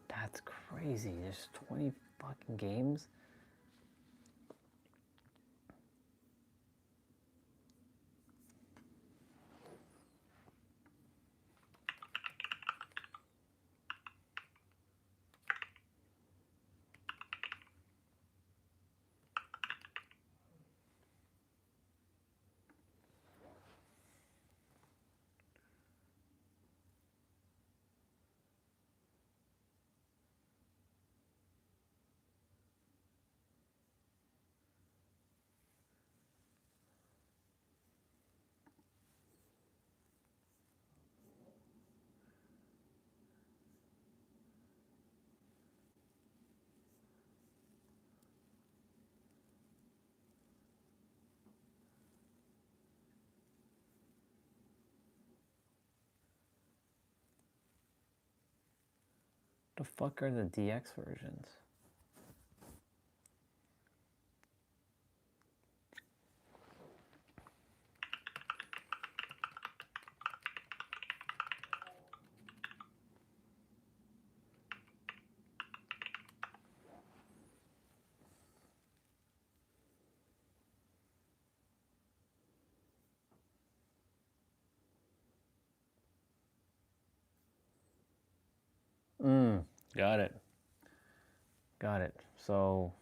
That's crazy. There's 20 fucking games. The fuck are the DX versions? Got it. Got it. So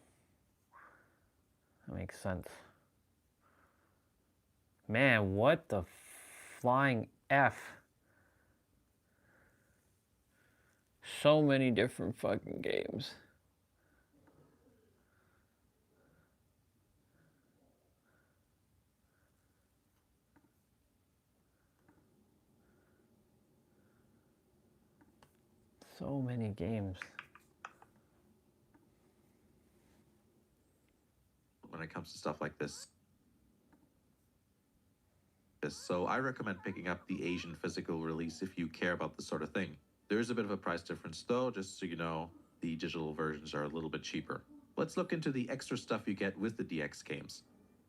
that makes sense. Man, what the flying F? So many different fucking games. So many games. When it comes to stuff like this. So I recommend picking up the Asian physical release if you care about this sort of thing. There is a bit of a price difference though, just so you know, the digital versions are a little bit cheaper. Let's look into the extra stuff you get with the DX games.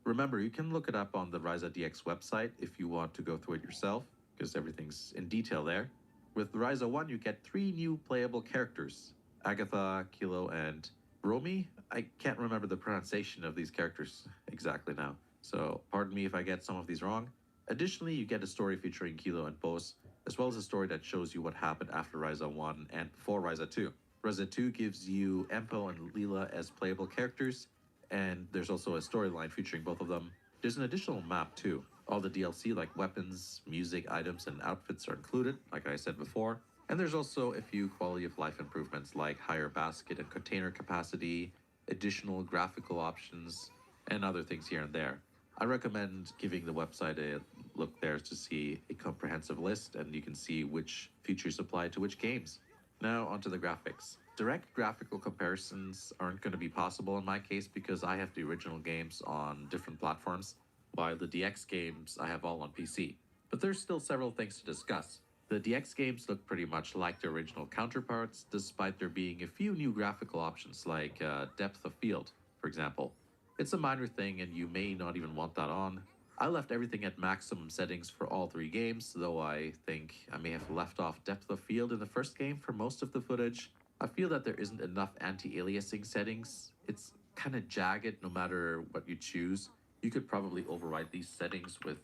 Remember, you can look it up on the Ryza DX website if you want to go through it yourself, because everything's in detail there. With Ryza 1, you get 3 new playable characters, Agatha, Kilo, and Romy. I can't remember the pronunciation of these characters exactly now, so pardon me if I get some of these wrong. Additionally, you get a story featuring Kilo and Bose, as well as a story that shows you what happened after Ryza 1 and before Ryza 2. Ryza 2 gives you Empo and Leela as playable characters, and there's also a storyline featuring both of them. There's an additional map too. All the DLC like weapons, music, items, and outfits are included, like I said before. And there's also a few quality of life improvements like higher basket and container capacity, additional graphical options, and other things here and there. I recommend giving the website a look there to see a comprehensive list, and you can see which features apply to which games. Now onto the graphics. Direct graphical comparisons aren't going to be possible in my case because I have the original games on different platforms, while the DX games I have all on PC. But there's still several things to discuss. The DX games look pretty much like their original counterparts, despite there being a few new graphical options like depth of field, for example. It's a minor thing and you may not even want that on. I left everything at maximum settings for all 3 games, though I think I may have left off depth of field in the first game for most of the footage. I feel that there isn't enough anti-aliasing settings. It's kind of jagged no matter what you choose. You could probably override these settings with,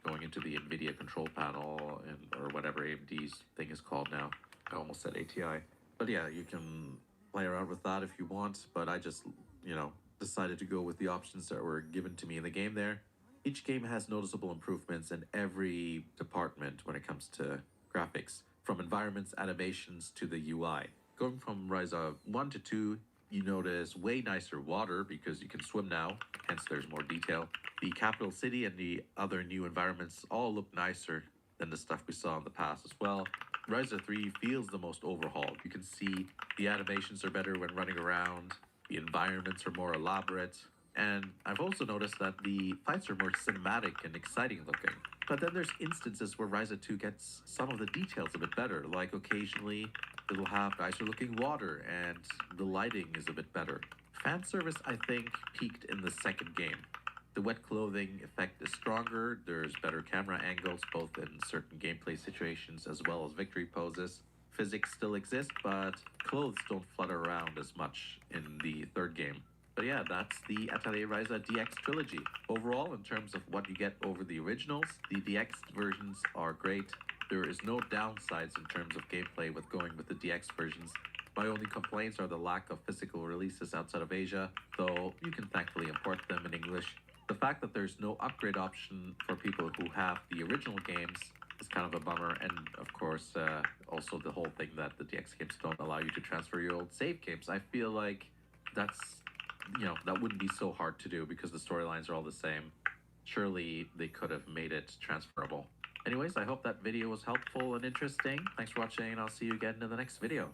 going into the NVIDIA control panel or whatever AMD's thing is called now. I almost said ATI. But yeah, you can play around with that if you want, but I just, decided to go with the options that were given to me in the game there. Each game has noticeable improvements in every department when it comes to graphics, from environments, animations, to the UI. Going from Ryza 1 to 2, You notice way nicer water because you can swim now, hence there's more detail. The capital city and the other new environments all look nicer than the stuff we saw in the past as well. Ryza 3 feels the most overhauled. You can see the animations are better when running around, the environments are more elaborate, and I've also noticed that the fights are more cinematic and exciting looking. But then there's instances where Ryza 2 gets some of the details a bit better, like occasionally it'll have nicer looking water and the lighting is a bit better. Fan service, I think, peaked in the second game. The wet clothing effect is stronger, there's better camera angles both in certain gameplay situations as well as victory poses. Physics still exist, but clothes don't flutter around as much in the third game. But yeah, that's the Atelier Ryza DX trilogy. Overall, in terms of what you get over the originals, the DX versions are great. There is no downsides in terms of gameplay with going with the DX versions. My only complaints are the lack of physical releases outside of Asia, though you can thankfully import them in English. The fact that there's no upgrade option for people who have the original games is kind of a bummer, and of course, also the whole thing that the DX games don't allow you to transfer your old save games. I feel like that's, that wouldn't be so hard to do because the storylines are all the same. Surely they could have made it transferable. Anyways, I hope that video was helpful and interesting. Thanks for watching, and I'll see you again in the next video.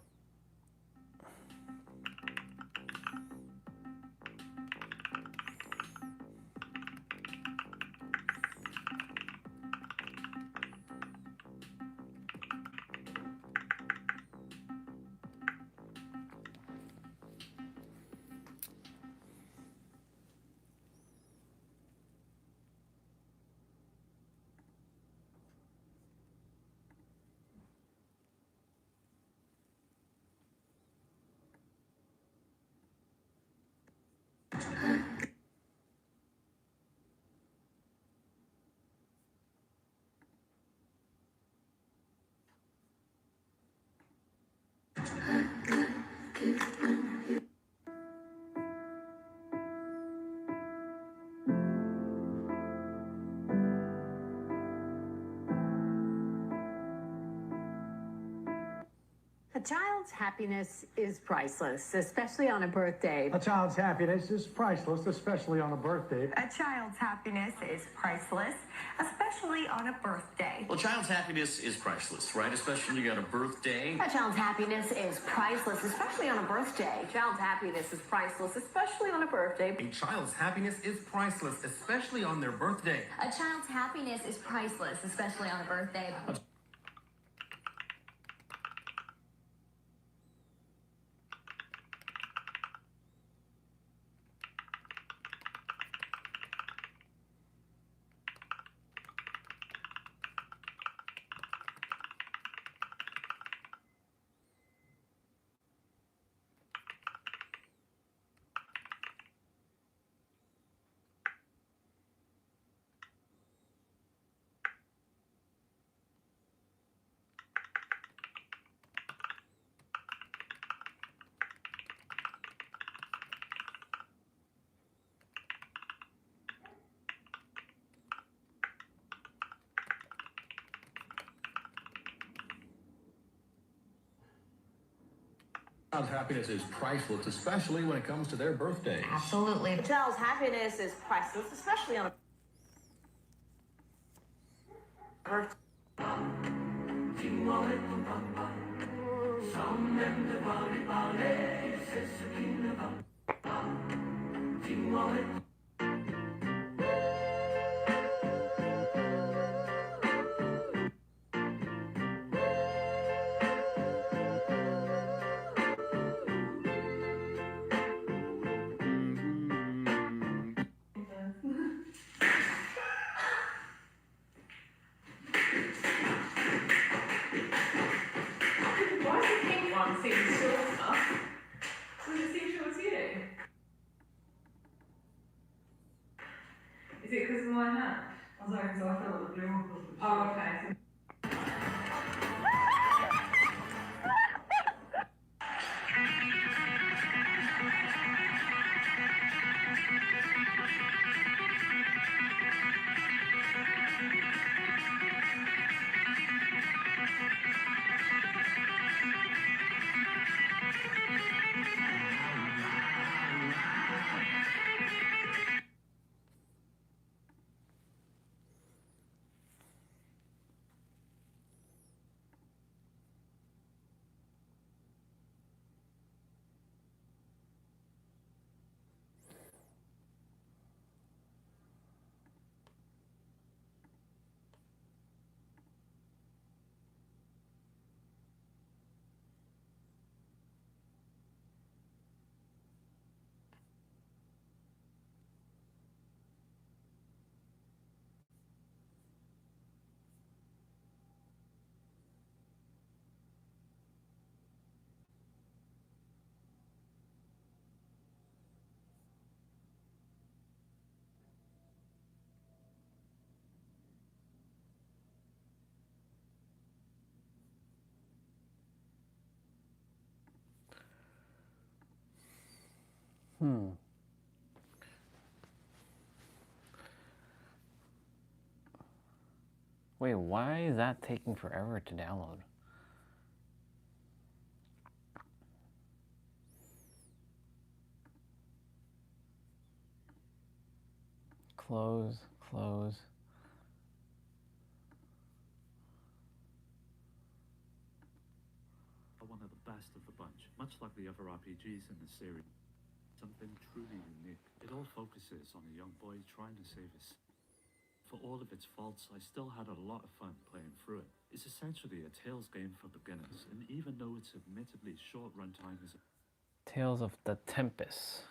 A child's happiness is priceless, especially on a birthday. A child's happiness is priceless, especially on a birthday. A child's happiness is priceless, especially on a birthday. Well, a child's happiness is priceless, right? Especially on a birthday. A child's happiness is priceless, especially on a birthday. A child's happiness is priceless, especially on a birthday. A child's happiness is priceless, especially on their birthday. A child's happiness is priceless, especially on a birthday. Child's happiness is priceless, especially when it comes to their birthdays. Absolutely. A child's happiness is priceless, especially on a birthday. Is it because of my hand? I was like, so I felt like the blue one. Oh, okay. Wait, why is that taking forever to download? Close, close. One of the best of the bunch, much like the other RPGs in the series. Something truly unique. It all focuses on a young boy trying to save his. For all of its faults, I still had a lot of fun playing through it. It's essentially a Tales game for beginners, and even though its admittedly short runtime is Tales of the Tempest.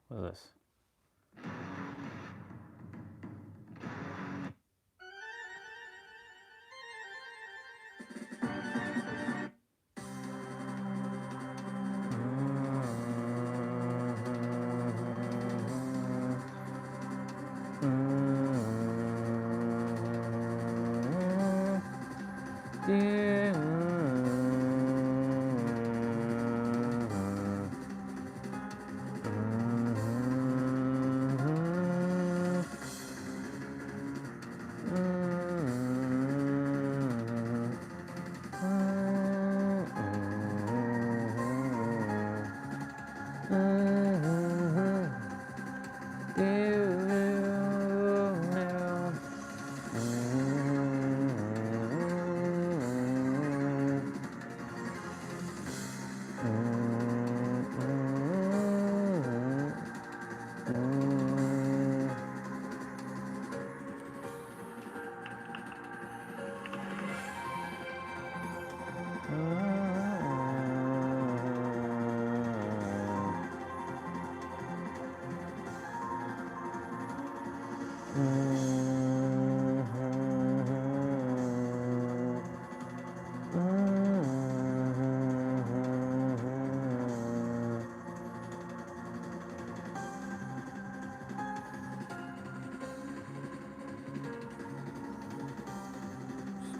What is this?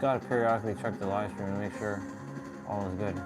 Just gotta periodically check the live stream to make sure all is good.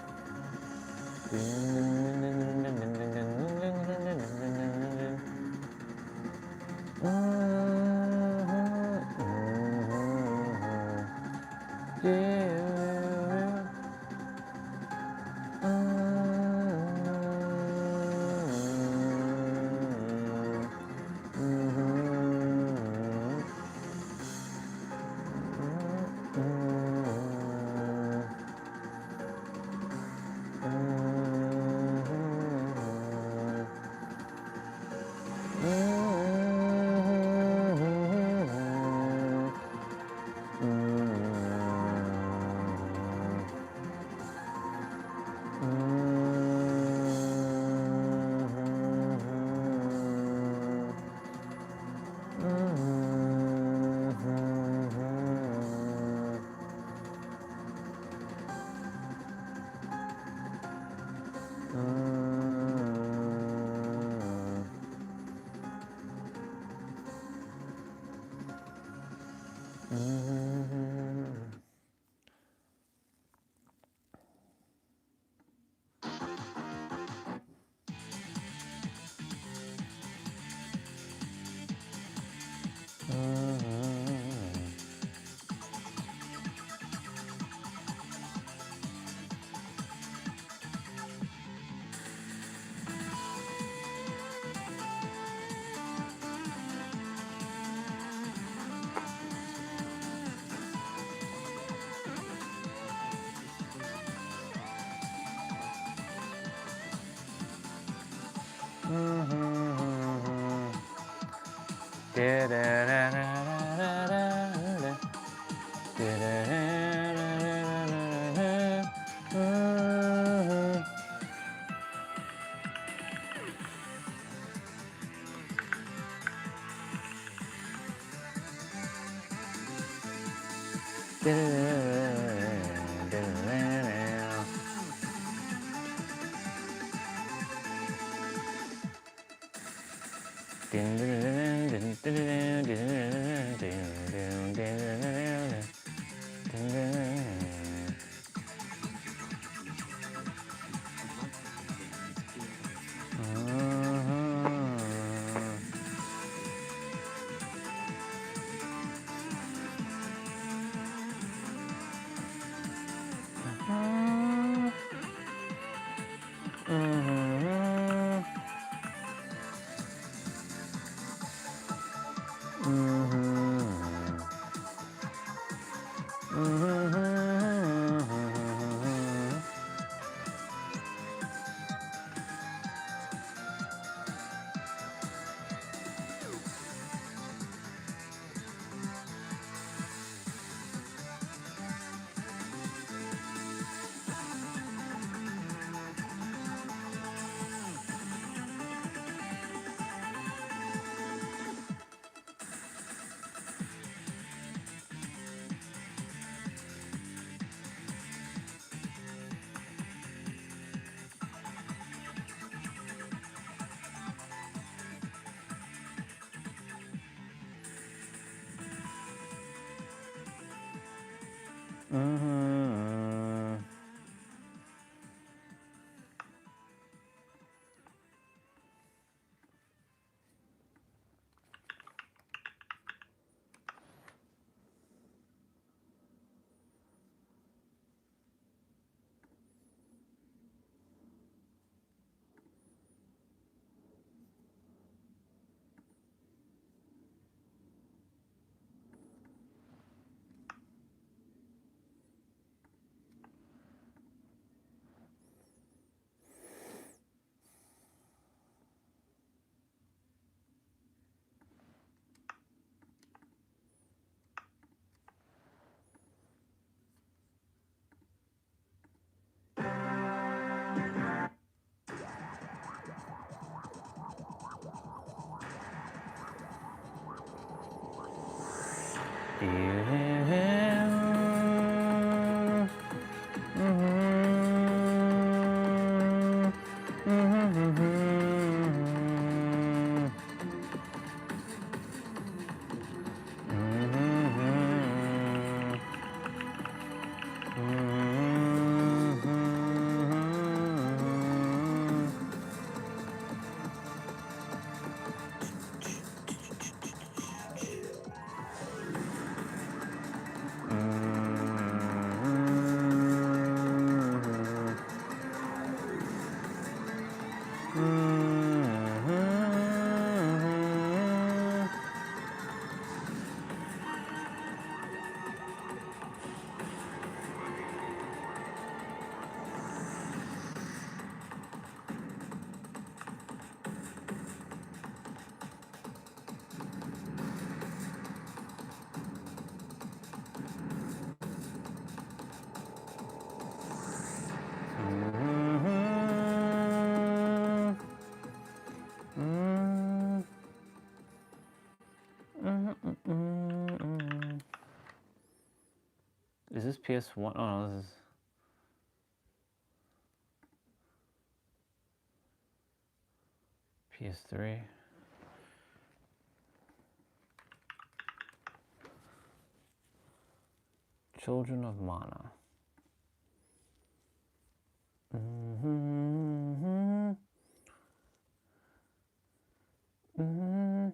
Is this PS1? Oh, no, this is... PS3. Children of Mana. Mm-hmm. Mm-hmm.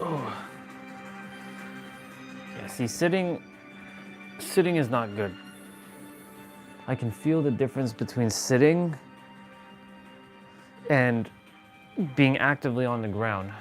Oh. Yeah, see, sitting is not good. I can feel the difference between sitting and being actively on the ground.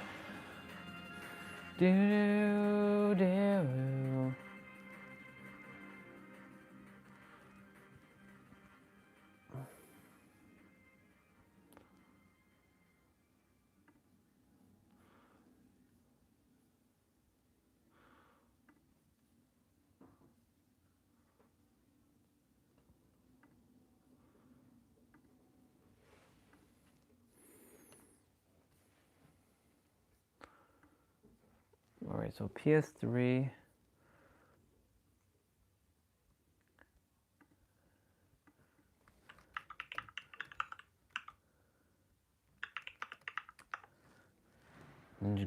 All right, so PS3.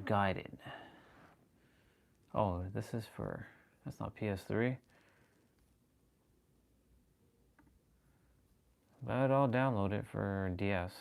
guided. Oh, this is for, that's not PS3. But I'll download it for DS.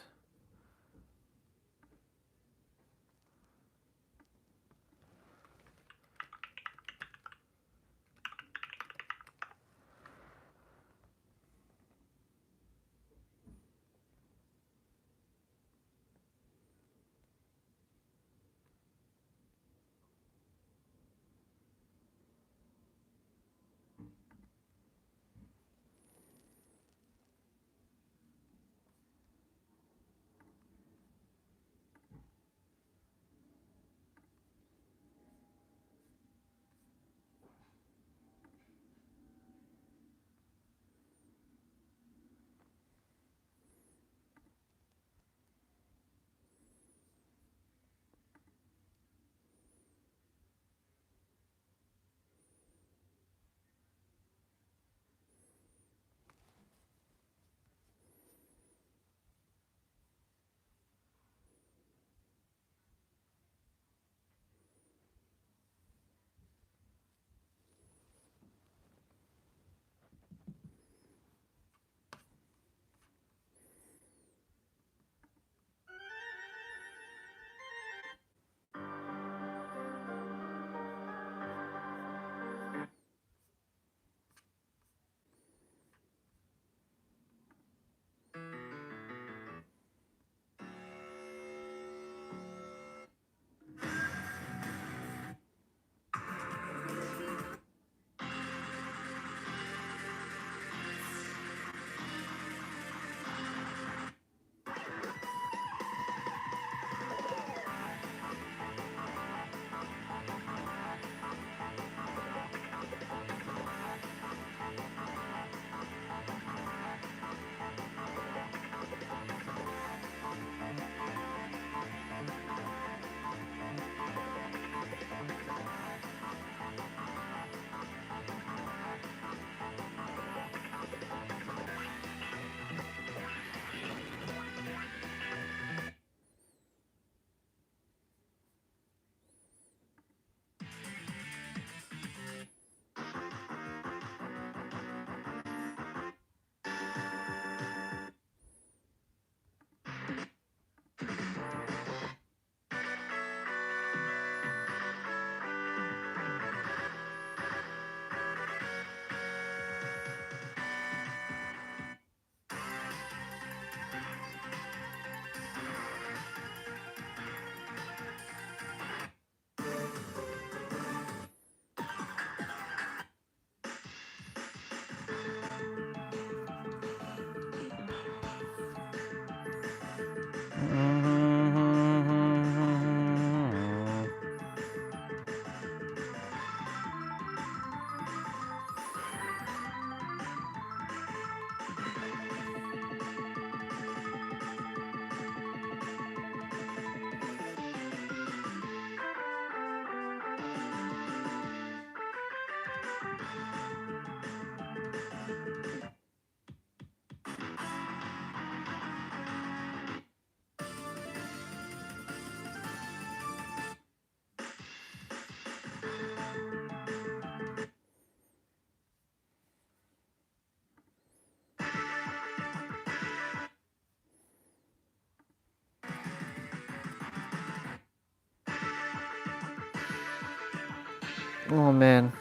Oh man.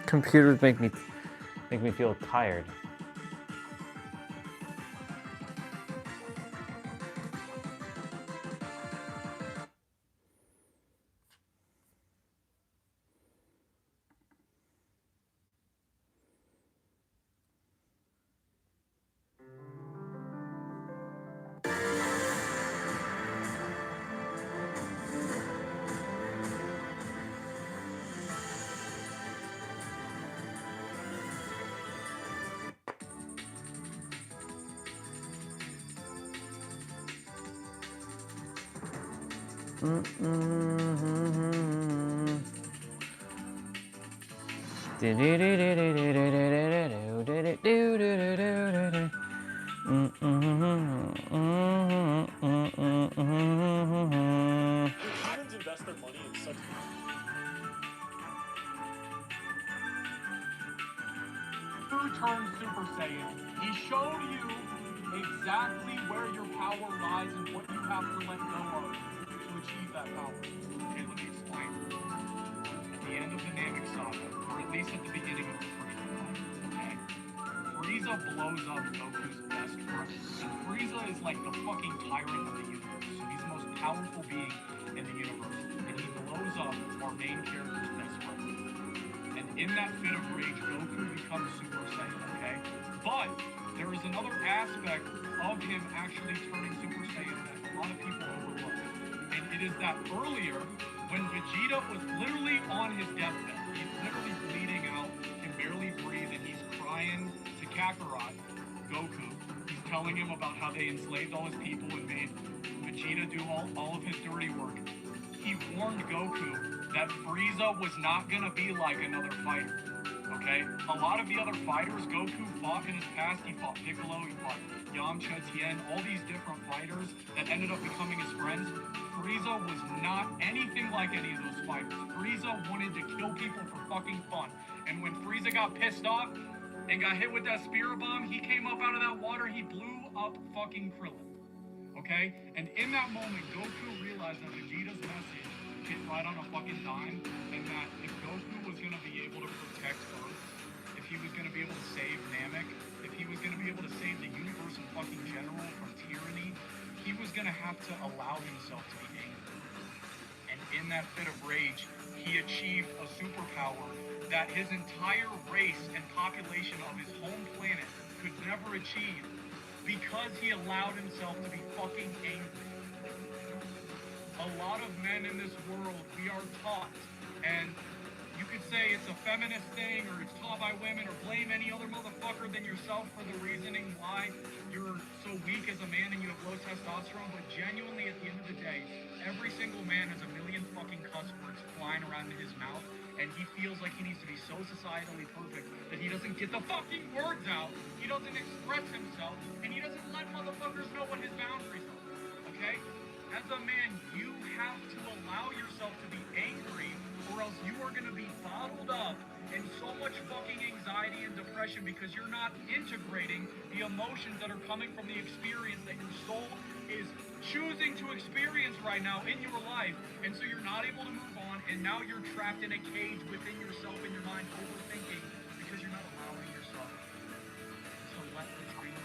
Computers make me feel tired. Super Saiyan, he showed you exactly where your power lies and what you have to let go of to achieve that power. Okay, let me explain. At the end of the Namek Saga, or at least at the beginning of the first one, okay, Frieza blows up Goku's best friend. And Frieza is like the fucking tyrant of the universe. So he's the most powerful being in the universe. And he blows up our main character's best friend. And in that fit of rage, Goku becomes Super Saiyan, okay? But there is another aspect of him actually turning Super Saiyan that a lot of people overlook. And it is that earlier, when Vegeta was literally on his deathbed, he's literally bleeding out, can barely breathe, and he's crying to Kakarot, Goku. He's telling him about how they enslaved all his people and made Vegeta do all of his dirty work. He warned Goku that Frieza was not going to be like another fighter. Okay? A lot of the other fighters Goku fought in his past, he fought Piccolo, he fought Yamcha, Tien, all these different fighters that ended up becoming his friends. Frieza was not anything like any of those fighters. Frieza wanted to kill people for fucking fun. And when Frieza got pissed off and got hit with that spirit bomb, he came up out of that water, he blew up fucking Krillin. Okay? And in that moment, Goku realized that Vegeta's message hit right on a fucking dime, and that if Goku was going to be able to protect Earth, if he was going to be able to save Namek, if he was going to be able to save the universe in fucking general from tyranny, he was going to have to allow himself to be angry. And in that fit of rage, he achieved a superpower that his entire race and population of his home planet could never achieve, because he allowed himself to be fucking angry. A lot of men in this world, we are taught, and you could say it's a feminist thing, or it's taught by women, or blame any other motherfucker than yourself for the reasoning why you're so weak as a man and you have low testosterone. But genuinely, at the end of the day, every single man has a million fucking cuss words flying around in his mouth, and he feels like he needs to be so societally perfect that he doesn't get the fucking words out, he doesn't express himself, and he doesn't let motherfuckers know what his boundaries are, okay? As a man, you have to allow yourself to be angry, or else you are going to be bottled up in so much fucking anxiety and depression because you're not integrating the emotions that are coming from the experience that your soul is choosing to experience right now in your life. And so you're not able to move on, and now you're trapped in a cage within yourself in your mind, overthinking, because you're not allowing yourself to let the dream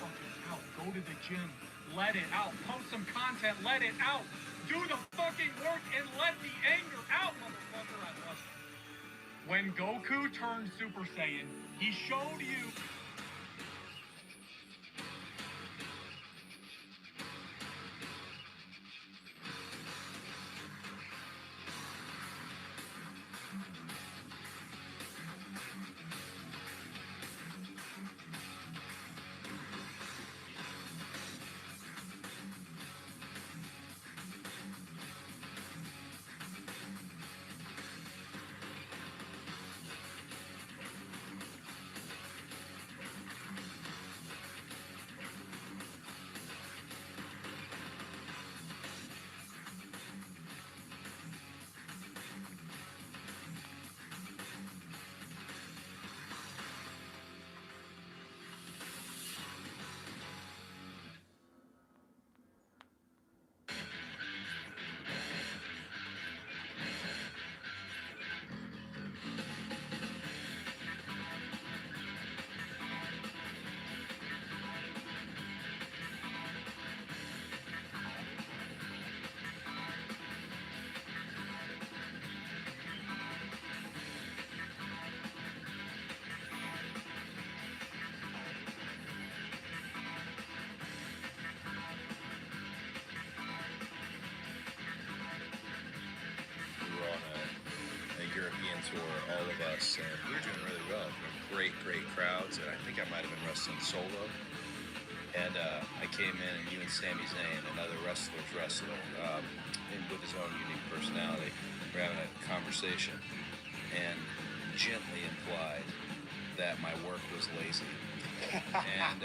fucking out. Go to the gym. Let it out. Post some content. Let it out. Do the fucking work and let the anger out, motherfucker. I love it. When Goku turned Super Saiyan, he showed you. European tour, all of us, and we were doing really well. Great crowds, and I think I might have been wrestling solo. And I came in, and you and Sami Zayn and other wrestlers wrestled, and with his own unique personality. We're having a conversation, and gently implied that my work was lazy. And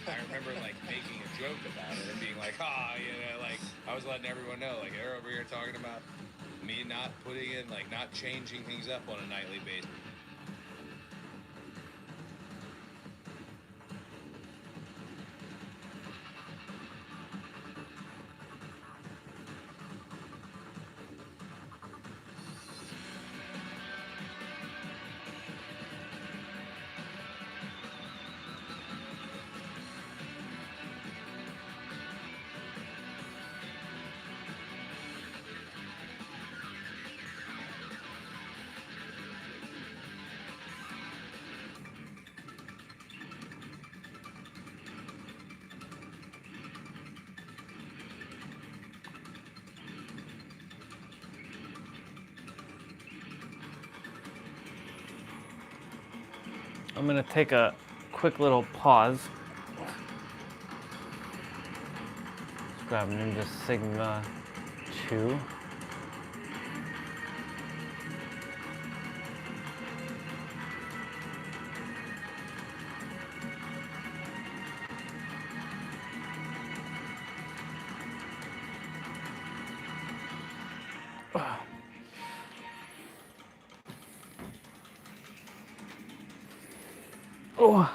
I remember like making a joke about it and being like, like I was letting everyone know, like they're over here talking about me not putting in, like, not changing things up on a nightly basis. I'm gonna take a quick little pause. Let's grab Ninja Sigma 2. Oh.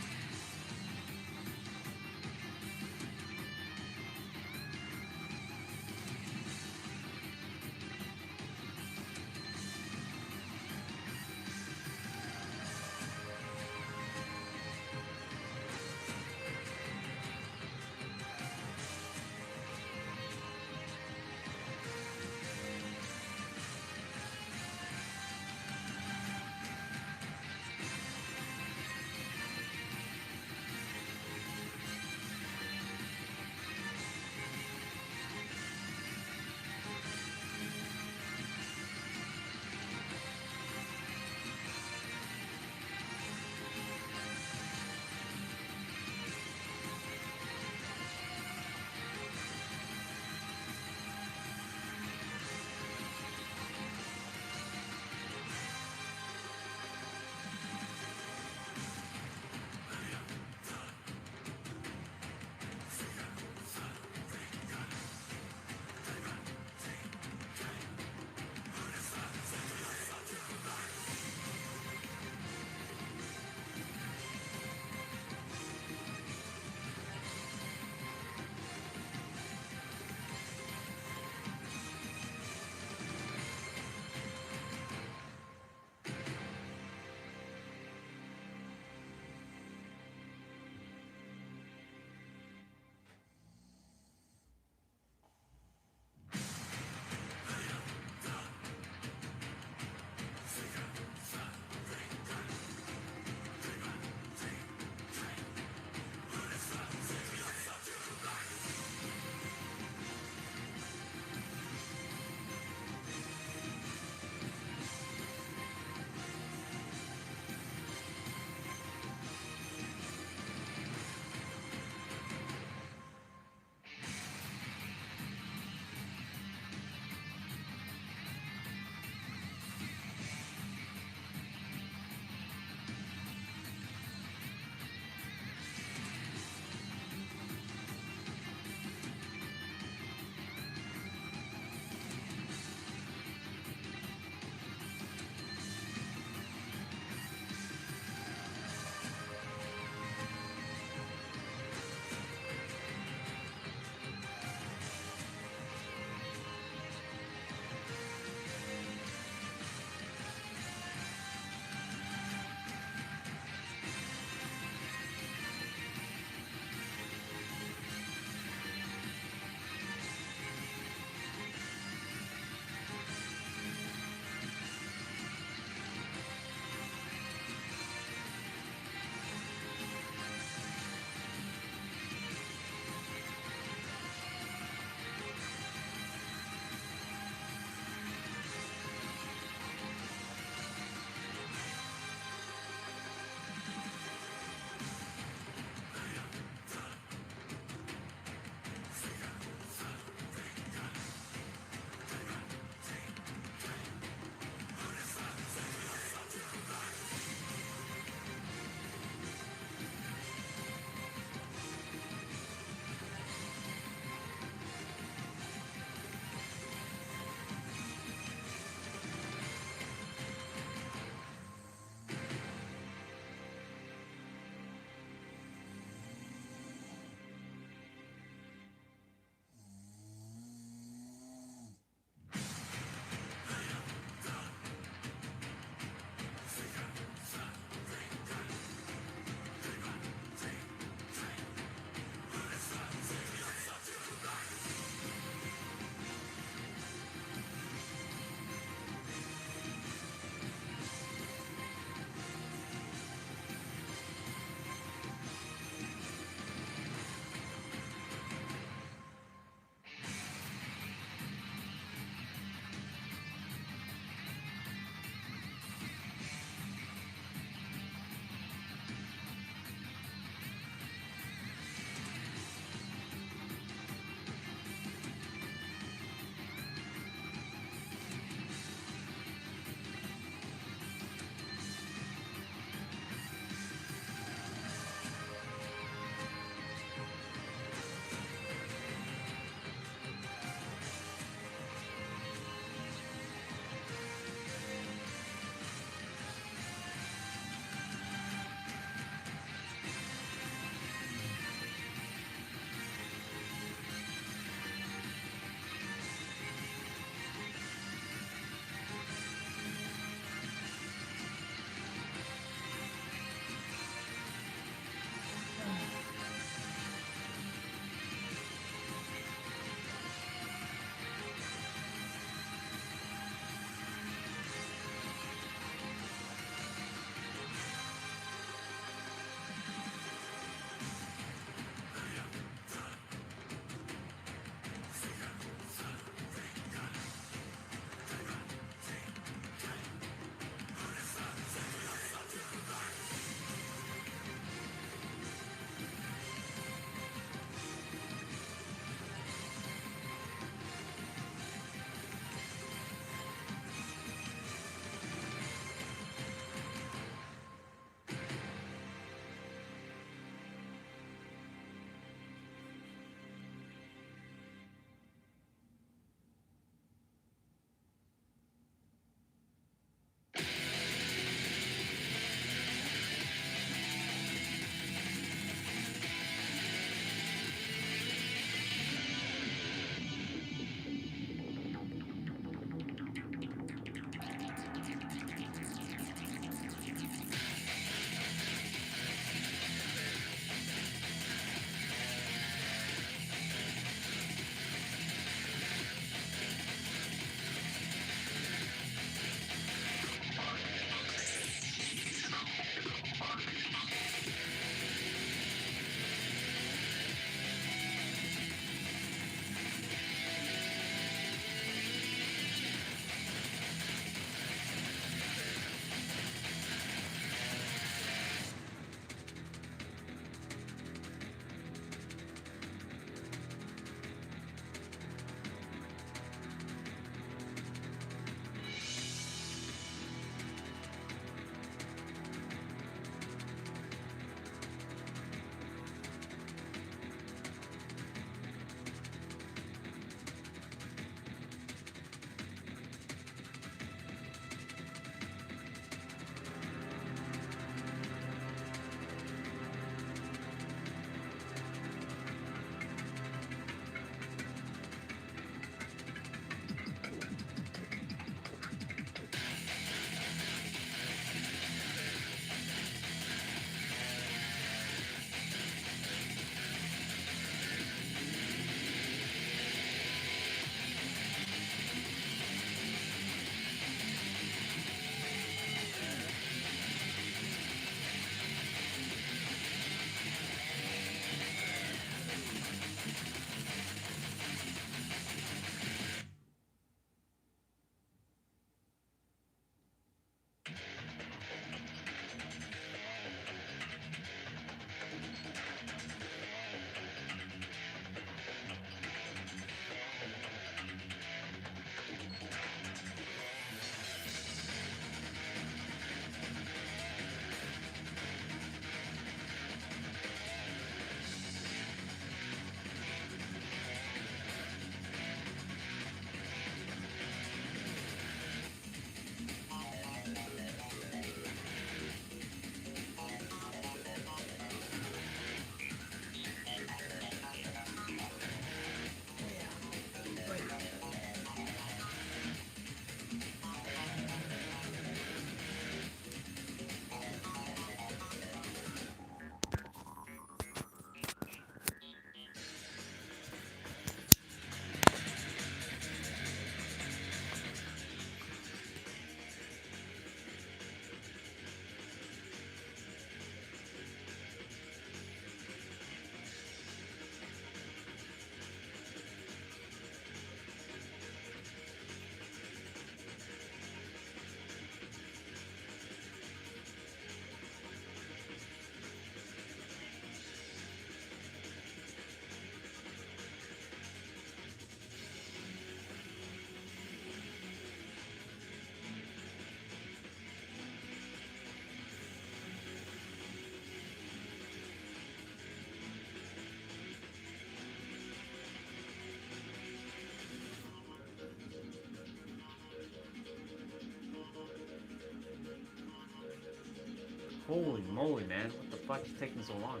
Holy moly, man. What the fuck is taking so long?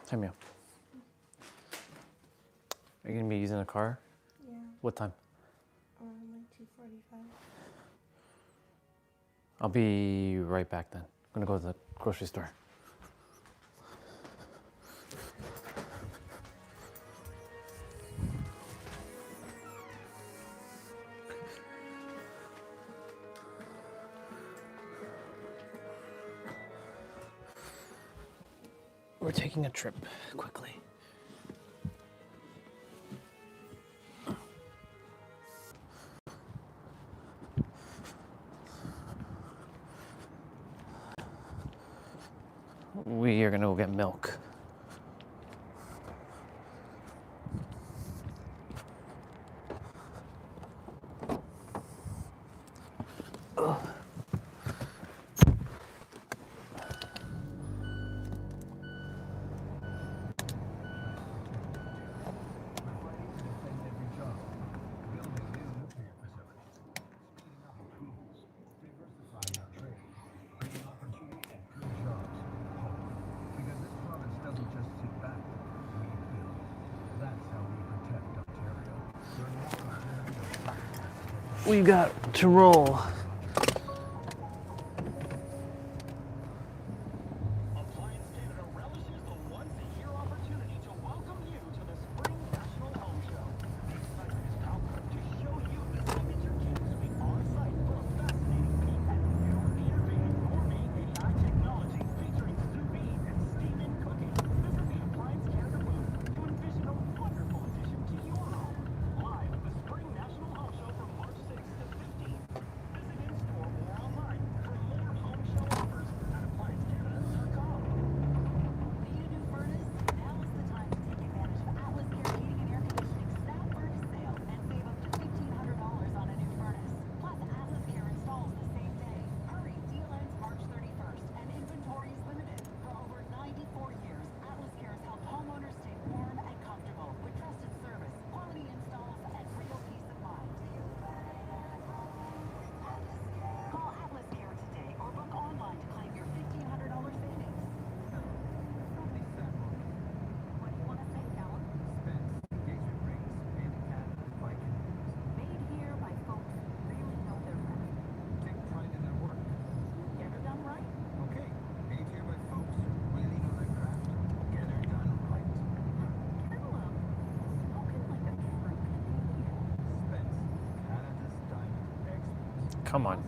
Time you. Are you gonna be using a car? Yeah. What time? Like 2:45. I'll be right back then. I'm gonna go to the grocery store. We're taking a trip quickly. We are gonna go get milk. We got to roll. Come on.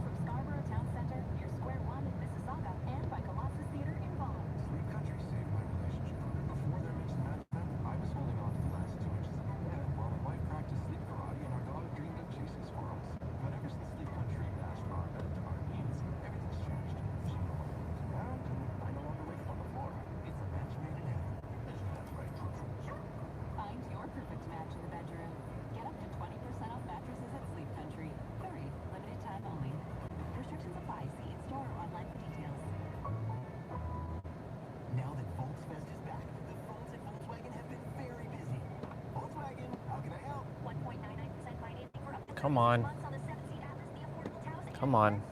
Come on. Come on.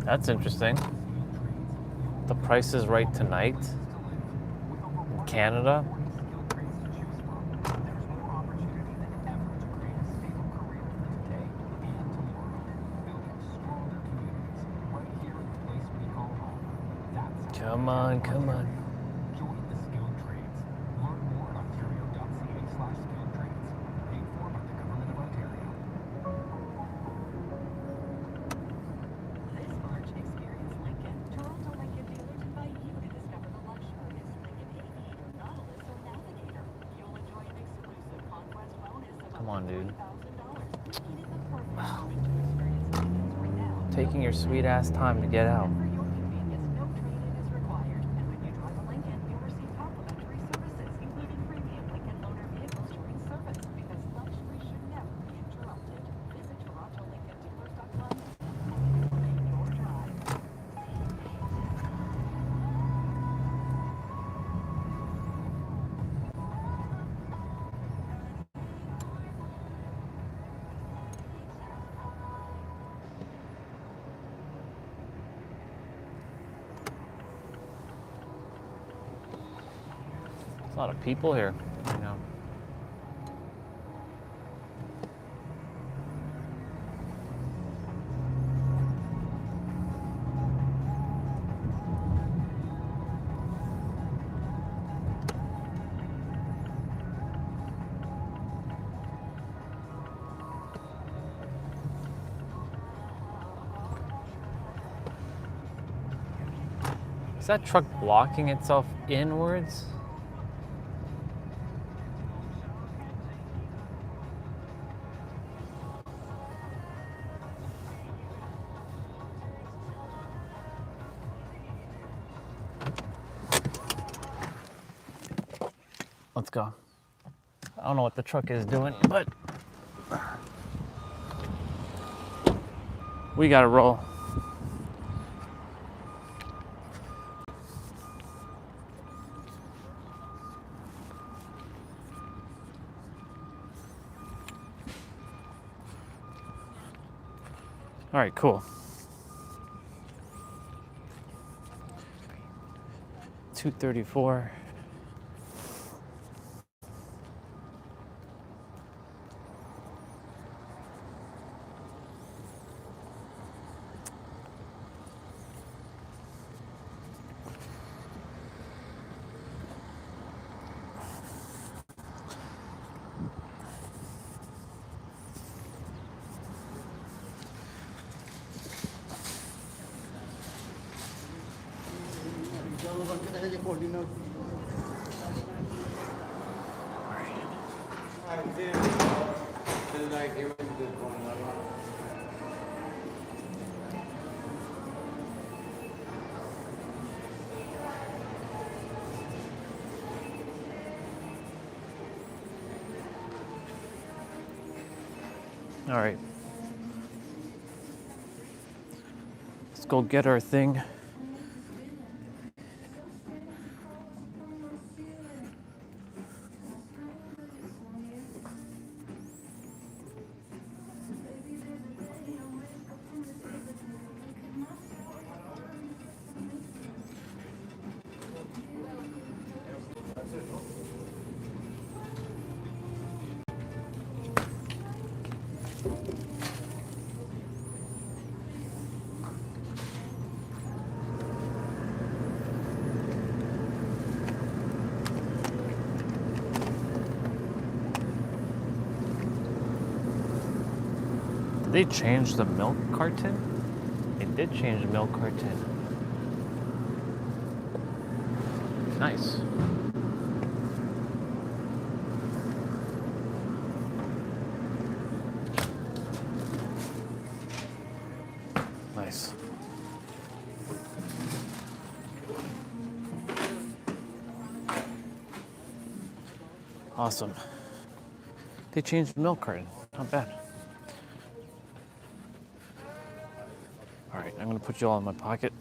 That's interesting. The Price is Right tonight in Canada. Come on, come on. Come on, dude. Taking your sweet ass time to get out. There's a lot of people here right now. Is that truck blocking itself inwards? Let's go. I don't know what the truck is doing, but we gotta roll. All right, cool. 234. All right. Let's go get our thing. Did they change the milk carton? They did change the milk carton. Nice. Nice. Awesome. They changed the milk carton. Not bad. All right, I'm gonna put you all in my pocket.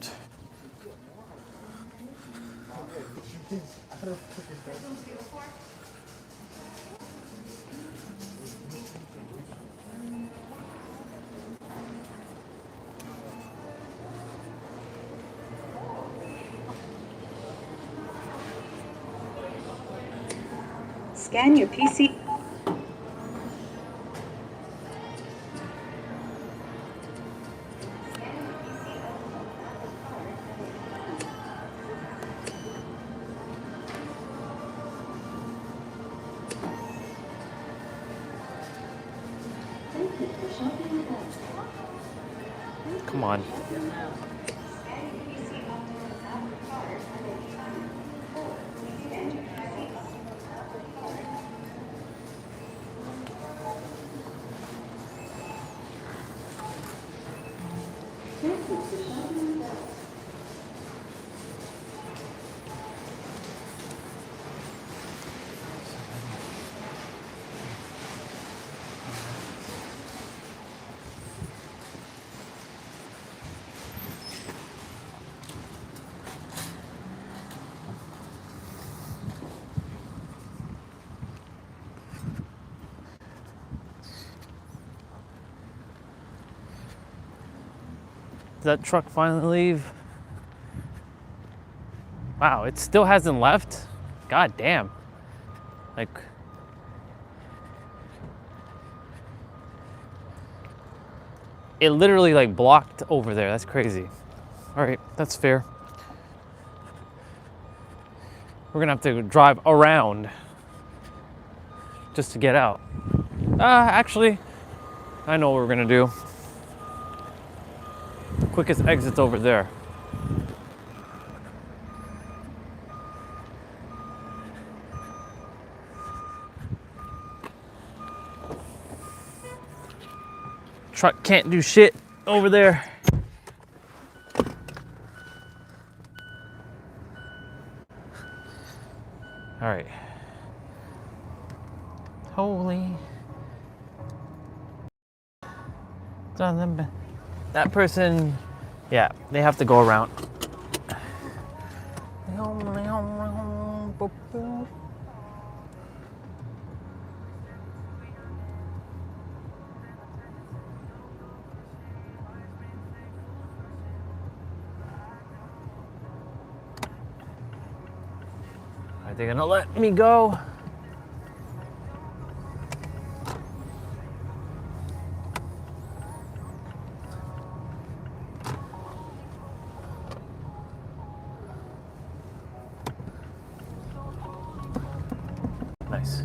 Scan your PC. Come on. Did that truck finally leave? Wow, it still hasn't left? God damn. Like, it literally like blocked over there. That's crazy. All right, that's fair. We're gonna have to drive around just to get out. Actually, I know what we're gonna do. Quickest exit's over there. Truck can't do shit over there. All right. Holy. That person, yeah, they have to go around. Are they gonna let me go? Nice.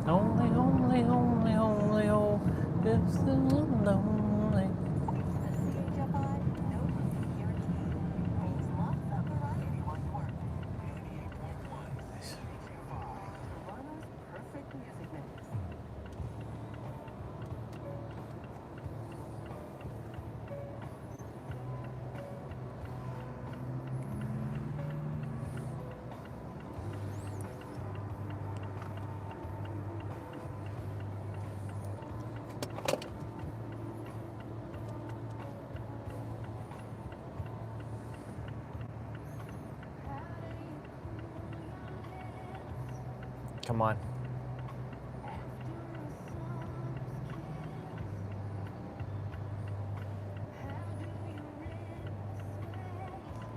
Only, oh, it's the lonely. Come on.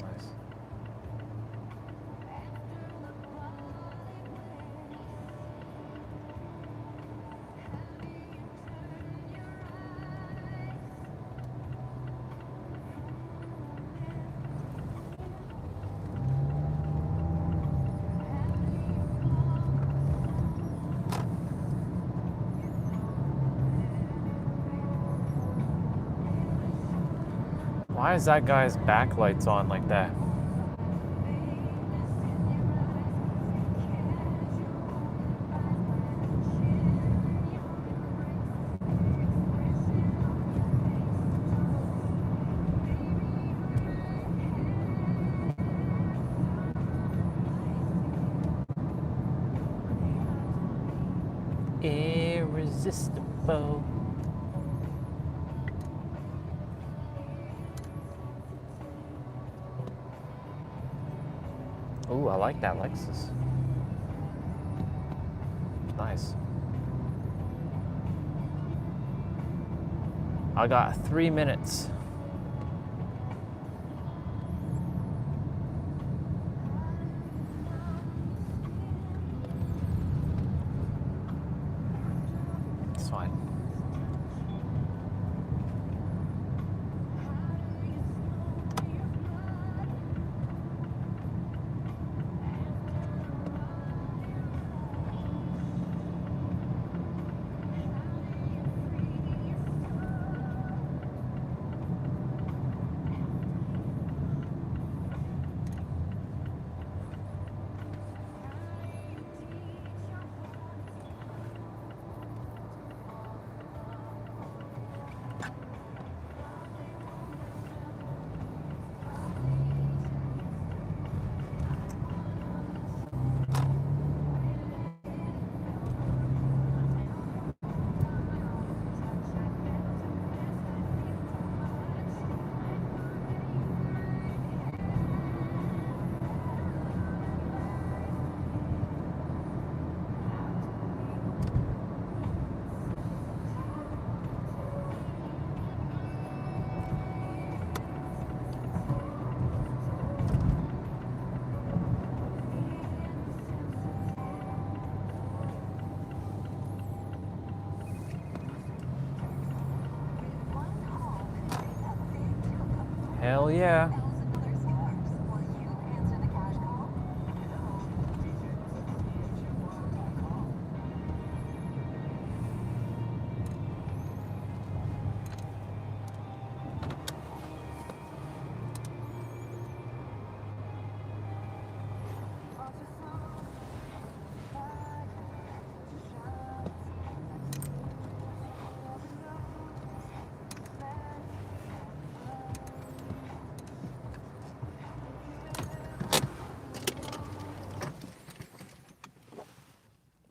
Nice. Why is that guy's backlights on like that? Irresistible. Ooh, I like that Lexus. Nice. I got 3 minutes. It's fine. Hell yeah.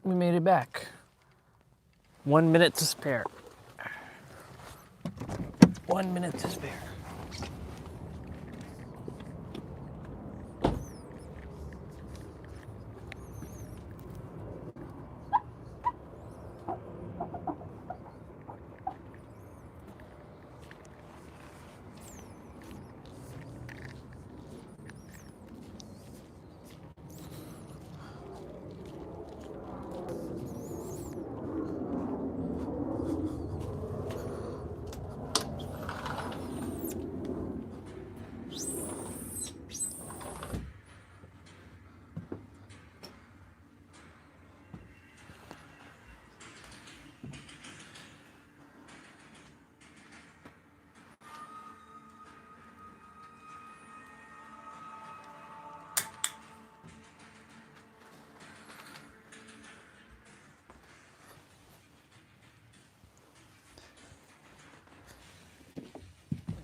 We made it back. 1 minute to spare. 1 minute to spare.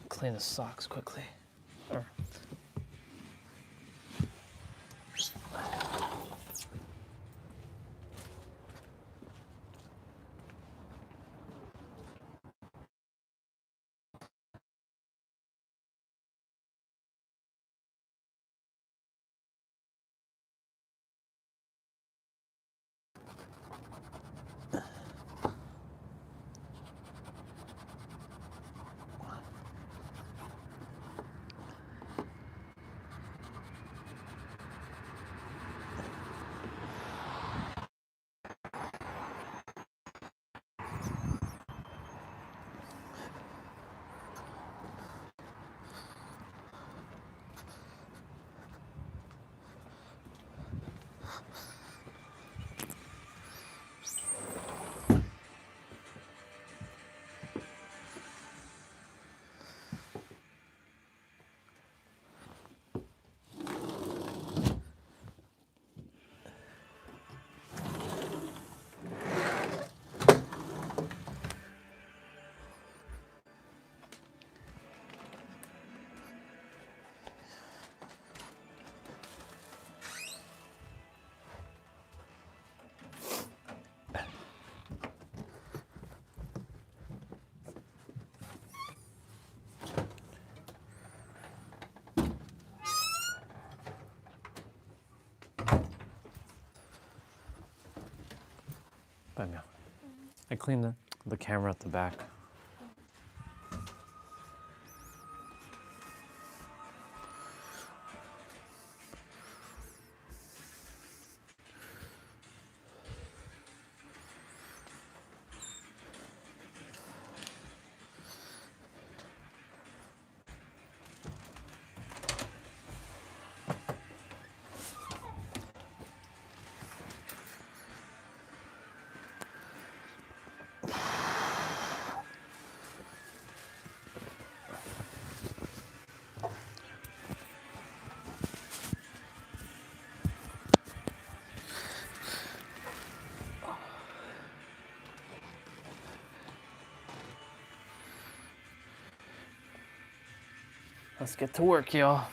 Clean the socks quickly. I cleaned the camera at the back. Let's get to work, y'all.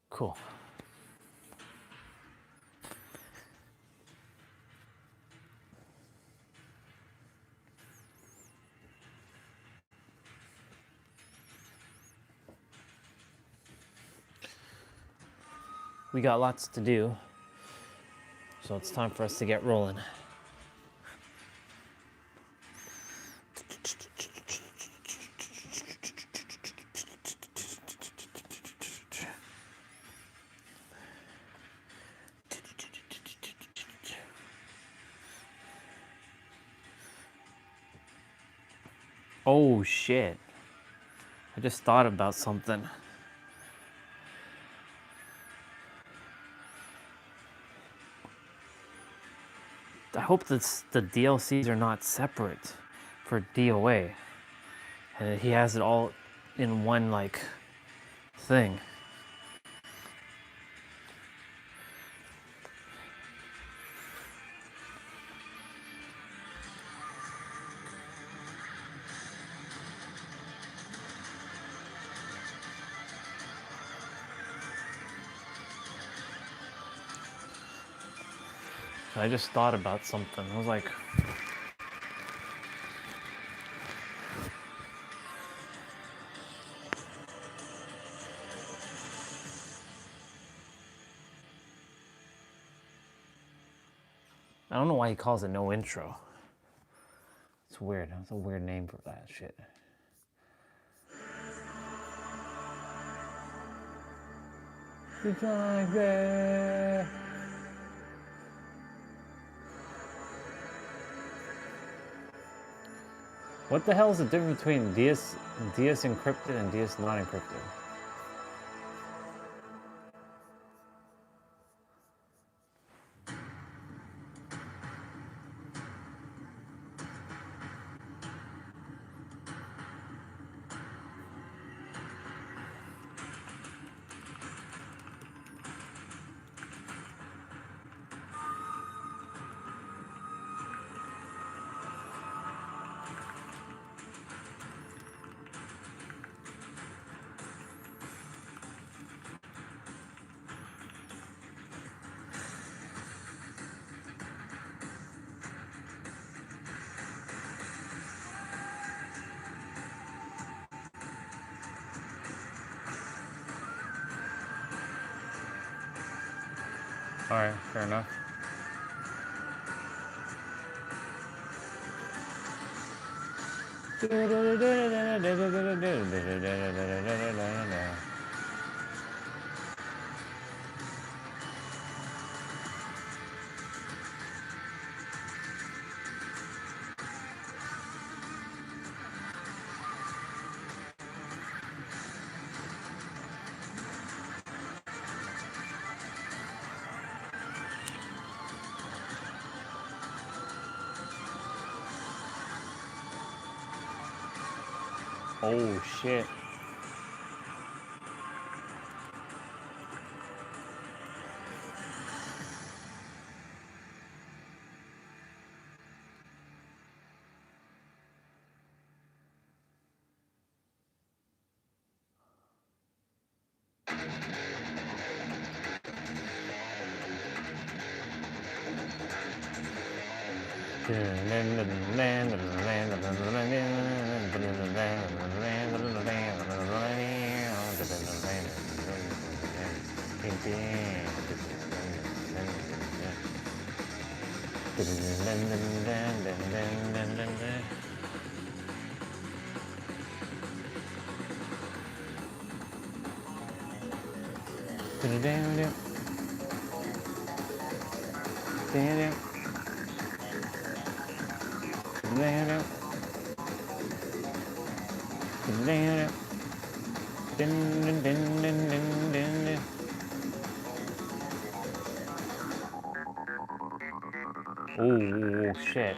Cool. We got lots to do, so it's time for us to get rolling. Oh shit. I just thought about something. I hope that the DLCs are not separate for DOA. And that he has it all in one, like, thing. I just thought about something. I was like, I don't know why he calls it no intro. It's weird. That's a weird name for that shit. It's like that. What the hell is the difference between DS encrypted and DS not encrypted? All right, fair enough. Oh shit. Oh shit.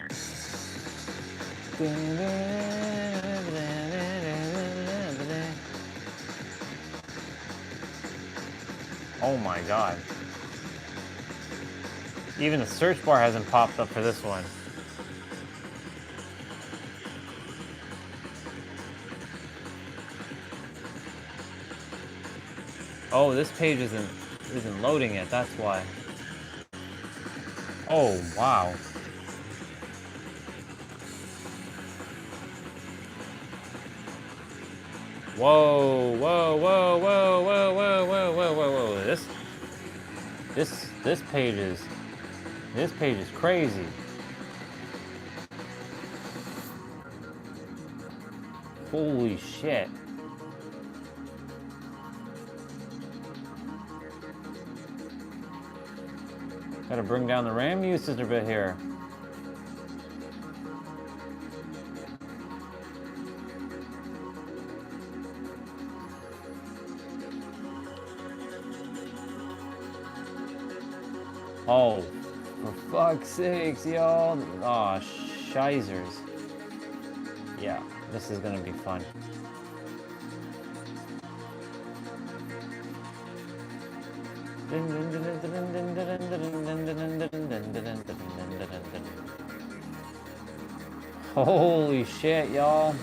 Oh my god. Even the search bar hasn't popped up for this one. Oh, this page isn't loading yet, that's why. Oh, wow. Whoa, whoa, whoa, whoa, whoa, whoa, whoa, whoa, whoa, whoa. This page is crazy. Holy shit. Gotta bring down the RAM usage a bit here. Oh, for fuck's sakes, y'all. Aw, shizers. Yeah, this is gonna be fun. Holy shit, y'all.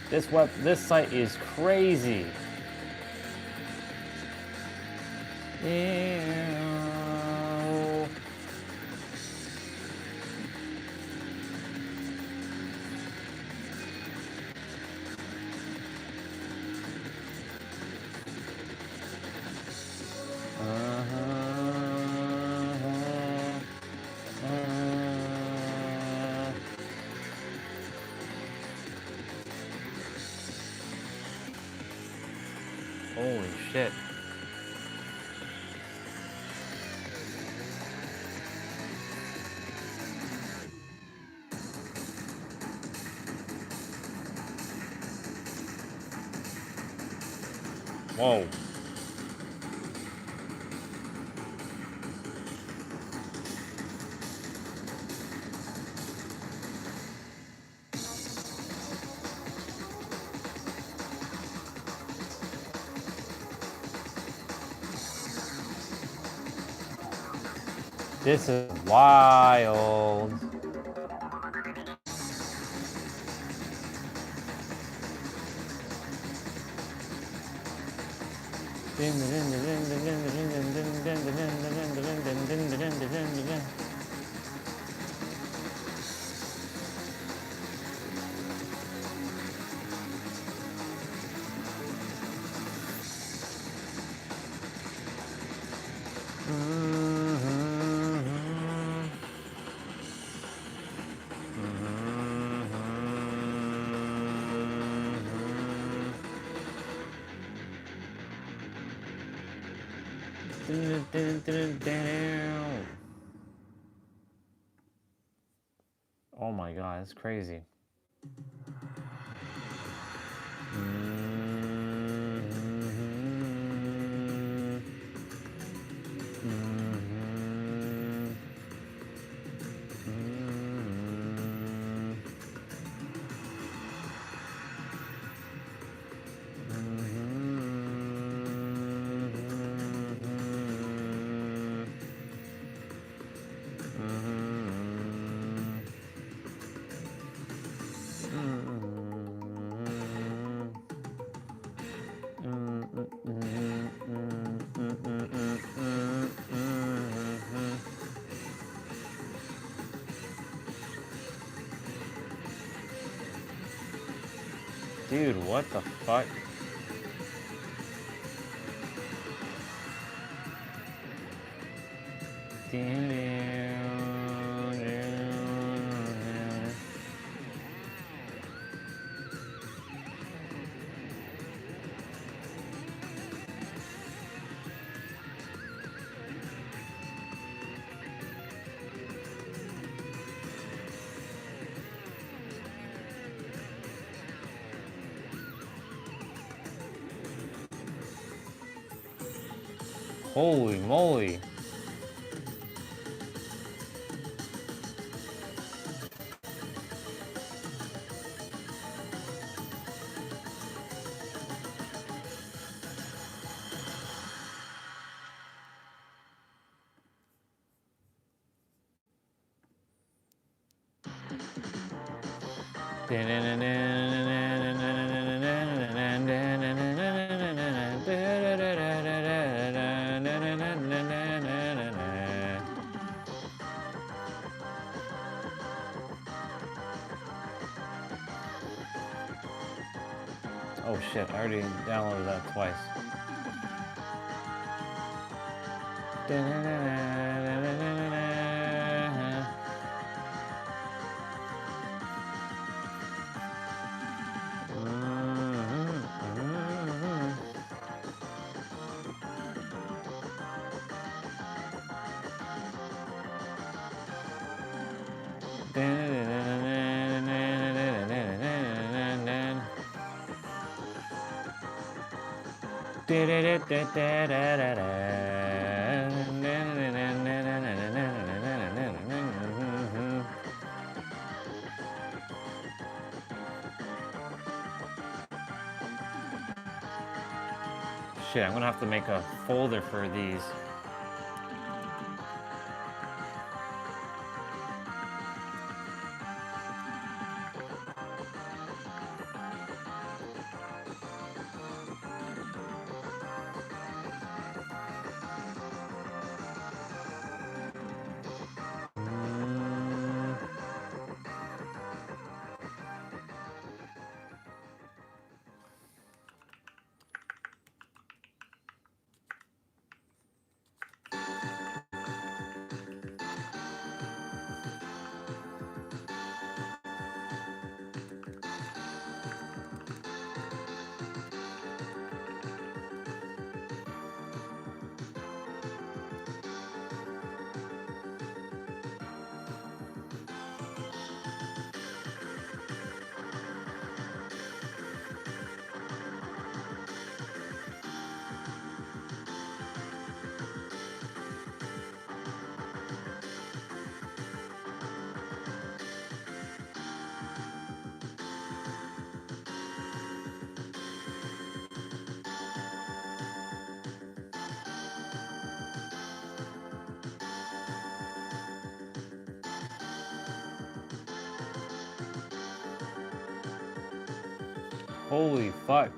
This site is crazy. Ew. Holy shit. Whoa. This is wild. Oh my god, that's crazy. Dude, what the fuck? Holy moly. Oh shit, I already downloaded that twice. Shit, I'm gonna have to make a folder for these. Holy fuck.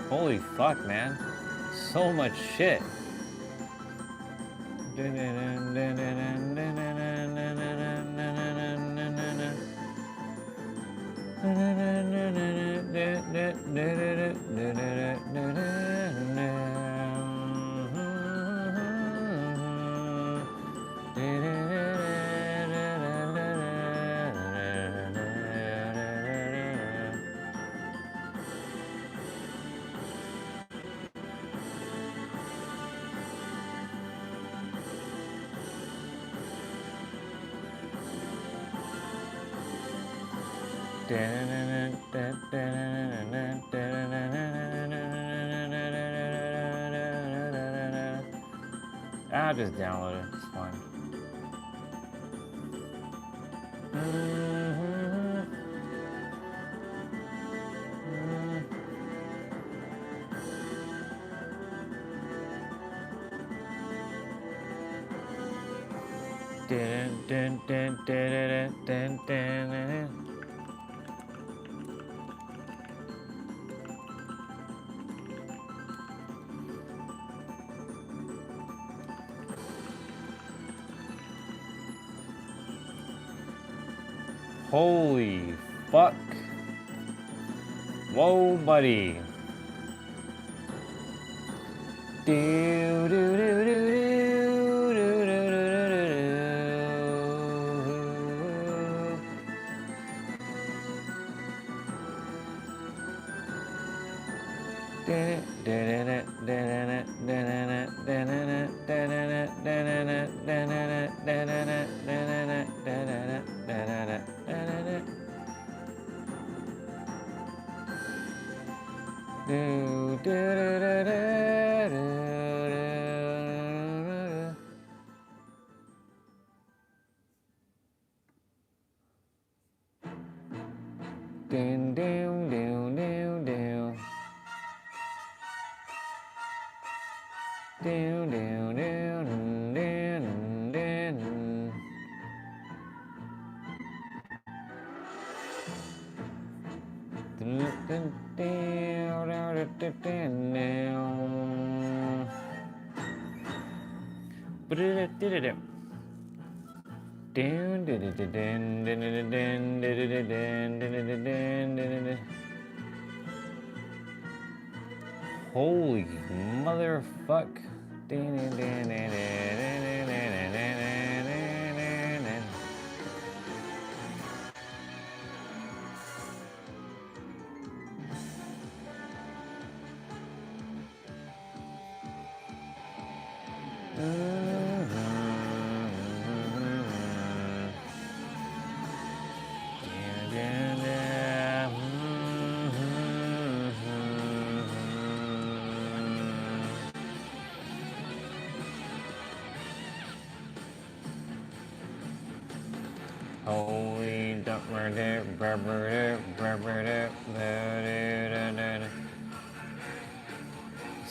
Holy fuck, man. So much shit. I'll just download it. It's fine. Holy fuck. Whoa, buddy. Do, do, do, do, do, do, do, Holy motherfuck. Holy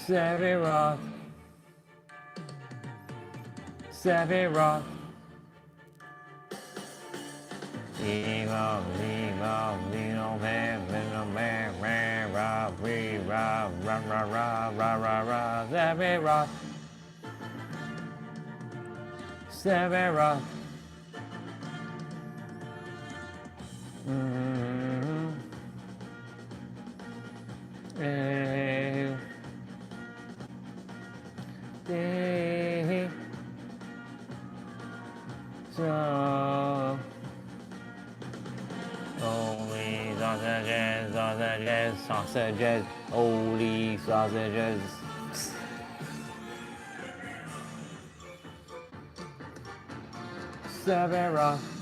Sephiroth. Sephiroth. Evil, evil, little man, rah, ree, rah, rah, rah, rah, rah, rah, rah, Sephiroth. Sephiroth. So holy sausages, sausages, sausages, holy sausages. Sephiroth.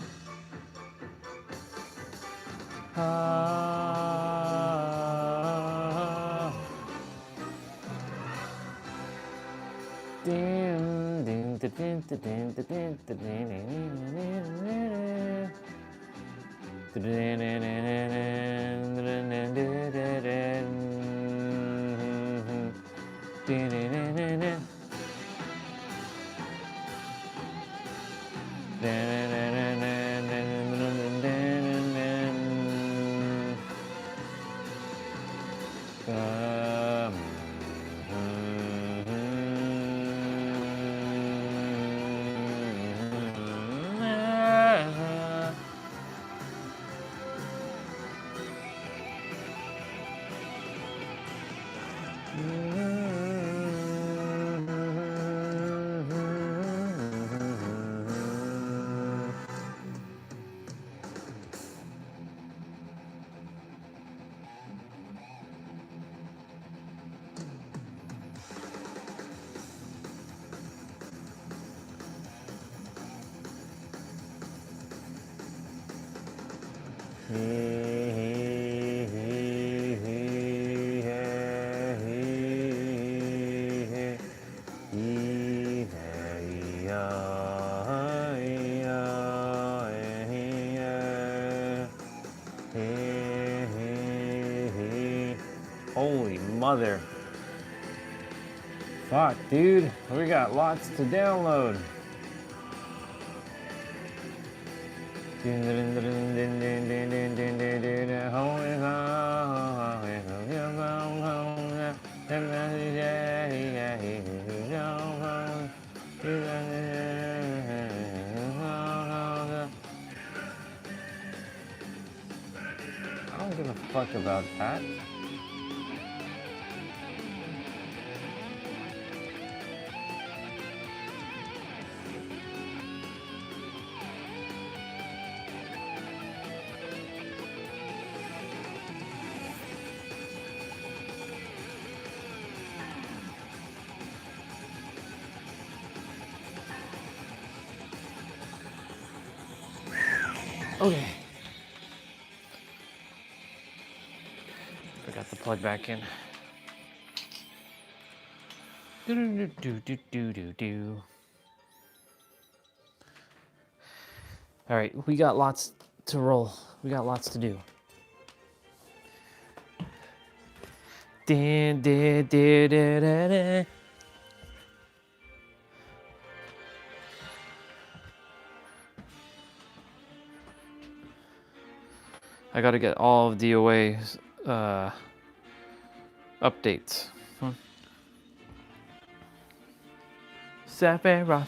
Holy mother. Fuck, dude. We got lots to download. I don't give a fuck about that. Okay. Forgot to plug back in. Do. All right, we got lots to roll. We got lots to do. I got to get all of DOA's updates. Sephiroth.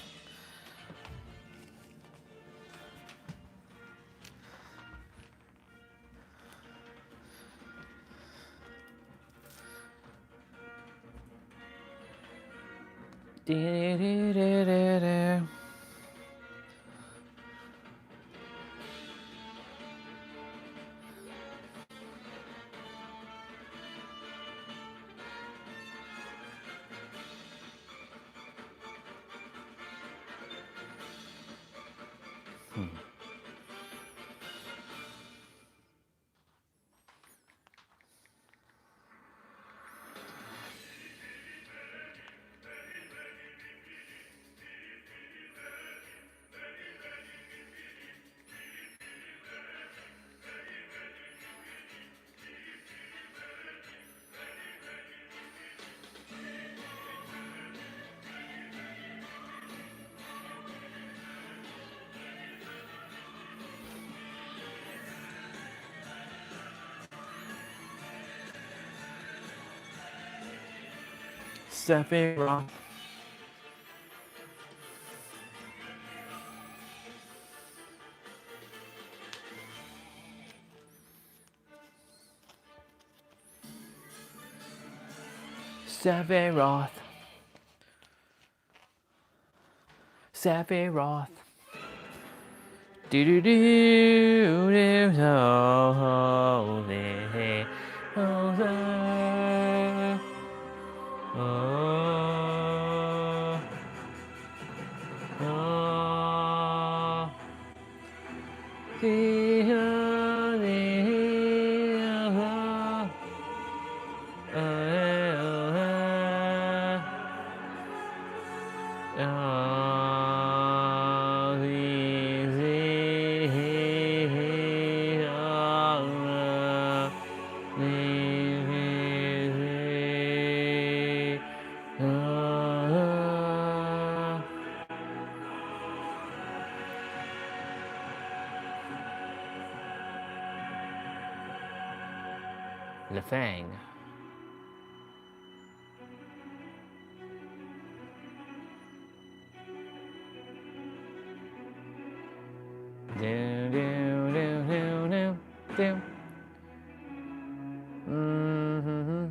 Sephiroth. Sephiroth. Sephiroth. Do do do do holy, holy, oh, oh, the Lefang. Do do do do do do. Mm-hmm.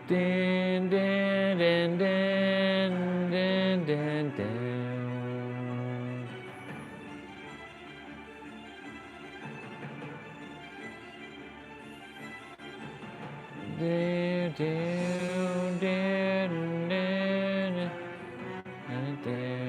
Din, din, din, din, din, din, din. Din, din, din, din, din, din.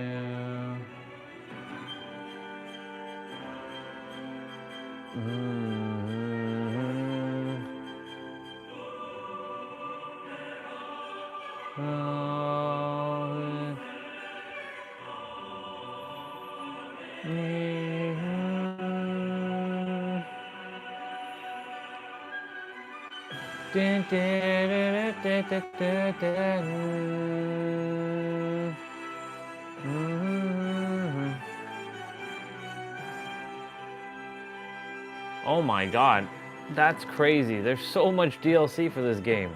Oh my god, that's crazy. There's so much DLC for this game.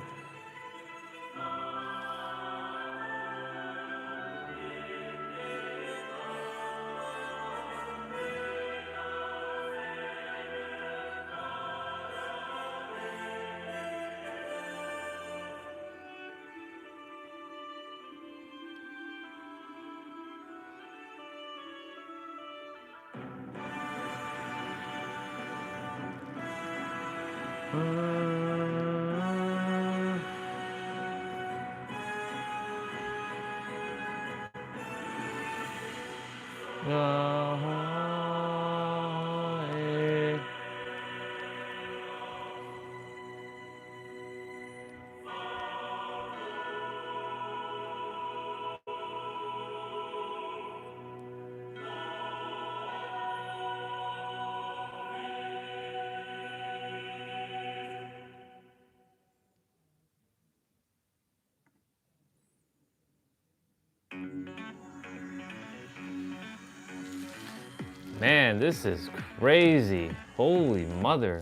Man, this is crazy. Holy mother.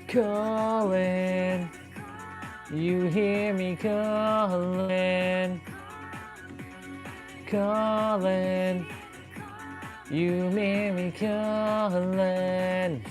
Calling, you hear me calling, calling, you hear me calling.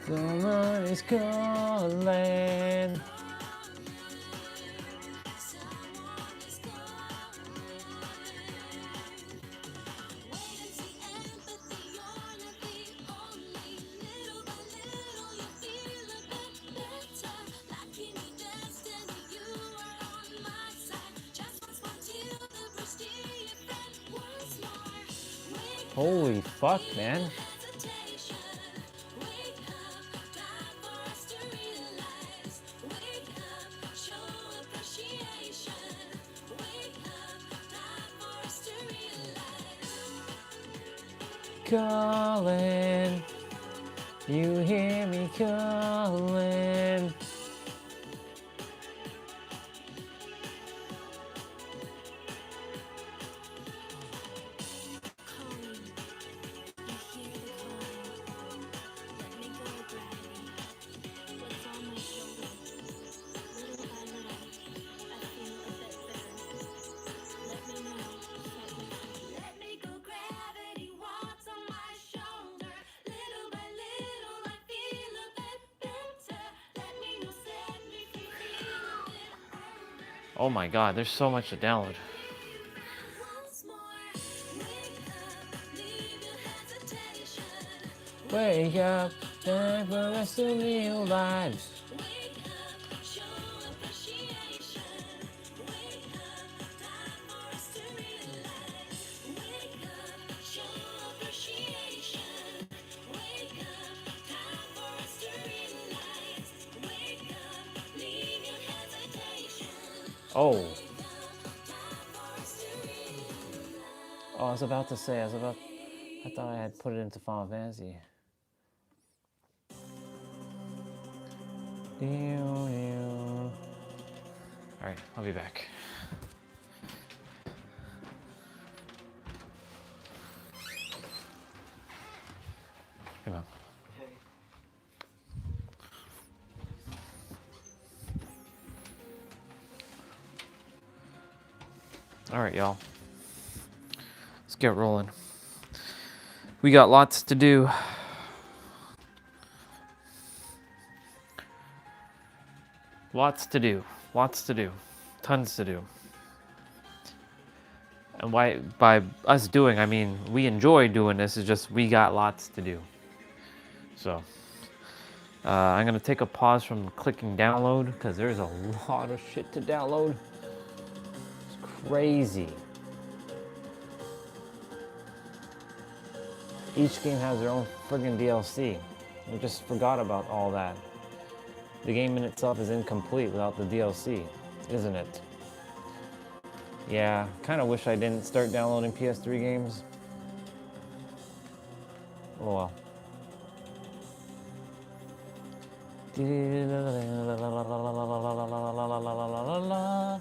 Someone is calling. Holy fuck, man. Calling, you hear me calling. Oh my god, there's so much to download. Wake up, Time for us to live lives. Oh. Oh, I was about to say, I thought I had put it into Final Fantasy. Alright, I'll be back. Come on. Alright, y'all. Let's get rolling. We got lots to do. Lots to do. Lots to do. Tons to do. And by us doing, I mean we enjoy doing this. It's just we got lots to do. So I'm gonna take a pause from clicking download because there's a lot of shit to download. It's crazy. Each game has their own friggin' DLC. I just forgot about all that. The game in itself is incomplete without the DLC, isn't it? Yeah, kind of wish I didn't start downloading PS3 games. Oh well. La la la la la la la la.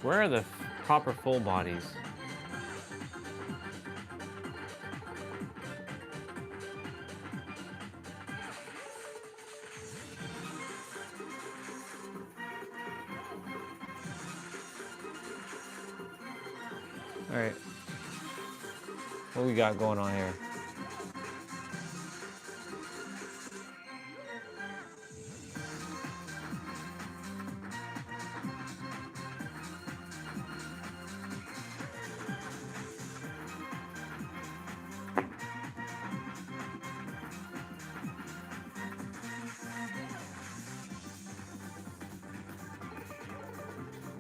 Where are the proper full bodies? All right. What we got going on here?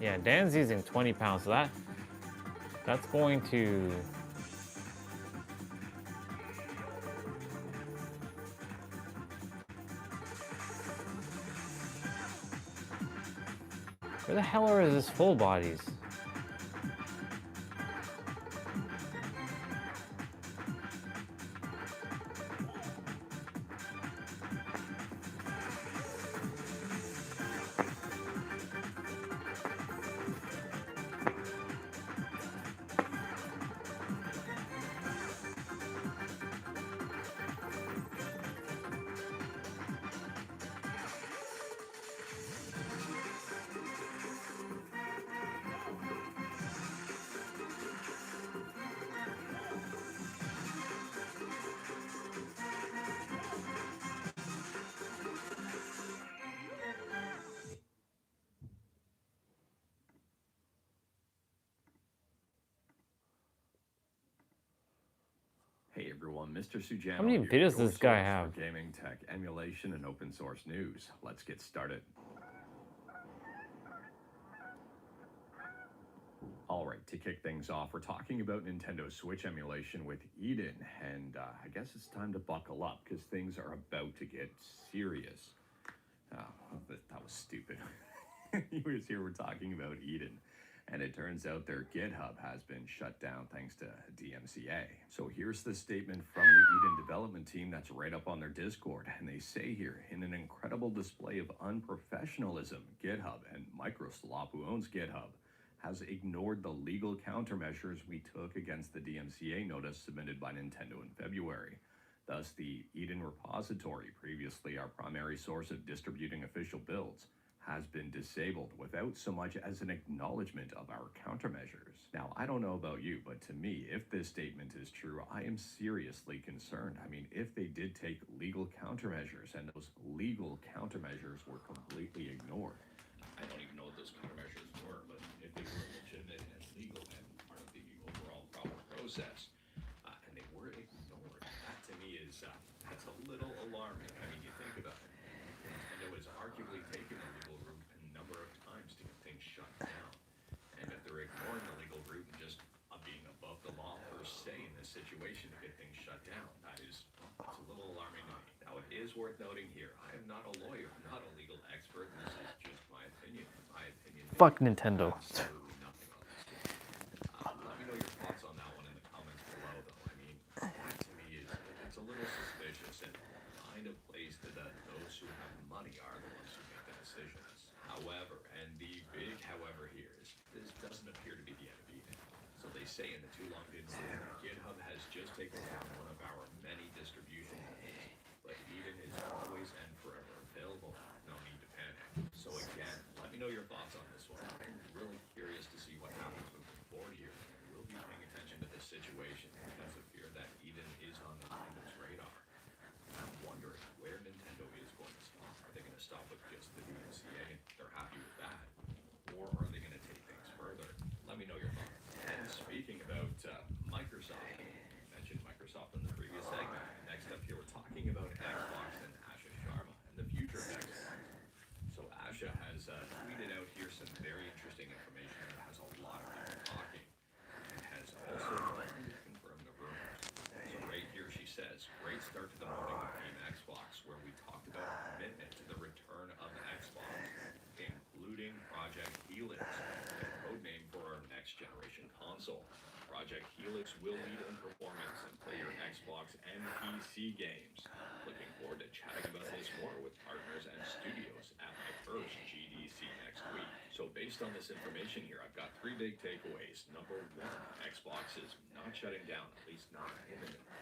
Yeah, Dan's using 20 pounds, so that's going to... Where the hell are his full bodies? Hey everyone, Mr. Sujano How many here, videos does your this guy source have? for gaming, tech, emulation, and open source news. Let's get started. Alright, to kick things off, we're talking about Nintendo Switch emulation with Eden, and I guess it's time to buckle up, because things are about to get serious. Oh, that was stupid. Anyways, here we're talking about Eden. And it turns out their GitHub has been shut down thanks to DMCA. So here's the statement from the Eden development team that's right up on their Discord. And they say here, in an incredible display of unprofessionalism, GitHub and Microsoft, who owns GitHub, has ignored the legal countermeasures we took against the DMCA notice submitted by Nintendo in February. Thus, the Eden repository, previously our primary source of distributing official builds, has been disabled without so much as an acknowledgement of our countermeasures. Now, I don't know about you, but to me, if this statement is true, I am seriously concerned. I mean, if they did take legal countermeasures and those legal countermeasures were completely ignored, I don't even know what those countermeasures were, but if they were legitimate and legal and part of the overall proper process, and they were ignored, that to me is, that's a little alarming. I mean, you think about it. Nintendo has arguably taken the legal route a number of times to get things shut down. And if they're ignoring the legal route and just being above the law per se in this situation to get things shut down, that's a little alarming to me. Now, it is worth noting here, I am not a lawyer, I'm not a legal expert, and this is just my opinion. My opinion. Fuck Nintendo. Absolutely nothing on this. Let me know your thoughts on that one in the comments below, though. I mean, that to me is, it's a little suspicious and kind of plays to those who have money are the ones who make the decisions. However, and the big however here is, this doesn't appear to be the end of Eden. So they say in the too long didn't say GitHub has just taken down one of our many distribution methods, but Eden is always and forever available. No need to panic. So again, let me know your thoughts on this one. I'm really curious to see what happens moving forward here. We'll be paying attention to this situation because of fear that Eden is on Nintendo's radar. I'm wondering where Nintendo is going to stop. Are they going to stop with just the DMCA and they're happy with that? Or are they going to take things further? Let me know your thoughts. And speaking about Microsoft, I mentioned Microsoft in the previous segment. Next up here, we're talking about Xbox and Asha Sharma and the future of Xbox. So Asha has tweeted out here some very interesting information that has a lot of people talking and has also confirmed the rumors. So right here she says, great start to the morning with Team Xbox, where we talked about our commitment to the return of Xbox, including Project Helix, the code name for our next generation console. Project Helix will lead in performance and play your Xbox and PC games. Looking forward to chatting about this more with partners and studios at my first GDC next week. So based on this information here, I've got three big takeaways. Number one, Xbox is not shutting down, at least not imminently.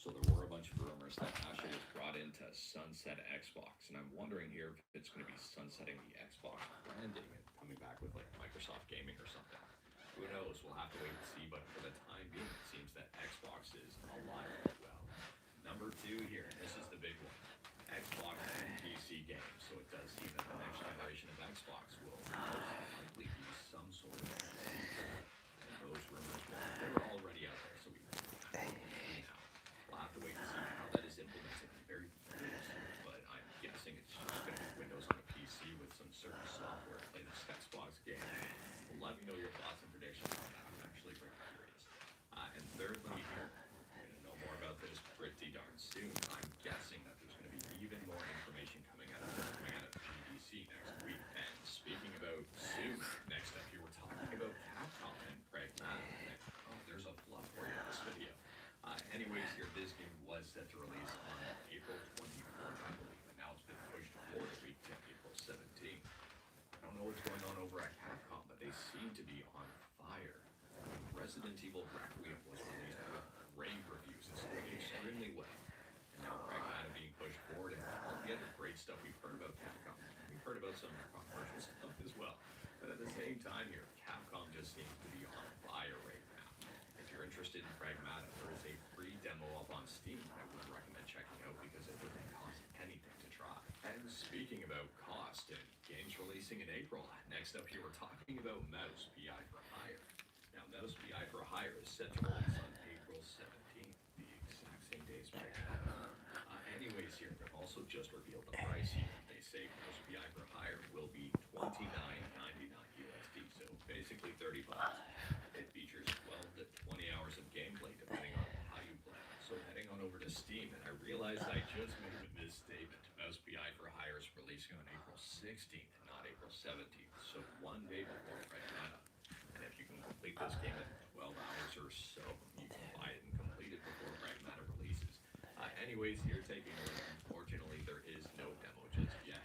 So there were a bunch of rumors that Asha was brought in to sunset Xbox, and I'm wondering here if it's going to be sunsetting the Xbox branding and coming back with like Microsoft Gaming or something. Who knows? We'll have to wait and see, but for the time being, it seems that Xbox is alive as well. Number two here, and this is the big one, Xbox and PC games. So it does seem that the next generation of Xbox will most likely be some sort of and those rumors, they're already out there, so we know now. We'll have to wait and see how that is implemented very soon, but I'm guessing it's just going to be Windows on a PC with some certain software to play this Xbox game. Let me know your thoughts and predictions on that. I'm actually very curious. set to release on April 24th, I believe, and now it's been pushed forward a week to April 17th. I don't know what's going on over at Capcom, but they seem to be on fire. Resident Evil Requiem was released with rave reviews. It's doing extremely well. And now Pragmata being pushed forward, and all the other great stuff we've heard about Capcom. We've heard about some controversial stuff as well. But at the same time here, Capcom just seems to be on fire right now. If you're interested in Pragmata, there is a free demo up on Steam I would recommend checking out because it wouldn't cost anything to try. And speaking about cost and games releasing in April, next up here we're talking about Mouse BI for Hire. Now, Mouse BI for Hire is set to release on April 17th, the exact same day as Pragmata. Anyways, here they've also just revealed the price here. They say Mouse BI for Hire will be $29.99 USD, so basically $30. It features 12 to 20 hours of gameplay depending on how you play. So heading on over to Steam, and I realized I just made a misstatement. Mouse BI for Hire is releasing on April 16th, not April 17th, so one day before Pragmata. And if you can complete this game in 12 hours or so, you can buy it and complete it before Pragmata releases. Anyways, here taking a look. Unfortunately, there is no demo just yet.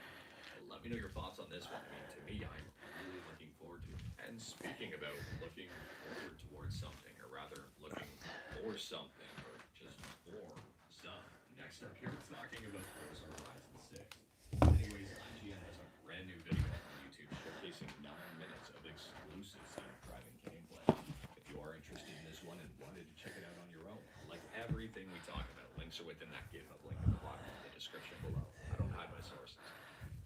Let me know your thoughts on this one. I mean, to me, I'm really looking forward to it. And speaking about looking forward towards something, or rather looking for something, or just for some. Next up here, we're talking about Forza Horizon 6. Anyways, IGN has a brand new video on YouTube showcasing 9 minutes of exclusive scenic driving gameplay. If you are interested in this one and wanted to check it out on your own, like everything we talk about, links are within that GitHub link at the bottom of the description below. I don't hide my sources.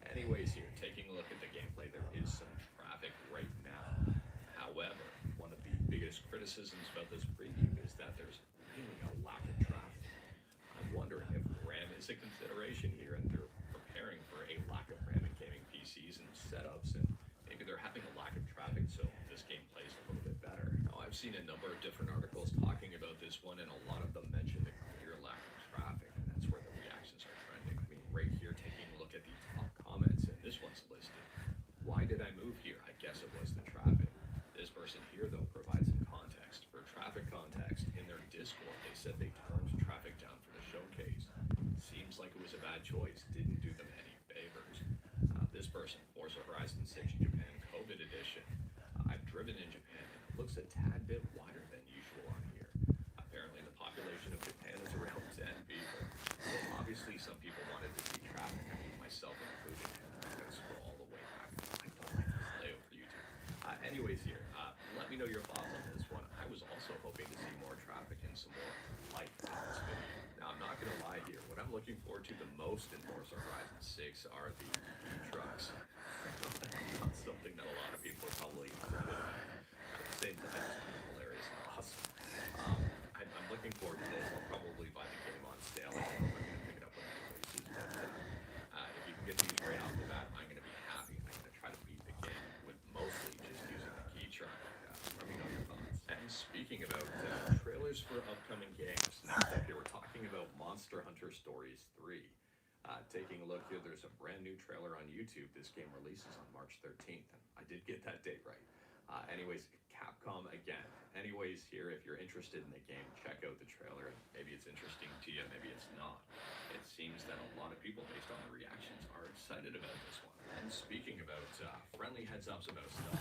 Anyways, here, taking a look at the gameplay, there is some traffic right now. However, one of the biggest criticisms about this preview is that there's really a lack of traffic. I'm wondering if RAM is a consideration here, and they're preparing for a lack of RAM in gaming PCs and setups, and maybe they're having a lack of traffic, so this game plays a little bit better. Now, I've seen a number of different articles talking about this one, and a lot of them mention the clear lack of traffic, and that's where the reactions are trending. I mean, right here, taking a look at the top comments, and this one's listed. Why did I move here? I guess it was the traffic. This person here, though, provides some context. For traffic context, in their Discord, they said they turned traffic down for the showcase. Seems like it was a bad choice. Didn't do them any favors. This person, Forza Horizon 6 Japan COVID Edition. I've driven in Japan, and it looks a tad bit wider than usual on here. Apparently, the population of Japan is around 10 people. So obviously, some people wanted to see traffic, myself included. I'm going to scroll all the way back. I don't like this layout for YouTube. Anyways, here, let me know your thoughts on this one. I was also hoping to see more traffic and some more light in this video. Now, I'm not going to lie here. What I'm looking forward to the most in Forza Horizon 6 are the trucks. Not something that a lot of people are probably excited about. At the same time, it's hilarious and awesome. I'm looking forward to this. I'll probably buy the game on sale. I don't know if I'm going to pick it up when it releases. But if you can get these right off the bat, I'm going to be happy. I'm going to try to beat the game with mostly just using the key truck. Let me know your thoughts. And speaking about trailers for upcoming games, next up here we're talking about Monster Hunter Stories 3. Taking a look here, there's a brand new trailer on YouTube. This game releases on March 13th, and I did get that date right. Anyways, Capcom again. Anyways, here, if you're interested in the game, check out the trailer. Maybe it's interesting to you, maybe it's not. It seems that a lot of people, based on the reactions, are excited about this one. And speaking about friendly heads ups about stuff,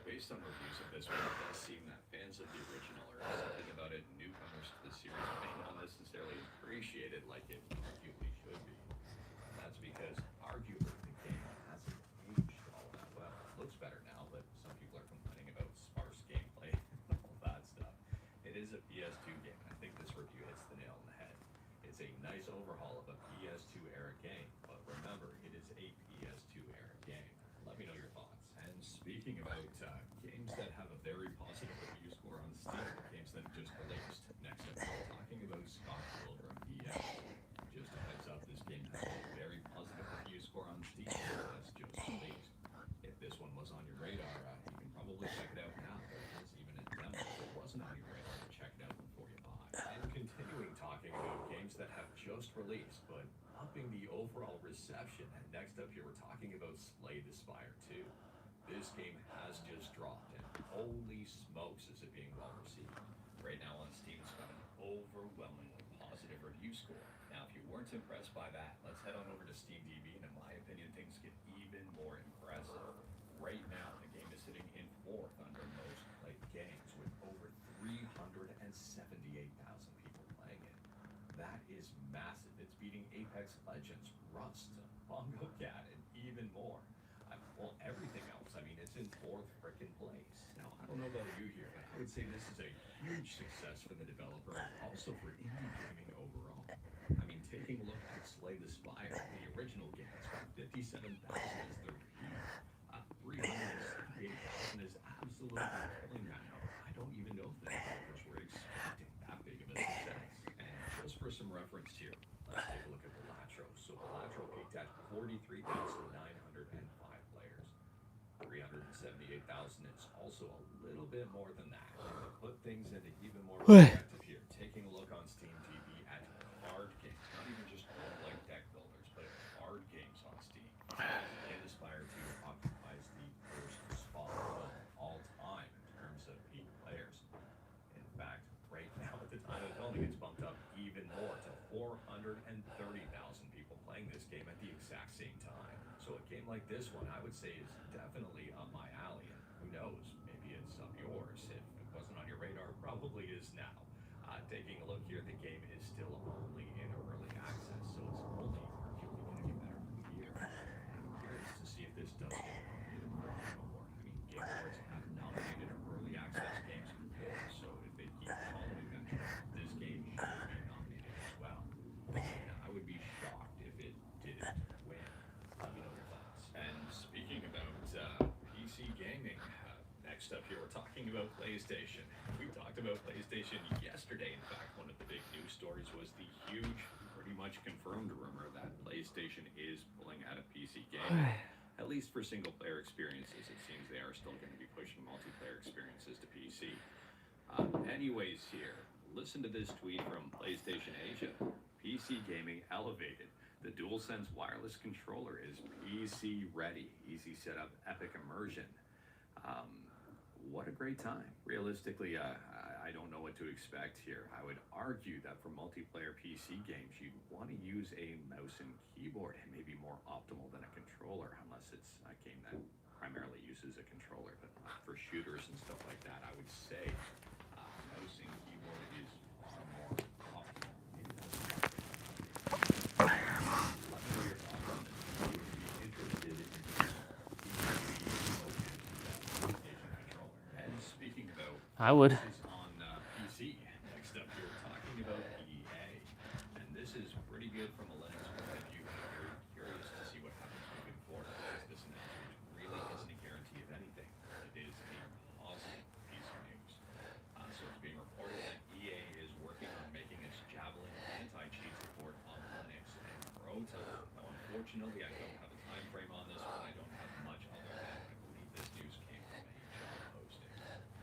based on reviews of this one, it does seem that fans of the original are excited about it. Newcomers to the series may not necessarily appreciate it like it arguably should be. That's because arguably the game hasn't aged all that well. It looks better now, but some people are complaining about sparse gameplay and all that stuff. It is a PS2 game, and I think this review hits the nail on the head. It's a nice overhaul of a PS2 era game, but remember, it is a PS2 era game. Let me know your thoughts. And speaking about games that have a very positive review score on Steam, games that just released. Next up, we're talking about Scott Pilgrim PS. Just a heads up, this game has a very positive review score on Steam that's just released. If this one was on your radar, you can probably check it out now. There's even a demo. If it wasn't on your radar, check it out before you buy. And continuing talking about games that have just released, but upping the overall reception. And next up here, we're talking about Slay the Spire 2. This game has just dropped, and holy smokes is it being well received. Right now on Steam, it's got an overwhelmingly positive review score. Now, if you weren't impressed by that, let's head on over to SteamDB, and in my opinion, things get even more impressive. Right now, the game is sitting in 4th under most played games, with over 378,000 people playing it. That is massive. It's beating Apex Legends, Rust, Bongo Cat, and even more. Well, everything else. I mean, it's in 4th frickin' place. Now, I don't know about you here, but I would say this is a huge success for the developer, and also for indie gaming overall. I mean, taking a look at Slay the Spire, the original game, it's got 57,000 as the review. 378,000 is absolutely killing that number. I don't even know if the developers were expecting that big of a success. And just for some reference here, let's take a look at Balatro. So Balatro peaked at 43,905 players. 378,000 is also a little bit more than that. And to put things into even more perspective here, taking a look on Steam TV at card games, not even just like deck builders, but card games on Steam. Slay the Spire 2 occupies the first spot of all time in terms of peak players. In fact, right now at the time of filming, it's bumped up even more to 430,000 people playing this game at the exact same time. So a game like this one, I would say, is definitely up my alley, and who knows, maybe it's up yours. If it wasn't on your radar, it probably is now. Taking a look here, the game is still only in early access, so it's only arguably going to get better from here. I'm curious to see if this does get nominated for an award. I mean, Game Awards have nominated early access games before, so if they keep following that trend, this game should be nominated as well. Now, I would be shocked if it didn't win. Let me know your thoughts. And speaking about PC gaming, next up here, we're talking about PlayStation. We talked about PlayStation yesterday. In fact, one of the big news stories was the huge, pretty much confirmed rumor that PlayStation is pulling out of PC gaming. At least for single-player experiences, it seems they are still going to be pushing multiplayer experiences to PC. Anyways here, listen to this tweet from PlayStation Asia. PC gaming elevated. The DualSense wireless controller is PC ready. Easy setup, epic immersion. What a great time. Realistically, I don't know what to expect here. I would argue that for multiplayer PC games, you'd want to use a mouse and keyboard. It may be more optimal than a controller, unless it's a game that primarily uses a controller. But for shooters and stuff like that, I would say mouse and keyboard is far more optimal. Let me know your thoughts on this. Would you be interested in and speaking about I would. on PC, next up here we're talking about EA, and this is pretty good from a Linux point of view. I'm very curious to see what happens moving forward, because this announcement really isn't a guarantee of anything. It is a positive piece of news. So it's being reported that EA is working on making its Javelin anti-cheat support on Linux and Proton. Now, unfortunately, I don't have a time frame on this one. I don't have much other than I believe this news came from a job posting.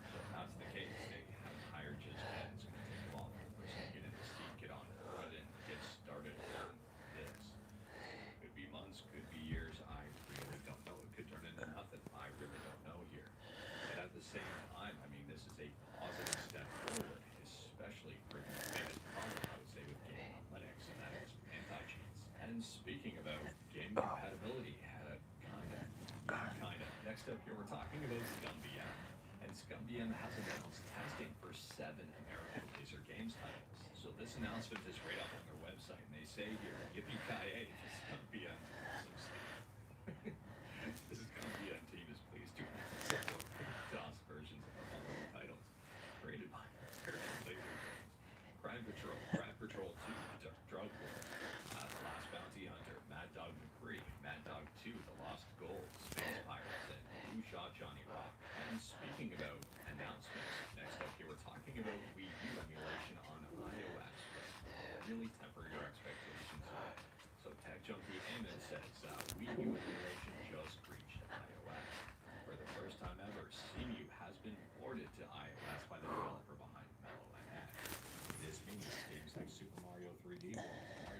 So if that's the case, they haven't hired just yet. It's going to take a while for the person to get in the seat, get on board, and get started on this. Could be months, could be years. I really don't know. It could turn into nothing. I really don't know here. But at the same time, I mean, this is a positive step forward, especially for the biggest problem, I would say, with gaming on Linux, and that is anti-cheats. And speaking about game compatibility, kind of. Next up here, we're talking about ScumbVM. And ScumbVM has announced testing for 7 American Laser Games titles. So this announcement is right up on their website, and they say here, yippee-ki-yay to ScumbVM. The ScumbVM team is pleased to support DOS versions of the following titles created by American Laser Games: Crime Patrol 2, Drug War, The Last Bounty Hunter, Mad Dog McCree, Mad Dog 2, The Lost Gold, Space Pirates, and Who Shot Johnny Rock. And speaking about announcements, next up here we're talking about Wii U emulation on iOS, but really temper your expectations here. So Tech Junkie Eamon says Wii U emulation just reached iOS. For the first time ever, CMU has been ported to iOS by the developer behind Mellow and Edge. This means games like Super Mario 3D World, Mario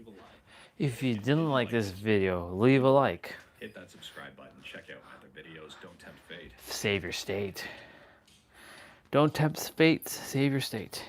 leave a like. If you didn't like this video, leave a like. Hit that subscribe button. Check out my other videos. Don't tempt fate. Save your state. Don't tempt fate, save your state.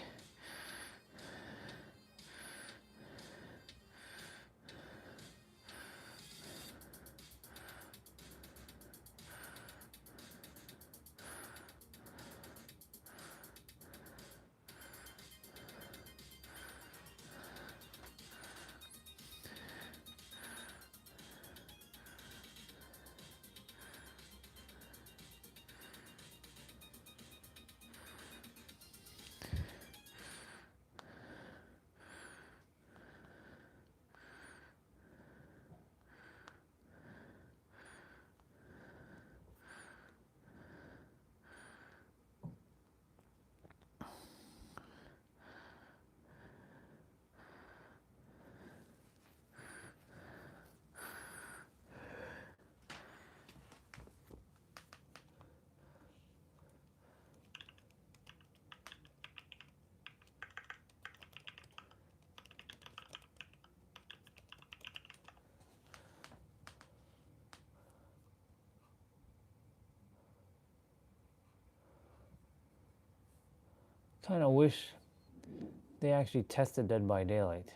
Kind of wish they actually tested Dead by Daylight.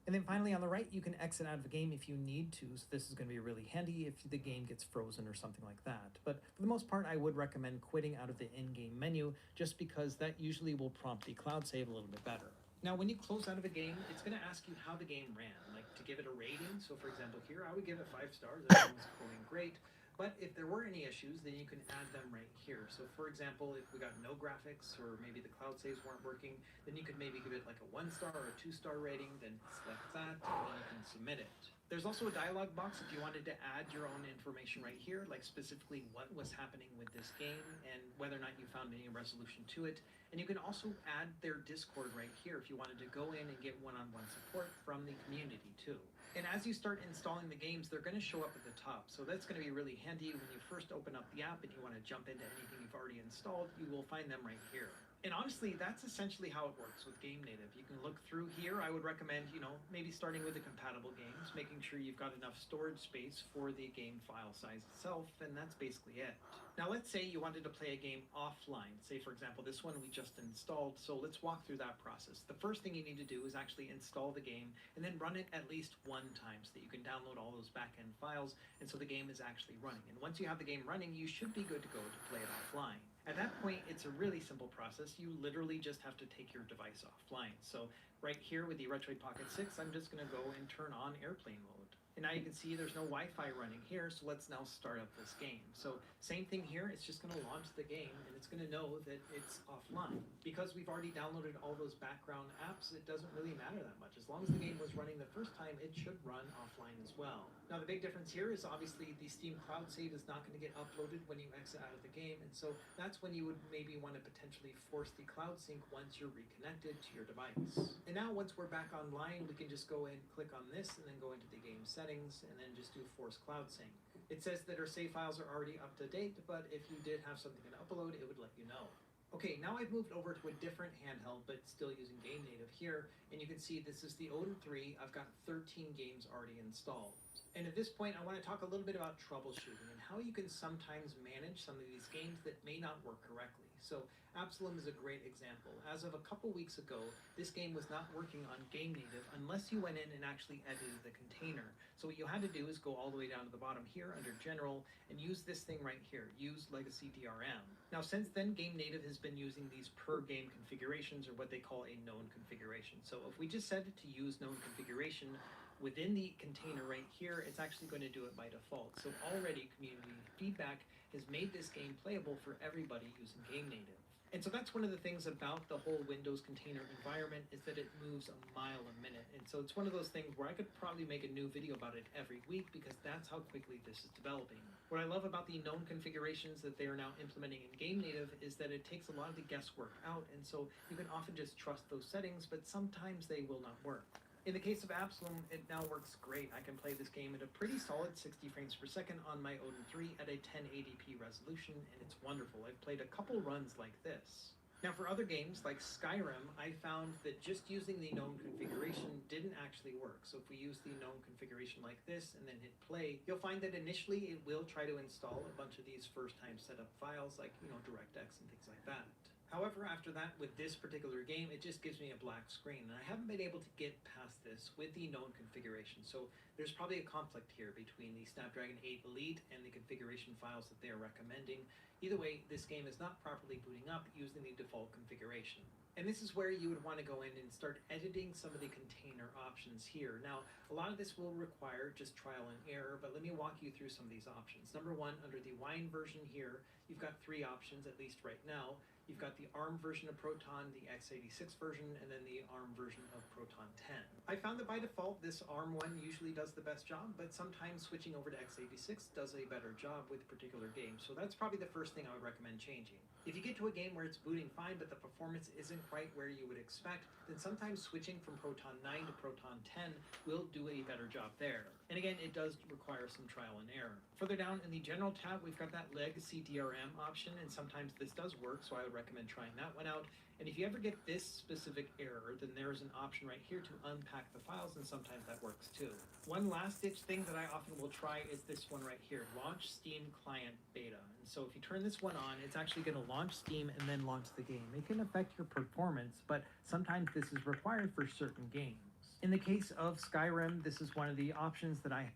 And then finally on the right, you can exit out of the game if you need to. So this is going to be really handy if the game gets frozen or something like that. But for the most part, I would recommend quitting out of the in-game menu just because that usually will prompt the cloud save a little bit better. Now, when you close out of a game, it's going to ask you how the game ran, like to give it a rating. So for example, here, I would give it 5 stars. Everything was going great. But if there were any issues, then you can add them right here. So for example, if we got no graphics or maybe the cloud saves weren't working, then you could maybe give it like a 1-star or a 2-star rating, then select that, and then you can submit it. There's also a dialog box if you wanted to add your own information right here, like specifically what was happening with this game and whether or not you found any resolution to it. And you can also add their Discord right here if you wanted to go in and get one-on-one support from the community too. And as you start installing the games, they're going to show up at the top. So that's going to be really handy when you first open up the app and you want to jump into anything you've already installed, you will find them right here. And honestly, that's essentially how it works with Game Native. You can look through here. I would recommend, maybe starting with the compatible games, making sure you've got enough storage space for the game file size itself, and that's basically it. Now let's say you wanted to play a game offline. Say, for example, this one we just installed, so let's walk through that process. The first thing you need to do is actually install the game and then run it at least one time so that you can download all those back-end files, and so the game is actually running. And once you have the game running, you should be good to go to play it offline. At that point, it's a really simple process. You literally just have to take your device offline. So right here with the Retroid Pocket 6, I'm just going to go and turn on airplane mode. And now you can see there's no Wi-Fi running here, so let's now start up this game. So same thing here, it's just going to launch the game, and it's going to know that it's offline. Because we've already downloaded all those background apps, it doesn't really matter that much. As long as the game was running the first time, it should run offline as well. Now the big difference here is obviously the Steam Cloud Save is not going to get uploaded when you exit out of the game, and so that's when you would maybe want to potentially force the cloud sync once you're reconnected to your device. And now once we're back online, we can just go and click on this and then go into the game settings and then just do force cloud sync. It says that our save files are already up to date, but if you did have something to upload, it would let you know. Okay, now I've moved over to a different handheld, but still using Game Native here, and you can see this is the Odin 3. I've got 13 games already installed. And at this point, I want to talk a little bit about troubleshooting and how you can sometimes manage some of these games that may not work correctly. So Absalom is a great example. As of a couple weeks ago, this game was not working on Game Native unless you went in and actually edited the container. So what you had to do is go all the way down to the bottom here under General and use this thing right here, use Legacy DRM. Now since then, Game Native has been using these per game configurations, or what they call a known configuration. So if we just set it to use known configuration, within the container right here, it's actually going to do it by default. So already community feedback has made this game playable for everybody using Game Native. And so that's one of the things about the whole Windows container environment, is that it moves a mile a minute. And so it's one of those things where I could probably make a new video about it every week, because that's how quickly this is developing. What I love about the known configurations that they are now implementing in Game Native is that it takes a lot of the guesswork out, and so you can often just trust those settings, but sometimes they will not work. In the case of Absalom, it now works great. I can play this game at a pretty solid 60 frames per second on my Odin 3 at a 1080p resolution, and it's wonderful. I've played a couple runs like this. Now for other games like Skyrim, I found that just using the known configuration didn't actually work. So if we use the known configuration like this and then hit play, you'll find that initially it will try to install a bunch of these first-time setup files like, DirectX and things like that. However, after that, with this particular game, it just gives me a black screen, and I haven't been able to get past this with the known configuration. So there's probably a conflict here between the Snapdragon 8 Elite and the configuration files that they are recommending. Either way, this game is not properly booting up using the default configuration. And this is where you would want to go in and start editing some of the container options here. Now, a lot of this will require just trial and error, but let me walk you through some of these options. Number one, under the Wine version here, you've got three options, at least right now. You've got the ARM version of Proton, the x86 version, and then the ARM version of Proton 10. I found that by default, this ARM one usually does the best job, but sometimes switching over to x86 does a better job with particular games. So that's probably the first thing I would recommend changing. If you get to a game where it's booting fine, but the performance isn't quite where you would expect, then sometimes switching from Proton 9 to Proton 10 will do a better job there. And again, it does require some trial and error. Further down in the General tab, we've got that Legacy DRM option, and sometimes this does work, so I would recommend trying that one out. And if you ever get this specific error, then there's an option right here to unpack the files, and sometimes that works too. One last-ditch thing that I often will try is this one right here, Launch Steam Client Beta. And so if you turn this one on, it's actually going to launch Steam and then launch the game. It can affect your performance, but sometimes this is required for certain games. In the case of Skyrim, this is one of the options that I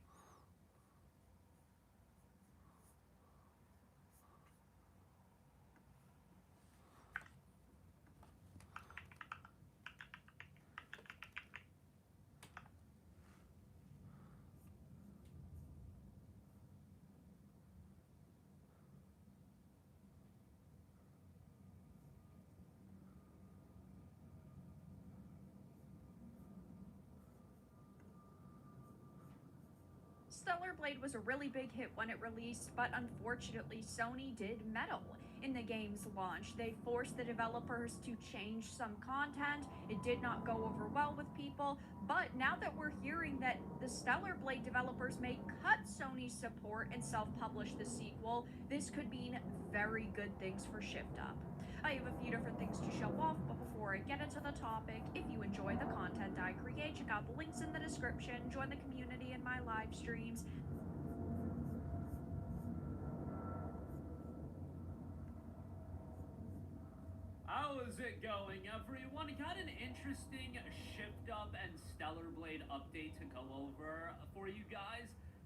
Stellar Blade was a really big hit when it released, but unfortunately Sony did meddle in the game's launch. They forced the developers to change some content. It did not go over well with people, but now that we're hearing that the Stellar Blade developers may cut Sony's support and self-publish the sequel, this could mean very good things for Shift Up. I have a few different things to show off, but before I get into the topic, if you enjoy the content I create, check out the links in the description, join the community in my live streams. How is it going, everyone? Got an interesting Shift Up and Stellar Blade update to go over for you guys.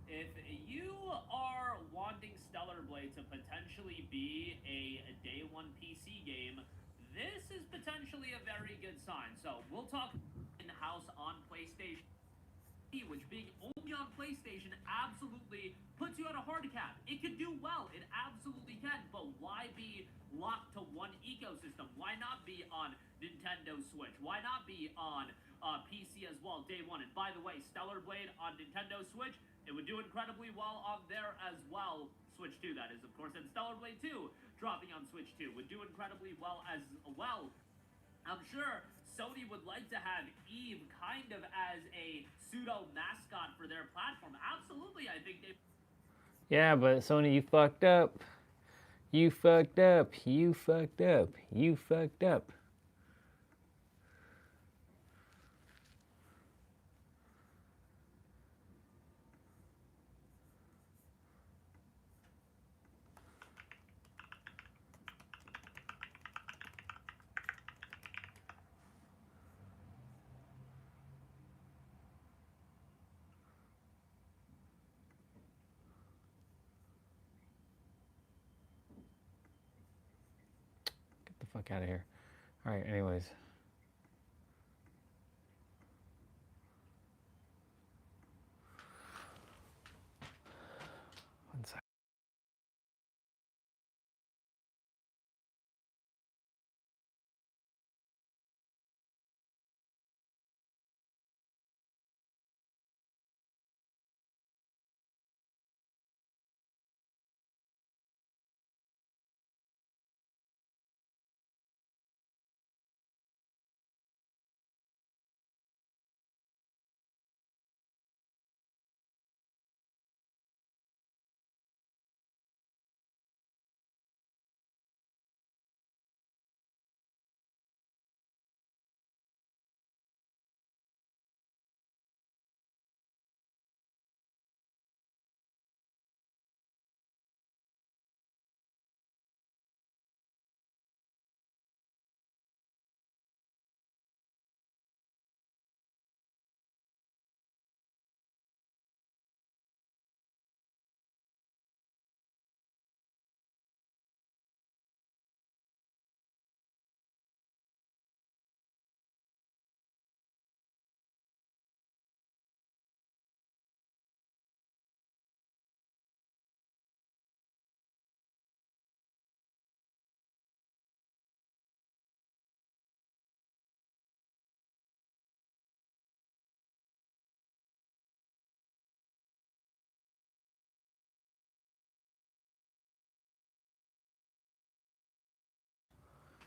If you are wanting Stellar Blade to potentially be a day one PC game, this is potentially a very good sign. So we'll talk in-house on PlayStation, which being only on PlayStation absolutely puts you at a hard cap. It could do well, it absolutely can, but why be locked to one ecosystem? Why not be on Nintendo Switch? Why not be on PC as well, day one? And by the way, Stellar Blade on Nintendo Switch, it would do incredibly well on there as well. Switch 2, that is, of course, and Stellar Blade 2 dropping on Switch 2 would do incredibly well as well. I'm sure Sony would like to have Eve kind of as a pseudo mascot for their platform. Absolutely, I think they. Yeah, but Sony, you fucked up. You fucked up. You fucked up. You fucked up. Get the fuck out of here. All right, anyways. One sec.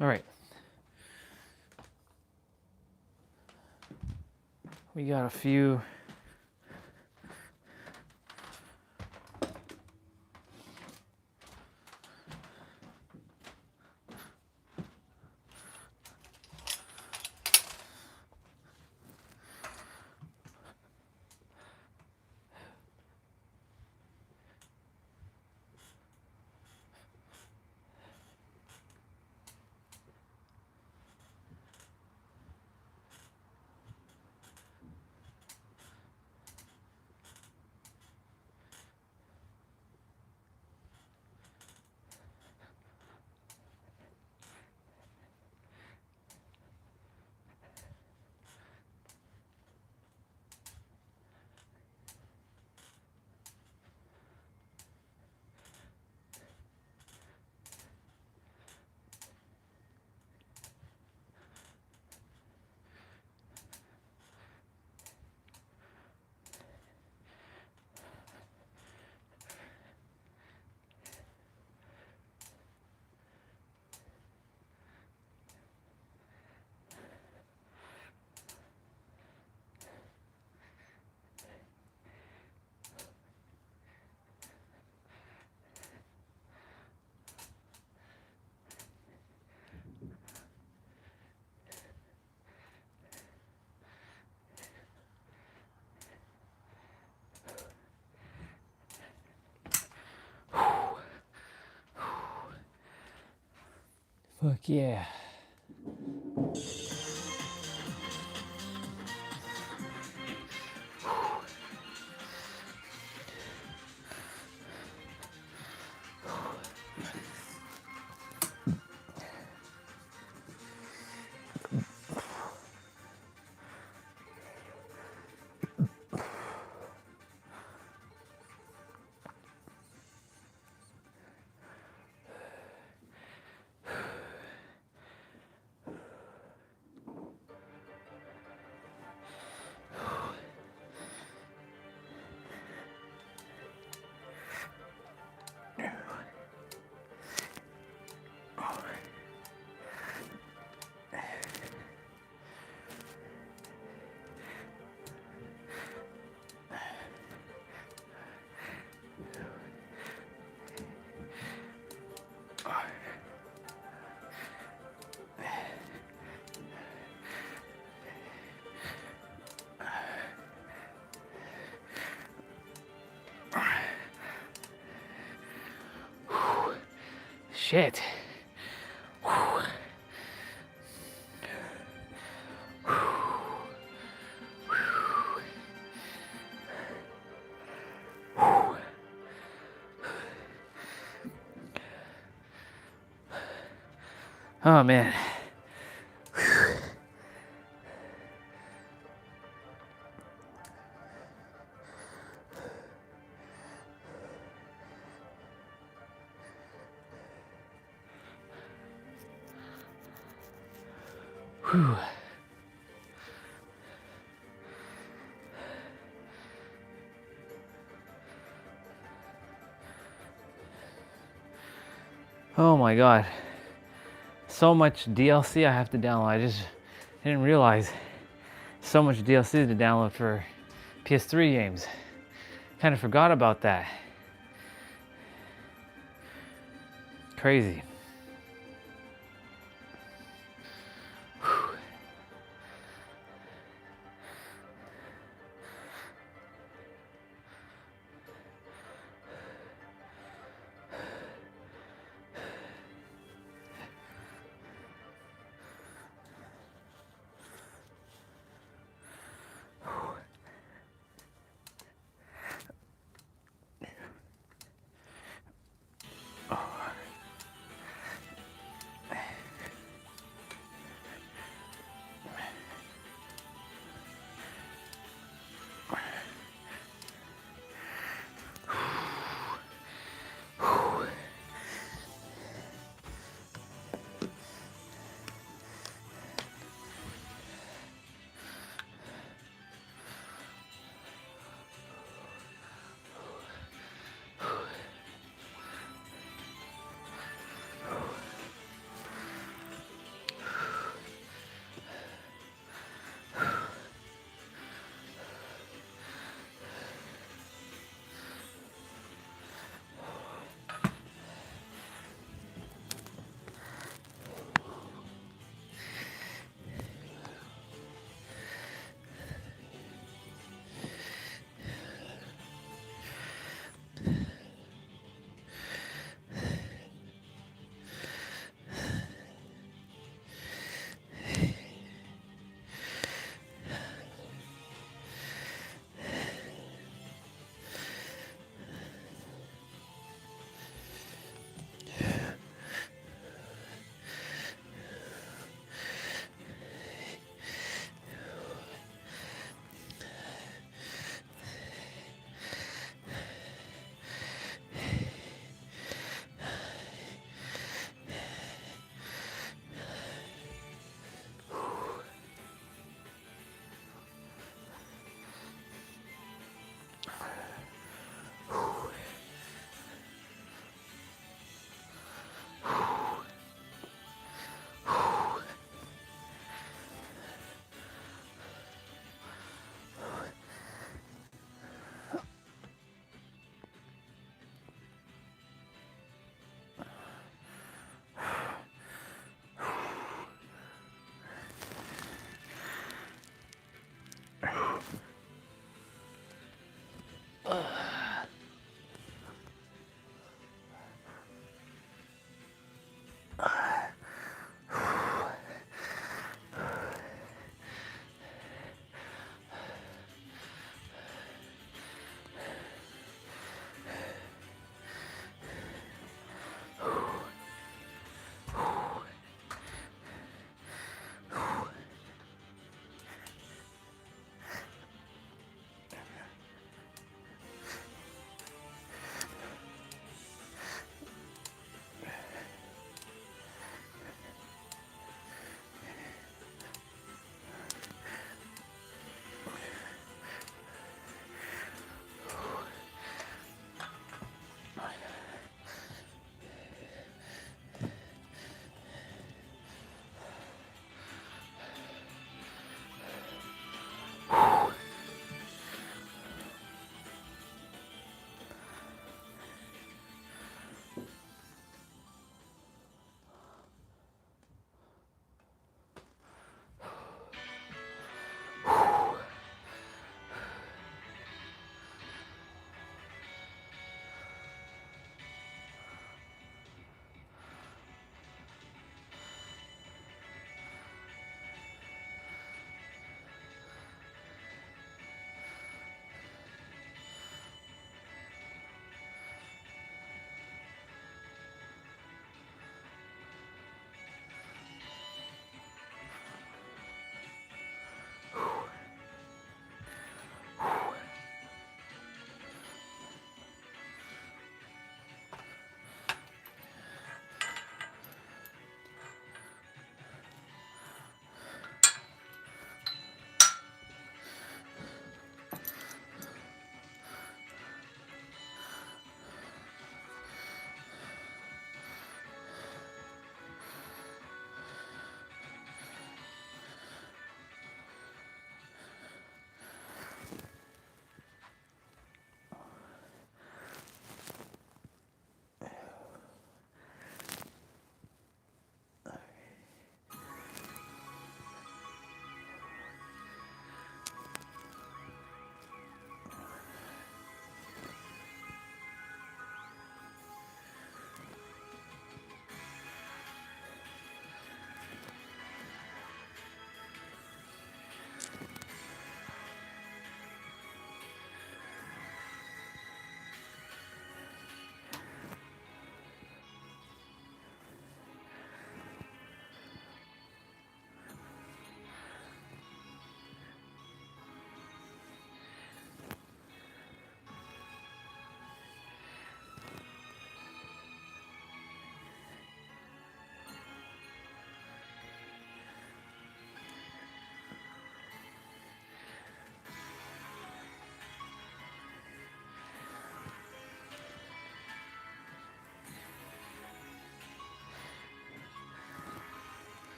All right. We got a few. Fuck yeah. Shit. Oh man. Whew. Oh my god. So much DLC I have to download. I didn't realize so much DLC to download for PS3 games. Kind of forgot about that. Crazy.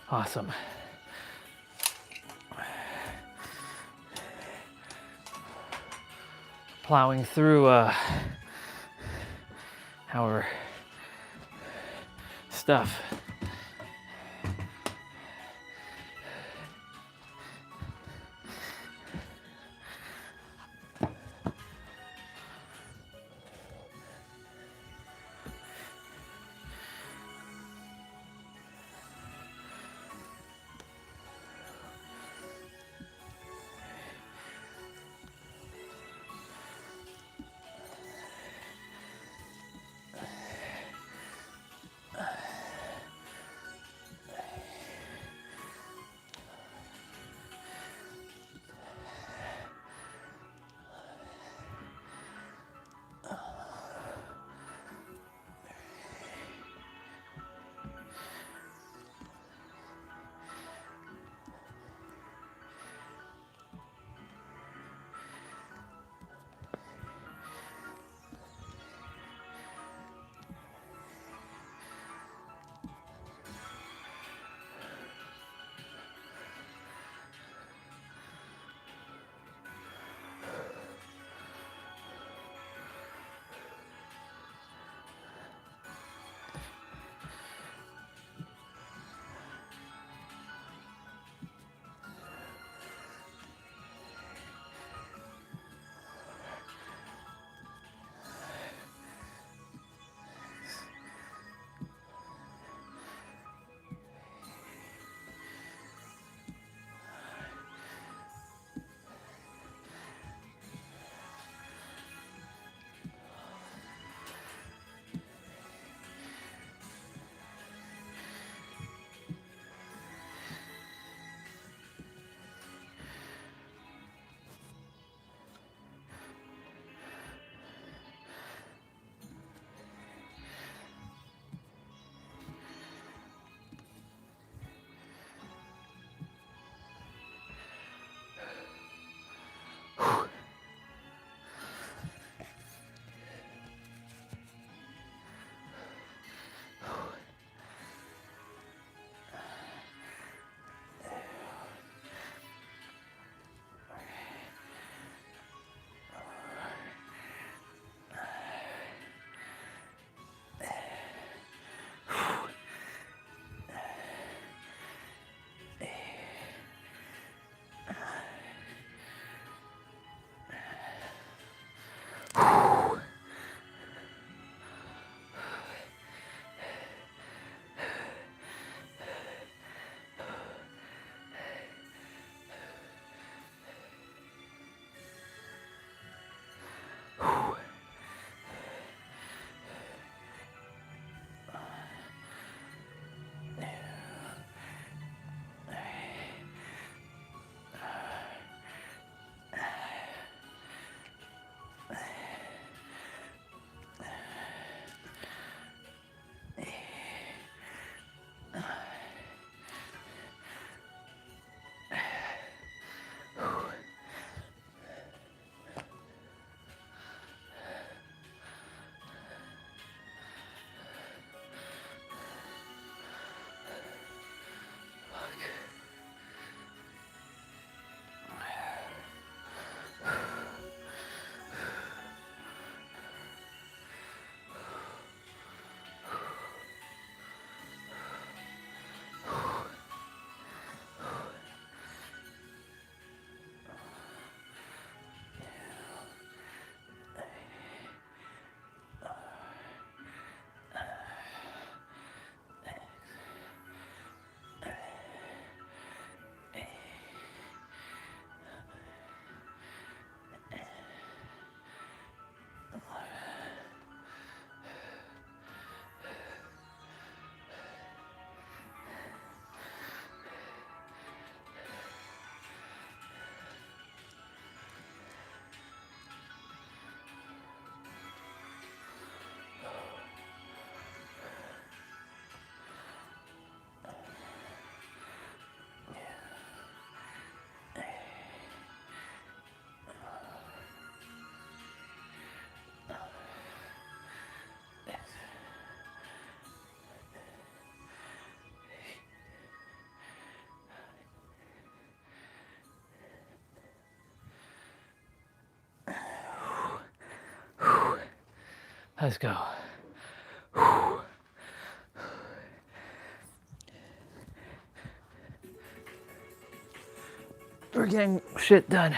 Awesome. Plowing through our stuff. Let's go. We're getting shit done.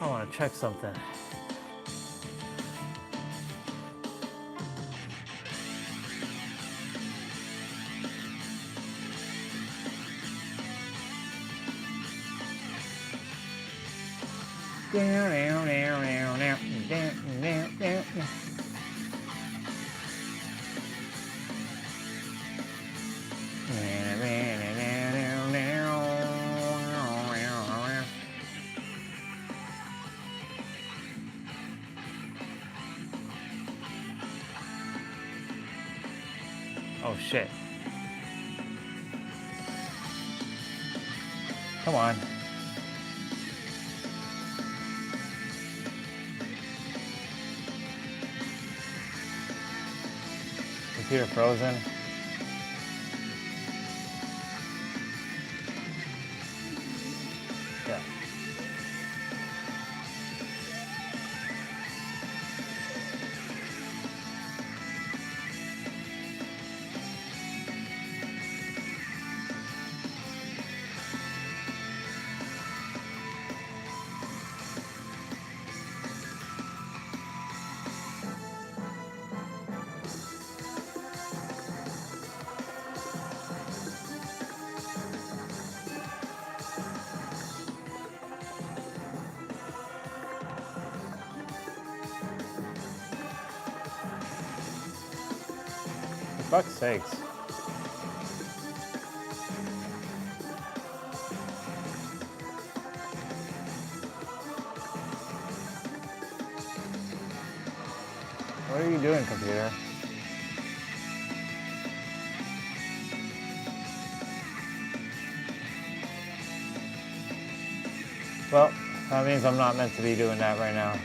I want to check something. Oh shit. Come on. Computer frozen. Yeah. For fuck's sakes. What are you doing, computer? Well, that means I'm not meant to be doing that right now.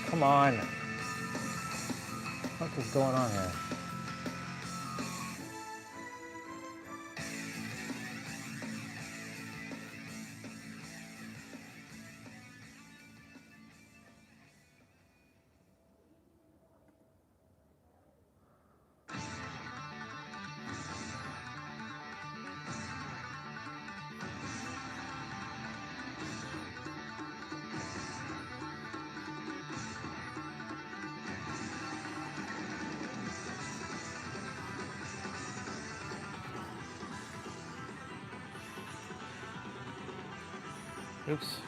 Come on. What is going on here? Oops.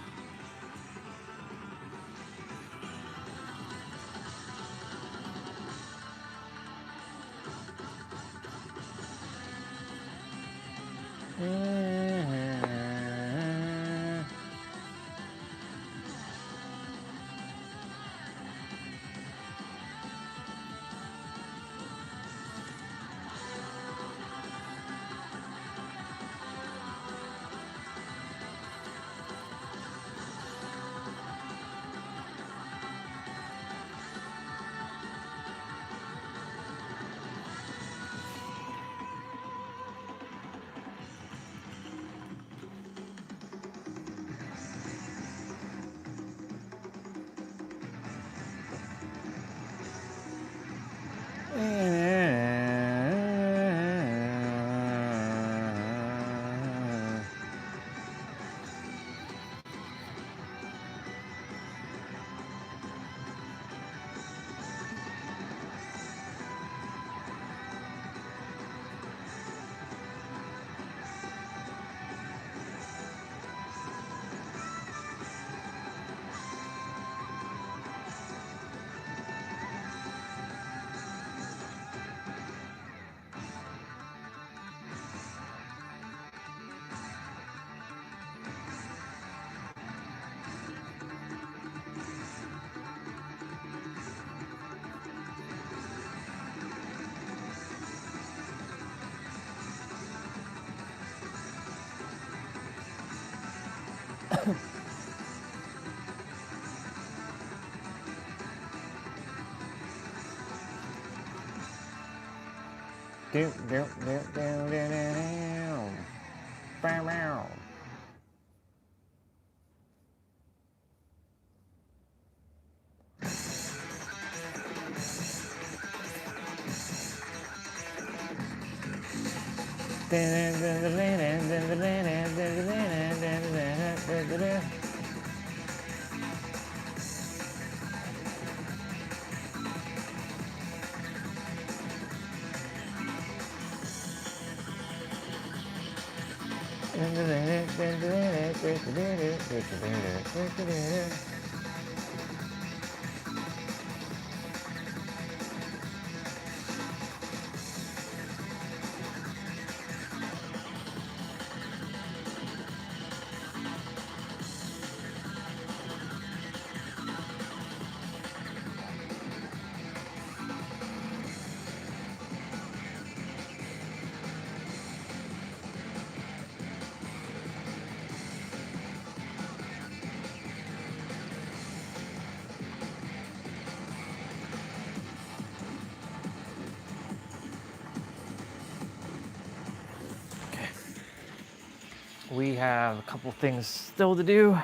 We have a couple things still to do.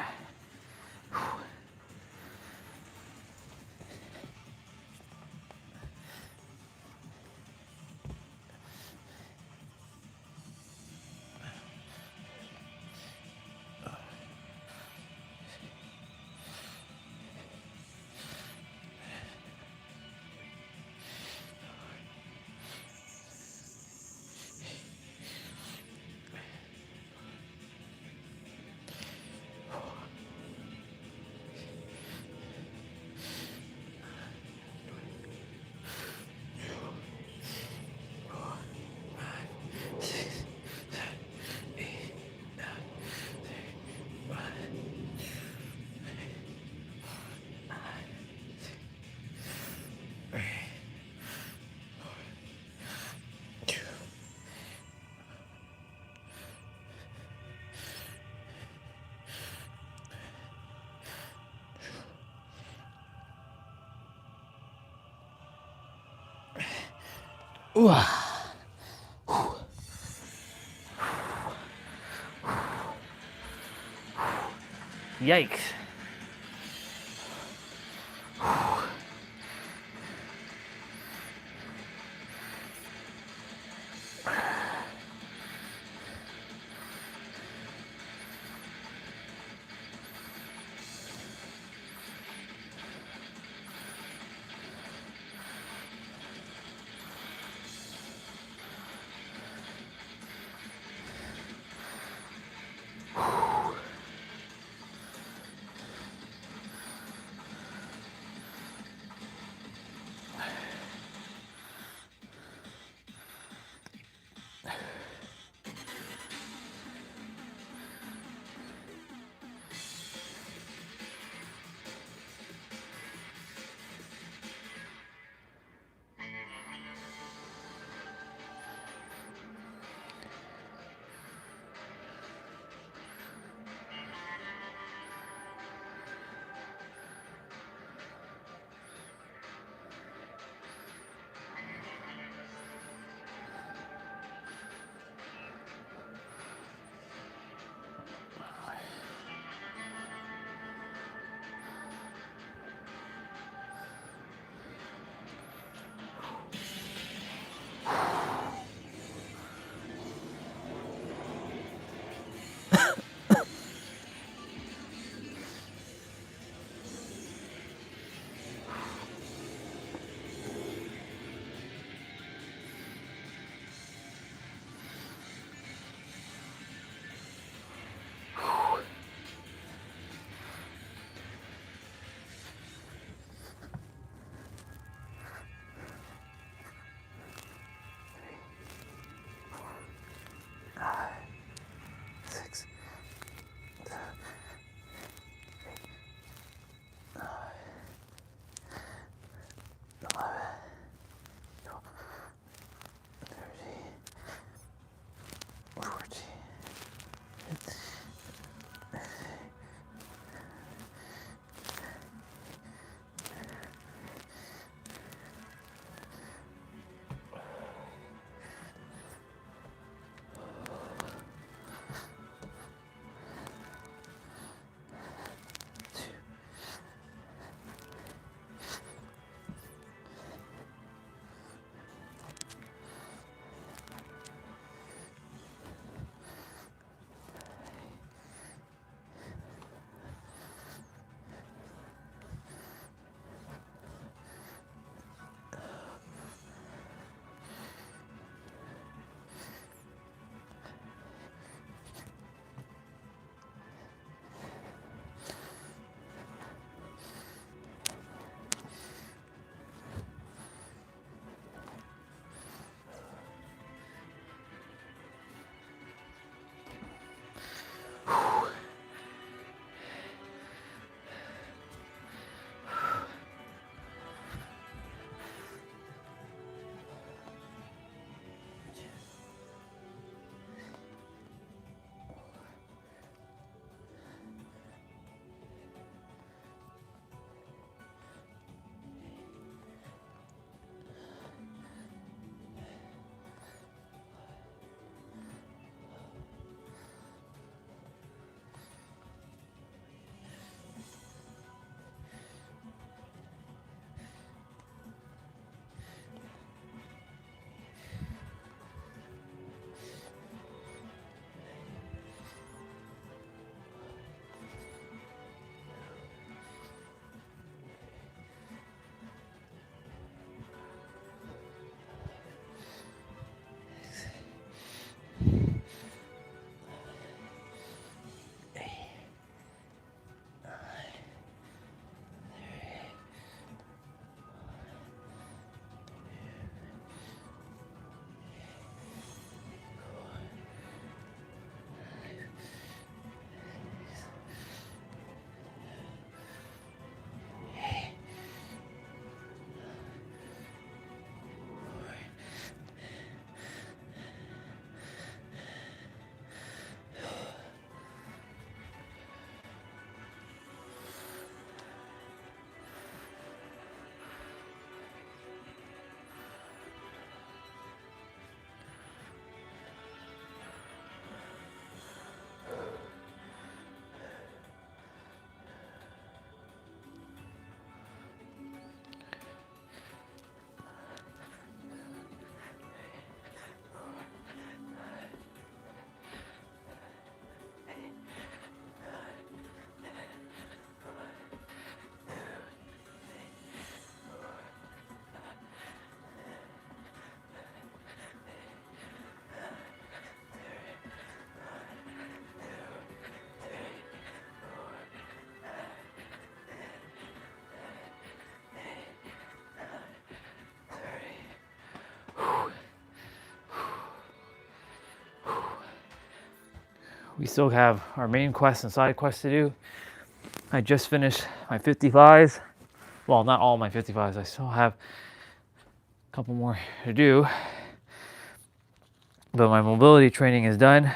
Yikes. we still have our main quests and side quests to do. I just finished my 55s. Well, not all my 55s. I still have a couple more to do. But my mobility training is done.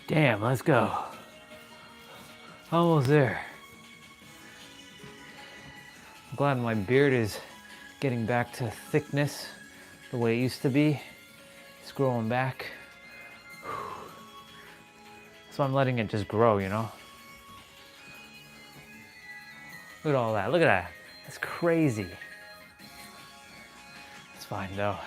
Damn, let's go. Almost there. I'm glad my beard is getting back to thickness the way it used to be. It's growing back. So I'm letting it just grow, you know? Look at all that. Look at that. That's crazy. It's fine though.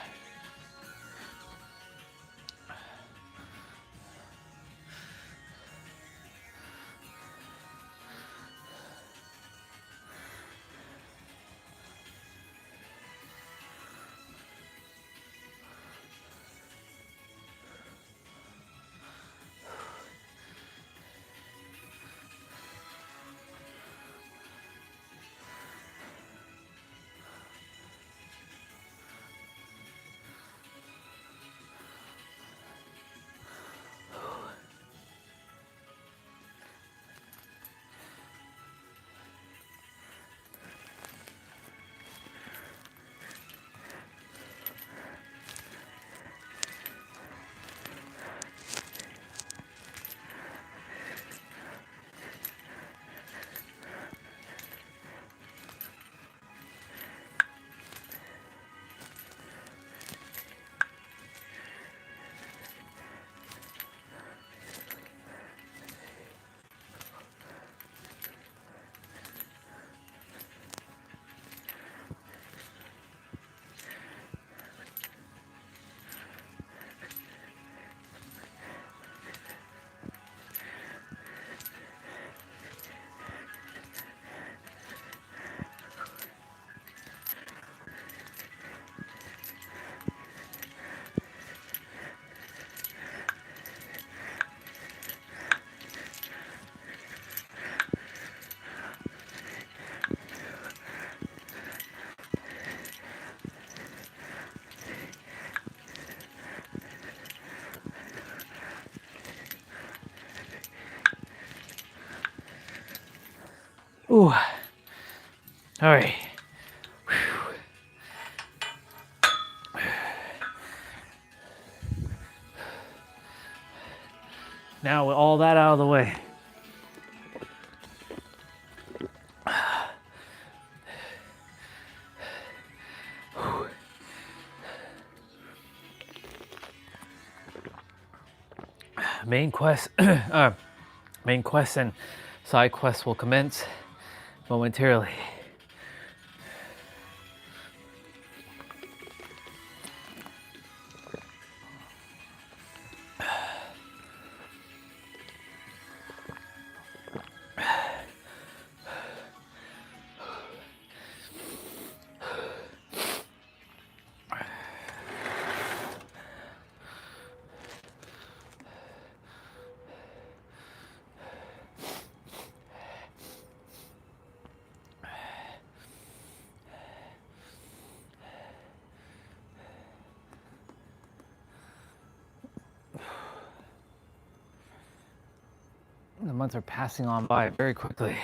Ooh. All right. Now with all that out of the way, main quest and side quests will commence momentarily. The months are passing on by very quickly.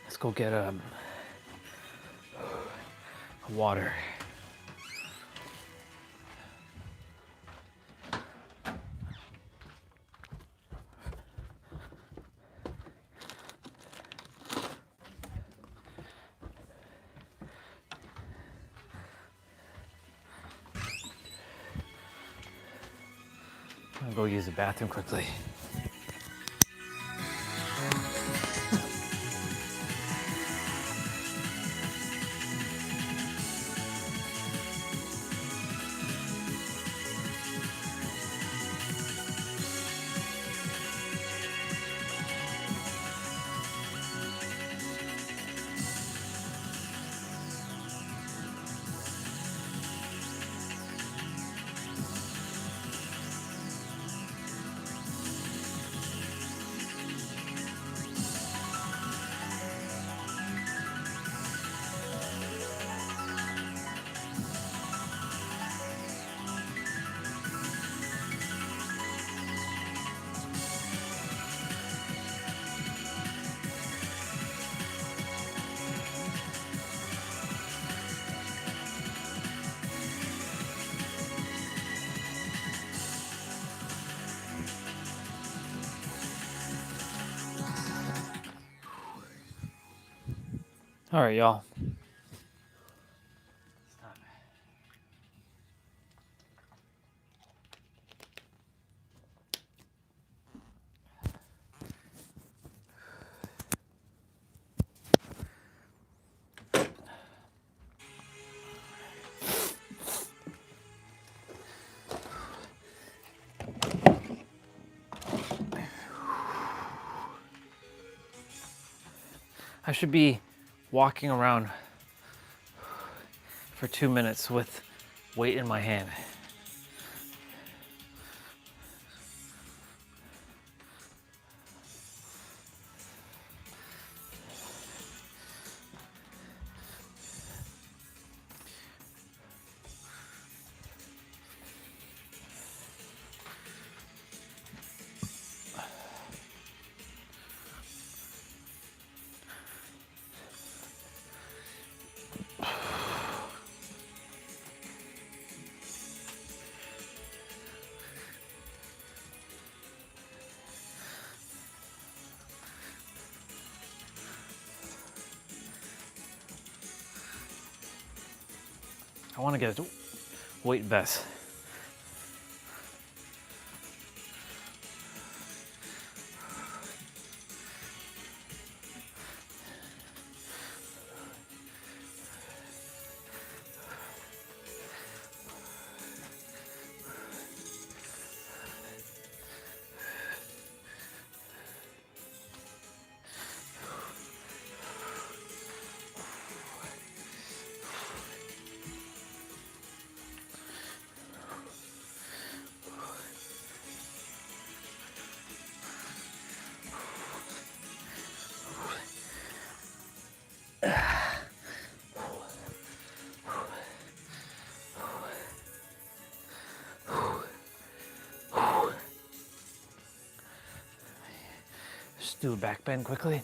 Let's go get water. I'll go use the bathroom quickly. All right, y'all. I should be walking around for 2 minutes with weight in my hand. I want to get a weight vest. do a back bend quickly.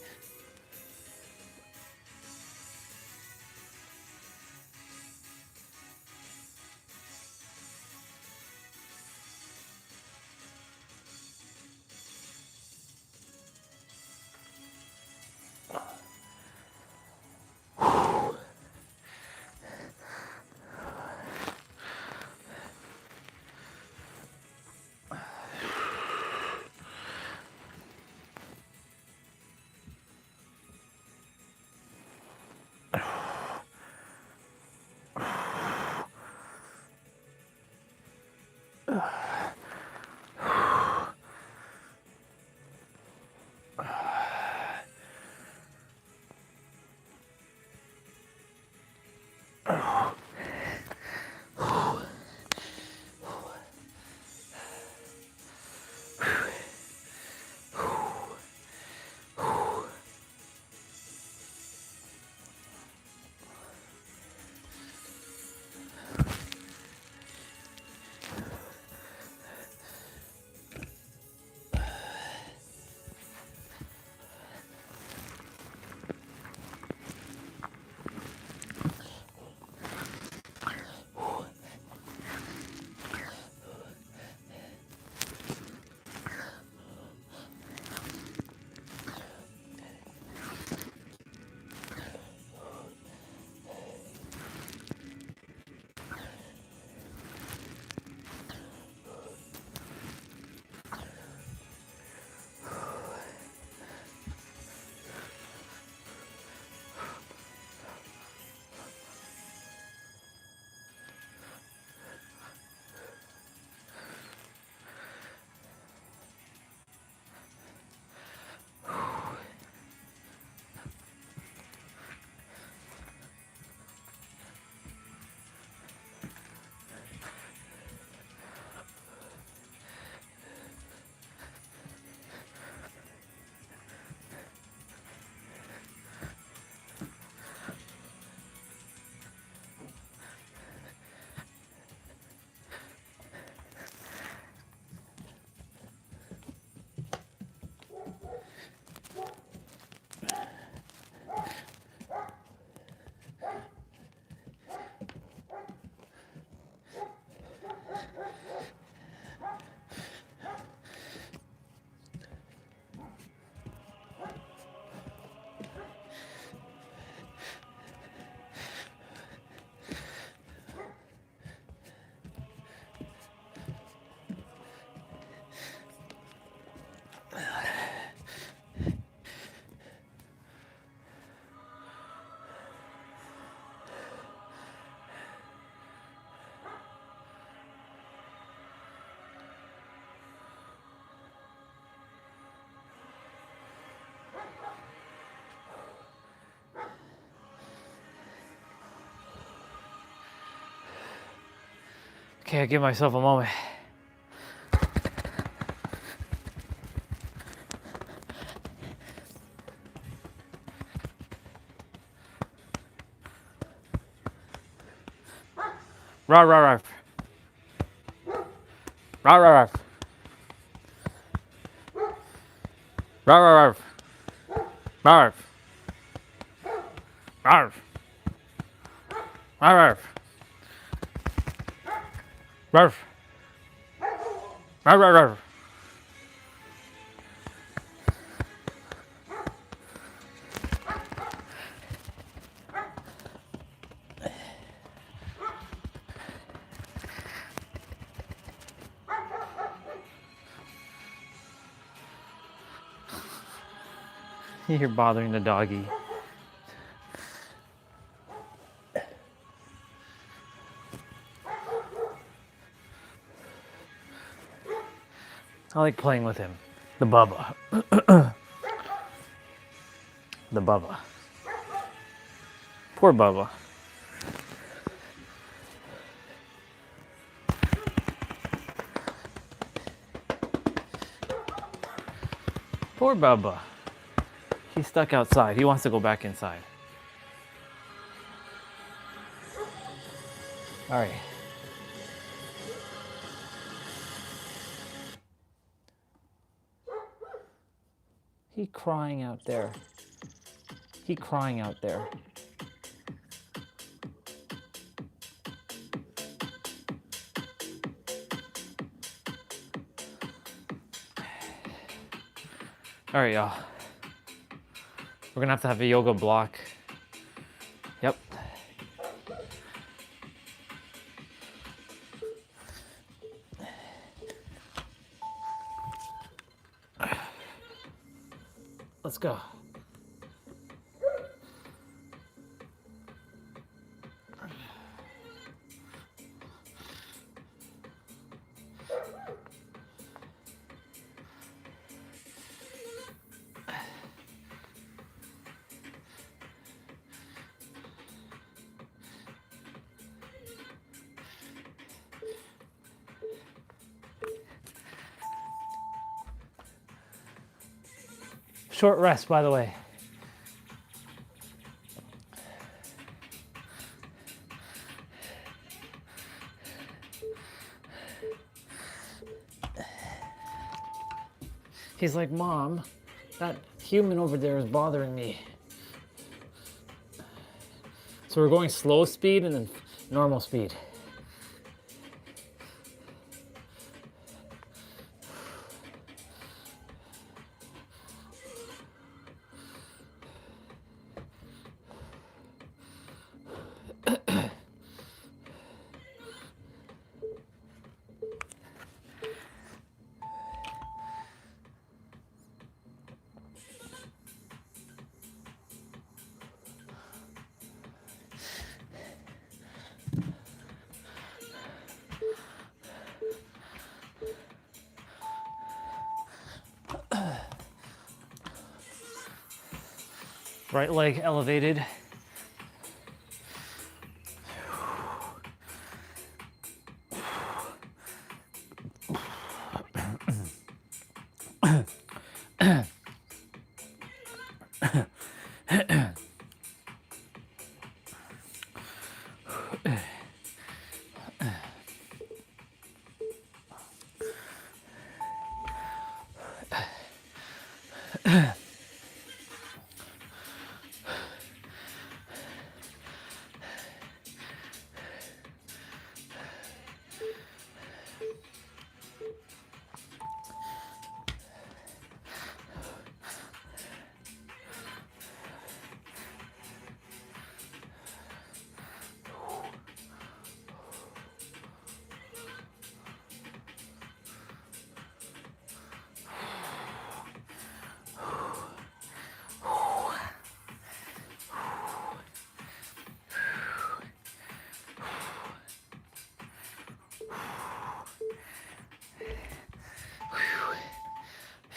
Okay, I give myself a moment. Rah, rah, rah. Rah, rah, rah. Rah, rah, rah. Rah, rah. Rah, rah. Rah. Rah, rah, rah. You're bothering the doggy. I like playing with him. The Bubba. The Bubba. Poor Bubba. Poor Bubba. He's stuck outside. He wants to go back inside. All right. He crying out there. He crying out there. All right, y'all. We're gonna have a yoga block. Yep. Let's go. Short rest, by the way. He's like, Mom, that human over there is bothering me. So we're going slow speed and then normal speed. Right leg elevated.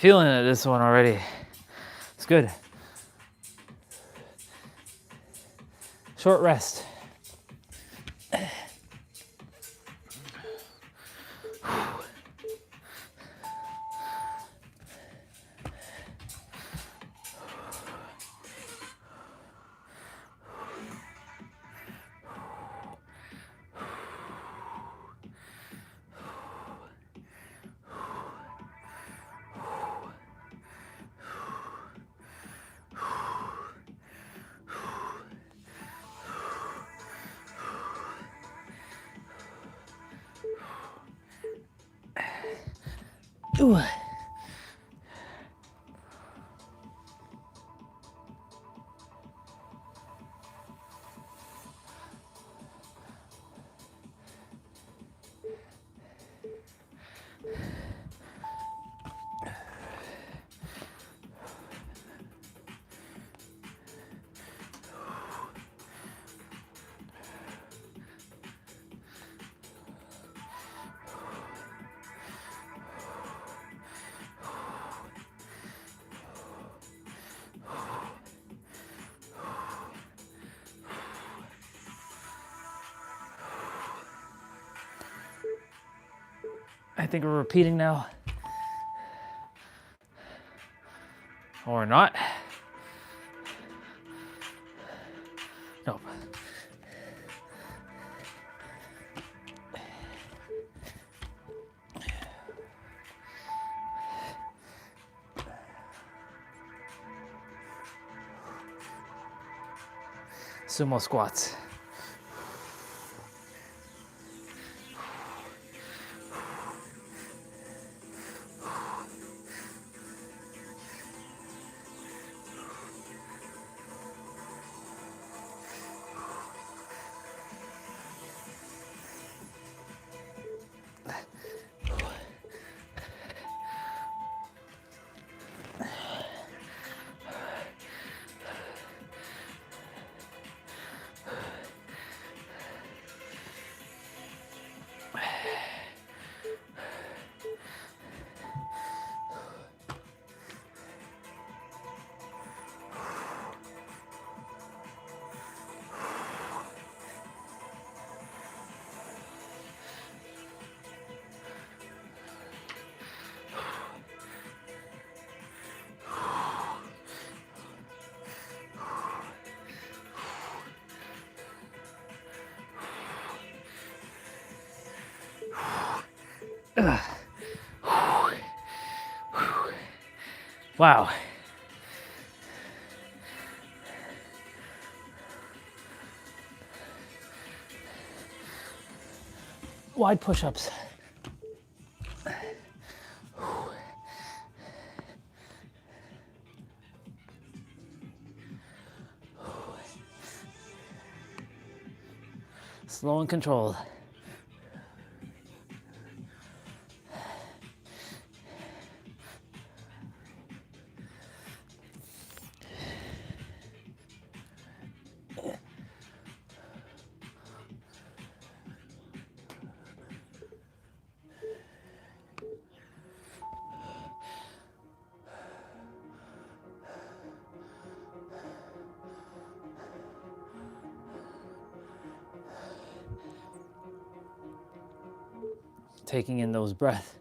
Feeling it, this one already. It's good. Short rest. Ooh. I think we're repeating now. Or not. Nope. Sumo squats. Wow. Wide push-ups. Slow and controlled. Taking in those breaths.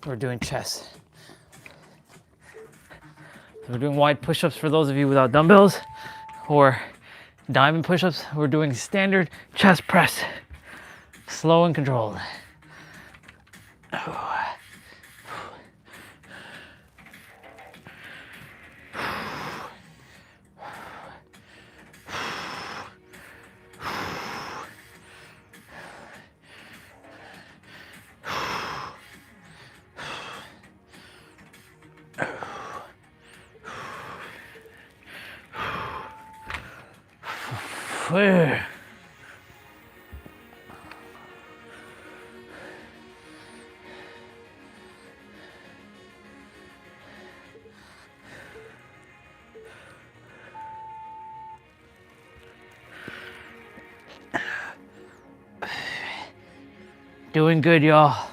We're doing chest. We're doing wide push-ups for those of you without dumbbells, or diamond push-ups. We're doing standard chest press, slow and controlled. Doing good, y'all.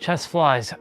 Chest flies.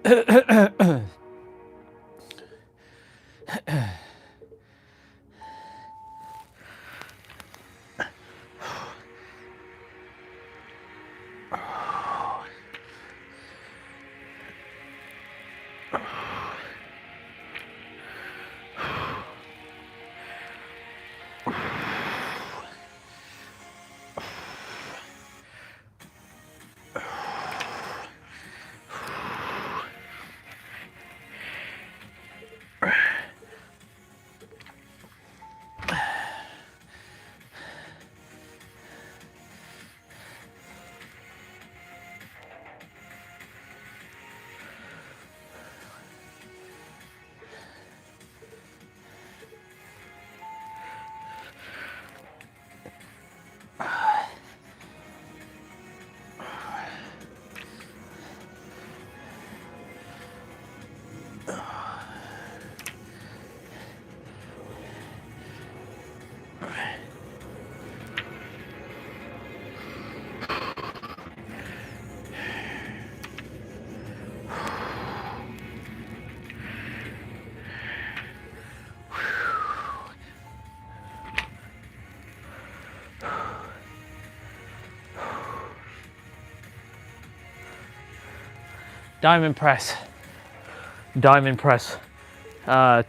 diamond press.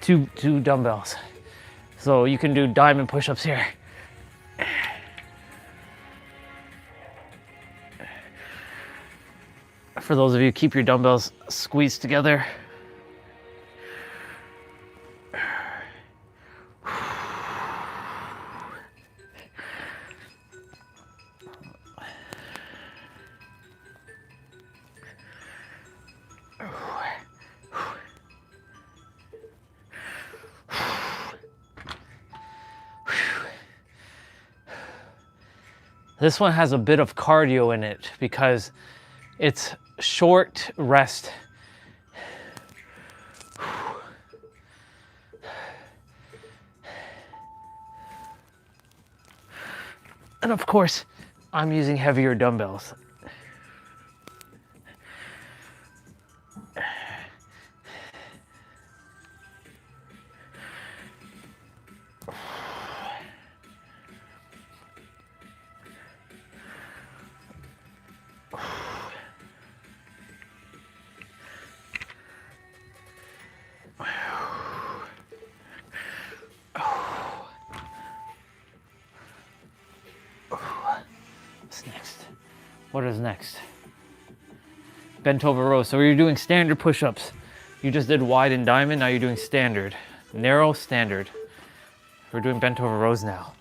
Two dumbbells. So you can do diamond push-ups here. For those of you, keep your dumbbells squeezed together. This one has a bit of cardio in it because it's short rest. And of course, I'm using heavier dumbbells. What's next? What is next? Bent over rows. So you're doing standard push-ups. You just did wide and diamond, now you're doing standard. Narrow, standard. We're doing bent over rows now.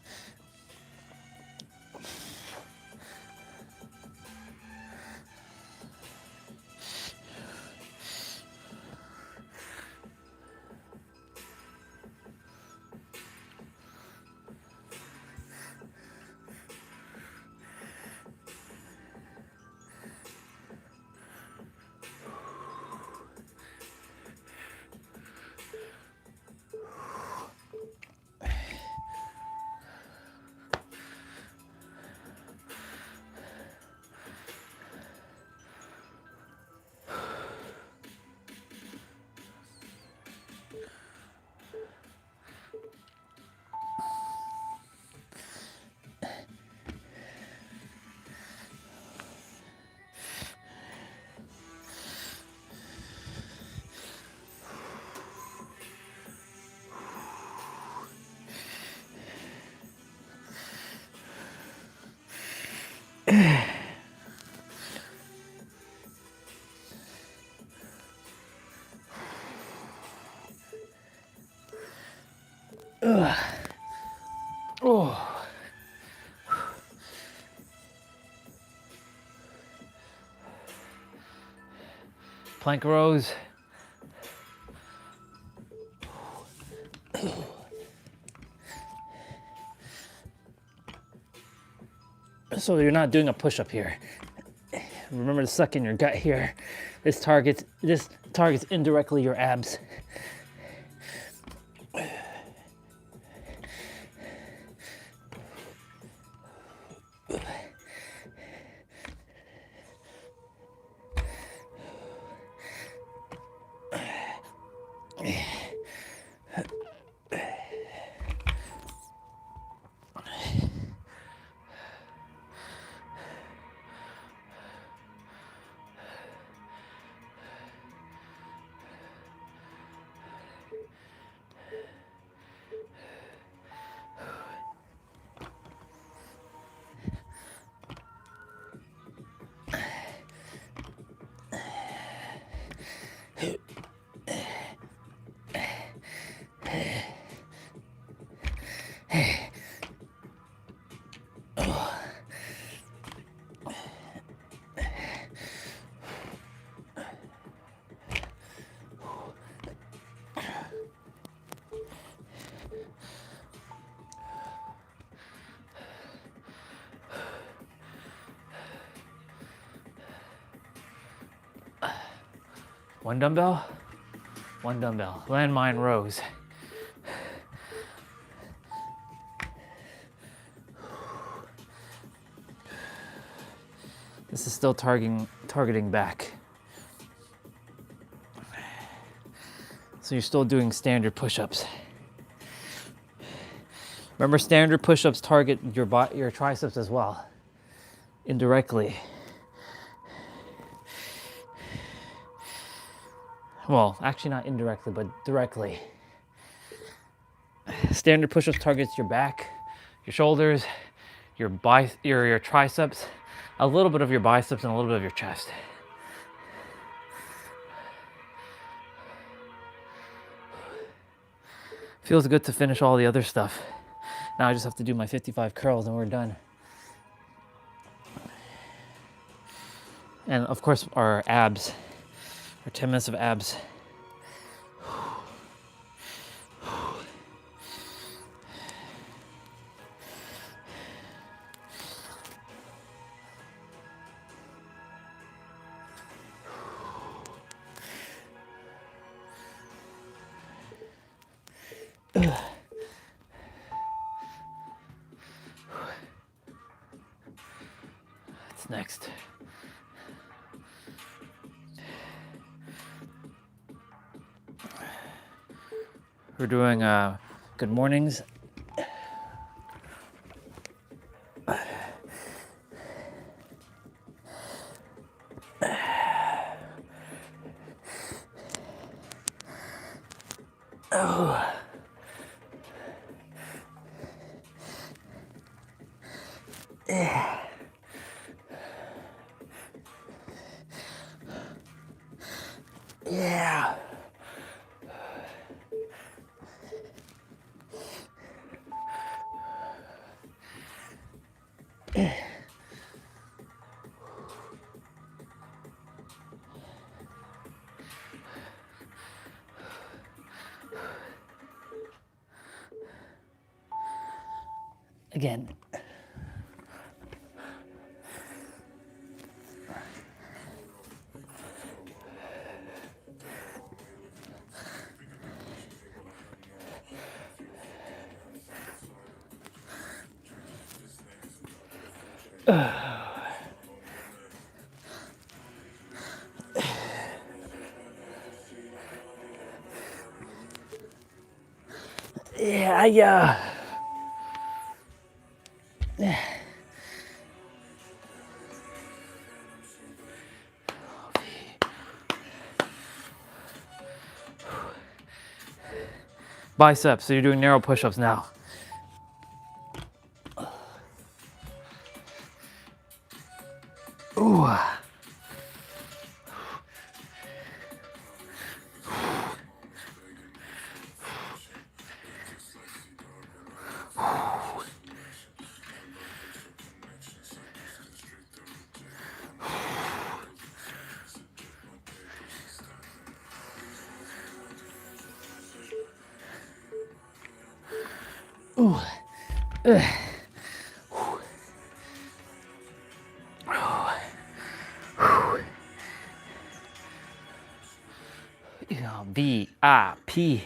Oh. Plank rows. So you're not doing a push-up here. Remember to suck in your gut here. This targets indirectly your abs. One dumbbell, landmine rows. This is still targeting back. So you're still doing standard push-ups. Remember, standard push-ups target your triceps as well, indirectly. Well, actually not indirectly, but directly. Standard push-ups targets your back, your shoulders, your triceps, a little bit of your biceps, and a little bit of your chest. Feels good to finish all the other stuff. Now I just have to do my 55 curls and we're done. And of course our abs, our 10 minutes of abs. What's next? We're doing good mornings. Oh. Yeah. Yeah. Again. Yeah. Biceps, so you're doing narrow push-ups now. Ooh. Ooh. VIP.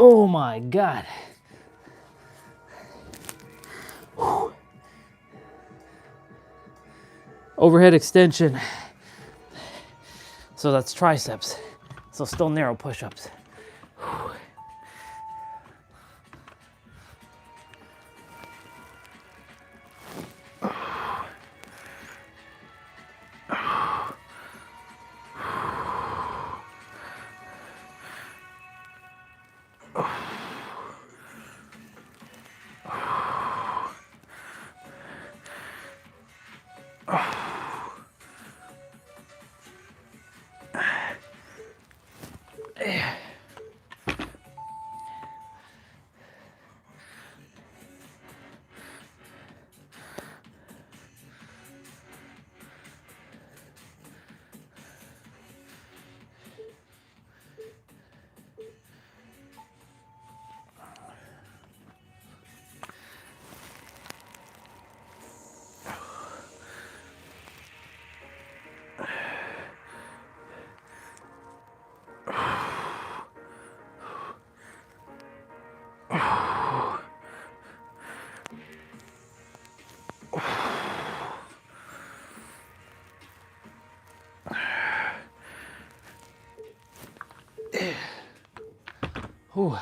Oh my God. Overhead extension. So that's triceps. So still narrow push-ups. Whew.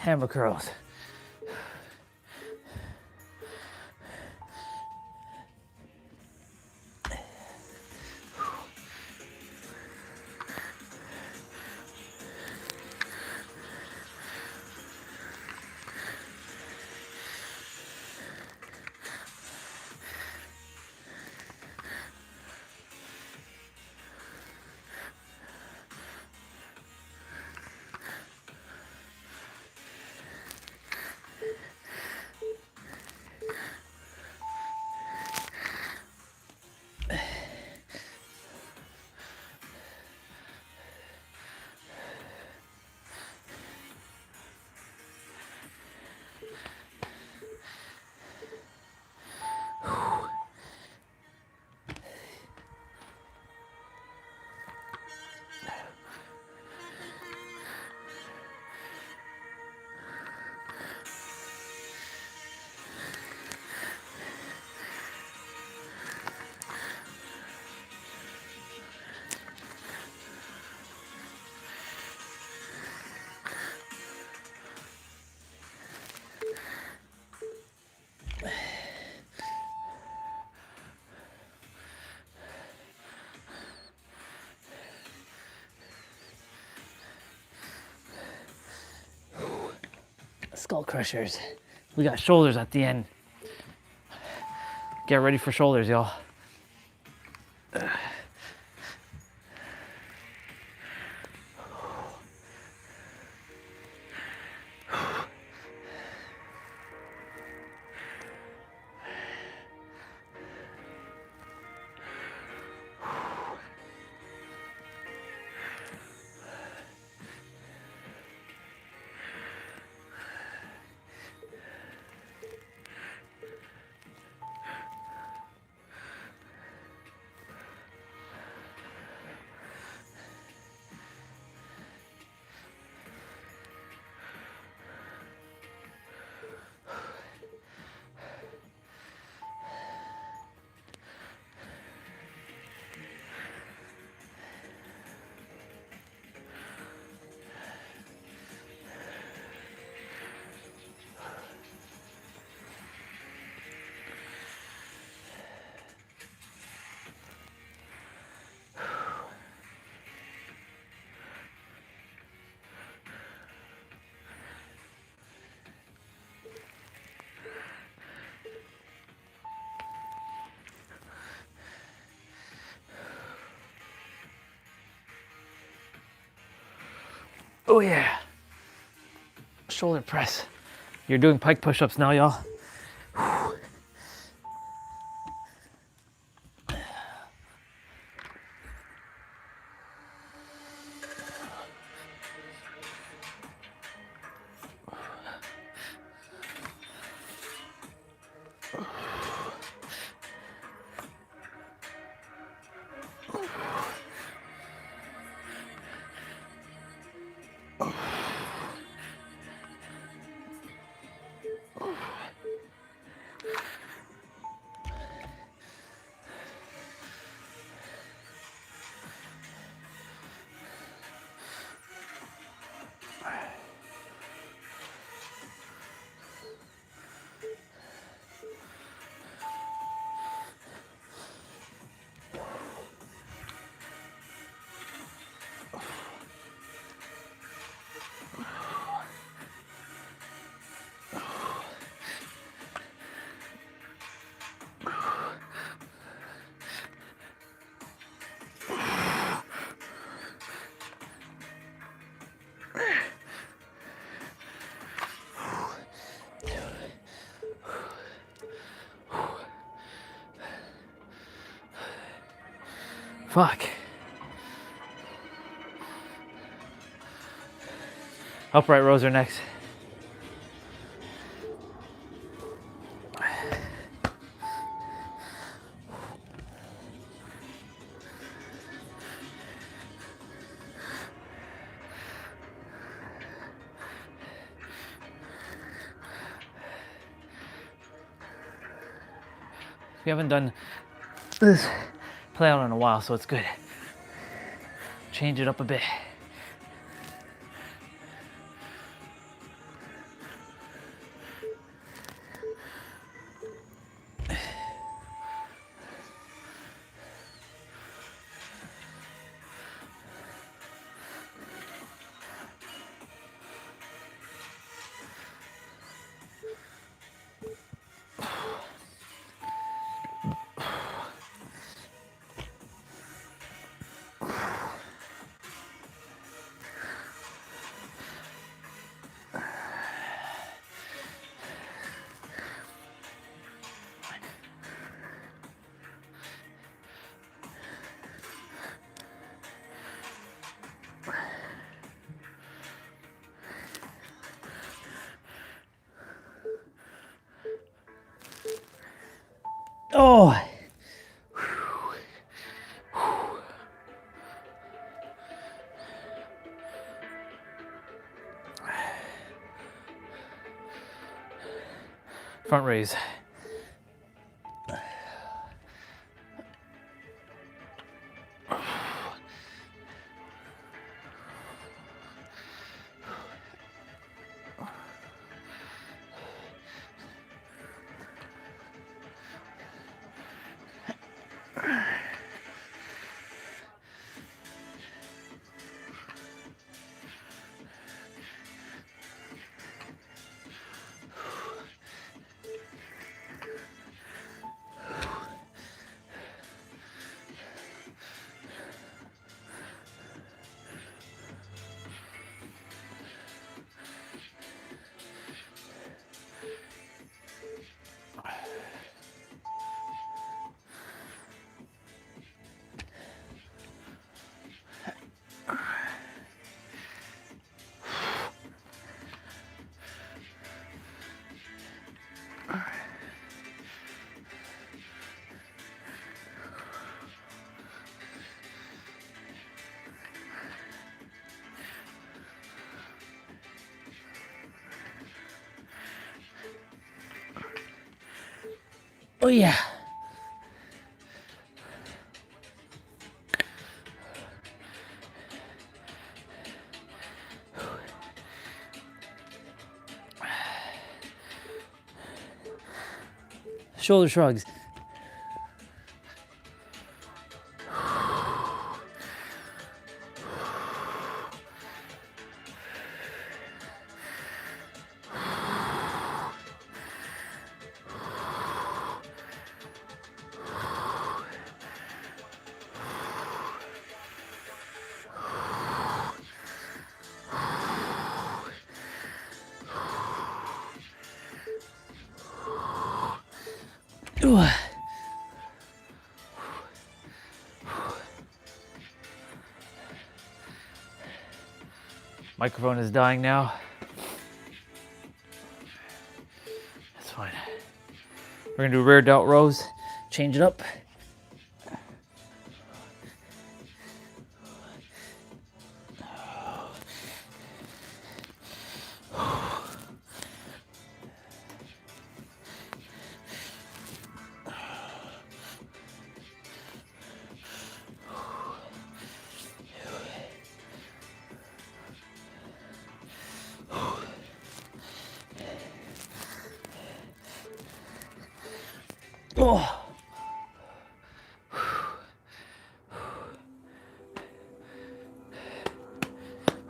Hammer curls. Skull crushers. We got shoulders at the end. Get ready for shoulders, y'all. Oh yeah. Shoulder press. You're doing pike push-ups now, y'all. Fuck. Upright rows are next. We haven't done this play out in a while, so it's good. Change it up a bit. Oh. Front raise. Oh yeah. Shoulder shrugs. Ooh. Microphone is dying now. That's fine. We're gonna do rear delt rows, change it up. Oh.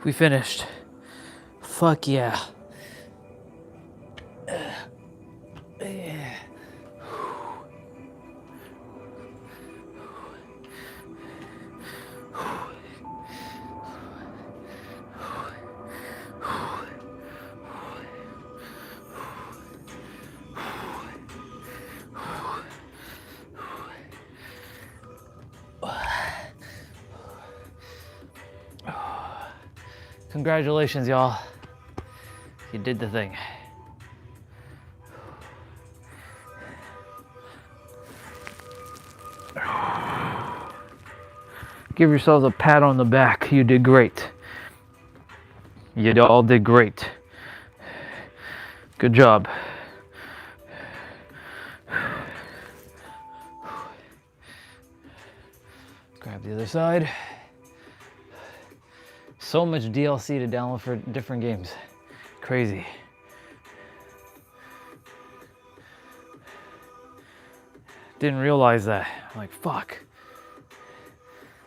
We finished. Fuck yeah. Congratulations, y'all. You did the thing. Give yourselves a pat on the back. You did great. You all did great. Good job. Grab the other side. So much DLC to download for different games. Crazy. Didn't realize that. I'm like, fuck.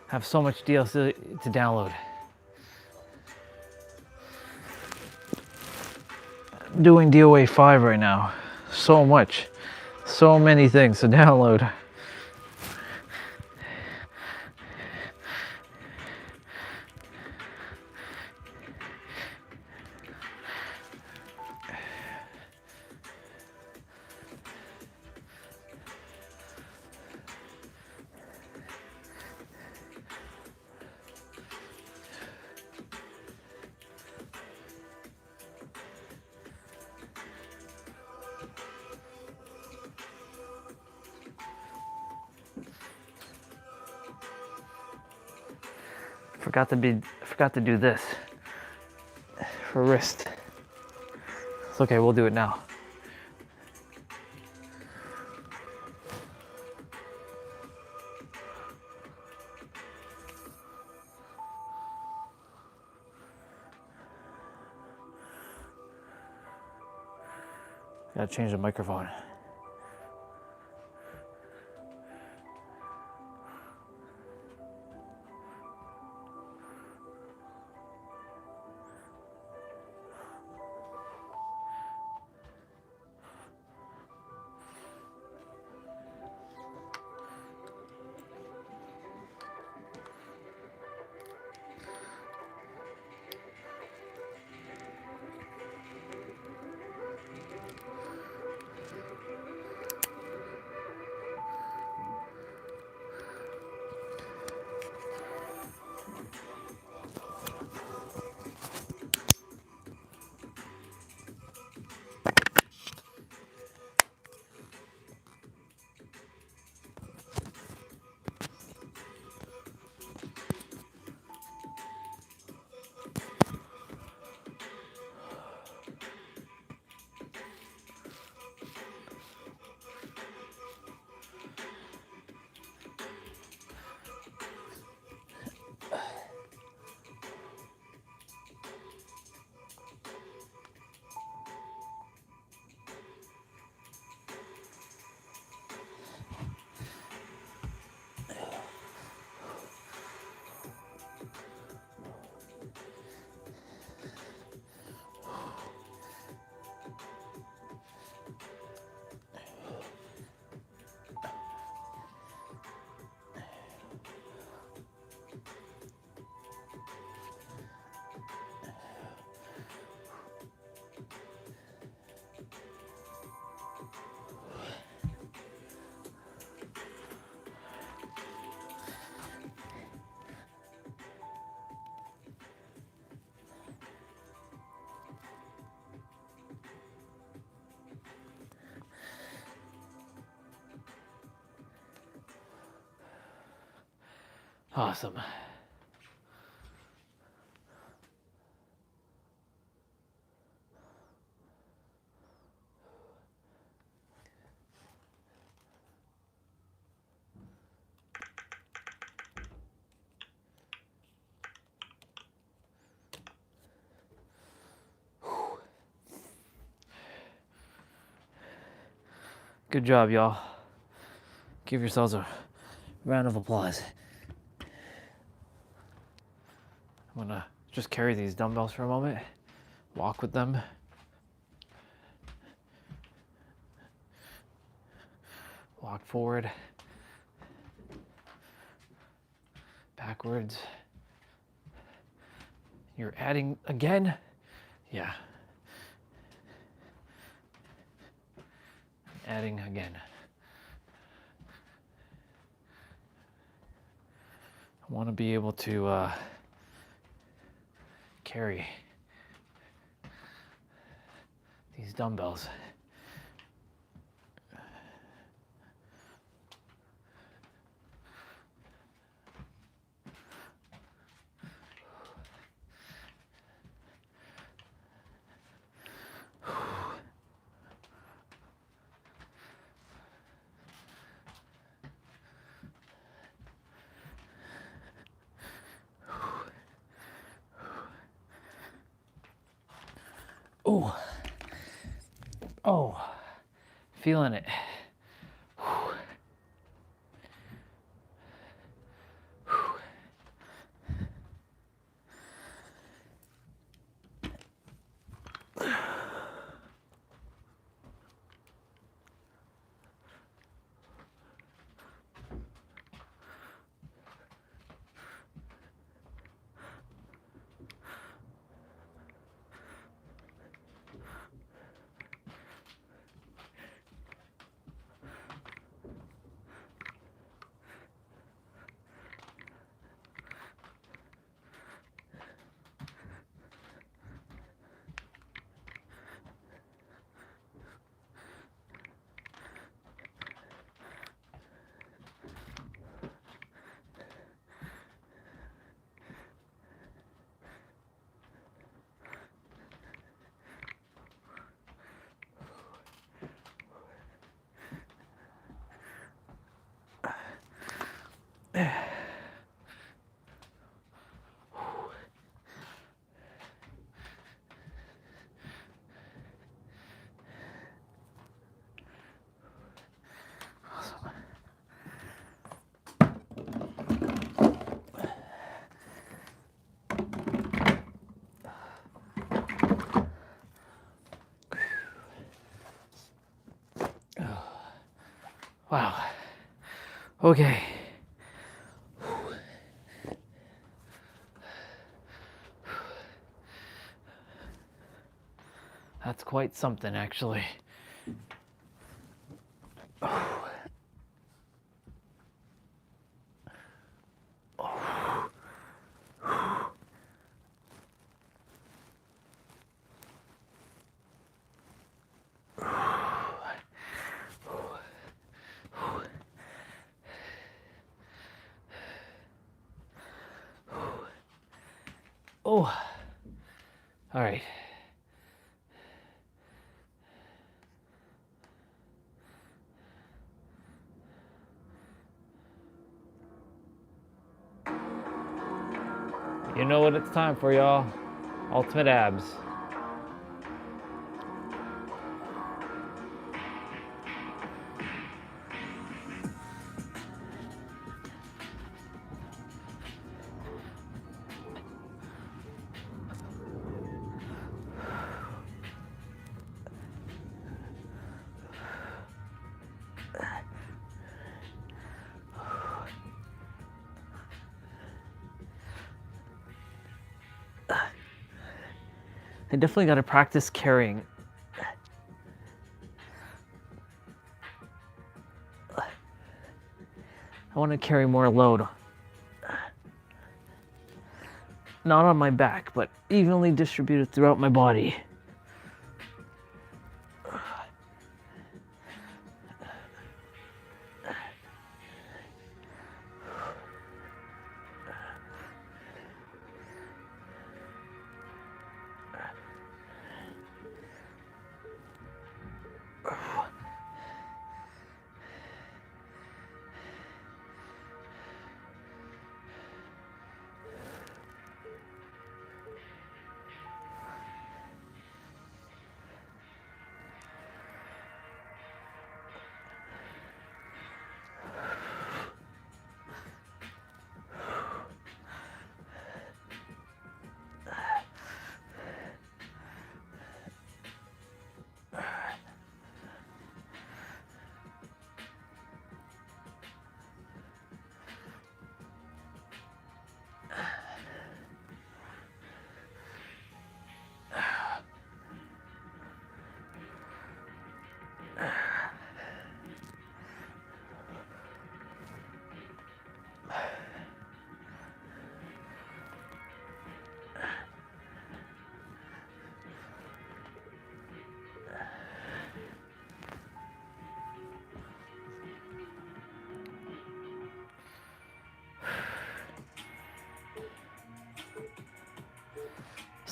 Have so much DLC to download. Doing DOA 5 right now. So much. So many things to download. Forgot to do this for wrist. It's okay, we'll do it now. Gotta change the microphone. Awesome. Good job, y'all. Give yourselves a round of applause. I'm gonna just carry these dumbbells for a moment, walk with them. Walk forward, backwards. You're adding again? Yeah. Adding again. I want to be able to carry these dumbbells. Oh. Oh. Feeling it. Wow. Okay. That's quite something, actually. Oh, all right. You know what it's time for, y'all. Ultimate abs. I definitely got to practice carrying. I want to carry more load. Not on my back, but evenly distributed throughout my body.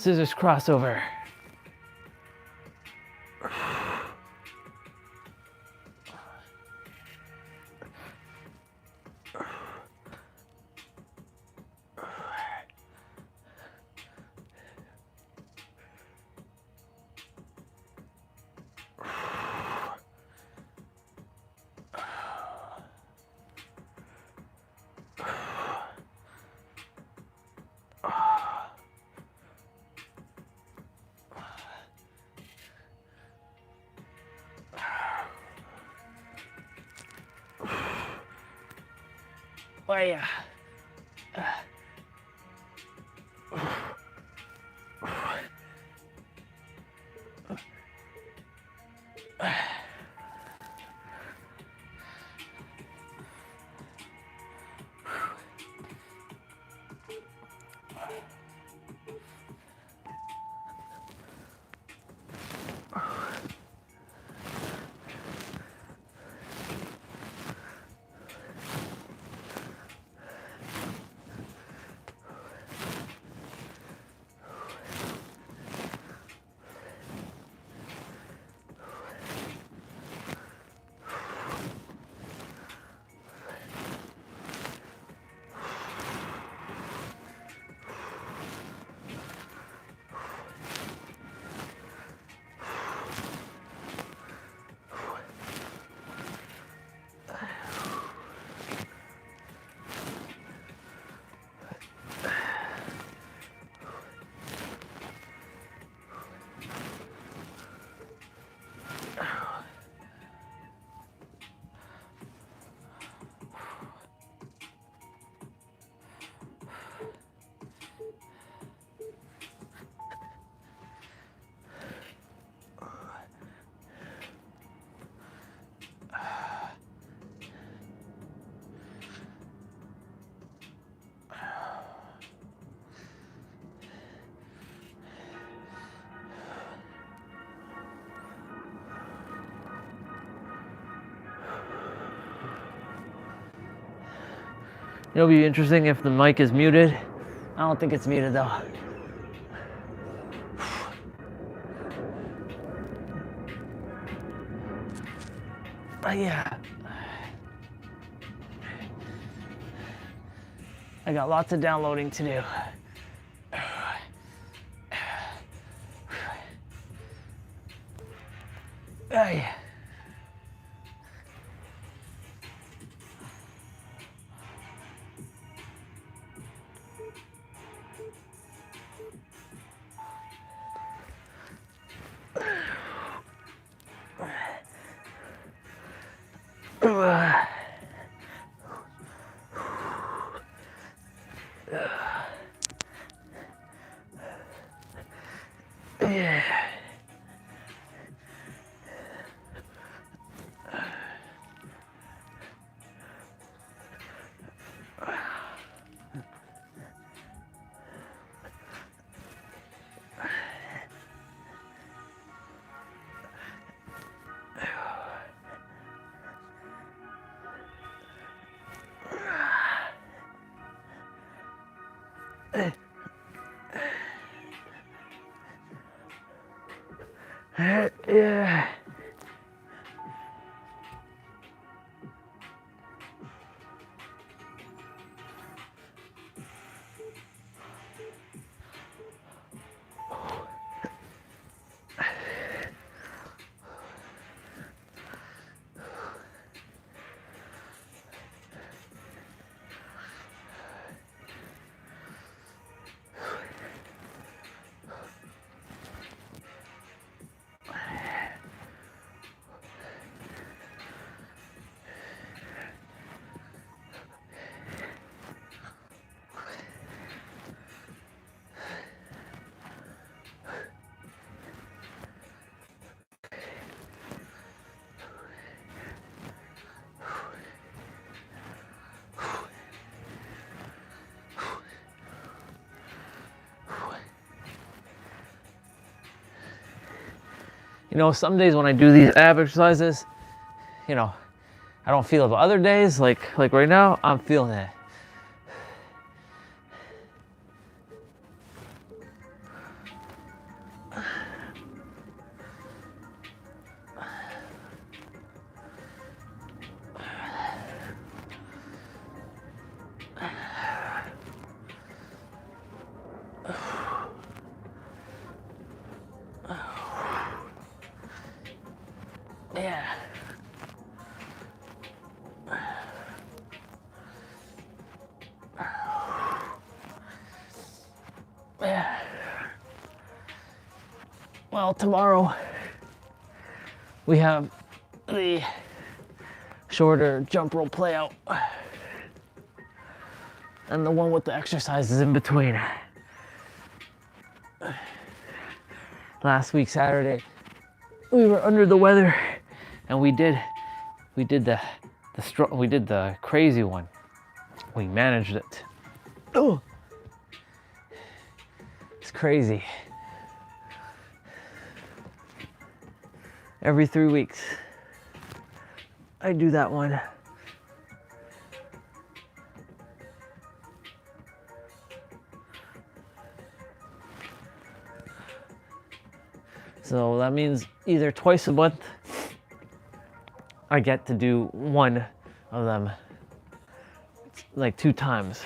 Scissors crossover. Oh yeah. It'll be interesting if the mic is muted. I don't think it's muted though. Yeah. I got lots of downloading to do. Hey. Yeah. Yeah. You know, some days when I do these ab exercises, you know, I don't feel it. But other days, like right now, I'm feeling it. Yeah. Yeah. Well, tomorrow we have the shorter jump rope play out. and the one with the exercises in between. Last week, Saturday, we were under the weather, and we did the crazy one. We managed it. Oh, it's crazy. Every 3 weeks, I do that one. So that means either twice a month, I get to do one of them, like 2 times.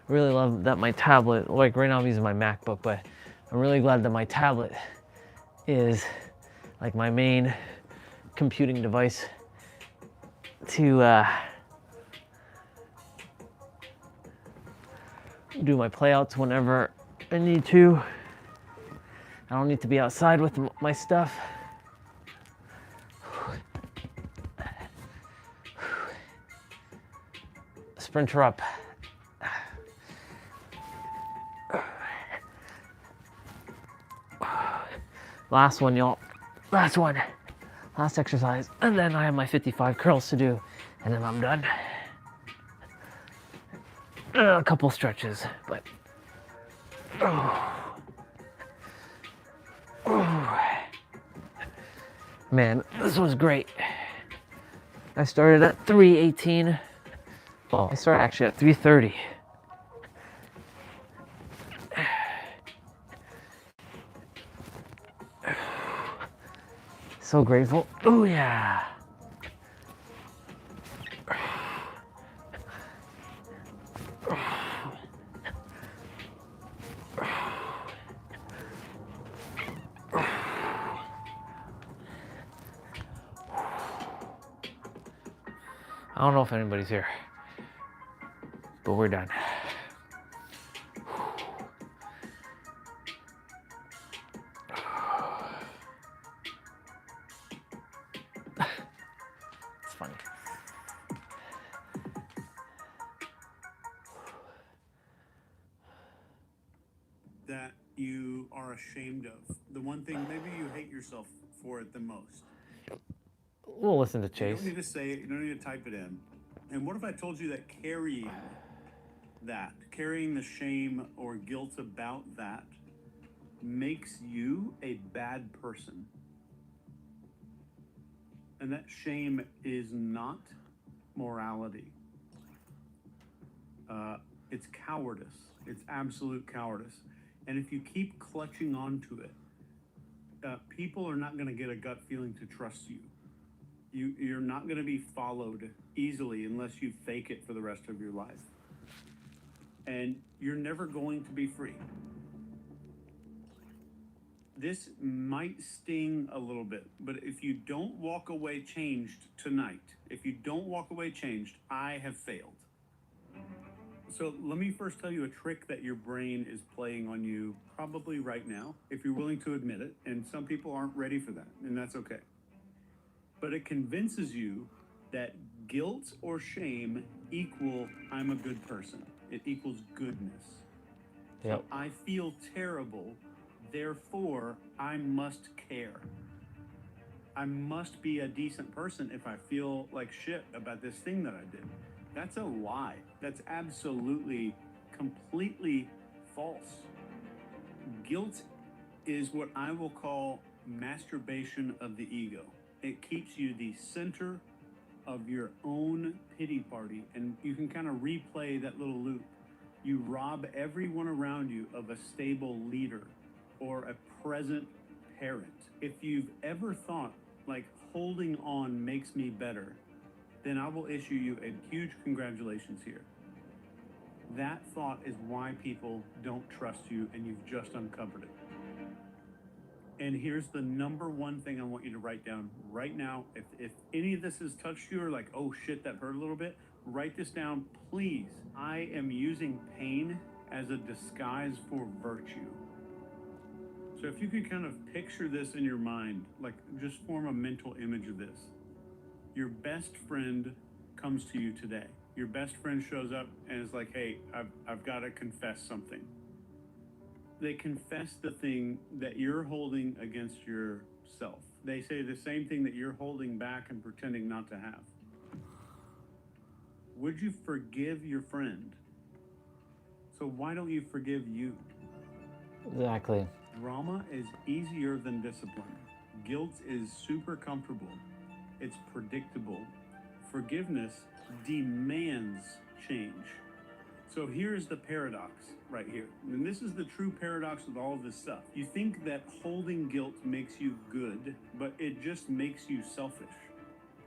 Really love that my tablet, like right now I'm using my MacBook, but I'm really glad that my tablet is like my main computing device to do my playouts whenever I need to. I don't need to be outside with my stuff. Sprinter up. Last one, y'all. Last one. Last exercise. And then I have my 55 curls to do. And then I'm done. A couple stretches, but... Man, this was great. I started at 3:18. Well, I started actually at 3:30. So grateful. Oh yeah. I don't know if anybody's here, but we're done. It's funny. That you are ashamed of. The one thing maybe you hate yourself for it the most. We'll listen to You Chase. don't need to say it, you don't need to type it in. And what if I told you that carrying the shame or guilt about that makes you a bad person? And that shame is not morality. It's cowardice. It's absolute cowardice. And if you keep clutching onto it, people are not going to get a gut feeling to trust you. You're not going to be followed easily unless you fake it for the rest of your life. And you're never going to be free. This might sting a little bit, but if you don't walk away changed tonight, if you don't walk away changed, I have failed. So let me first tell you a trick that your brain is playing on you probably right now, if you're willing to admit it, and some people aren't ready for that, and that's okay. But it convinces you that guilt or shame equal I'm a good person. It equals goodness. Yep. So I feel terrible, therefore I must care. I must be a decent person if I feel like shit about this thing that I did. That's a lie. That's absolutely, completely false. Guilt is what I will call masturbation of the ego. It keeps you the center of your own pity party, and you can kind of replay that little loop. You rob everyone around you of a stable leader or a present parent. If you've ever thought, like, holding on makes me better, then I will issue you a huge congratulations here. That thought is why people don't trust you, and you've just uncovered it. And here's the number one thing I want you to write down right now. If any of this has touched you or like, oh shit, that hurt a little bit, write this down, please. I am using pain as a disguise for virtue. So if you could kind of picture this in your mind, like just form a mental image of this. Your best friend comes to you today. Your best friend shows up and is like, hey, I've got to confess something. They confess the thing that you're holding against yourself. They say the same thing that you're holding back and pretending not to have. Would you forgive your friend? So why don't you forgive you? Exactly. Drama is easier than discipline. Guilt is super comfortable. It's predictable. Forgiveness demands change. So here's the paradox right here. And this is the true paradox of all of this stuff. You think that holding guilt makes you good, but it just makes you selfish.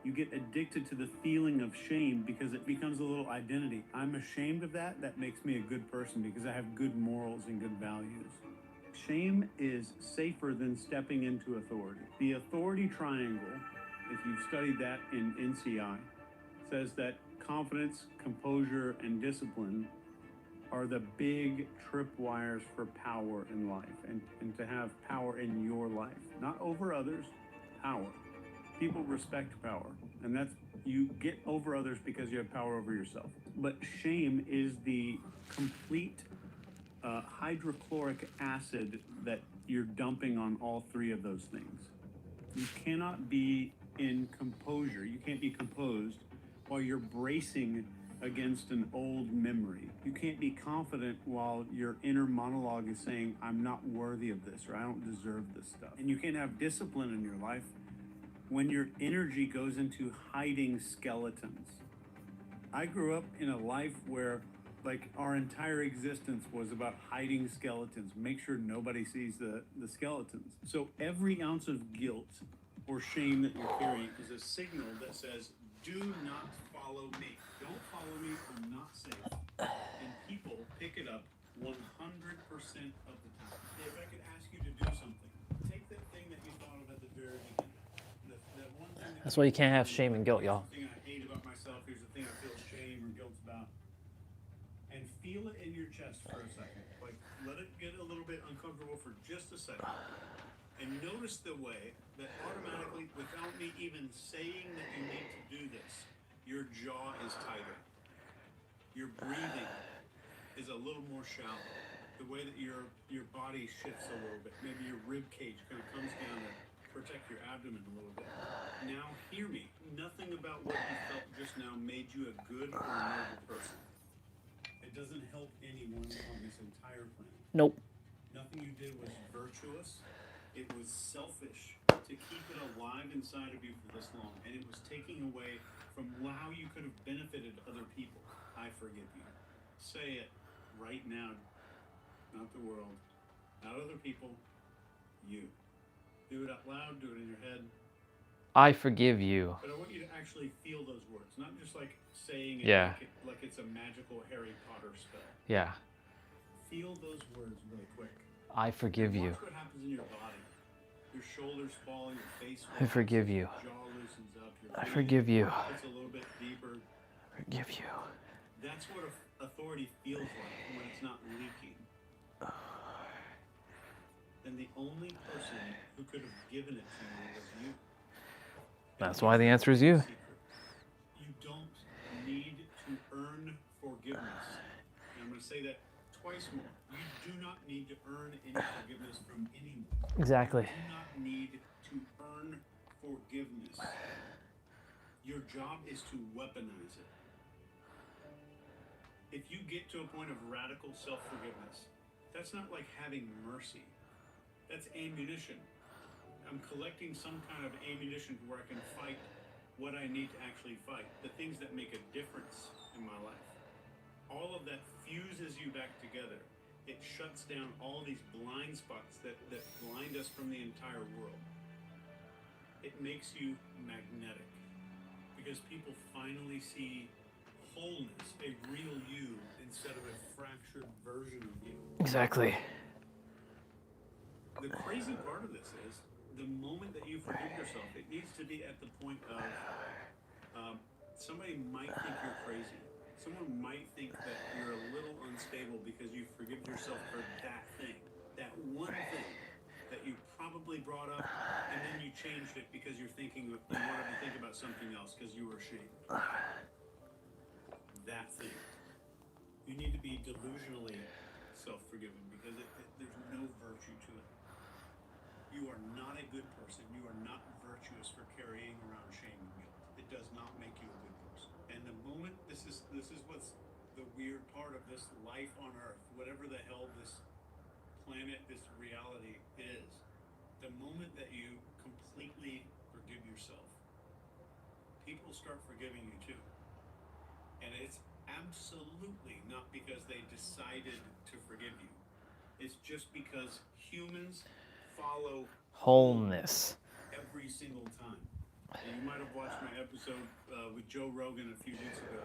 You get addicted to the feeling of shame because it becomes a little identity. I'm ashamed of that. That makes me a good person because I have good morals and good values. Shame is safer than stepping into authority. The authority triangle, if you've studied that in NCI, says that confidence, composure, and discipline are the big tripwires for power in life and to have power in your life. Not over others, power. People respect power, and that's, you get over others because you have power over yourself. But shame is the complete hydrochloric acid that you're dumping on all three of those things. You cannot be in composure. You can't be composed while you're bracing against an old memory. You can't be confident while your inner monologue is saying, I'm not worthy of this, or I don't deserve this stuff. And you can't have discipline in your life when your energy goes into hiding skeletons. I grew up in a life where, like, our entire existence was about hiding skeletons. Make sure nobody sees the skeletons. So every ounce of guilt or shame that you're carrying is a signal that says, do not follow me. Don't follow me, I'm not safe. And people pick it up 100% of the time. If I could ask you to do something, take that thing that you thought of at the very beginning. That one thing That's why you can't have shame and guilt, y'all. Here's the thing I hate about myself, here's the thing I feel shame or guilt about. And feel it in your chest for a second. Like, let it get a little bit uncomfortable for just a second. And notice the way that automatically, without me even saying that you need to do this, your jaw is tighter. Your breathing is a little more shallow. The way that your body shifts a little bit. Maybe your rib cage kind of comes down to protect your abdomen a little bit. Now hear me. Nothing about what you felt just now made you a good or a noble person. It doesn't help anyone on this entire planet. Nope. Nothing you did was virtuous. It was selfish to keep it alive inside of you for this long. And it was taking away from how you could have benefited other people. I forgive you. Say it right now. Not the world. Not other people. You. Do it out loud. Do it in your head. I forgive you. But I want you to actually feel those words. Not just like saying it, Yeah. like it's a magical Harry Potter spell. Yeah. Feel those words really quick. I forgive you. Watch what happens in your body. Your shoulders fall, your face I forgive you. your jaw loosens up, your I forgive you. gets a little bit deeper. I forgive you. That's what authority feels like when it's not leaking. Then the only person who could have given it to you was you. That's why the answer is you. You don't need to earn forgiveness. And I'm going to say that twice more. You do not need to earn any forgiveness from anyone. Exactly. You do not need to earn forgiveness. Your job is to weaponize it. If you get to a point of radical self-forgiveness, that's not like having mercy. That's ammunition. I'm collecting some kind of ammunition where I can fight what I need to actually fight, the things that make a difference in my life. All of that fuses you back together. It shuts down all these blind spots that blind us from the entire world. It makes you magnetic because people finally see wholeness, a real you, instead of a fractured version of you. Exactly. The crazy part of this is the moment that you forgive yourself, it needs to be at the point of somebody might think you're crazy. Someone might think that you're a little unstable because you forgive yourself for that thing, that one thing that you probably brought up, and then you changed it because you wanted to think about something else because you were ashamed. that thing. You need to be delusionally self-forgiving because there's no virtue to it. You are not a good person. You are not virtuous for carrying around shame and guilt. It does not make you a good person. And the moment this is what's the weird part of this life on earth, whatever the hell this planet, this reality is, the moment that you completely forgive yourself, people start forgiving you too. And it's absolutely not because they decided to forgive you. It's just because humans follow Wholeness. every single time. And you might have watched my episode with Joe Rogan a few weeks ago.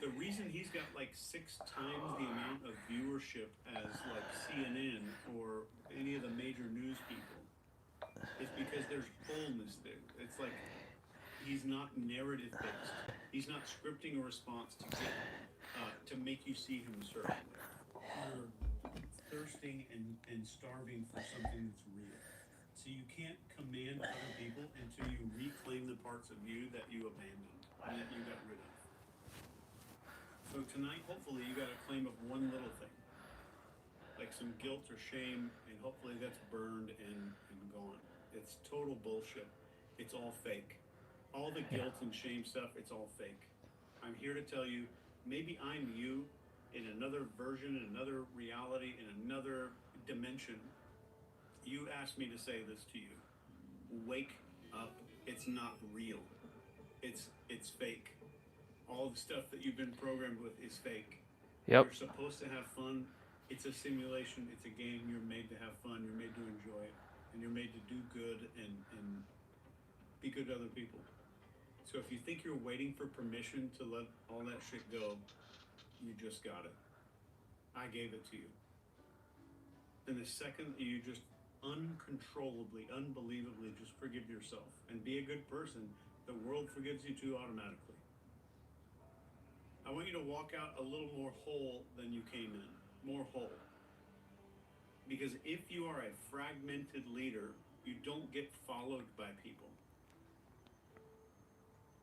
The reason he's got like 6 times the amount of viewership as like CNN or any of the major news people is because there's wholeness there. It's like he's not narrative based. He's not scripting a response to make you see him a certain way. You're thirsting and starving for something that's real. So you can't command other people until you reclaim the parts of you that you abandoned and that you got rid of. So tonight, hopefully, you got a claim of one little thing, like some guilt or shame, and hopefully that's burned and gone. It's total bullshit. It's all fake. All the guilt and shame stuff, it's all fake. I'm here to tell you, maybe I'm you in another version, in another reality, in another dimension. You asked me to say this to you. Wake up. It's not real. It's fake. All the stuff that you've been programmed with is fake. Yep. You're supposed to have fun. It's a simulation. It's a game. You're made to have fun. You're made to enjoy it. And you're made to do good and be good to other people. So if you think you're waiting for permission to let all that shit go, you just got it. I gave it to you. And the second that you just uncontrollably, unbelievably just forgive yourself and be a good person, the world forgives you too automatically. I want you to walk out a little more whole than you came in. More whole. Because if you are a fragmented leader, you don't get followed by people.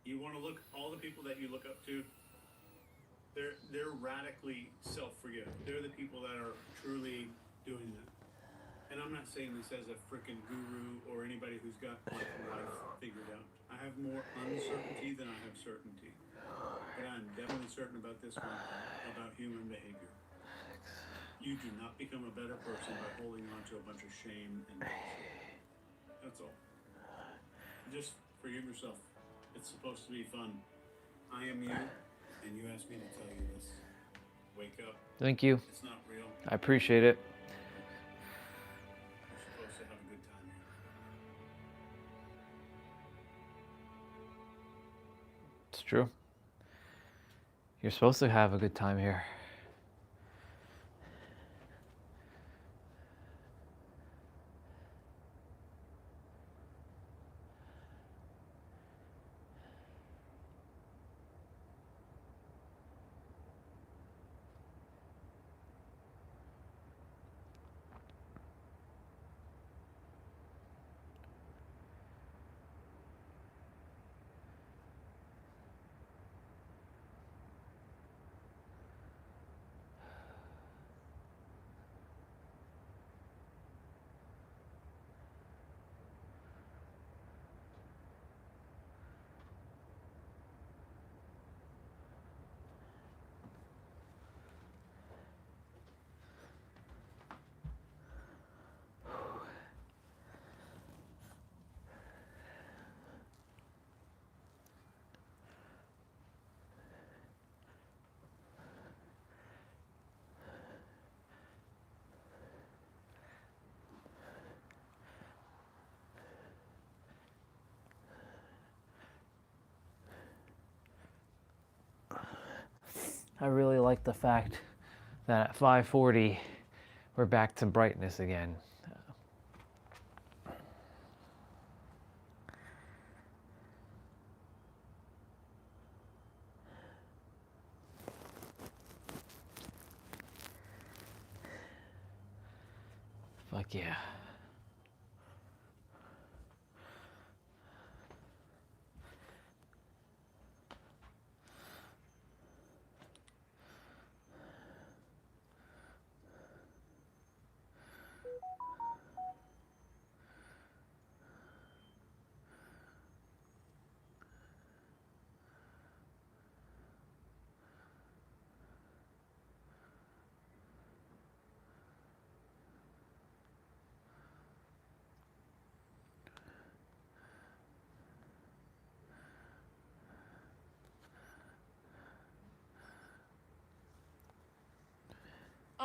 You want to look, all the people that you look up to, they're radically self-forgiving. They're the people that are truly doing that. And I'm not saying this as a freaking guru or anybody who's got like life figured out. I have more uncertainty than I have certainty. But I'm definitely certain about this one, about human behavior. You do not become a better person by holding on to a bunch of shame and bullshit. That's all. Just forgive yourself. It's supposed to be fun. I am you, and you asked me to tell you this. Wake up. Thank you. It's not real. I appreciate it. You're supposed to have a good time here. It's true. You're supposed to have a good time here. I really like the fact that at 5:40 we're back to brightness again. Fuck yeah.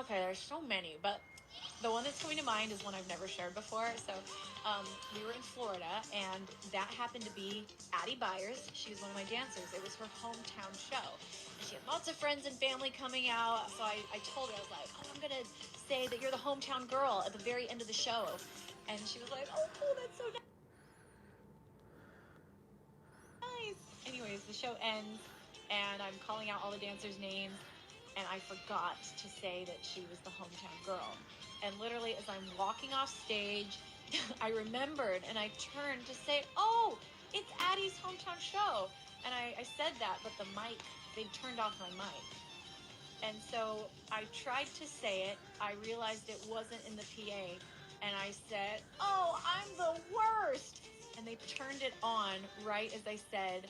Okay, there's so many, but the one that's coming to mind is one I've never shared before. So we were in Florida, and that happened to be Addie Byers. She was one of my dancers. It was her hometown show. And she had lots of friends and family coming out. So I told her, I was like, oh, I'm going to say that you're the hometown girl at the very end of the show. And she was like, oh, cool, that's so nice. Anyways, the show ends, and I'm calling out all the dancers' names, and I forgot to say that she was the hometown girl. And literally, as I'm walking off stage, I remembered, and I turned to say, oh, it's Addie's hometown show. And I said that, but the mic, they'd turned off my mic. And so I tried to say it. I realized it wasn't in the PA, and I said, oh, I'm the worst. And they turned it on right as I said,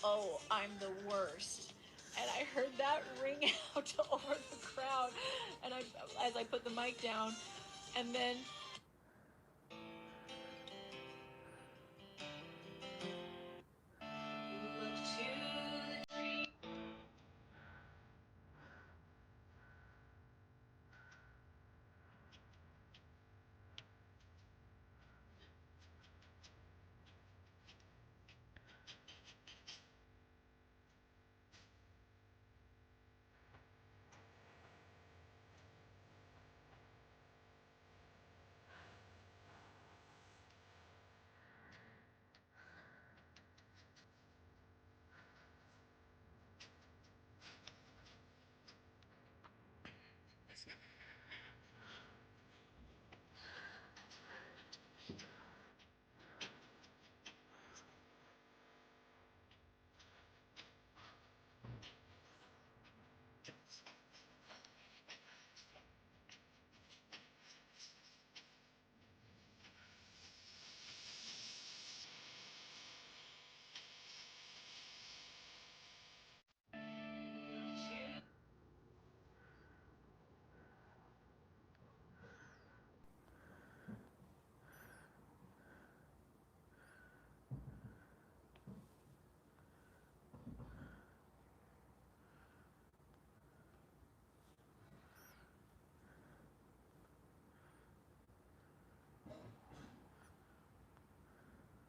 oh, I'm the worst. And I heard that ring out over the crowd, and as I put the mic down, and then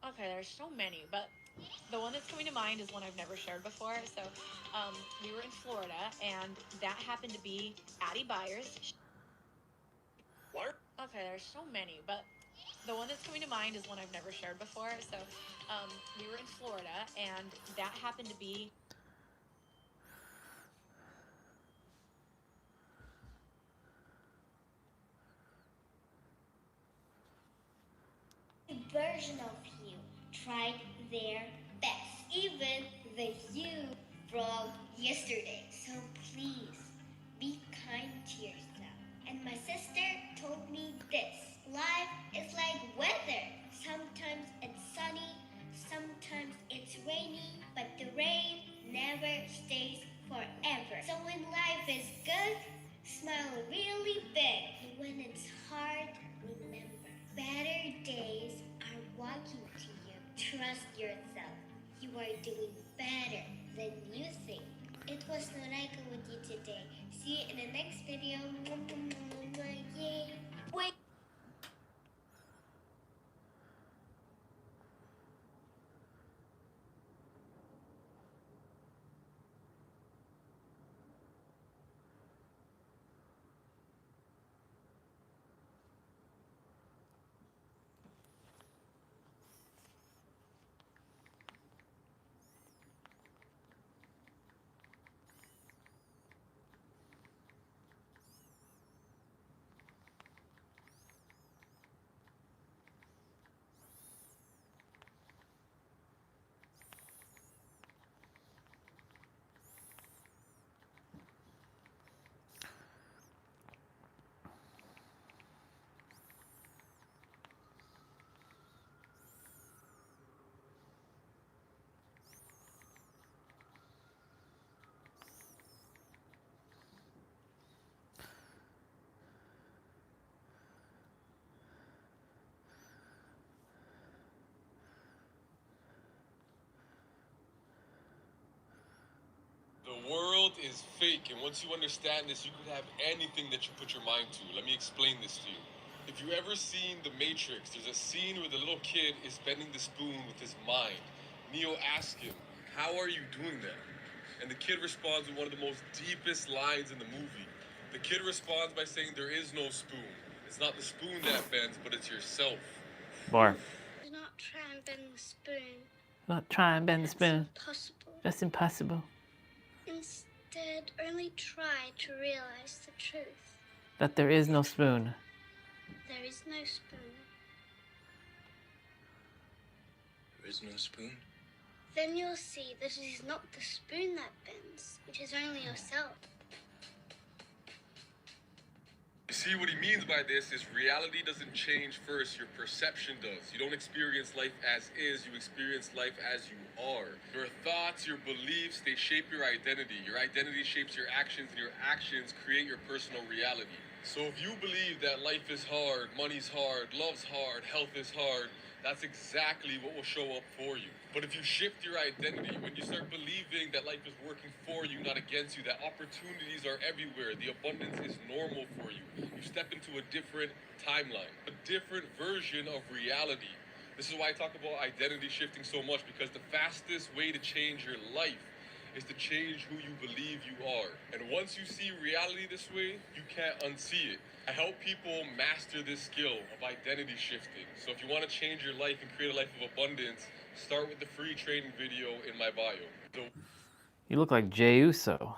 okay, there's so many, but the one that's coming to mind is one I've never shared before. So we were in Florida, and that happened to be Addie Byers. What? Okay, there's so many, but the one that's coming to mind is one I've never shared before. So we were in Florida, and that happened to be version of you tried their best, even the you from yesterday. So please be kind to yourself. And my sister told me this: life is like weather. Sometimes it's sunny, sometimes it's rainy, but the rain never stays forever. So when life is good, smile really big. And when it's hard, remember, better days are walking to you. Trust yourself. You are doing better than you think. It was Noraika with you today. See you in the next video. Yay. Wait. The world is is fake, and once you understand this, you could have anything that you put your mind to. Let me explain this to you. If you ever seen The Matrix, there's a scene where the little kid is bending the spoon with his mind. Neo asks him, "How are you doing that?" And the kid responds with one of the most deepest lines in the movie. The kid responds by saying, "There is no spoon. It's not the spoon that bends, but it's yourself." Bar. Do not try and bend the spoon. Not try and bend the spoon. Impossible. That's impossible. Instead, only try to realize the truth. That there is no spoon. There is no spoon. There is no spoon? Then you'll see that it is not the spoon that bends. It is only yourself. You see, what he means by this is reality doesn't change first, your perception does. You don't experience life as is, you experience life as you are. Your thoughts, your beliefs, they shape your identity. Your identity shapes your actions, and your actions create your personal reality. So if you believe that life is hard, money's hard, love's hard, health is hard, that's exactly what will show up for you. But if you shift your identity, when you start believing that life is working for you, not against you, that opportunities are everywhere, the abundance is normal for you, you step into a different timeline, a different version of reality. This is why I talk about identity shifting so much, because the fastest way to change your life is to change who you believe you are. And once you see reality this way, you can't unsee it. I help people master this skill of identity shifting. So if you want to change your life and create a life of abundance, start with the free training video in my bio. You look like Jey Uso.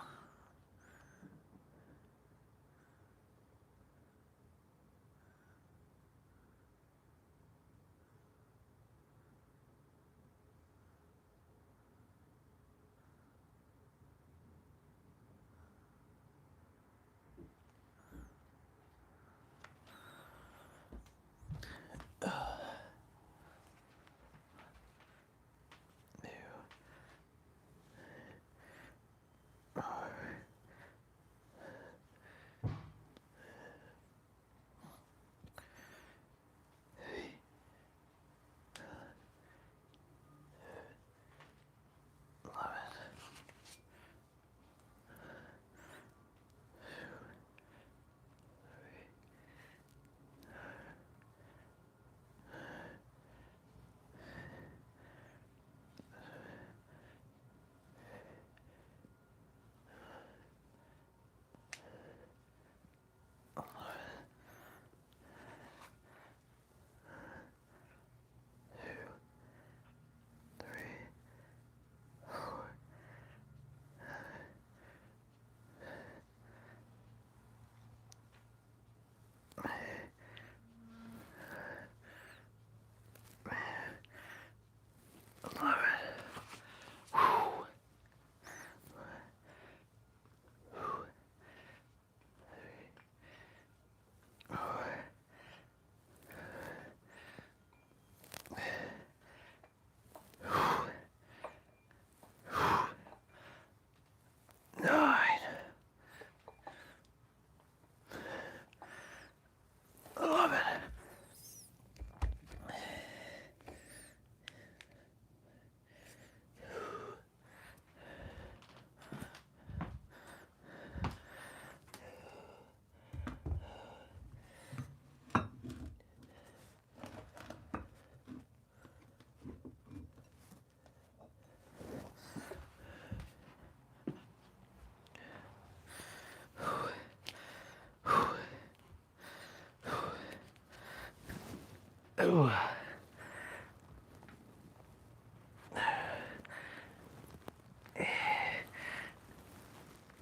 Ooh.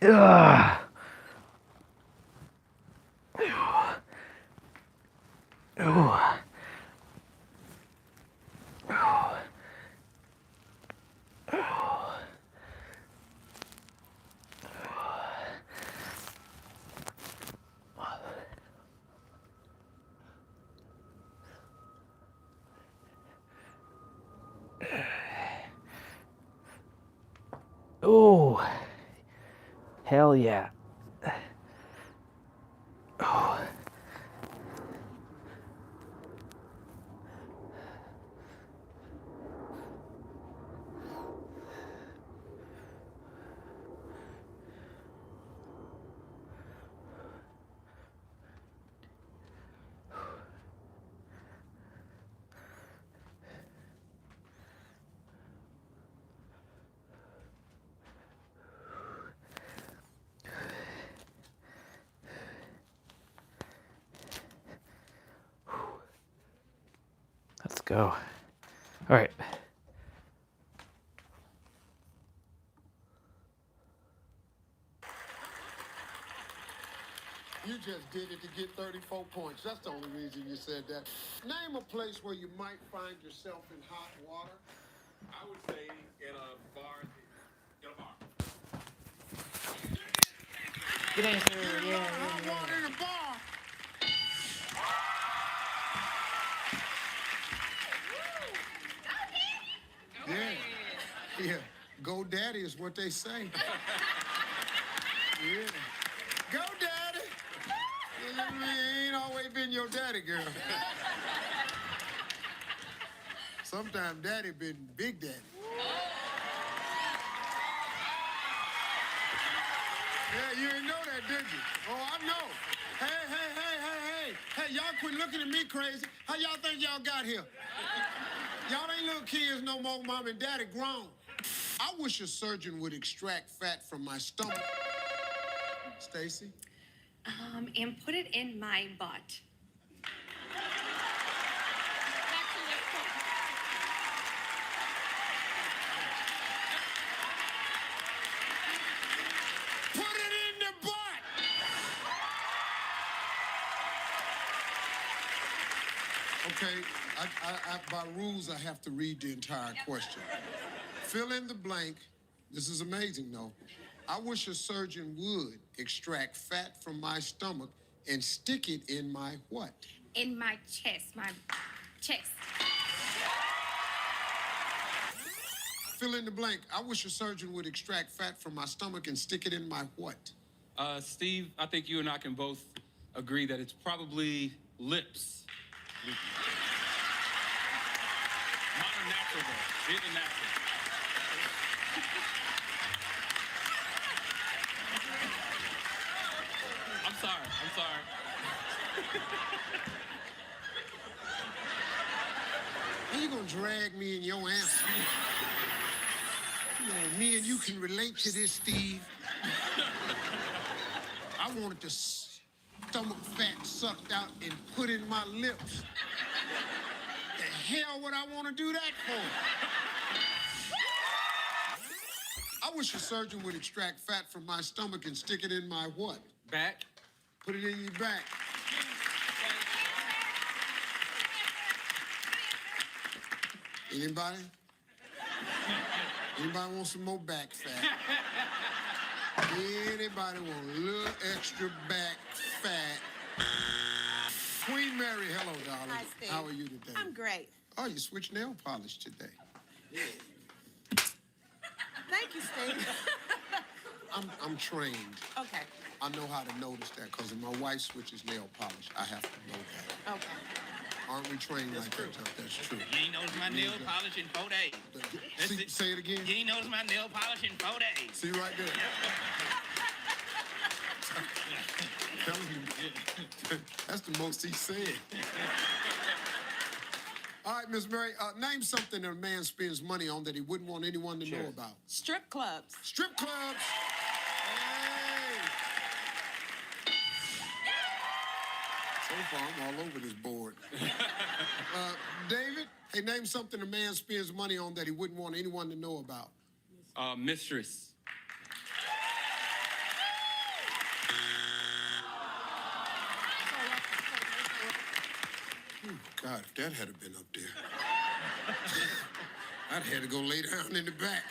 Ugh. Ooh. Ooh. Hell yeah. Oh. go. All right. You just did it to get 34 points. That's the only reason you said that. Name a place where you might find yourself in hot water. I would say in a bar. In a bar. Good answer. Yeah. Hot water in a bar. Yeah. Yeah. Go daddy is what they say. Yeah. Go daddy. He ain't always been your daddy, girl. Sometimes daddy been big daddy. Yeah, you didn't know that, did you? Oh, I know. Hey, y'all quit looking at me crazy. How y'all think y'all got here? Y'all ain't little kids no more, mom and daddy grown. I wish a surgeon would extract fat from my stomach. Stacy? And put it in my butt. Put it in the butt! Okay, by rules, I have to read the entire question. Fill in the blank. This is amazing, though. I wish a surgeon would extract fat from my stomach and stick it in my what? In my chest, my chest. Fill in the blank. I wish a surgeon would extract fat from my stomach and stick it in my what? Steve, I think you and I can both agree that it's probably lips. Not a natural though. It's a natural. I'm sorry. How you gonna drag me in your answer? You know, me and you can relate to this, Steve. I wanted the stomach fat sucked out and put in my lips. The hell would I want to do that for? I wish a surgeon would extract fat from my stomach and stick it in my what? Back. Put it in your back. Anybody? Anybody want some more back fat? Anybody want a little extra back fat? Queen Mary, hello, darling. Hi, Steve. How are you today? I'm great. Oh, you switched nail polish today. Thank you, Steve. I'm trained. Okay. I know how to notice that because if my wife switches nail polish, I have to know that. Okay. Aren't we trained like that, John? That's true. You ain't noticed my nail polish in 4 days. Say it again. You ain't noticed my nail polish in 4 days. See right there. Telling you, that's the most he said. All right, Miss Mary, name something that a man spends money on that he wouldn't want anyone to know about. Strip clubs. Strip clubs. So far, I'm all over this board. David, hey, name something a man spends money on that he wouldn't want anyone to know about. Mistress. God, if that had been up there, I'd had to go lay down in the back.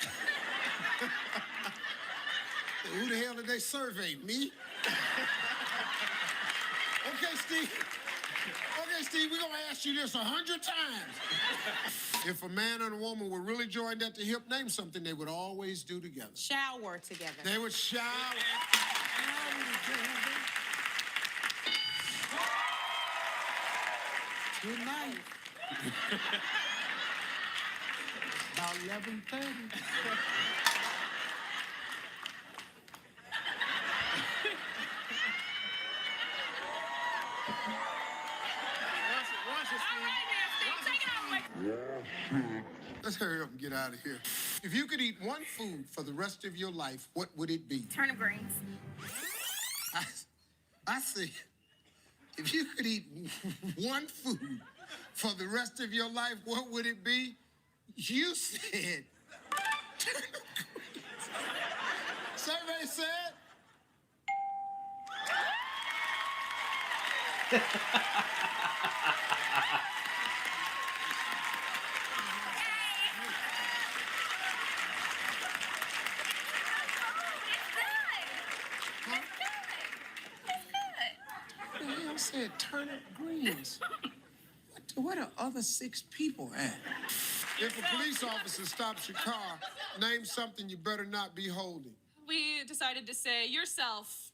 Who the hell did they survey? Me? Okay, Steve, we're gonna ask you this 100 times. If a man and a woman were really joined at the hip, name something they would always do together. Shower together. They would shower. Good night. About 11:30. Let's hurry up and get out of here. If you could eat one food for the rest of your life, what would it be? Turnip greens. I see. If you could eat one food For the rest of your life, what would it be? You said. Survey said. The hell said turnip greens? Where the other 6 people at? If a police officer stops your car, name something you better not be holding. We decided to say yourself.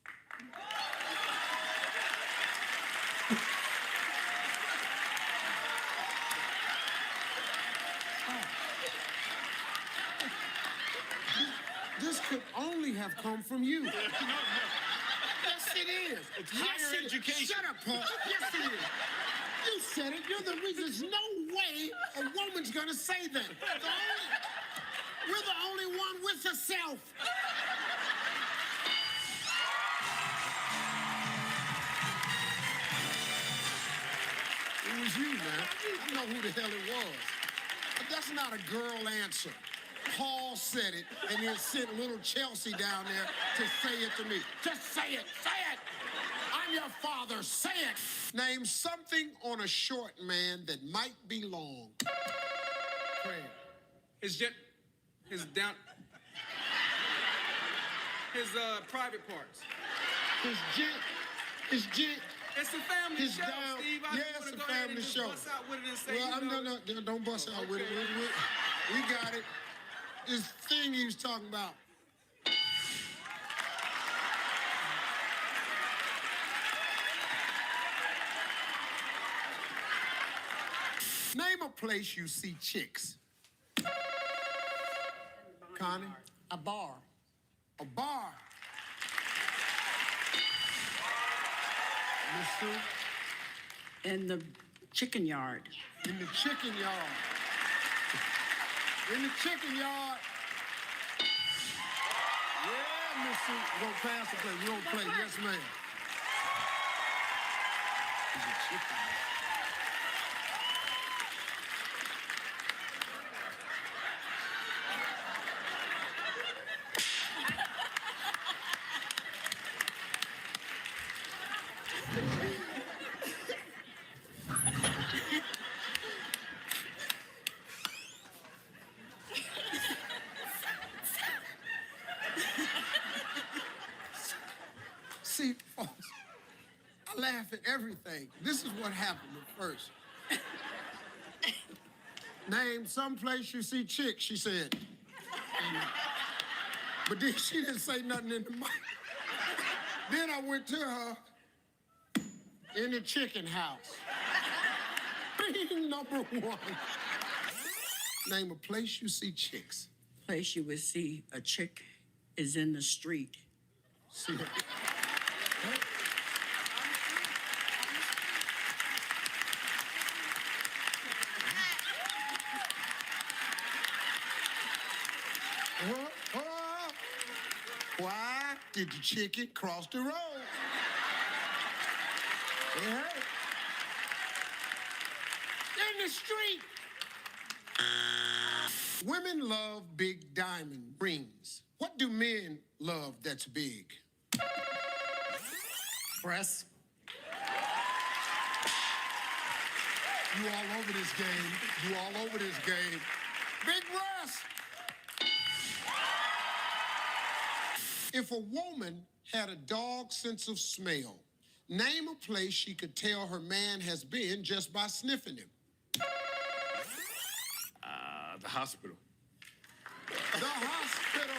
This could only have come from you. Yes, it is. It's higher education. Shut up, Paul. Yes, it is. You said it. You're the reason. There's no way a woman's gonna say that. We're the only one with herself. It was you, man. I know who the hell it was. But that's not a girl answer. Paul said it, and then sent little Chelsea down there to say it to me. Just say it. Say it. I'm your father. Say it. Name something on a short man that might be long. Craig. His private parts. His jet. It's a family His show, down. Steve. Yeah, it's a family show. Bust out with it and say, Well, no, don't bust out with it. We got it. This thing he was talking about. Name a place you see chicks. Connie? A bar. A bar. Miss Sue? In the chicken yard. In the chicken yard. In the chicken yard. Yeah, Miss Sue. We're gonna pass the play. We're gonna play. Yes, ma'am. In the chicken yard. See, folks, I laugh at everything. This is what happened at first. Name some place you see chicks, she said. But then she didn't say nothing in the mic. Then I went to her in the chicken house. Being number 1. Name a place you see chicks. Place you would see a chick is in the street. See her. Why did the chicken cross the road? Yeah. In the street. Women love big diamond rings. What do men love that's big? Breasts. You all over this game. You all over this game. Big breasts. If a woman had a dog sense of smell, name a place she could tell her man has been just by sniffing him. The hospital. The hospital.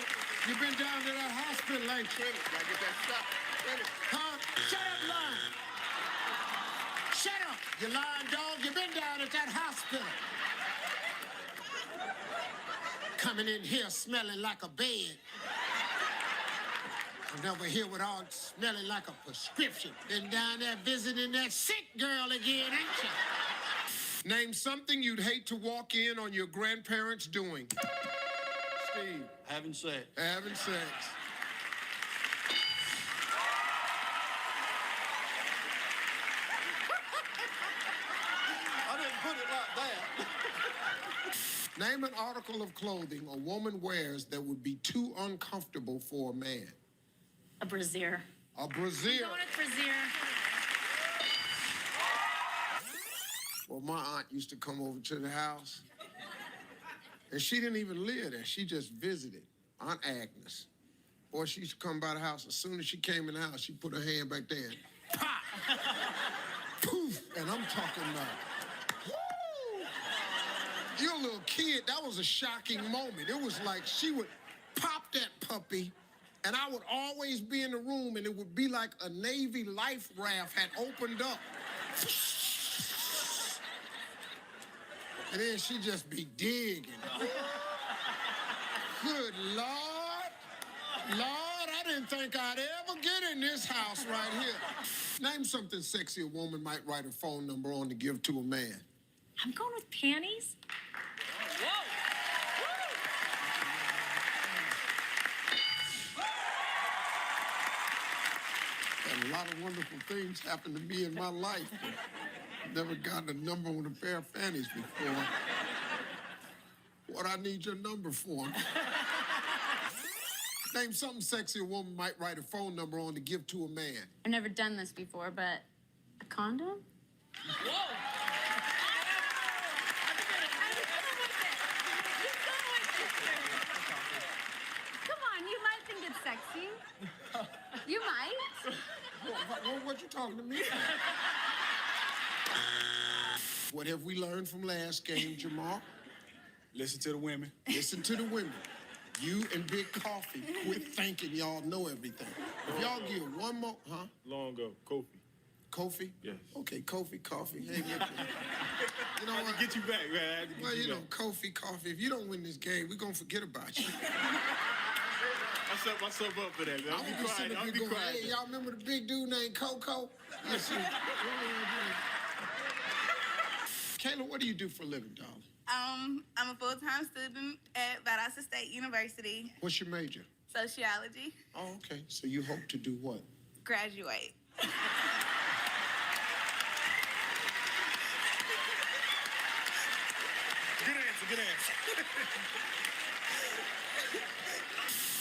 You been down to that hospital, ain't you? Gotta get that shot. Huh? Shut up, lying. Shut up, you lying dog. You been down at that hospital. Coming in here smelling like a bed. I'm never here without smelling like a prescription. Been down there visiting that sick girl again, ain't you? Name something you'd hate to walk in on your grandparents doing. Steve. Having sex. Having sex. I didn't Name an article of clothing a woman wears that would be too uncomfortable for a man. A brassiere. A brassiere. I'm going with brassiere. Well, my aunt used to come over to the house, and she didn't even live there. She just visited. Aunt Agnes. Boy, she used to come by the house. As soon as she came in the house, she put her hand back there and pop! Poof! And I'm talking about, woo! You're a little kid. That was a shocking moment. It was like she would pop that puppy, and I would always be in the room, and it would be like a Navy life raft had opened up. And then she'd just be digging. Good Lord. Lord, I didn't think I'd ever get in this house right here. Name something sexy a woman might write a phone number on to give to a man. I'm going with panties. And a lot of wonderful things happened to me in my life. Never gotten a number on a pair of panties before. What I need your number for? Name something sexy a woman might write a phone number on to give to a man. I've never done this before, but a condom? Come on, you might think it's sexy. You might. What you talking to me? What have we learned from last game, Jamal? Listen to the women. Listen to the women. You and Big Coffee, quit thinking y'all know everything. If y'all give one more, huh? Long ago, Kofi. Kofi? Yes. Okay, Kofi, Coffee. Hey, look. You know I had what? to get you back, man. I had to get Well, you you know, back. Kofi, Coffee, if you don't win this game, we're going to forget about you. I set myself up for that, man. I'll be quiet. I'll be quiet. Hey, y'all remember the big dude named Coco? Yes, sir. Kayla, what do you do for a living, darling? I'm a full-time student at Valdosta State University, What's your major? sociology. Oh, okay. So you hope to do what? Graduate. Good answer, good answer.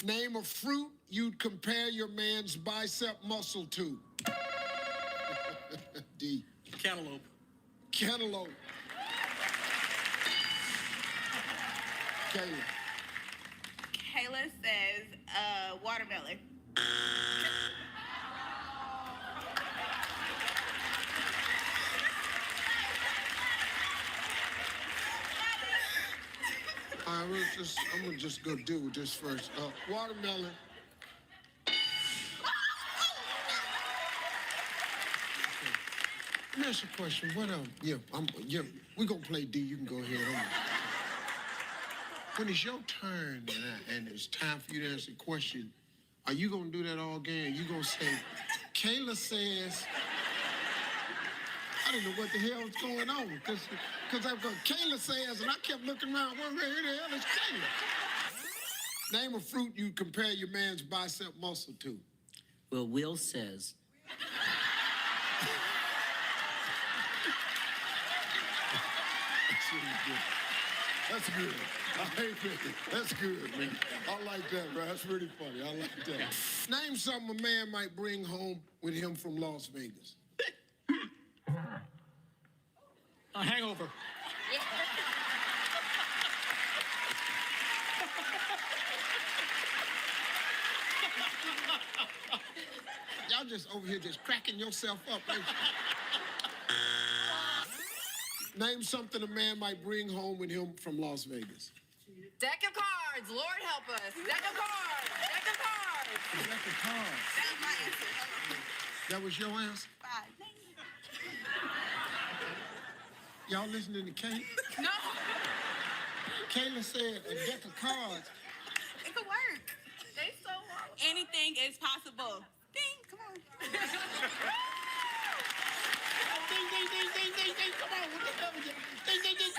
Name a fruit you'd compare your man's bicep muscle to. D. Cantaloupe. Cantaloupe. Kayla. Kayla says, watermelon. All right, I'm gonna just go do this first. Watermelon. Let me ask you a question. What we're gonna play D. You can go ahead. When it's your turn and it's time for you to answer the question, are you gonna do that all game? You gonna say, Kayla says, I didn't know what the hell was going on. Because Kayla says, and I kept looking around, where the hell is Kayla? Name a fruit you compare your man's bicep muscle to. Well, Will says. That's good. I hate that. That's good, man. I like that, bro. That's really funny. I like that. Name something a man might bring home with him from Las Vegas. A hangover. Y'all just over here just cracking yourself up, ain't you? Name something a man might bring home with him from Las Vegas. Deck of cards. Lord help us. Deck of cards. Deck of cards. Deck of cards. That was my answer. That was your answer? Y'all listening to Kayla? No. Kayla said a deck of cards. It could work. They so wrong. Anything is possible. Ding, come on. Ding, ding, ding, ding, ding, ding, come on. What the hell is it? Ding, ding, ding,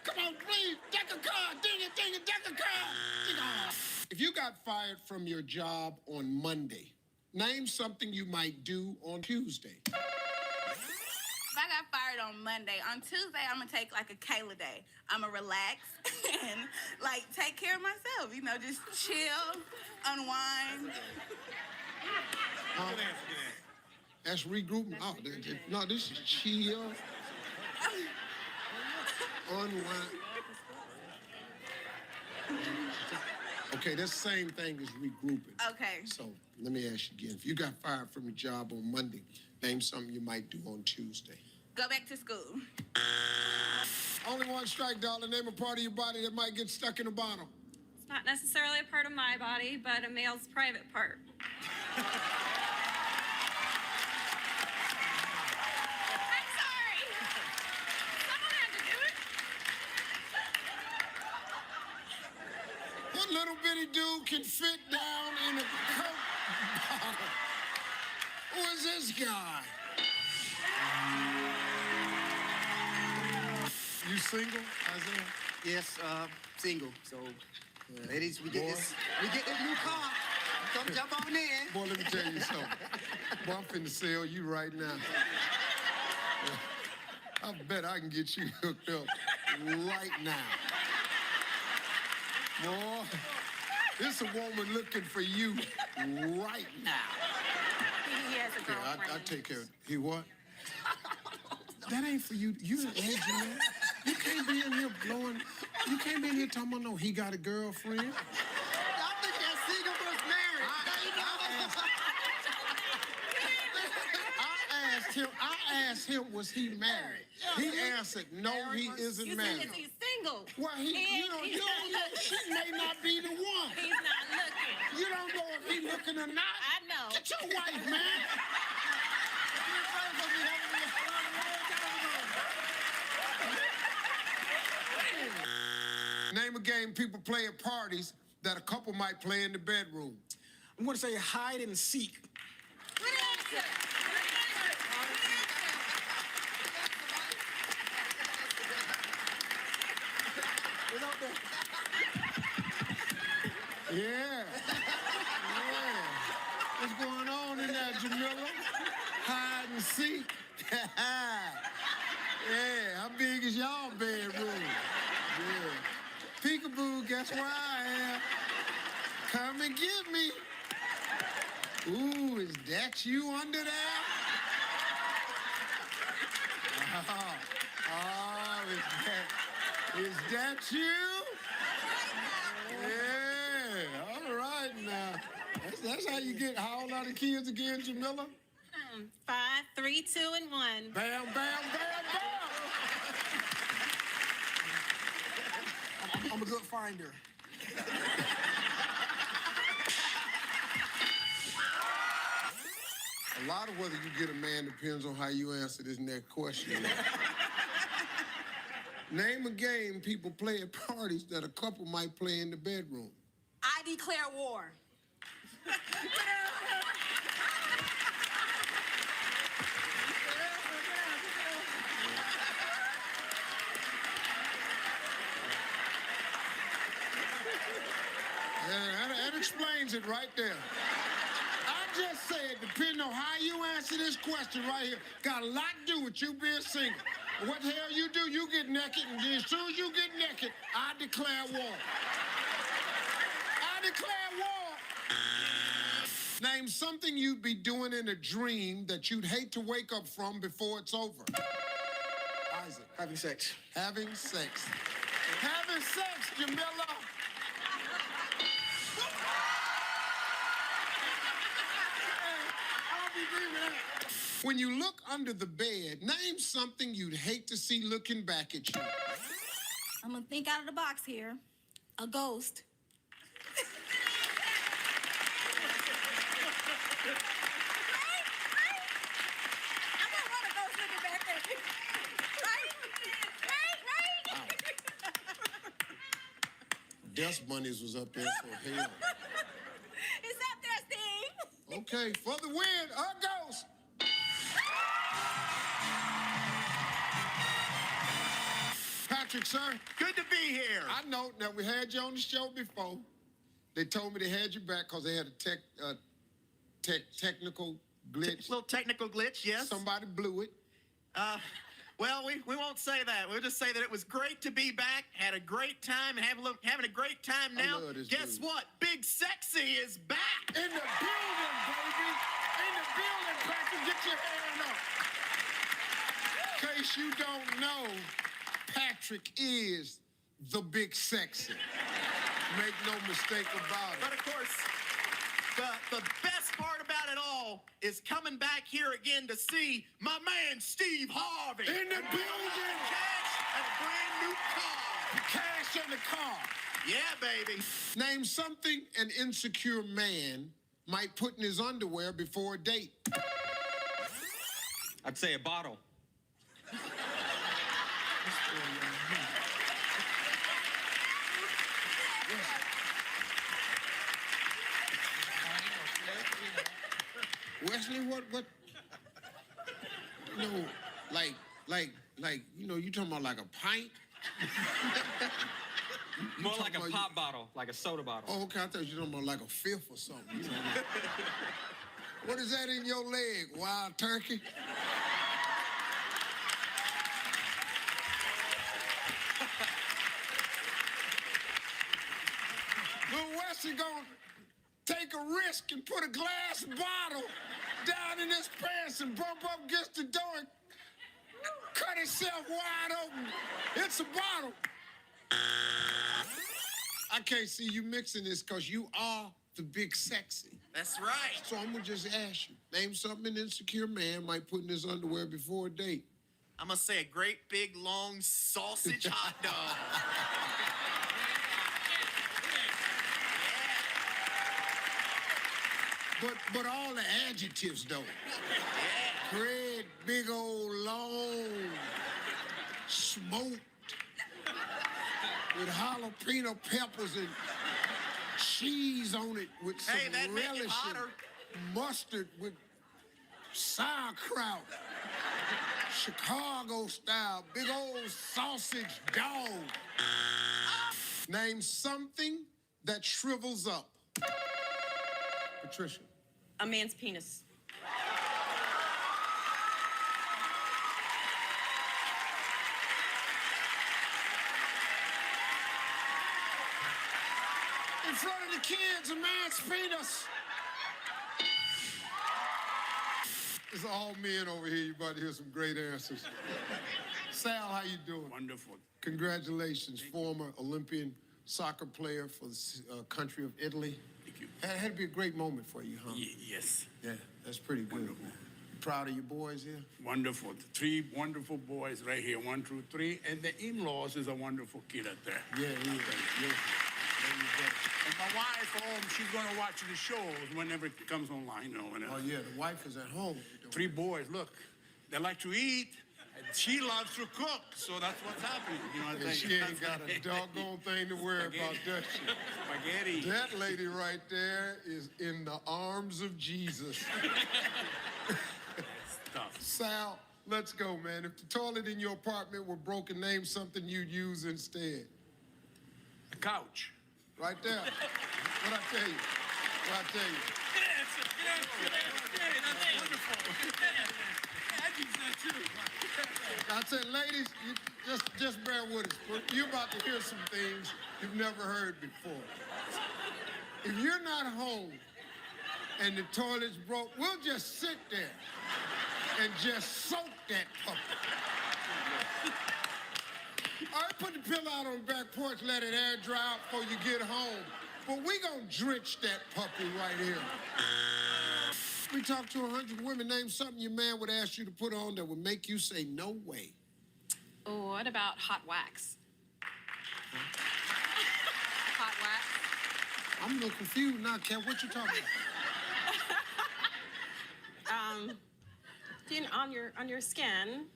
come on, please. Deck of cards, ding it, deck of cards. Ding it. If you got fired from your job on Monday, name something you might do on Tuesday. I got fired on Monday. On Tuesday, I'm gonna take like a Kayla day. I'm gonna relax and like take care of myself. You know, just chill, unwind. That's regrouping. Oh, no, this is chill, unwind. Okay, that's the same thing as regrouping. Okay. So let me ask you again. If you got fired from your job on Monday, name something you might do on Tuesday. Go back to school. Only one strike, darling. Name a part of your body that might get stuck in a bottle. It's not necessarily a part of my body, but a male's private part. I'm sorry. Someone had to do it. What little bitty dude can fit down in a Coke bottle? Who is this guy? You single, Isaiah? Yes, single. So, ladies, we get this new car. Come jump on in. Boy, let me tell you something. Boy, I'm finna sell you right now. I bet I can get you hooked up right now. Boy, this a woman looking for you right now. He has a girlfriend. I take care of it. He what? That ain't for you. You an agent, man. You can't be in here blowing. You can't be in here talking about no, he got a girlfriend. I think that single was married. I asked him, was he married? He answered, no, he isn't married. He's single. Well, you don't know, she may not be the one. He's not looking. You don't know if he's looking or not. I know. Get your wife, man. Name a game people play at parties that a couple might play in the bedroom. I'm going to say hide and seek. Good answer. Yeah. What's going on in there, Jamila? Hide and seek. Yeah, how big is y'all bedroom? Yeah. Peekaboo, guess where I am? Come and get me. Ooh, is that you under there? Is that you? Yeah, all right now. That's how you get. How old are the kids again, Jamila? 5, 3, 2, and 1. Bam, bam, bam, bam. I'm a good finder. A lot of whether you get a man depends on how you answer this next question. Name a game people play at parties that a couple might play in the bedroom. I declare war. Yeah, that explains it right there. I just said, depending on how you answer this question right here, got a lot to do with you being single. What the hell you do, you get naked, and as soon as you get naked, I declare war. I declare war. Name something you'd be doing in a dream that you'd hate to wake up from before it's over. Isaac, having sex. Having sex. Having sex, Jamila. When you look under the bed, name something you'd hate to see looking back at you. I'm gonna think out of the box here. A ghost. Dust bunnies was up there for hell. It's up there, Steve. Okay, for the win, a ghost. Patrick, sir. Good to be here. I know. Now, we had you on the show before. They told me they had you back because they had a technical glitch. Little technical glitch, yes. Somebody blew it. Well, we won't say that. We'll just say that it was great to be back. Had a great time and having a great time now. Guess what? Big Sexy is back. In the building, baby. In the building, Patrick. Get your hand up. In case you don't know, Patrick is the Big Sexy. Make no mistake about it. But of course, the best part about it all is coming back here again to see my man Steve Harvey. In the building. Cash and a brand new car. Cash in the car. Yeah, baby. Name something an insecure man might put in his underwear before a date. I'd say a bottle. Wesley, what? You know, like, you know, you talking about like a pint? More like a pop bottle, like a soda bottle. Oh, okay, I thought you were talking about like a fifth or something. You know? What is that in your leg, wild turkey? Little Wesley gonna take a risk and put a glass bottle down in his pants and bump up against the door and cut himself wide open. It's a bottle. I can't see you mixing this because you are the Big Sexy. That's right. So I'm gonna just ask you, name something an insecure man might put in his underwear before a date. I'm gonna say a great big long sausage hot dog. But all the adjectives though. Great, big old, long, smoked, with jalapeno peppers and cheese on it with some relish and mustard with sauerkraut. Chicago style, big old sausage dog. Name something that shrivels up. Patricia. A man's penis. In front of the kids, a man's penis. It's all men over here. You about to hear some great answers. Sal, how you doing? Wonderful. Congratulations, former Olympian soccer player for the country of Italy. Thank you. Had to be a great moment for you, huh? Yes. Yeah, that's pretty good. Wonderful. You proud of your boys here? Wonderful. 3 wonderful boys right here, 1 through 3. And the in-laws is a wonderful kid out there. Yeah, he is. Yeah. There you go. And my wife, she's going to watch the shows whenever it comes online. You know, whenever. Oh, yeah, the wife is at home. 3 boys, look, they like to eat, and she loves to cook, so that's what's happening. You know what And she ain't got a doggone thing to worry about, does she? Spaghetti. That lady right there is in the arms of Jesus. Sal, let's go, man. If the toilet in your apartment were broken, name something you'd use instead. A couch. Right there. What'd I tell you? What'd I tell you? That's wonderful. I think so too. I said, ladies, just bear with us. You're about to hear some things you've never heard before. If you're not home and the toilet's broke, we'll just sit there and just soak that puppy. All right, put the pillow out on the back porch, let it air dry out before you get home. But we gonna drench that puppy right here. We talked to 100 women. Name something your man would ask you to put on that would make you say no way. Oh, what about hot wax? Hot wax? I'm a little confused now, Kat. What you talking about? On your skin.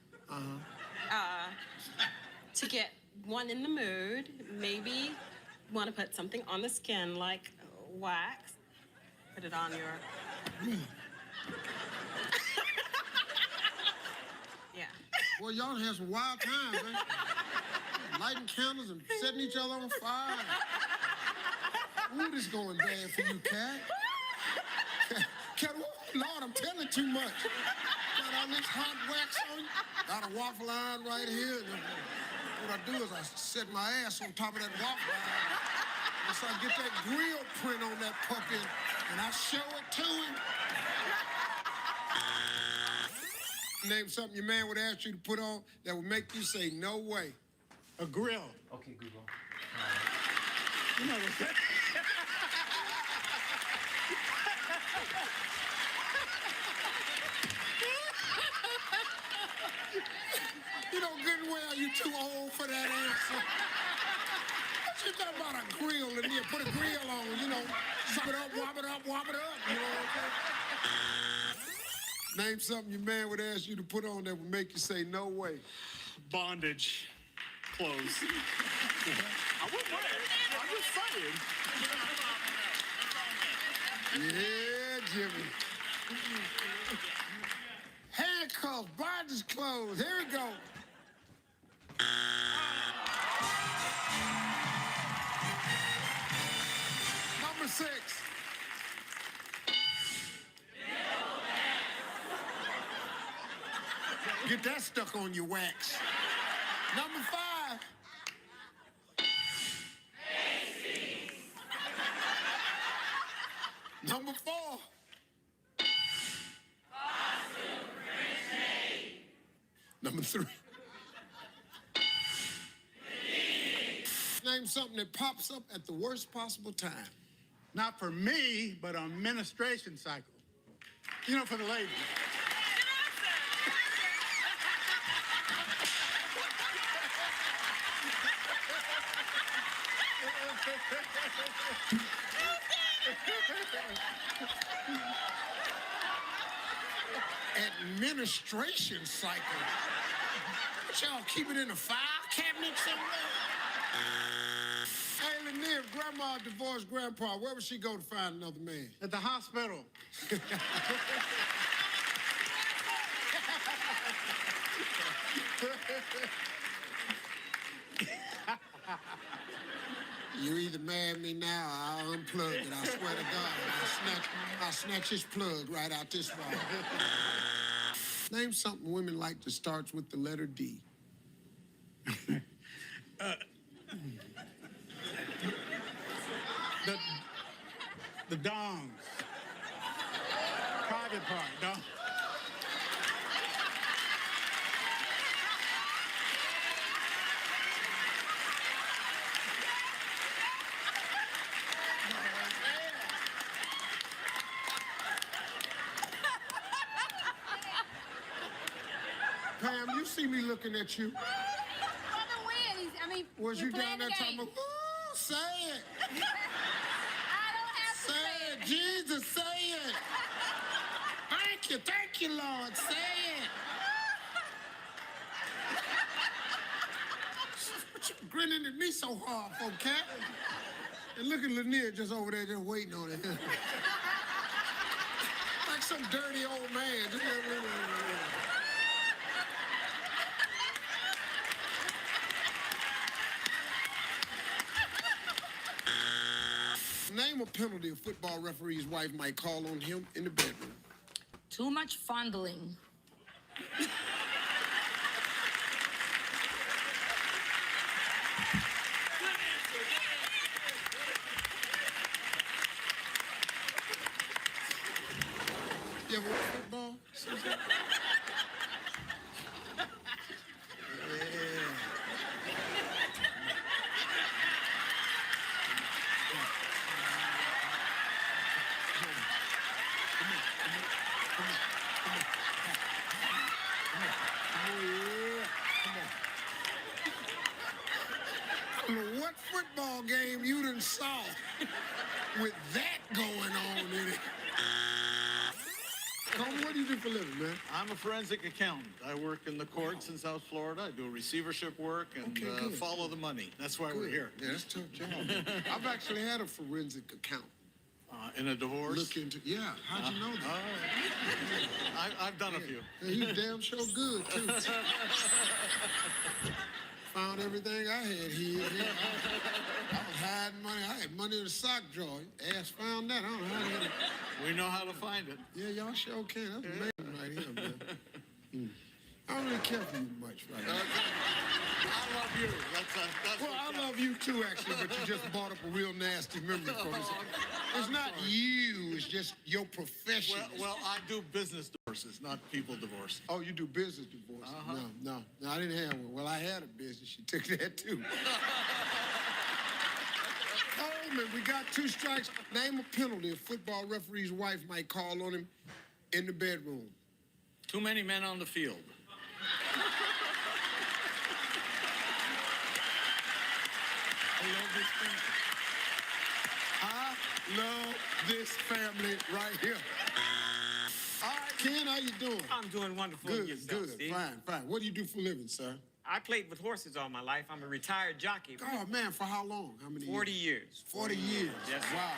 To get one in the mood, maybe want to put something on the skin like wax. Put it on your. Yeah. Boy, y'all have some wild times, man. Lighting candles and setting each other on fire. Ooh, this is going bad for you, Kat. Kat, Lord, I'm telling too much. Got all this hot wax on you. Got a waffle iron right here. And what I do is I set my ass on top of that waffle iron. And so I get that grill print on that puppy, and I show it to him. Name something your man would ask you to put on that would make you say, no way. A grill. Okay, Google. You know what's that? You know good and well you too old for that answer. What you talking about a grill in here? Put a grill on, you know. Wop it up, wop it up, wop it up. You know what I'm saying? Name something your man would ask you to put on that would make you say, no way. Bondage clothes. I wouldn't wear it. I'm just saying. Yeah, Jimmy. Handcuffs, bondage clothes. Here we go. Number 6. Get that stuck on your wax. Number 5. Number 4. Number 3. Name something that pops up at the worst possible time. Not for me, but on menstruation cycle. You know, for the ladies. Administration cycle. What y'all keep it in a file cabinet somewhere? Hey, Lanier, if Grandma divorced Grandpa, where would she go to find another man? At the hospital. You either mad at me now or I'll unplug it. I swear to God. I'll snatch his plug right out this wall. Name something women like that starts with the letter D. The dongs. Private part, dong. Pam, you see me looking at you. For the win. Was you down there the talking game. about, ooh, say it. I don't have to Say it, Jesus, say it. Thank you, Lord, say it. What you grinning at me so hard for, cat? And look at Lanier just over there just waiting on it. Like some dirty old man. Name a penalty a football referee's wife might call on him in the bedroom. Too much fondling. You ever watch football? I don't know what football game you done saw with that going on in it. Coleman, what do you do for a living, man? I'm a forensic accountant. I work in the courts in South Florida. I do receivership work and follow the money. That's why we're here. Yeah, that's a tough job. I've actually had a forensic accountant. In a divorce? Look into, yeah. How'd you know that? I've done a few. And he's damn sure good, too. found everything I had hid. I was hiding money. I had money in the sock drawer. Ass found that. I don't know how to get it. We know how to find it. Yeah, y'all sure can. That's amazing right here, man. I don't really care for you much right now. I love you. That's Well, I love you too, actually, but you just brought up a real nasty memory for me. It's not you, it's just your profession. Well, I do business divorces, not people divorce. Oh, you do business divorce? No, I didn't have one. Well, I had a business. She took that too. Coleman, we got 2 strikes. Name a penalty a football referee's wife might call on him in the bedroom. Too many men on the field. I love this family right here. All right, Ken, how you doing? I'm doing wonderful. Good, Yourself, good, Steve? fine. What do you do for a living, sir? I played with horses all my life. I'm a retired jockey. Oh, man, for how long? How many 40 years? years. 40 years. Yes, sir. Wow.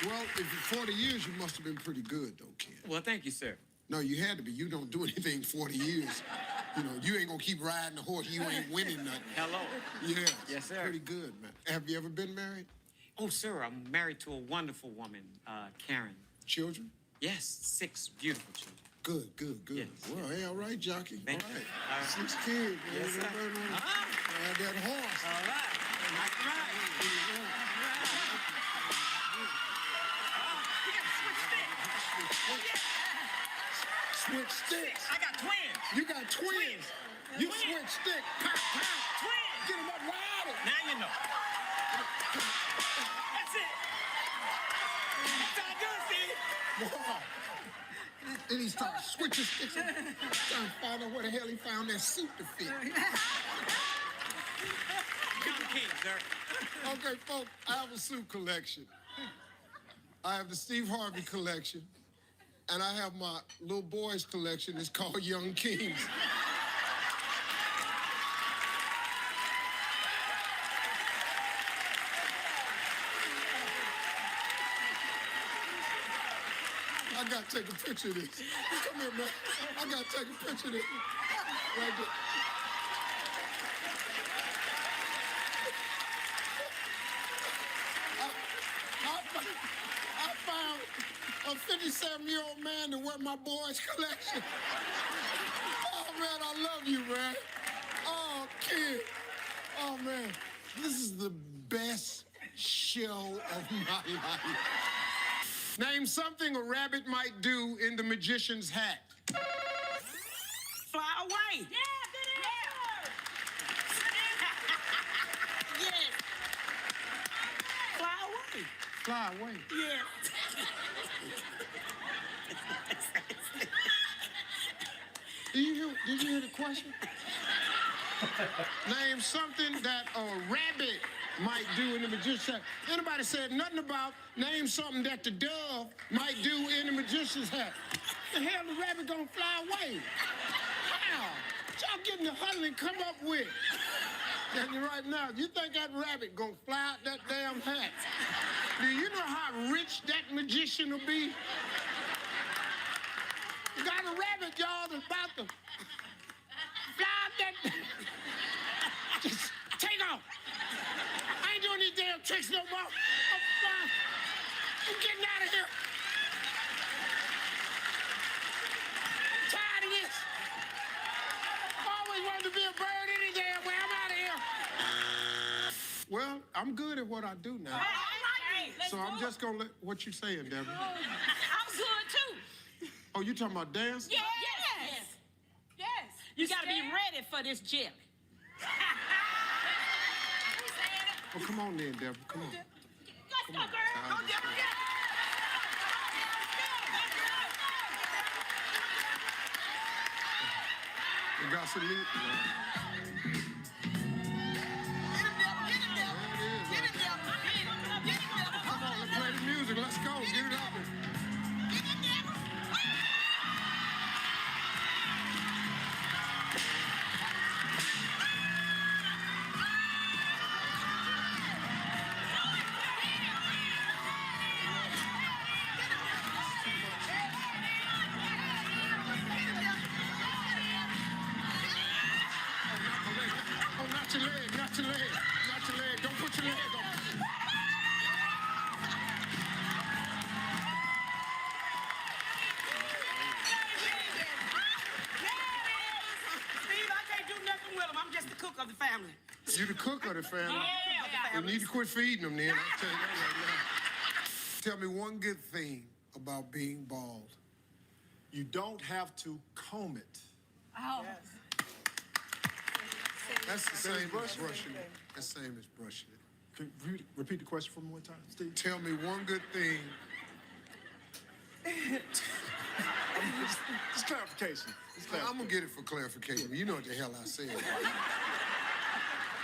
Well, if you're 40 years, you must have been pretty good, though, Ken. Well, thank you, sir. No, you had to be. You don't do anything 40 years. You know, you ain't gonna keep riding the horse. You ain't winning nothing. Hello. Yeah. Yes, sir. Pretty good, man. Have you ever been married? Oh, sir, I'm married to a wonderful woman, Karen. Children? Yes, 6 beautiful children. Good. Yes. Well, hey, all right, jockey. Thank all you. right. 6 kids. Man. Yes, sir. Had that horse. All right. That's right. Switch sticks. I got twins. You got twins. You switch stick. Pow, pow. Twins. Get them up loud. Now you know. That's it. That's how I do it, Steve. Wow. Then he starts switching sticks. Trying to find out where the hell he found that suit to fit. Count the king, sir. Okay, folks, I have a suit collection. I have the Steve Harvey collection. And I have my little boys collection. It's called Young Kings. I gotta take a picture of this. Come here, man. I gotta take a picture of this. Right there. I found a 57-year-old man to wear my boys' collection. Oh, man, I love you, man. Oh, kid. Oh, man. This is the best show of my life. Name something a rabbit might do in the magician's hat. Fly away. Yeah, good answer. Yes. Fly away. Fly away. Yeah. Did you hear the question? Name something that a rabbit might do in the magician's hat. Anybody said nothing about name something that the dove might do in the magician's hat. The hell the rabbit gonna fly away? How? Y'all get in the huddle and come up with. And right now, you think that rabbit gonna fly out that damn hat? Do you know how rich that magician will be? You got a rabbit, y'all, that's about to fly out that... Just take off. I ain't doing these damn tricks no more. I'm flying. I'm getting out of here. I'm tired of this. I always wanted to be a bird any damn way. I'm out of here. Well, I'm good at what I do now. So I'm just gonna let what you saying, Deborah. I'm good too. Oh, you talking about dance? Yes. You gotta be ready for this jelly. Well, come on then, Deborah. Come on. Let's go, girl. Go, Deborah. We got some meat. Come on, let's play the music. Let's go. Get it up. You the cook of the family. Yeah. You need to quit feeding them then. I'll tell you that right now. Tell me one good thing about being bald. You don't have to comb it. Oh. That's the same as brushing it. That's the same as brushing it. Can you repeat the question for me one time, Steve? Tell me one good thing. Just clarification. I'm gonna get it for clarification. You know what the hell I said.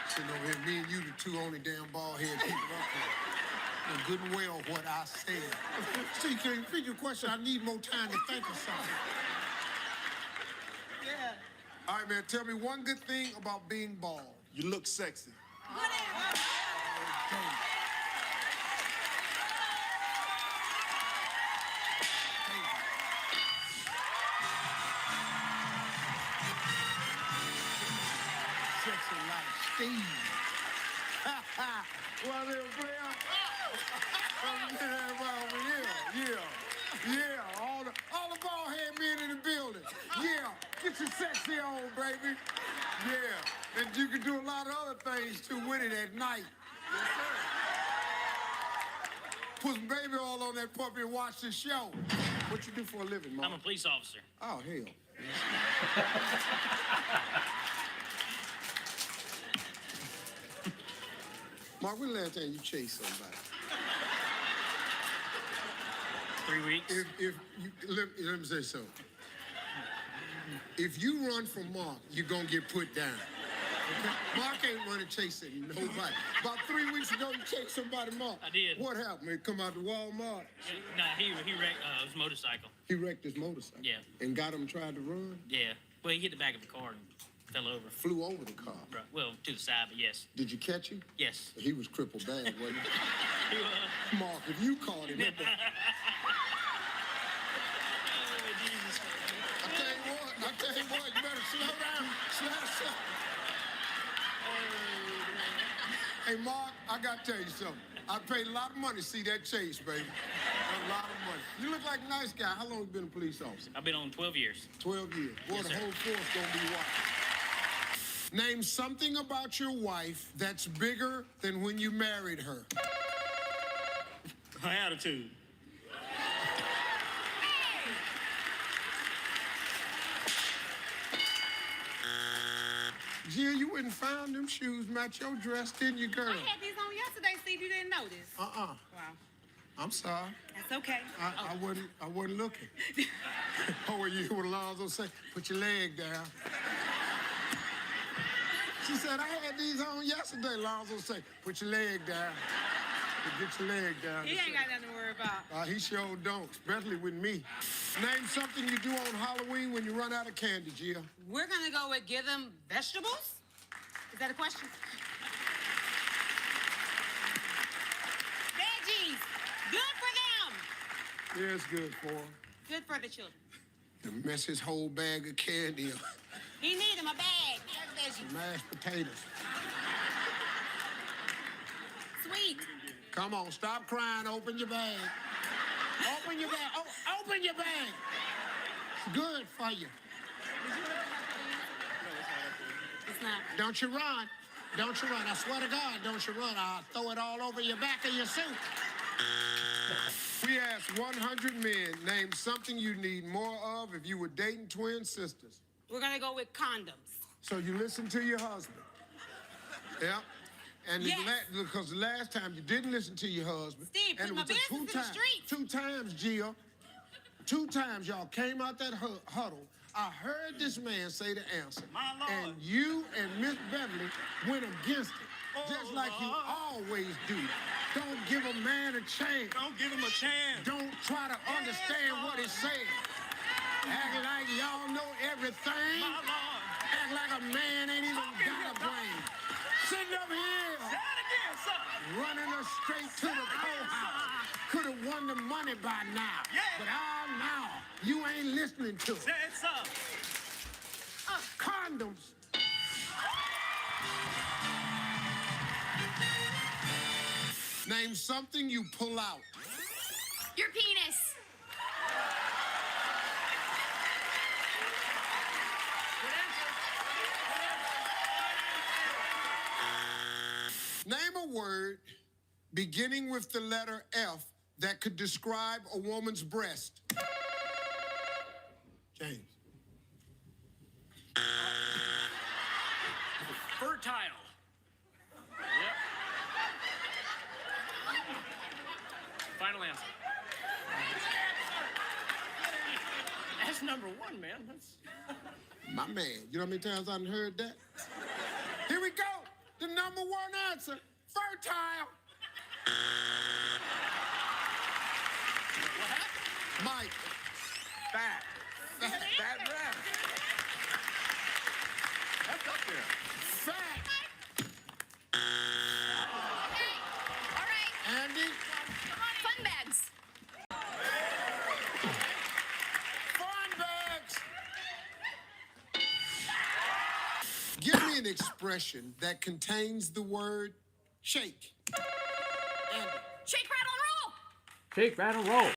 Sitting over here, me and you, the two only damn bald head people up here. Know good and well what I said. See, can you repeat your question? I need more time to think of something. Yeah. All right, man, tell me one good thing about being bald. You look sexy. Sexy like Steve. Well, little player. Yeah. All the bald head men in the building. Yeah. Get your sexy on, baby. Yeah. And you can do a lot of other things too with it at night. Yes, sir. Put some baby oil on that puppy and watch the show. What you do for a living, Mom? I'm a police officer. Oh, hell. Mark, when the last time you chased somebody? 3 weeks. Let me say something. If you run from Mark, you're going to get put down. Okay? Mark ain't running chasing nobody. About 3 weeks ago, you chased somebody, Mark. I did. What happened? He come out to Walmart. No, he wrecked his motorcycle. He wrecked his motorcycle? Yeah. And got him tried to run? Yeah. Well, he hit the back of the car and fell over. Flew over the car? Right. Well, to the side, but yes. Did you catch him? Yes. He was crippled bad, wasn't he? He was. Mark, if you caught him, that boy. I tell you what, you better slow down. Slow. Hey, Mark, I got to tell you something. I paid a lot of money to see that chase, baby. A lot of money. You look like a nice guy. How long you been a police officer? I've been on 12 years. 12 years. Boy, Yes, the sir. whole force gonna be watching. Name something about your wife that's bigger than when you married her. Her attitude. Jill, you wouldn't find them shoes match your dress, didn't you, girl? I had these on yesterday, Steve. You didn't notice. Wow. I'm sorry. That's okay. I wasn't looking. Oh, well, you what Alonzo say? Put your leg down. She said, I had these on yesterday. Alonzo say, put your leg down. Get your leg down. He ain't got nothing to worry about. He sure don't, especially with me. Name something you do on Halloween when you run out of candy, Gia. We're gonna go with give them vegetables. Is that a question? Veggies. Good for them. Yeah, it's good for him. Good for the children. To mess his whole bag of candy up. He need him a bag. Veggies. Mashed potatoes. Sweet. Come on, stop crying. Open your bag. Open your bag. Oh, open your bag. It's good for you. It's not. Don't you run. Don't you run. I swear to God, don't you run. I'll throw it all over your back of your suit. We asked 100 men, name something you need more of if you were dating twin sisters. We're gonna go with condoms. So you listen to your husband. Yeah. And Yes. because the last time you didn't listen to your husband. Steve, put and it my was business in the streets. 2 times, Gia. 2 times y'all came out that huddle. I heard this man say the answer. My Lord. And you and Miss Beverly went against it. Just like you always do. Don't give a man a chance. Don't give him a chance. Don't try to understand what he's saying. Act like y'all know everything. My Lord. Act like a man ain't even got a brain. Sitting up here. Say it again, sir. Running us straight to the courthouse. Could have won the money by now. Yeah. But now, you ain't listening to it. Say it, sir. Condoms. Name something you pull out. Your penis. beginning with the letter F that could describe a woman's breast? James. Fertile. Yep. Final answer. That's number one, man. That's... My man, you know how many times I've heard that? Here we go. The number one answer, fertile. What happened? Mike. Fat. Fat rap. That's up there. Fat. All right. Andy. Fun bags. Fun bags. Give me an expression that contains the word shake. Andy. Shake, rattle, and roll. Shake, rattle, roll.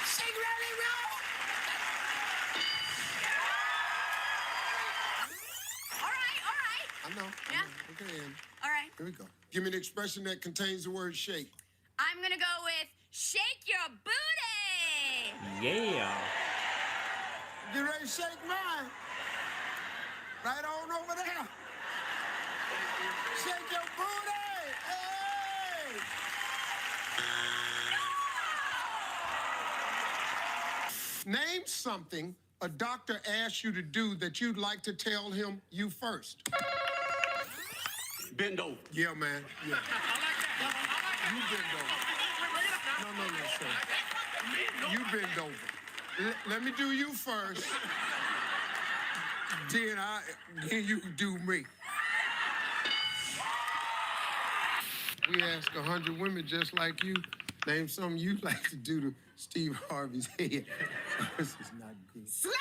Shake, rattle, roll. All right. I know. Yeah. Okay, Andy. All right. Here we go. Give me an expression that contains the word shake. I'm gonna go with shake your booty. Yeah. Get ready to shake mine. Right on over there. Shake your booty. Hey! Name something a doctor asks you to do that you'd like to tell him you first. Bend over. Yeah, man. Yeah. You bend over. No, sir. You bend over. Let me do you first. Then you do me. We ask 100 women just like you, name something you like to do to Steve Harvey's head. This is not good. Slap it.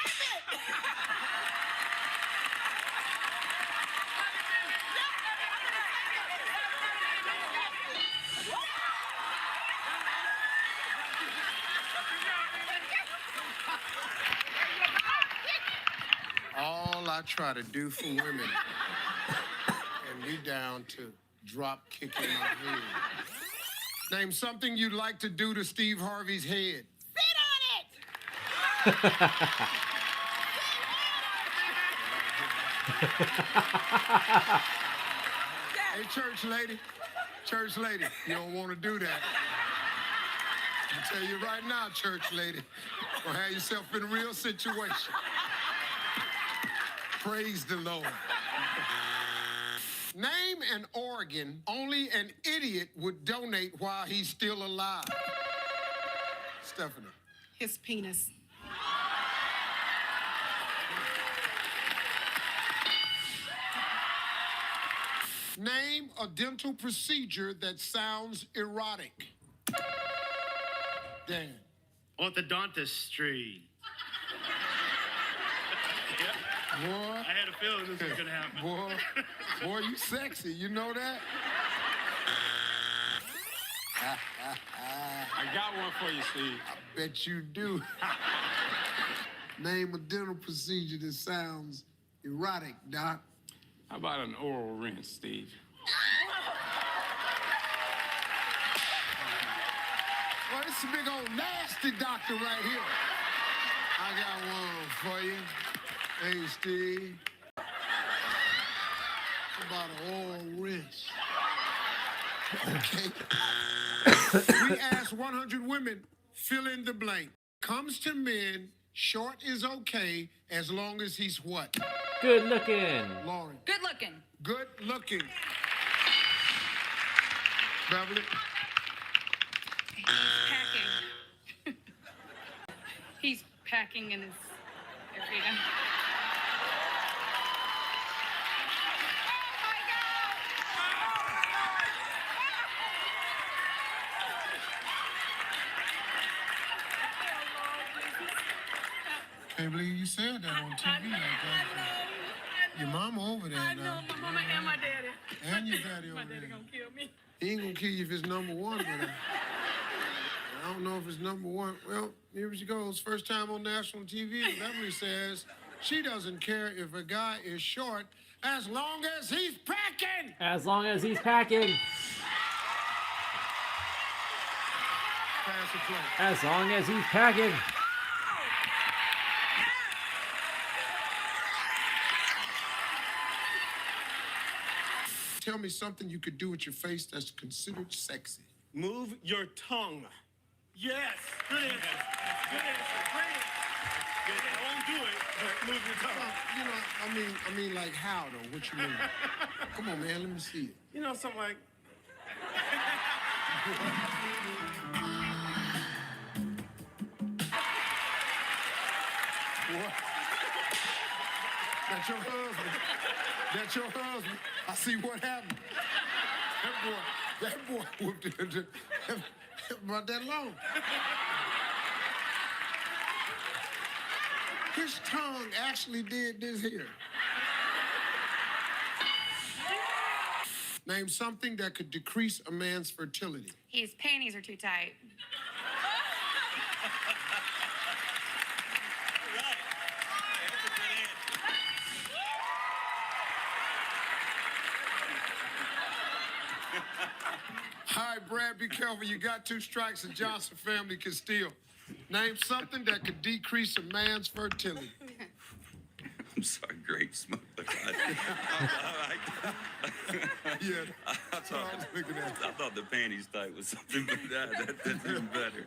All I try to do for women, and we down to drop kicking my head. Name something you'd like to do to Steve Harvey's head. Sit on it. Hey, church lady, you don't want to do that. I tell you right now, church lady, you'll have yourself in a real situation. Praise the Lord. Name an organ only an idiot would donate while he's still alive. Stephanie. His penis. Name a dental procedure that sounds erotic. Dan. Orthodontistry. Boy. I had a feeling this was gonna happen. Boy, you sexy. You know that? I got one for you, Steve. I bet you do. Name a dental procedure that sounds erotic, Doc. How about an oral rinse, Steve? Well, this is a big old nasty doctor right here. I got one for you. Hey, Steve. How about an oral rinse? Okay. We asked 100 women, fill in the blank. Comes to men, short is okay as long as he's what? Good looking. Lauren. Good looking. Good looking. Beverly. Packing. He's packing in his area. Can't believe you said that on TV like that. Your mama over there now. I know, my mama and my daddy. And your daddy over My there. daddy gonna kill me. He ain't gonna kill you if it's number one, but I don't know if it's number one. Well, here she goes. First time on national TV. Beverly says she doesn't care if a guy is short As long as he's packing. As long as he's packing. Pass the plate. As long as he's packing. Tell me something you could do with your face that's considered sexy. Move your tongue. Yes. Good answer. Good answer. Great answer. Good. I won't do it, but move your tongue. You know, I mean, like how though? What you mean? Come on, man, let me see it. You know, something like. What? That's your husband. That's your husband. I see what happened. That boy whooped it about that long. His tongue actually did this here. Name something that could decrease a man's fertility. His panties are too tight. All right, Brad, be careful. You got 2 strikes. The Johnson family can steal. Name something that could decrease a man's fertility. I'm sorry, grape smoke. Yeah. I thought the panties tight was something, but that's even better.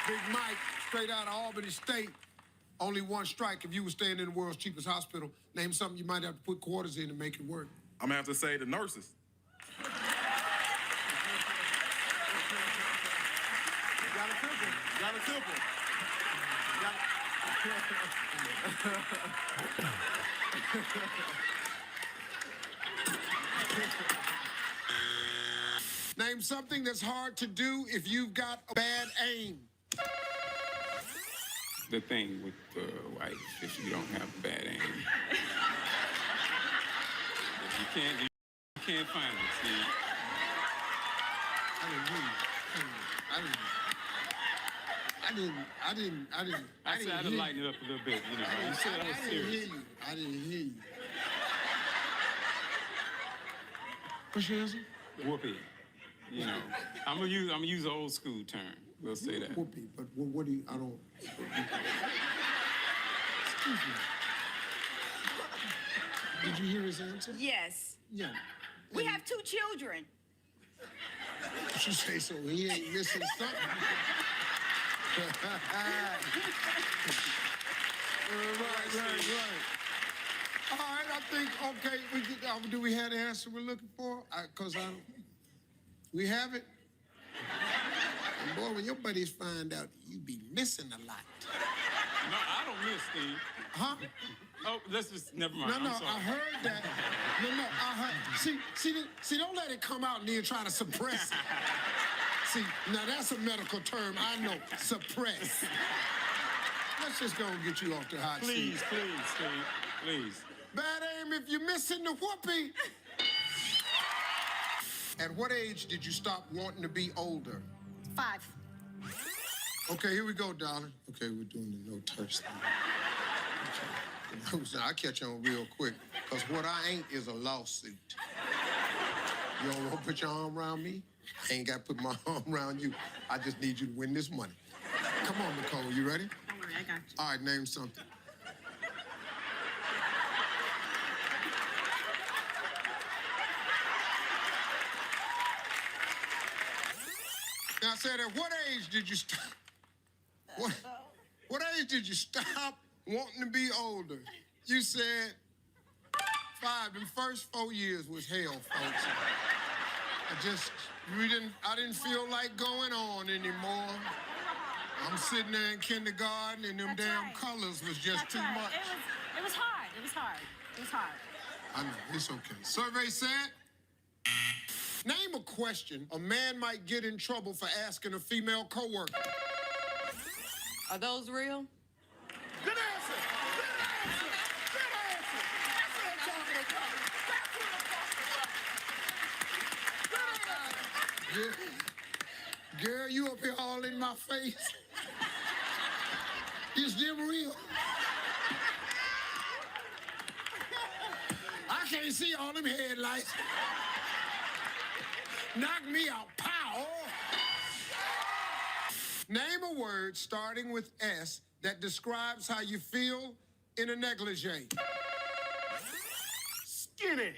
Big Mike, straight out of Albany State. Only 1 strike. If you were staying in the world's cheapest hospital, name something you might have to put quarters in to make it work. I'm gonna have to say the nurses. Got a simple. Got a simple. Name something that's hard to do if you've got a bad aim. The thing with the wife, if you don't have bad aim. If you can't find it, see. I said I'd lighten it up a little bit, you know. You said I was serious. I didn't hear you. What's your answer? Whoopee. You know, I'm gonna use an old school term. We'll say that. Whoopee, but what do you? I don't. Excuse me. Did you hear his answer? Yes. Yeah. We have 2 children. She say so. He ain't missing something. Right. All right, I think, okay, do we have the answer we're looking for? We have it? And boy, when your buddies find out, you be missing a lot. No, I don't miss, Steve. Huh? Oh, let's just, never mind. No, I'm sorry. I heard that. No, I heard. See, don't let it come out and then try to suppress it. See, now that's a medical term. I know, suppress. Let's just go and get you off the hot seat. Please, Steve, please. Bad aim if you're missing the whoopee. At what age did you stop wanting to be older? 5. Okay, here we go, darling. Okay, we're doing the no touch thing. Okay. I'll catch on real quick, because what I ain't is a lawsuit. You don't want to put your arm around me? I ain't got to put my arm around you. I just need you to win this money. Come on, Nicole, you ready? Don't worry, I got you. All right, name something. Now, I said, at what age did you stop? What age did you stop wanting to be older? You said 5. The first 4 years was hell, folks. I didn't feel like going on anymore. I'm sitting there in kindergarten and them colors was just too much. It was hard. I know, it's okay. Survey said, name a question a man might get in trouble for asking a female coworker. Are those real? Good answer. Girl, you up here all in my face. Is them real? I I can't see all them headlights. Knock me out, pow! Name a word starting with S that describes how you feel in a negligee. Skinny.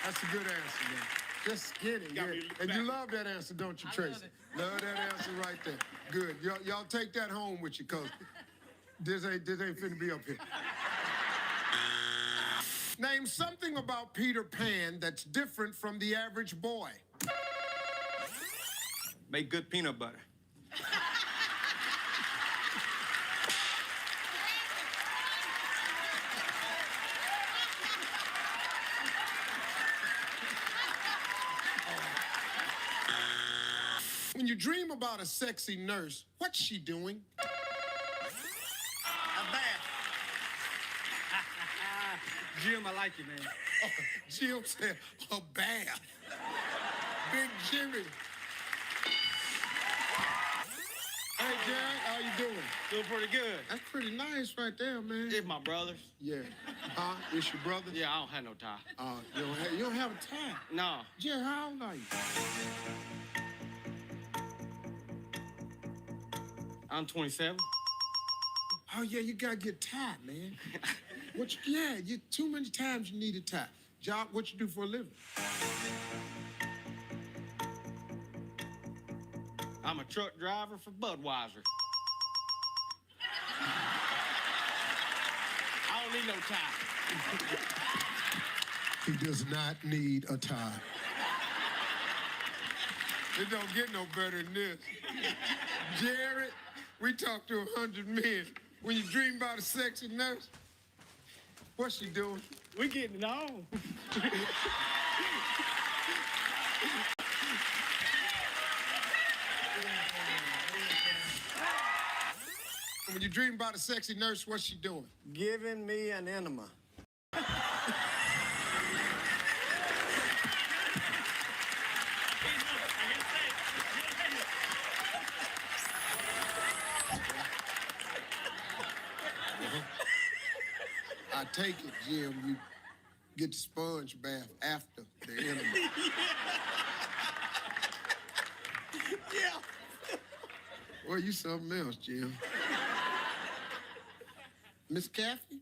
That's a good answer, man. Just skinny, yeah. And you love that answer, don't you, Tracy? Love that answer right there. Good. Y'all take that home with you, cause this ain't finna be up here. Name something about Peter Pan that's different from the average boy. Make good peanut butter. When you dream about a sexy nurse, what's she doing? A bath. Jim, I like you, man. Oh, Jim said a bath. Big Jimmy. Hey, Jared, how you doing? Doing pretty good. That's pretty nice right there, man. It's my brother's. Yeah. Huh? It's your brother? Yeah, I don't have no tie. You don't have a tie? No. Jared, how old are you? I'm 27. Oh, yeah, you gotta get tied, man. Too many times you need a tie. Job, what you do for a living? I'm a truck driver for Budweiser. I don't need no tie. He does not need a tie. It don't get no better than this. Jared, we talked to 100 men. When you dream about a sexy nurse, what's she doing? We getting it on. When you dream about a sexy nurse, what's she doing? Giving me an enema. I take it, Jim, you get the sponge bath after the enema. Yeah. Well, you something else, Jim. Miss Kathy?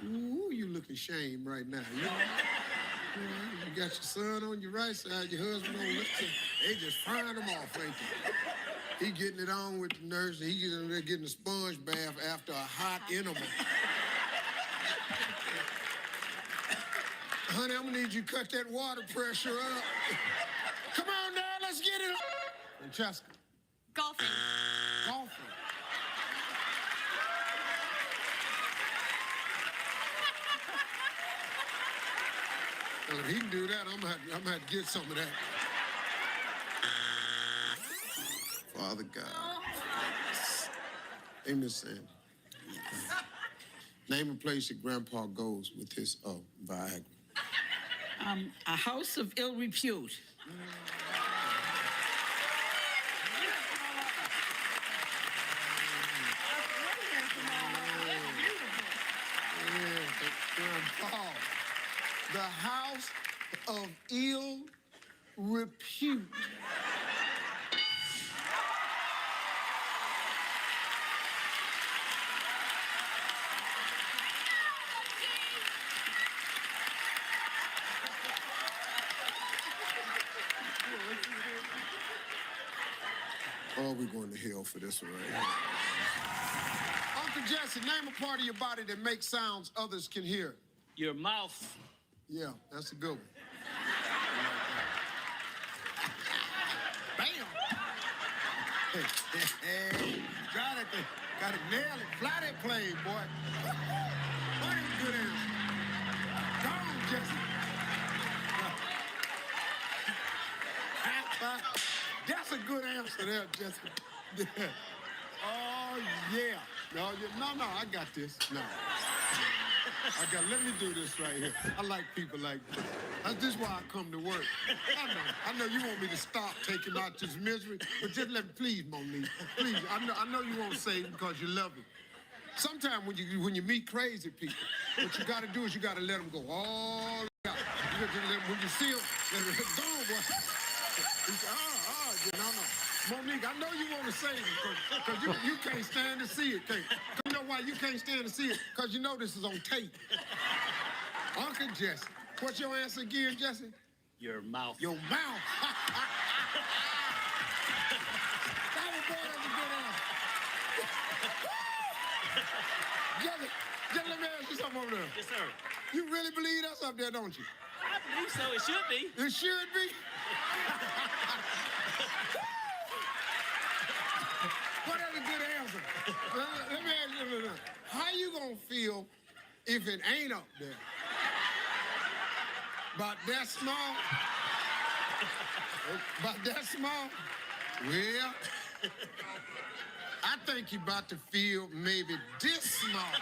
Ooh, you looking shame right now. You got your son on your right side, your husband on your left side. They just frying them off, ain't they? He getting it on with the nurse, and he getting a sponge bath after a hot enema. Honey, I'm gonna need you to cut that water pressure up. Come on now, let's get it. Francesca. Golfing. Golfing. Well, if he can do that, I'm gonna have to get some of that. Father God. Hey, Miss Sandy. Name a place that Grandpa goes with his Viagra. A house of ill repute. Grandpa. The house of ill repute. Oh, we're going to hell for this one right here. Uncle Jesse, name a part of your body that makes sounds others can hear. Your mouth. Yeah, that's a good one. Bam! Got to nail it. Fly that plane, boy. What a good answer. Go on, Jesse. That's a good answer there, Jesse. Oh, yeah. No, I got this. No. Let me do this right here. I like people like this. This is why I come to work. I know you want me to stop taking out this misery, but just let me, please, Monique, please. I know you won't say it because you love me. Sometimes when you meet crazy people, what you got to do is you got to let them go all out. When you see them, let them go, boy. No. Monique, I know you want to say it because you can't stand to see it. You know why you can't stand to see it? Because you know this is on tape. Uncle Jesse. What's your answer again, Jesse? Your mouth. Your mouth. That was boy, that's a good answer. Jesse, let me ask you something over there. Yes, sir. You really believe that's up there, don't you? I believe so. It should be. It should be? Well, that's a good answer. Let me ask you, how you gonna feel if it ain't up there? About that small? About that small? Well, I think you about to feel maybe this small.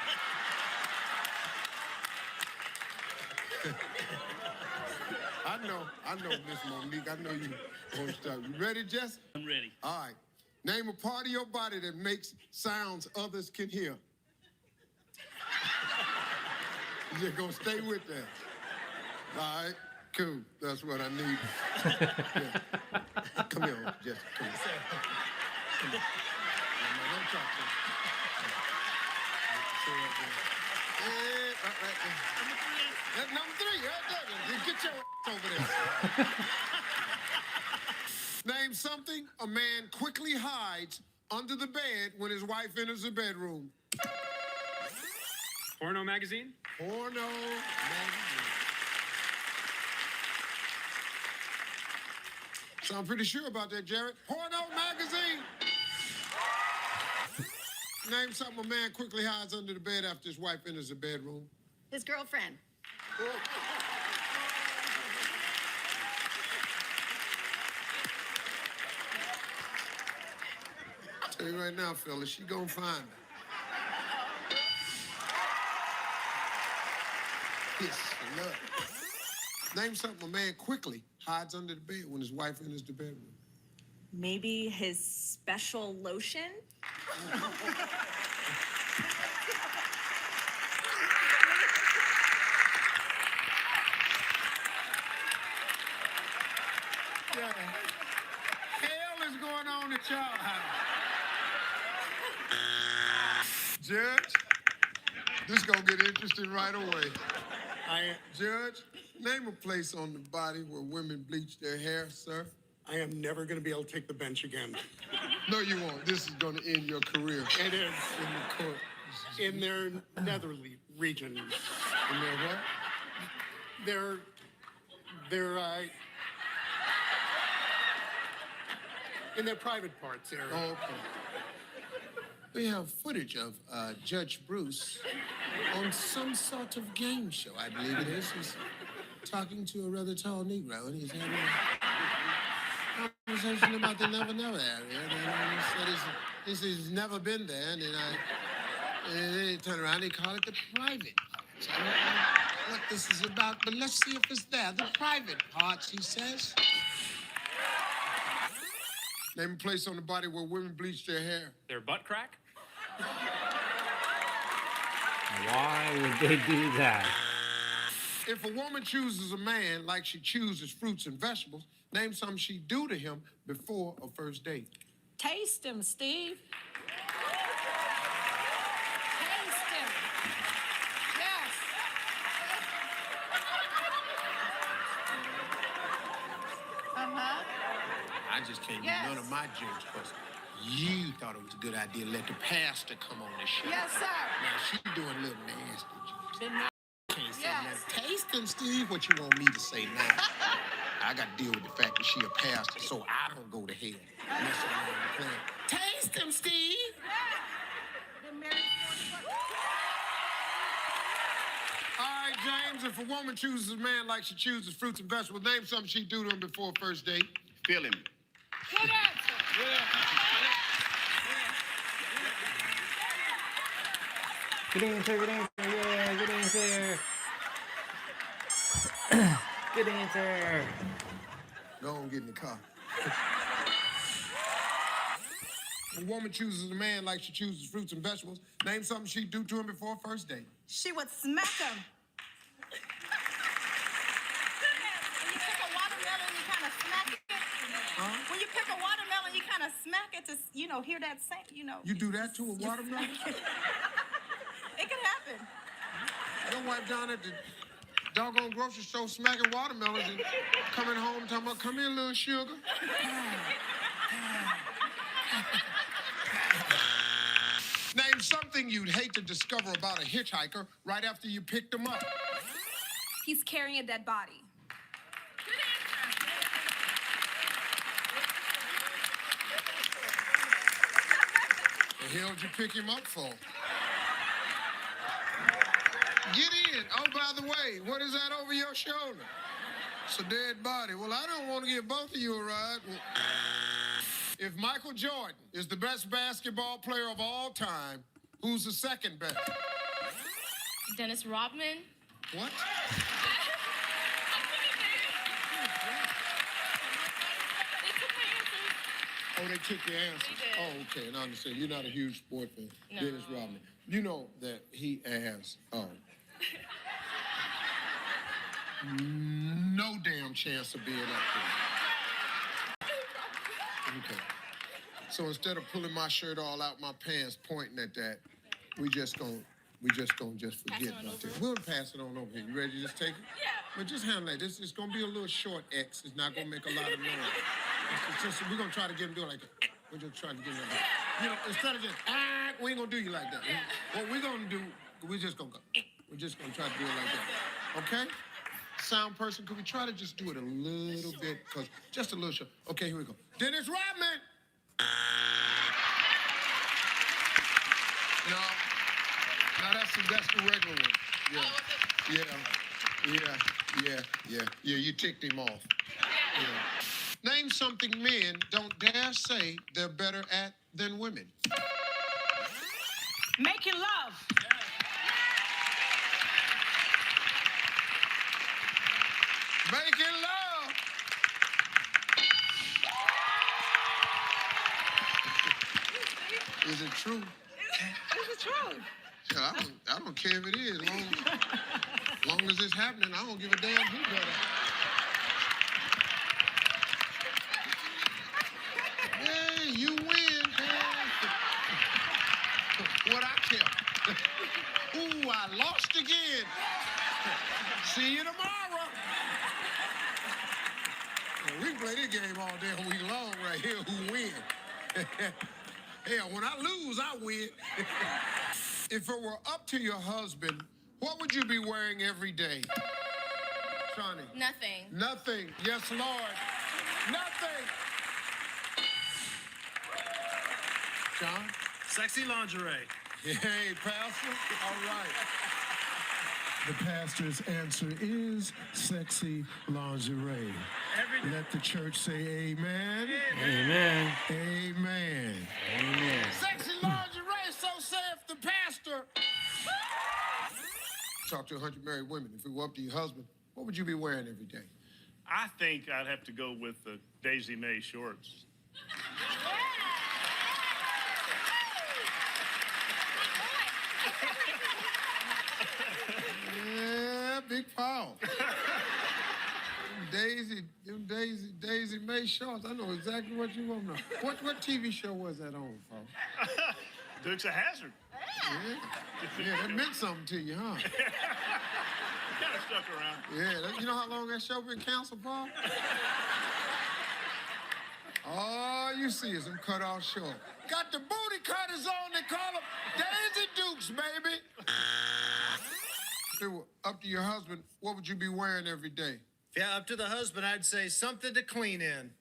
I know, Miss Monique. I know you won't stop. You ready, Jesse? I'm ready. All right. Name a part of your body that makes sounds others can hear. You're just gonna stay with that. All right, cool. That's what I need. Yeah. Come here, Jesse. Come here. Come here. No, don't talk to me. Right there. That's number 3. Get your ass over there. Name something a man quickly hides under the bed when his wife enters the bedroom. Porno magazine? Porno magazine. So I'm pretty sure about that, Jared. Porno magazine. Name something a man quickly hides under the bed after his wife enters the bedroom. His girlfriend. I'll tell you right now, fellas, she gonna find it. Yes, love. Name something a man quickly hides under the bed when his wife enters the bedroom. Maybe his special lotion? Yeah. Hell is going on at y'all house. Judge, this gonna get interesting right away. Judge, name a place on the body where women bleach their hair, sir. I am never going to be able to take the bench again. No, you won't. This is going to end your career. It is. In the court. In their netherly regions. In their what? In their private parts area. Oh, okay. We have footage of Judge Bruce on some sort of game show, I believe it is. He's talking to a rather tall Negro, and he's having a conversation about the Never Never area. And he said he's never been there, and then he turned around and he called it the private parts. I don't know what this is about, but let's see if it's there. The private parts, he says. Name a place on the body where women bleach their hair. Their butt crack? Why would they do that? If a woman chooses a man like she chooses fruits and vegetables, name something she'd do to him before a first date. Taste him, Steve. Taste him. Yes. Uh-huh. I just can't Yes. do none of my jokes because you thought it was a good idea to let the pastor come on the show. Yes, sir. Now she doing a little nasty jokes. Been na- Can't say Yes. nothing. Taste them, Steve. What you want me to say now? I got to deal with the fact that she a pastor, so I don't go to hell. That's what I'm playing. Taste them, Steve. Been married 40 All right, James. If a woman chooses a man like she chooses fruits and vegetables, name something she'd do to him before a first date. Feel him. Good answer. Good answer, good answer, yeah, good answer. Good answer. Go on, get in the car. A woman chooses a man like she chooses fruits and vegetables. Name something she'd do to him before a first date. She would smack him. When you pick a watermelon, you kind of smack it. When you pick a watermelon, you kind of smack it to, hear that sound, You do that to a watermelon? It can happen. Your wife down at the doggone grocery store smacking watermelons and coming home talking about, come here, little sugar. Name something you'd hate to discover about a hitchhiker right after you picked him up. He's carrying a dead body. The hell did you pick him up for? Get in. Oh, by the way, what is that over your shoulder? It's a dead body. Well, I don't want to give both of you a ride. Well, if Michael Jordan is the best basketball player of all time, who's the second best? Dennis Rodman. What? Oh, they took your answers. Oh, okay, and I understand. You're not a huge sport fan. No. Dennis Rodman. You know that he has no damn chance of being up there. Okay. So instead of pulling my shirt all out my pants, pointing at that, we just gonna forget about that. We'll pass it on over here. You ready to just take it? Yeah. But just handle that. This is gonna be a little short X. It's not gonna make a lot of noise. It's just, we're gonna try to get him doing like that. We're just trying to get him like that. Instead of just we ain't gonna do you like that. Yeah. What we're gonna do, we're just gonna go. We're just gonna try to do it like that. Okay? Sound person, could we try to just do it a little bit? Cause just a little short. Okay, here we go. Dennis Rodman. No, that's the regular one. Yeah, you ticked him off. Yeah. Name something men don't dare say they're better at than women. Making love. Making love. Is it true? Is it true? Yeah, I don't care if it is. Long as it's happening, I don't give a damn who does it. Hey, you win. What I care. Ooh, I lost again. See you tomorrow. Well, we can play this game all day week long right here. Who win? Hell, when I lose, I win. If it were up to your husband, what would you be wearing every day? Shawnee? Nothing. Nothing. Yes, Lord. Nothing. John? Sexy lingerie. Hey, Pastor. All right. The pastor's answer is sexy lingerie. Let the church say amen. Amen. Amen. Amen. Sexy lingerie, so saith the pastor. Talk to 100 married women. If it were up to your husband, what would you be wearing every day? I think I'd have to go with the Daisy May shorts. Yeah, big power. Daisy May shorts. I know exactly what you want to know. What TV show was that on, folks? Dukes of Hazzard. Yeah, that meant something to you, huh? Kind of stuck around. Yeah, you know how long that show been canceled, Paul? All you see is them cut off short. Got the booty cutters on, they call them Daisy Dukes, baby. If it were up to your husband, what would you be wearing every day? Yeah, up to the husband, I'd say something to clean in.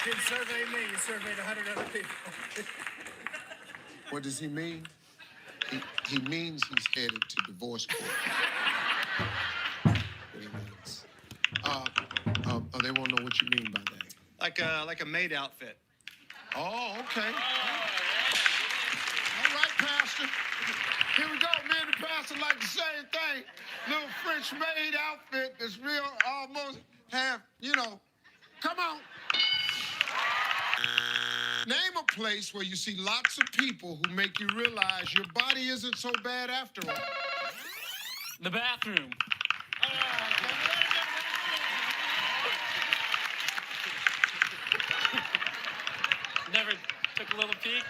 You didn't survey me, you surveyed 100 other people. What does he mean? He means he's headed to divorce court. What he means. They won't know what you mean by that. Like a maid outfit. Oh, okay. All right, Pastor. Here we go, man. The pastor. Johnson like the same thing. Little French maid outfit that's real, almost half, you know. Come on. Name a place where you see lots of people who make you realize your body isn't so bad after all. The bathroom. Never took a little peek.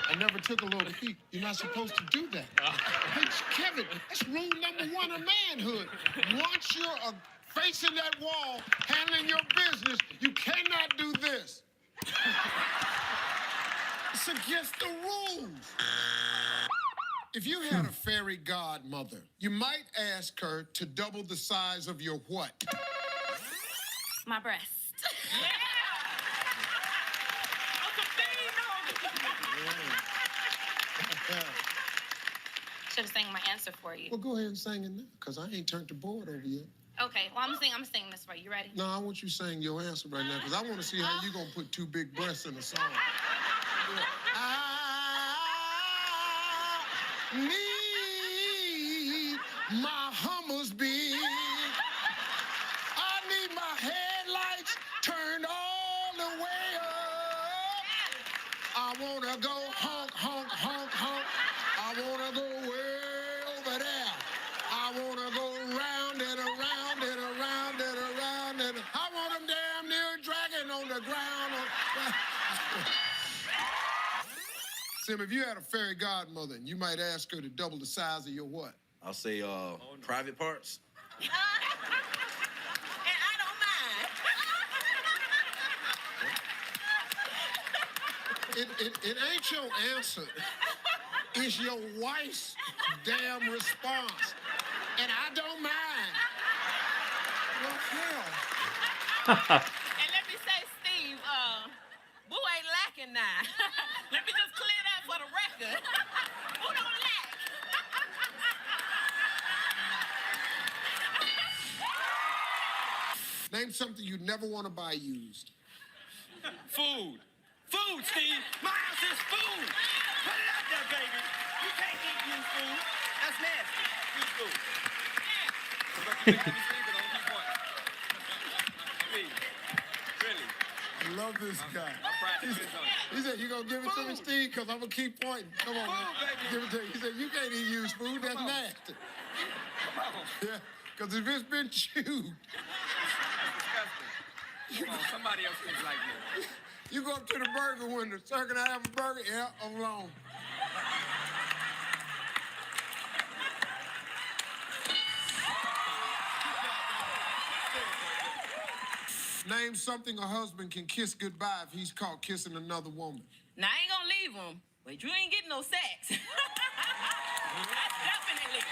I never took a little peek. You're not supposed to do that. Hey, Kevin, that's rule number one of manhood. Once you're facing that wall, handling your business, you cannot do this. It's against the rules. If you had a fairy godmother, you might ask her to double the size of your what? My breast. Should have sang my answer for you. Well, go ahead and sing it now, because I ain't turned the board over yet. Okay, well, I'm singing this for you. You ready? No, I want you to sing your answer right now, because I want to see how you going to put two big breasts in a song. I need my Hummers big. I need my headlights turned all the way up. I want to go honk, honk, honk, honk. I want to go way over there. I want to go round and around and around and around and I want them damn near dragging on the ground. Sim, if you had a fairy godmother, you might ask her to double the size of your what? I'll say private parts. And I don't mind. It ain't your answer. It's your wife's damn response. And I don't mind. Well, hell. And let me say, Steve, boo ain't lacking now. Let me just clear that for the record. Boo don't lack. Name something you never want to buy used. Food. Food, Steve. My house is food. Put it out there, baby. You can't eat used food. That's nasty. Used food. Really. I love this guy. He said, you going to give it to me, Steve? Because I'm going to keep pointing. Come on, man. Give it to you. He said, you can't eat used food. That's nasty. Yeah, because if it's been chewed. Come on, somebody else thinks like me. You go up to the burger window. Sir, can I have a burger? Yeah, I'm long. Name something a husband can kiss goodbye if he's caught kissing another woman. Now, I ain't gonna leave him, but you ain't getting no sex. That's definitely.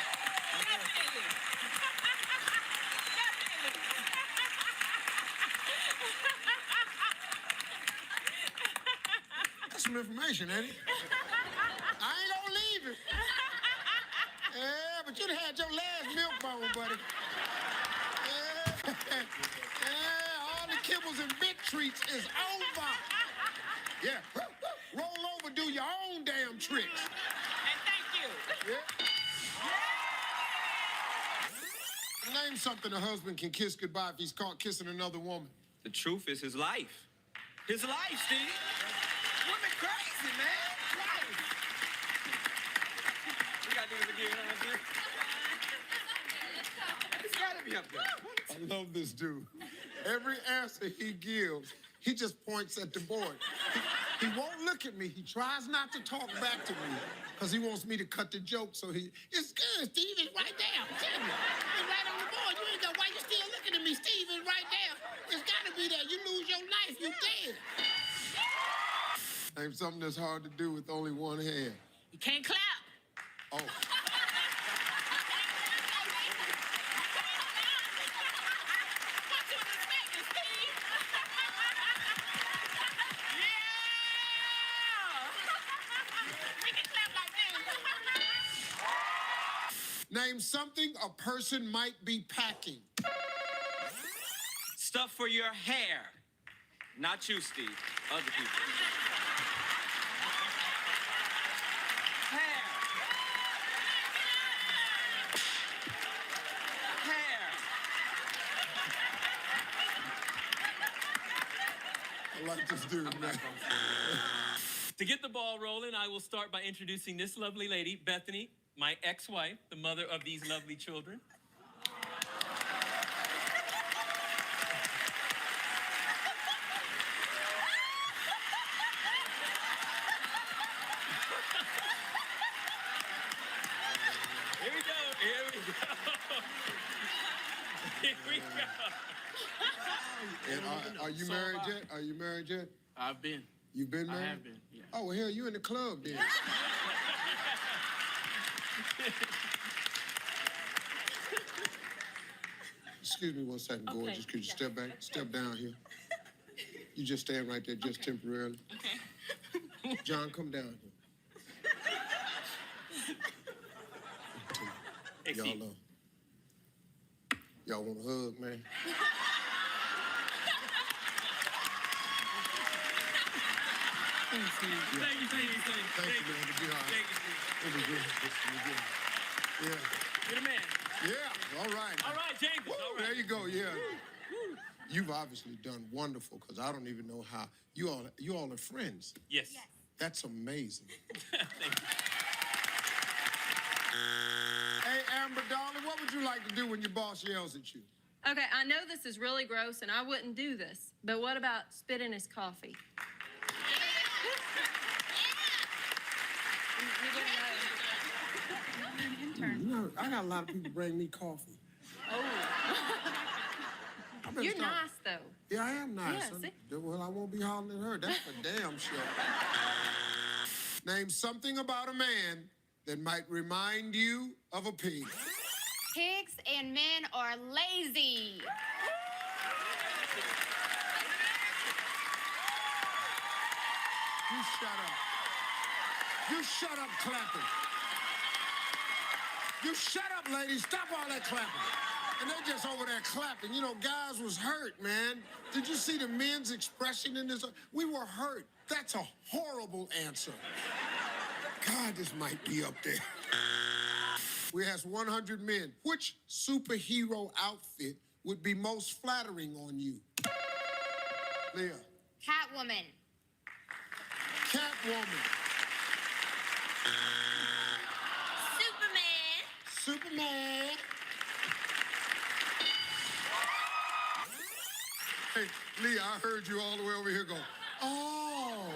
That's some information, ain't it? I ain't gonna leave it. Yeah, but you'd have had your last milk bone, buddy. Yeah, all the kibbles and bit treats is over. Yeah, roll over, do your own damn tricks. And thank you. Yeah. Name something a husband can kiss goodbye if he's caught kissing another woman. The truth is his life. His life, Steve. Women crazy, man. Life. We gotta do this again, huh, It's gotta be up there. I love this dude. Every answer he gives, he just points at the board. He won't look at me. He tries not to talk back to me because he wants me to cut the joke. So it's good, Steve. It's right there. I'm telling you. It's right on the board. You ain't got, why you still looking at me? Steve is right there. It's got to be there. You lose your life, you dead. Name something that's hard to do with only one hand. You can't clap. Oh. Name something a person might be packing. Stuff for your hair. Not you, Steve. Other people. Hair. like this dude, man. To get the ball rolling, I will start by introducing this lovely lady, Bethany, my ex-wife, the mother of these lovely children. Here we go. Here we go. And are you married yet? Are you married yet? I've been. You've been married? I have been, yeah. Oh, well, hell, you in the club then. Excuse me 1 second, gorgeous. Could you step back? Step down here. You just stand right there just temporarily. Okay. John, come down here. Y'all want a hug, man? Thank you, Steve. Thank you, man. It'll be good. Yeah. You're the man. Yeah, all right. All right, James. Woo, All right. there you go, yeah. You've obviously done wonderful, because I don't even know how. You all are friends. Yes. That's amazing. Hey, Amber, darling, what would you like to do when your boss yells at you? Okay, I know this is really gross and I wouldn't do this, but what about spit in his coffee? You know, I got a lot of people bring me coffee. Oh. You're nice, though. Yeah, I am nice. Yeah, see? Well, I won't be hollering at her. That's for damn sure. Name something about a man that might remind you of a pig. Pigs and men are lazy. You shut up. You shut up clapping. You shut up, ladies. Stop all that clapping. And they're just over there clapping. You know, guys was hurt, man. Did you see the men's expression in this? We were hurt. That's a horrible answer. God, this might be up there. We asked 100 men, which superhero outfit would be most flattering on you? Leah. Catwoman. Catwoman. Superman. Hey, Leah, I heard you all the way over here go, oh.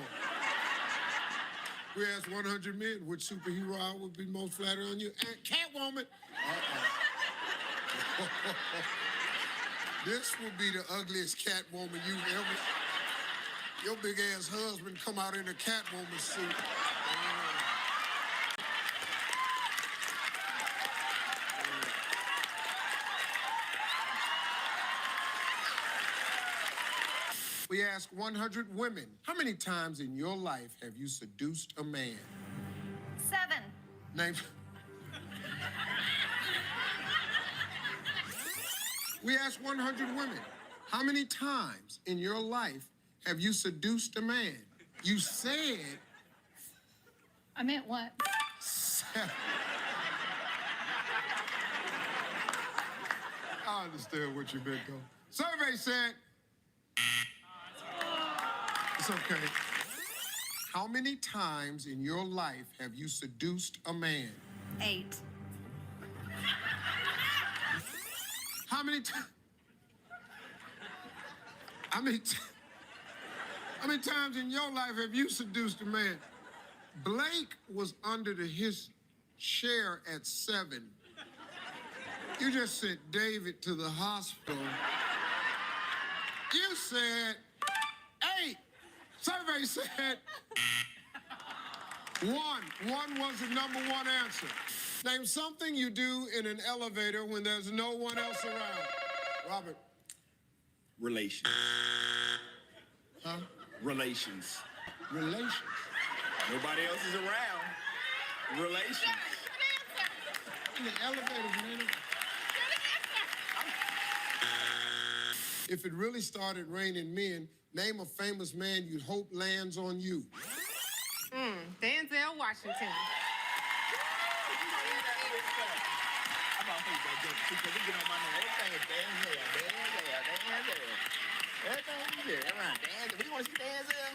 We asked 100 men which superhero I would be most flattering on you. And Catwoman. This will be the ugliest Catwoman you've ever. Your big ass husband come out in a Catwoman suit. We asked 100 women, how many times in your life have you seduced a man? 7. Name. We asked 100 women, how many times in your life have you seduced a man? You said... I meant what? 7. I understand what you meant, though. Survey said... It's okay. How many times in your life have you seduced a man? 8. How many times? How many times in your life have you seduced a man? Blake was under his chair at 7. You just sent David to the hospital. You said 8. Survey said 1. 1 was the number 1 answer. Name something you do in an elevator when there's no one else around. Robert. Relations. Huh? Relations. Relations. Nobody else is around. Relations. In the elevator, man. If it really started raining men, name a famous man you'd hope lands on you. Denzel Washington. Everything here. Come on, dance. We want to see Denzel.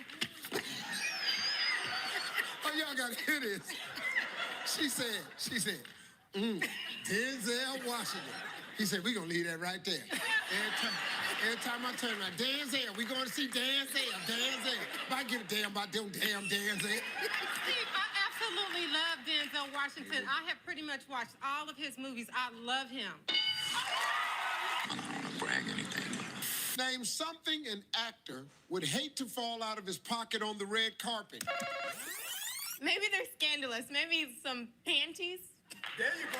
Oh, y'all got to hear this. She said, Denzel Washington. He said, we're going to leave that right there. Every time I turn around, Denzel, we going to see Denzel. If I give a damn about them damn Denzel. Steve, I absolutely love Denzel Washington. I have pretty much watched all of his movies. I love him. I don't want to brag anything. Name something an actor would hate to fall out of his pocket on the red carpet. Maybe they're scandalous. Maybe some panties. There you go.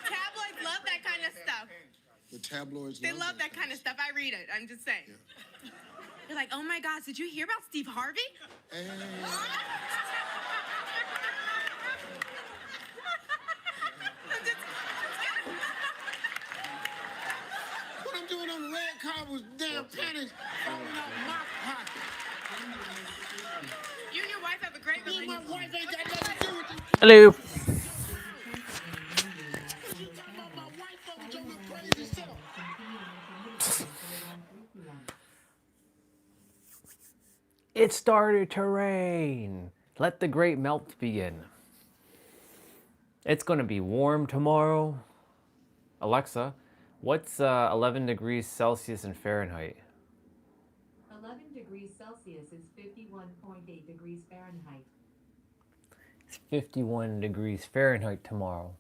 Tabloids love that kind of stuff. The tabloids They love that kind of stuff. I read it. I'm just saying. Yeah. You're like, oh my gosh, did you hear about Steve Harvey? Hey. What I'm doing on the red carpet was damn panties falling out my pocket. You and your wife have a great relationship. My wife ain't got nothing to do with it. Hello. It started to rain. Let the great melt begin. It's going to be warm tomorrow. Alexa, what's 11 degrees Celsius in Fahrenheit? 11 degrees Celsius is 51.8 degrees Fahrenheit. It's 51 degrees Fahrenheit tomorrow.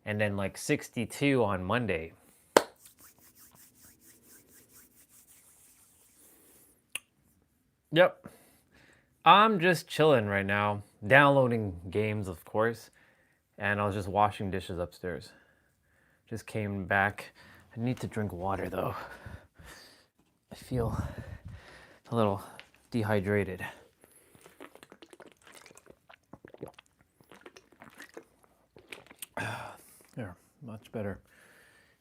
And then like 62 on Monday. Yep. I'm just chilling right now. Downloading games, of course. And I was just washing dishes upstairs. Just came back. I need to drink water though. I feel a little dehydrated. There, much better.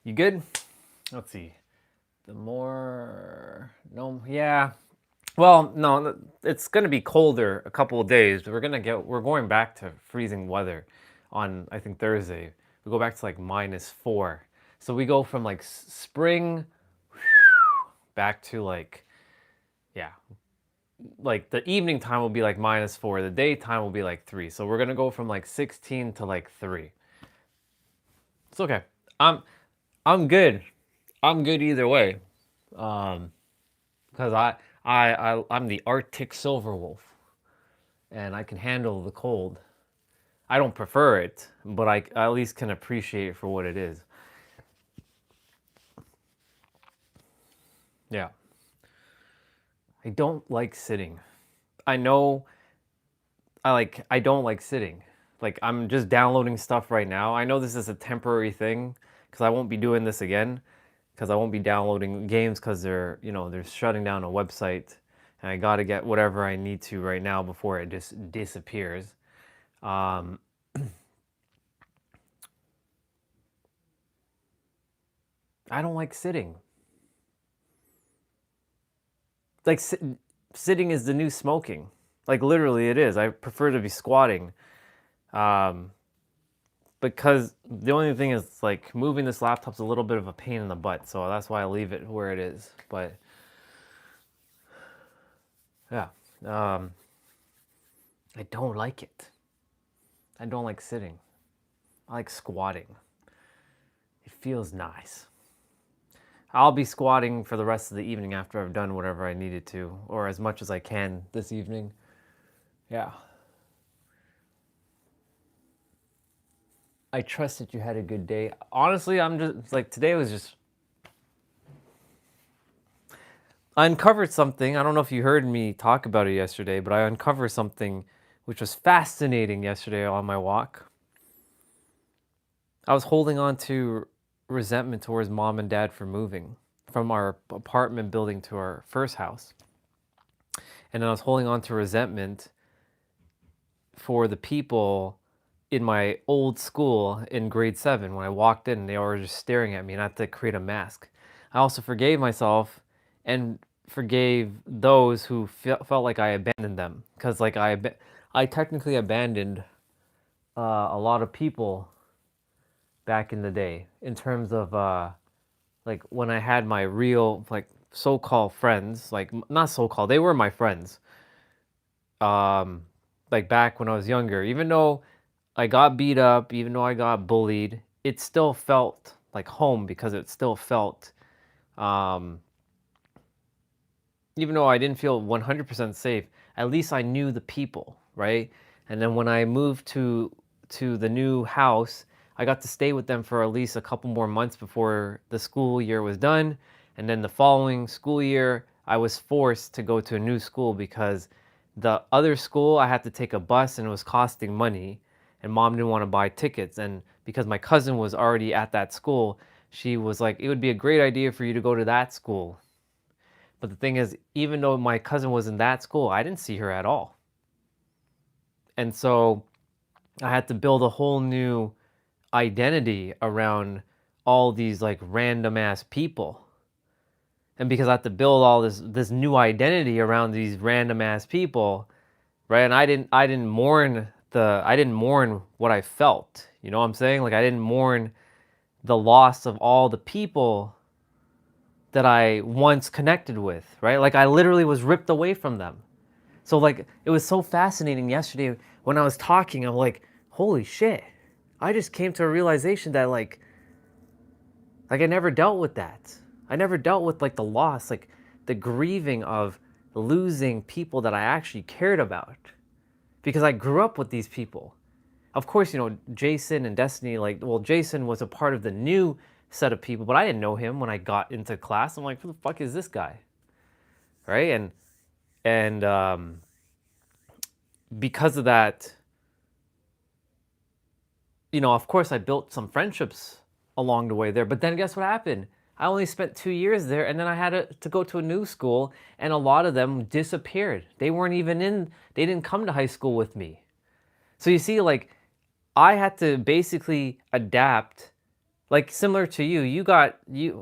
You good? Let's see. Yeah. Well, no, it's going to be colder a couple of days. We're going back to freezing weather on, I think, Thursday. We go back to like -4. So we go from like spring back to like, yeah, like the evening time will be like -4. The daytime will be like 3. So we're going to go from like 16 to like 3. It's okay. I'm good. I'm good either way. Because I'm the Arctic silver wolf, and I can handle the cold. I don't prefer it, but I at least can appreciate it for what it is. Yeah. I don't like sitting. I know I don't like sitting. Like, I'm just downloading stuff right now. I know this is a temporary thing because I won't be doing this again. Because I won't be downloading games because they're shutting down a website, and I got to get whatever I need to right now before it just disappears. I don't like sitting. Like sitting is the new smoking. Like literally it is. I prefer to be squatting. Because the only thing is, like, moving this laptop's a little bit of a pain in the butt, so that's why I leave it where it is. But yeah, I don't like it. I don't like sitting. I like squatting. It feels nice. I'll be squatting for the rest of the evening after I've done whatever I needed to, or as much as I can this evening. Yeah. I trust that you had a good day. Honestly, I'm just like, today was just, I uncovered something. I don't know if you heard me talk about it yesterday, but I uncovered something which was fascinating yesterday on my walk. I was holding on to resentment towards mom and dad for moving from our apartment building to our first house. And then I was holding on to resentment for the people in my old school in grade 7. When I walked in, they were just staring at me, and I had to create a mask. I also forgave myself and forgave those who felt like I abandoned them, because like I I technically abandoned a lot of people back in the day in terms of like when I had my real like so-called friends, like not so-called, they were my friends. Um, like back when I was younger, even though I got beat up, even though I got bullied, it still felt like home because it still felt, um, even though I didn't feel 100% safe, at least I knew the people, right? And then when I moved to the new house, I got to stay with them for at least a couple more months before the school year was done. And then the following school year, I was forced to go to a new school because the other school I had to take a bus and it was costing money, and mom didn't want to buy tickets. And because my cousin was already at that school, she was like, it would be a great idea for you to go to that school. But the thing is, even though my cousin was in that school, I didn't see her at all. And so I had to build a whole new identity around all these like random ass people. And because I had to build all this new identity around these random ass people, right? And I didn't mourn what I felt. You know what I'm saying? Like I didn't mourn the loss of all the people that I once connected with, right? Like I literally was ripped away from them. So like it was so fascinating yesterday when I was talking, I'm like, holy shit. I just came to a realization that like I never dealt with that. I never dealt with like the loss, like the grieving of losing people that I actually cared about. Because I grew up with these people. Of course, you know, Jason and Destiny, like, well, Jason was a part of the new set of people, but I didn't know him when I got into class. I'm like, who the fuck is this guy? Right? And because of that, you know, of course I built some friendships along the way there, but then guess what happened? I only spent 2 years there, and then I had to go to a new school, and a lot of them disappeared. They weren't even they didn't come to high school with me. So you see, like, I had to basically adapt, like similar to you.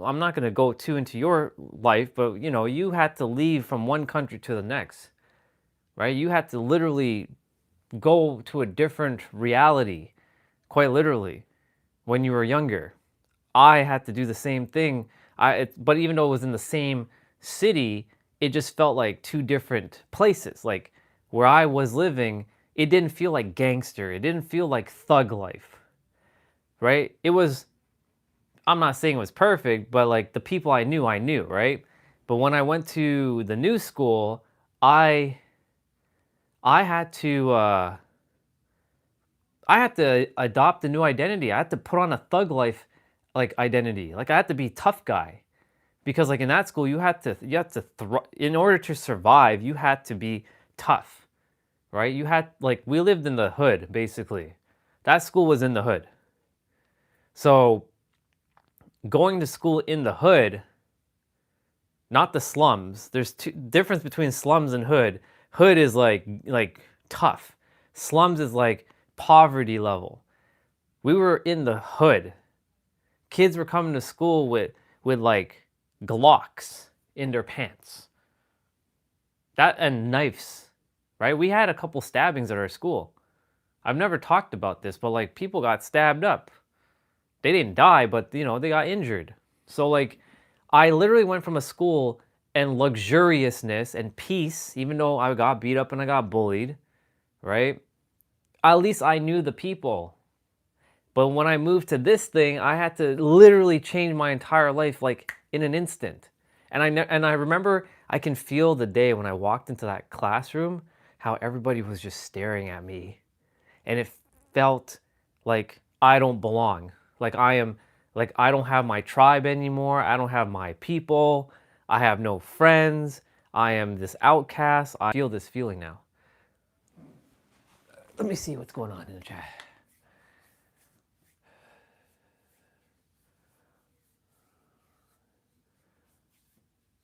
I'm not going to go too into your life, but you know, you had to leave from one country to the next, right? You had to literally go to a different reality, quite literally, when you were younger. I had to do the same thing. But even though it was in the same city, it just felt like two different places. Like where I was living, it didn't feel like gangster. It didn't feel like thug life, right? It was, I'm not saying it was perfect, but like the people I knew, right? But when I went to the new school, I had to adopt a new identity. I had to put on a thug life like identity. Like I had to be tough guy, because like in that school you had to in order to survive, you had to be tough, right? You had, like, we lived in the hood basically. That school was in the hood. So going to school in the hood, not the slums. There's two difference between slums and hood. Hood is like tough. Slums is like poverty level. We were in the hood. Kids were coming to school with like Glocks in their pants. That and knives, right? We had a couple stabbings at our school. I've never talked about this, but like people got stabbed up. They didn't die, but you know, they got injured. So like I literally went from a school and luxuriousness and peace, even though I got beat up and I got bullied, right? At least I knew the people. But when I moved to this thing, I had to literally change my entire life like in an instant. And I remember I can feel the day when I walked into that classroom, how everybody was just staring at me. And it felt like I don't belong. Like I don't have my tribe anymore. I don't have my people. I have no friends. I am this outcast. I feel this feeling now. Let me see what's going on in the chat.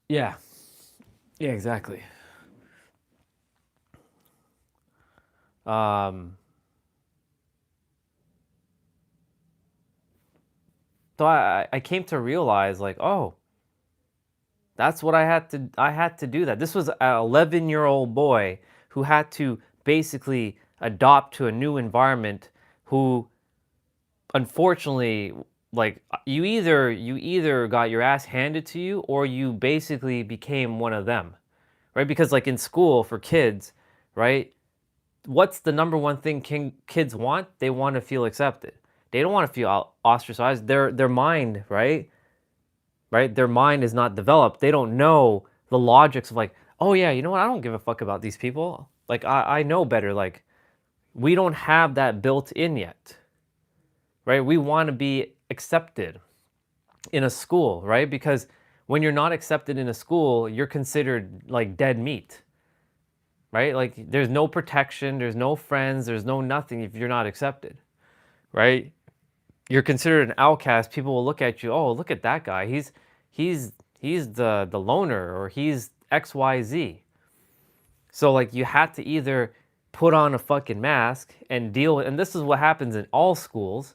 Yeah. Yeah, exactly. So I came to realize, like, oh, that's what I had to do that. This was an 11-year-old boy who had to basically adopt to a new environment who, unfortunately, like you either got your ass handed to you or you basically became one of them, right? Because like in school for kids, right? What's the number one thing kids want? They want to feel accepted. They don't want to feel ostracized. Their mind, right? Right? Their mind is not developed. They don't know the logics of like, oh yeah, you know what? I don't give a fuck about these people. Like I know better. Like we don't have that built in yet, right? We want to be accepted in a school, right? Because when you're not accepted in a school, you're considered like dead meat, right? Like there's no protection, there's no friends, there's no nothing if you're not accepted, right? You're considered an outcast. People will look at you, oh, look at that guy. He's the loner, or he's XYZ. So like you had to either put on a fucking mask and deal with, and this is what happens in all schools,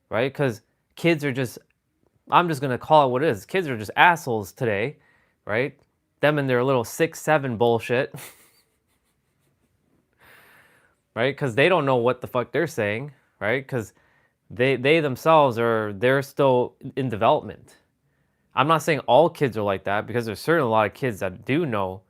right? Because kids are just, I'm just gonna call it what it is. Kids are just assholes today, right? Them and their little 6-7 bullshit, right? Because they don't know what the fuck they're saying, right? Because they themselves they're still in development. I'm not saying all kids are like that, because there's certainly a lot of kids that do know,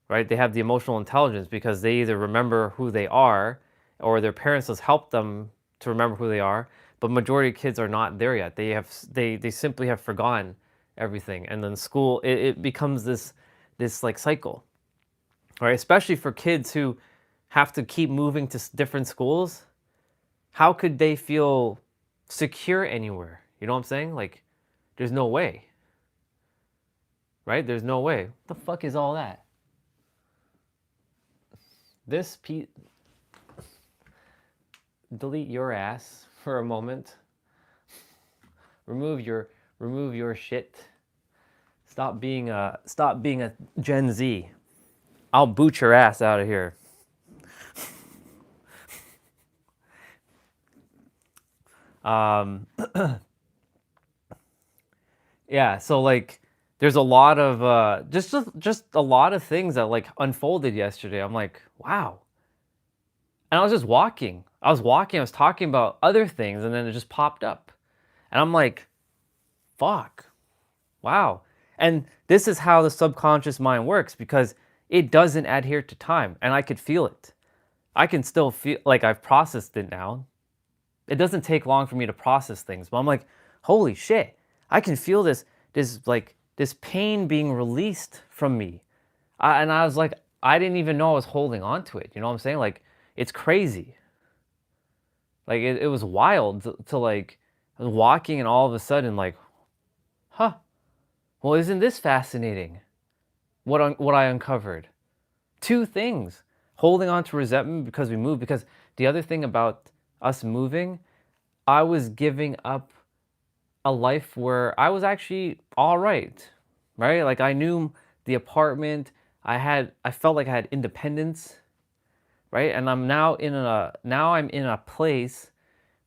right? They have the emotional intelligence because they either remember who they are or their parents has helped them to remember who they are. But majority of kids are not there yet. They simply have forgotten everything. And then school, it becomes this like cycle, right? Especially for kids who have to keep moving to different schools. How could they feel secure anywhere? You know what I'm saying? Like, there's no way, right? There's no way. What the fuck is all that? This delete your ass for a moment. Remove your shit. Stop being a Gen Z. I'll boot your ass out of here. Yeah, so like there's a lot of just a lot of things that like unfolded yesterday. I'm like, wow. And I was just walking. I was talking about other things, and then it just popped up. And I'm like, fuck. Wow. And this is how the subconscious mind works, because it doesn't adhere to time, and I could feel it. I can still feel like I've processed it now. It doesn't take long for me to process things, but I'm like, holy shit, I can feel this pain being released from me. And I was like, I didn't even know I was holding on to it. You know what I'm saying? Like, it's crazy. Like, it was wild to like, I was walking and all of a sudden like, huh, well, isn't this fascinating? What I uncovered. 2 things. Holding on to resentment because we moved. Because the other thing about us moving, I was giving up a life where I was actually all right? Like I knew the apartment, I felt like I had independence, right? And I'm now in a place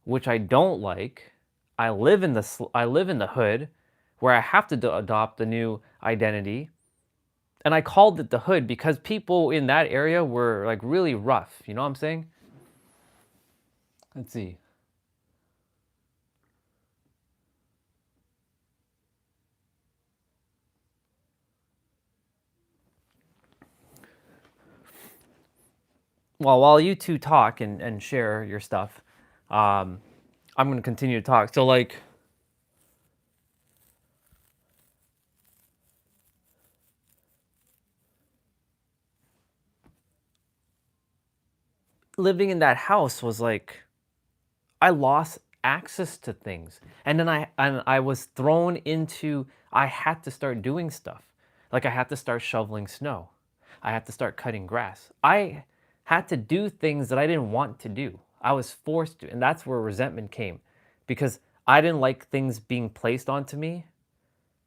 which I don't like. I live in the hood, where I have to adopt a new identity. And I called it the hood because people in that area were like really rough. You know what I'm saying? Let's see. Well, while you two talk and share your stuff, I'm going to continue to talk. So like, living in that house was like, I lost access to things. And then I was thrown into, I had to start doing stuff. Like I had to start shoveling snow. I had to start cutting grass. I had to do things that I didn't want to do. I was forced to, and that's where resentment came, because I didn't like things being placed onto me.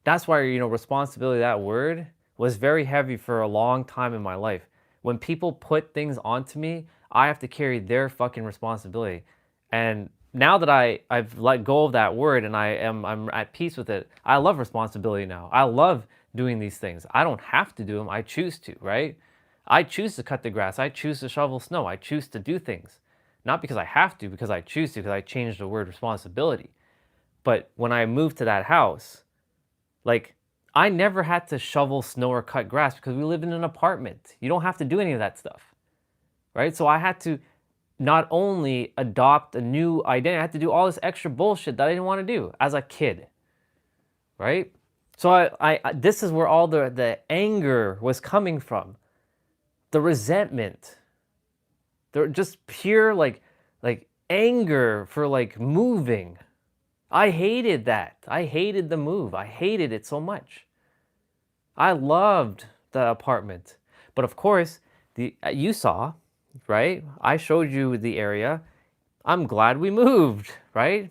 That's why, responsibility, that word, was very heavy for a long time in my life. When people put things onto me, I have to carry their fucking responsibility. And now that I've let go of that word and I'm at peace with it, I love responsibility now. I love doing these things. I don't have to do them. I choose to, right? I choose to cut the grass. I choose to shovel snow. I choose to do things. Not because I have to, because I choose to, because I changed the word responsibility. But when I moved to that house, like, I never had to shovel snow or cut grass because we lived in an apartment. You don't have to do any of that stuff, right? So I had to not only adopt a new identity, I had to do all this extra bullshit that I didn't want to do as a kid, right? So I this is where all the anger was coming from, the resentment, just pure like anger for like moving. I hated that. I hated the move. I hated it so much. I loved the apartment, but of course, you saw, right? I showed you the area. I'm glad we moved, right?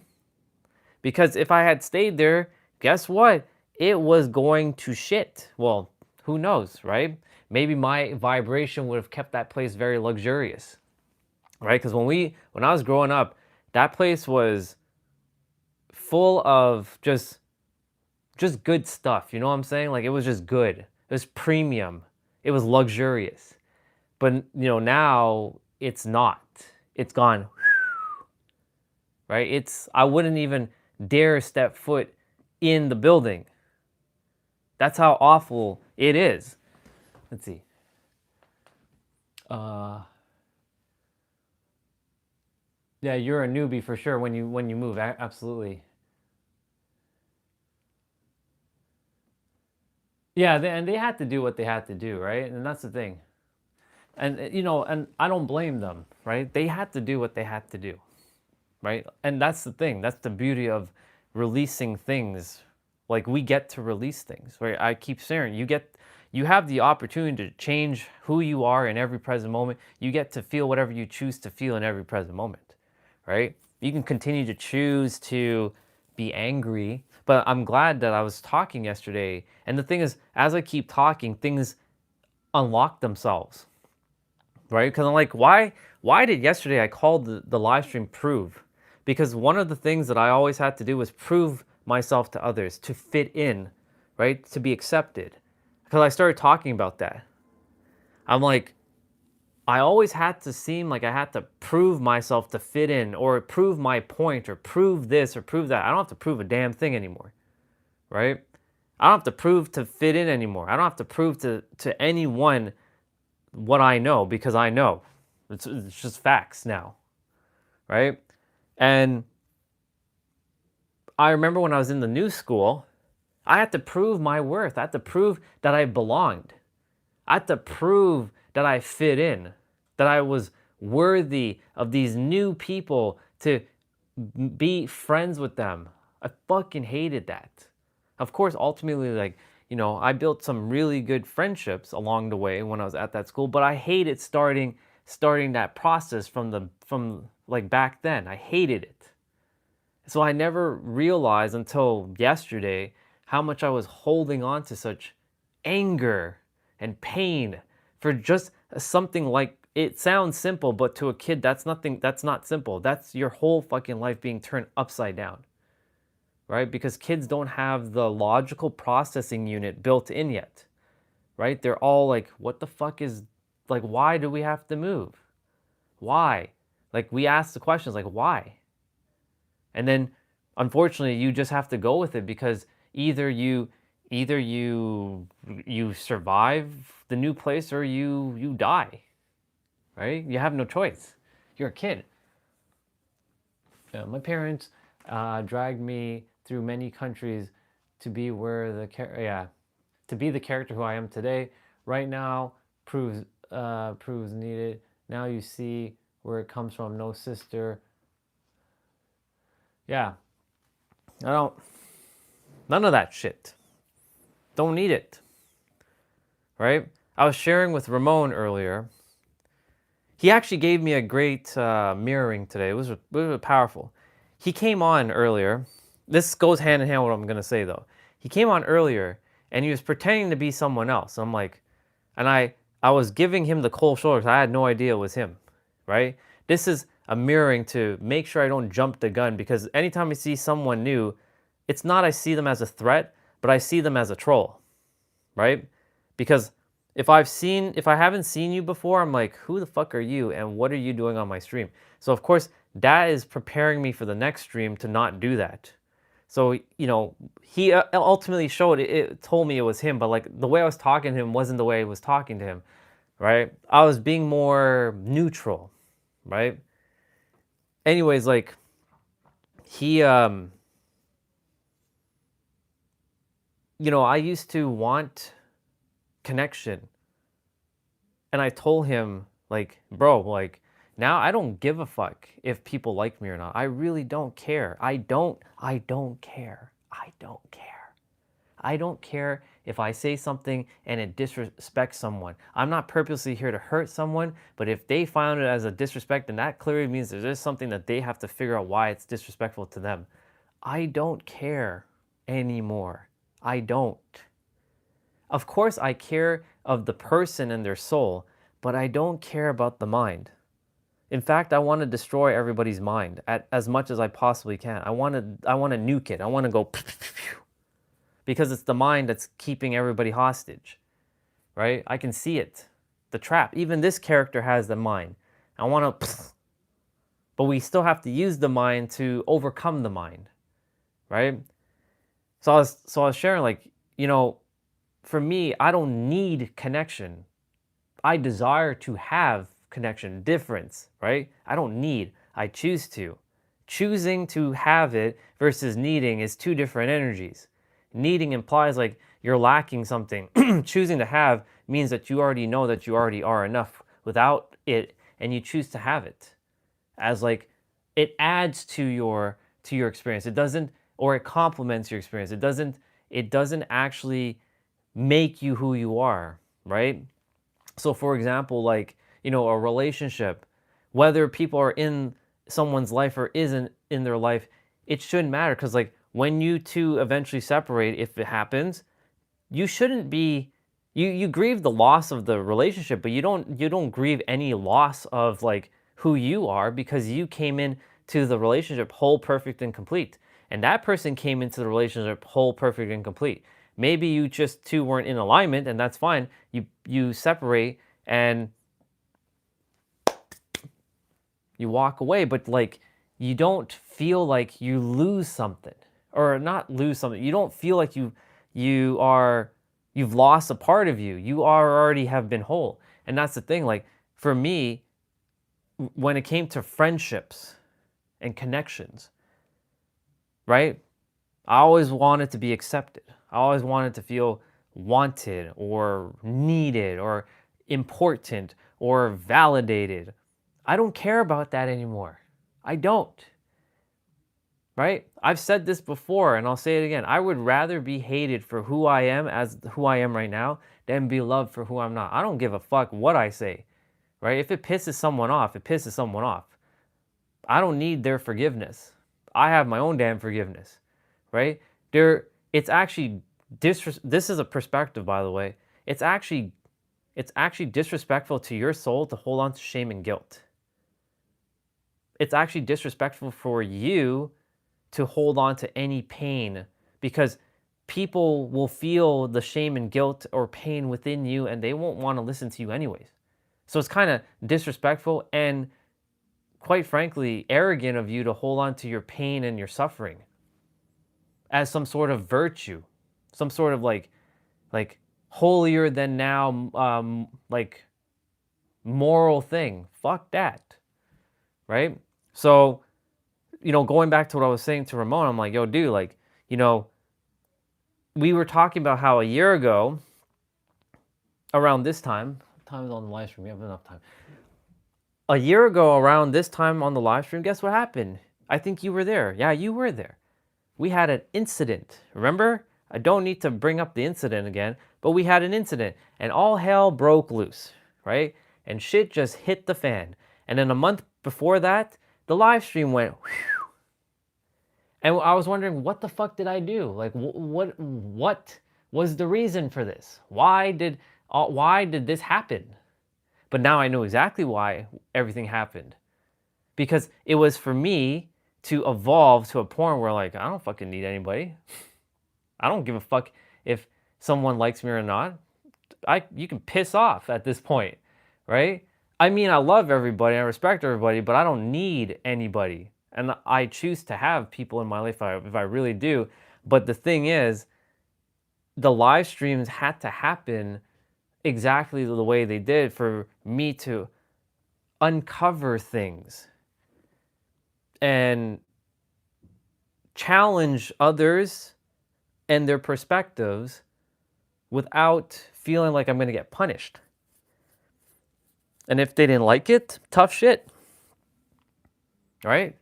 Because if I had stayed there, guess what? It was going to shit. Well, who knows, right? Maybe my vibration would have kept that place very luxurious, right? Because when I was growing up, that place was full of just good stuff. You know what I'm saying? Like, it was just good. It was premium. It was luxurious. But, you know, now it's not. It's gone. Right? I wouldn't even dare step foot in the building. That's how awful it is. Let's see. Yeah, you're a newbie for sure when you move. Absolutely. Yeah, and they had to do what they had to do, right? And that's the thing. And, you know, and I don't blame them, right? They had to do what they had to do, right? And that's the thing. That's the beauty of releasing things. Like, we get to release things, right? I keep saying, you have the opportunity to change who you are in every present moment. You get to feel whatever you choose to feel in every present moment, right? You can continue to choose to be angry, but I'm glad that I was talking yesterday. And the thing is, as I keep talking, things unlock themselves, right? Because I'm like, why did yesterday I called the live stream Prove? Because one of the things that I always had to do was prove myself to others, to fit in, right? To be accepted. Because I started talking about that. I'm like, I always had to seem like I had to prove myself to fit in, or prove my point, or prove this, or prove that. I don't have to prove a damn thing anymore, right? I don't have to prove to fit in anymore. I don't have to prove to anyone what I know, because I know. It's just facts now, right? And I remember when I was in the new school, I had to prove my worth. I had to prove that I belonged. I had to prove that I fit in, that I was worthy of these new people, to be friends with them. I fucking hated that. Of course, ultimately, like, you know, I built some really good friendships along the way when I was at that school, but I hated starting that process from like back then. I hated it. So I never realized until yesterday how much I was holding on to such anger and pain for just something like, it sounds simple, but to a kid, that's not simple. That's your whole fucking life being turned upside down, right? Because kids don't have the logical processing unit built in yet, right? They're all like, what the fuck is, like, why do we have to move? Why? Like, we ask the questions like, why? And then, unfortunately, you just have to go with it, because either you survive the new place, or you die, right? You have no choice. You're a kid. My parents dragged me through many countries to be to be the character who I am today. Right now, proves needed. Now you see where it comes from. No sister. Yeah. None of that shit. Don't need it. Right? I was sharing with Ramon earlier. He actually gave me a great mirroring today. It was powerful. He came on earlier. This goes hand in hand with what I'm going to say, though. He came on earlier, and he was pretending to be someone else. I'm like, and I was giving him the cold shoulder, because I had no idea it was him, right? This is a mirroring to make sure I don't jump the gun, because anytime I see someone new, it's not I see them as a threat, but I see them as a troll, right? Because if I haven't seen you before, I'm like, who the fuck are you and what are you doing on my stream? So of course, that is preparing me for the next stream to not do that. So, you know, he ultimately showed it told me it was him, but like the way I was talking to him wasn't the way I was talking to him, right? I was being more neutral, right? Anyways, like he you know, I used to want connection. And I told him, like, bro, like, now I don't give a fuck if people like me or not. I really don't care. I don't care. I don't care. I don't care if I say something and it disrespects someone. I'm not purposely here to hurt someone, but if they found it as a disrespect, then that clearly means there's something that they have to figure out why it's disrespectful to them. I don't care anymore. I don't. Of course, I care of the person and their soul, but I don't care about the mind. In fact, I want to destroy everybody's mind as much as I possibly can. I want to nuke it. I want to go because it's the mind that's keeping everybody hostage, right? I can see it, the trap. Even this character has the mind. I want to, but we still have to use the mind to overcome the mind, right? So I was sharing, like, you know, for me, I don't need connection. I desire to have connection, difference, right? I don't need, I choose to. Choosing to have it versus needing is two different energies. Needing implies like you're lacking something. Choosing to have means that you already know that you already are enough without it, and you choose to have it. As like, it adds to your experience. It doesn't, or it complements your experience. It doesn't actually make you who you are, right? So for example, like, you know, a relationship, whether people are in someone's life or isn't in their life, it shouldn't matter, because like when you two eventually separate, if it happens, you shouldn't be, you grieve the loss of the relationship, but you don't grieve any loss of like who you are, because you came in to the relationship whole, perfect, and complete. And that person came into the relationship whole, perfect, and complete. Maybe you just two weren't in alignment, and that's fine. You separate and you walk away, but like you don't feel like you lose something, or not lose something. You don't feel like you've lost a part of you. You already have been whole. And that's the thing. Like for me, when it came to friendships and connections, right? I always wanted to be accepted. I always wanted to feel wanted or needed or important or validated. I don't care about that anymore. I don't. Right? I've said this before and I'll say it again. I would rather be hated for who I am as who I am right now than be loved for who I'm not. I don't give a fuck what I say. Right? If it pisses someone off, it pisses someone off. I don't need their forgiveness. I have my own damn forgiveness. Right? It's actually this is a perspective, by the way. It's actually disrespectful to your soul to hold on to shame and guilt. It's actually disrespectful for you to hold on to any pain, because people will feel the shame and guilt or pain within you and they won't want to listen to you anyways. So it's kind of disrespectful and, quite frankly, arrogant of you to hold on to your pain and your suffering as some sort of virtue, some sort of like holier than now, like moral thing. Fuck that, right? So, you know, going back to what I was saying to Ramon, I'm like, yo, dude, like, you know, we were talking about how a year ago, around this time is on the live stream, we have enough time. A year ago, around this time on the live stream, guess what happened? I think you were there. Yeah, you were there. We had an incident. Remember? I don't need to bring up the incident again, but we had an incident and all hell broke loose, right? And shit just hit the fan. And then a month before that, the live stream went whew. And I was wondering, what the fuck did I do? Like, what was the reason for this? Why did this happen? But now I know exactly why everything happened. Because it was for me to evolve to a point where, like, I don't fucking need anybody. I don't give a fuck if someone likes me or not. you can piss off at this point, right? I mean, I love everybody, I respect everybody, but I don't need anybody. And I choose to have people in my life if I really do. But the thing is, the live streams had to happen exactly the way they did for me to uncover things and challenge others and their perspectives without feeling like I'm going to get punished. And if they didn't like it, tough shit. Right?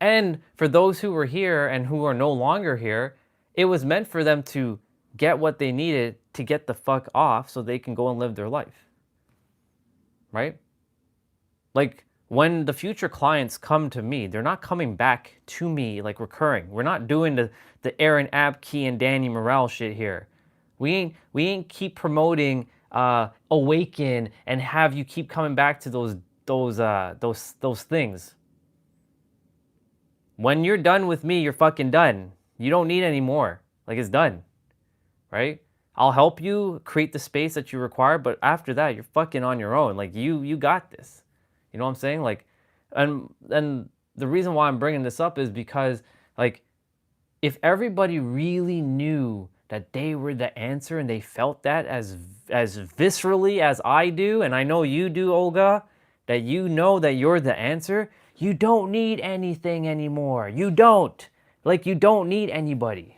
And for those who were here and who are no longer here, it was meant for them to get what they needed to get the fuck off so they can go and live their life. Right? Like, when the future clients come to me, they're not coming back to me like recurring. We're not doing the Aaron Abke and Danny Morale shit here. We ain't keep promoting Awaken and have you keep coming back to those things. When you're done with me, you're fucking done. You don't need any more. Like, it's done. Right? I'll help you create the space that you require, but after that, you're fucking on your own. Like, you got this. You know what I'm saying? Like, and the reason why I'm bringing this up is because, like, if everybody really knew that they were the answer and they felt that as viscerally as I do, and I know you do, Olga, that you know that you're the answer, you don't need anything anymore. You don't. Like, you don't need anybody.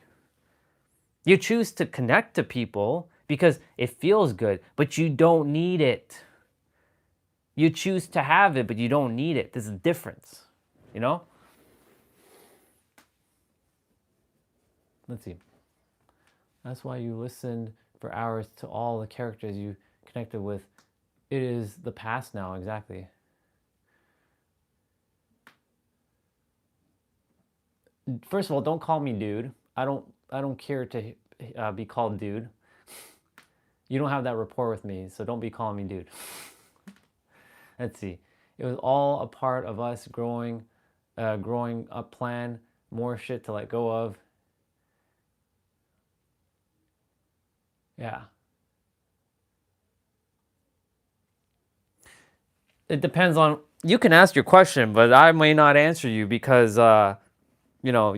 You choose to connect to people because it feels good, but you don't need it. You choose to have it, but you don't need it. There's a difference, you know? Let's see. That's why you listened for hours to all the characters you connected with. It is the past now, exactly. First of all, don't call me dude. I don't care to be called dude. You don't have that rapport with me, so don't be calling me dude. Let's see. It was all a part of us growing up plan. More shit to let go of. Yeah. It depends on, you can ask your question, but I may not answer you because you know,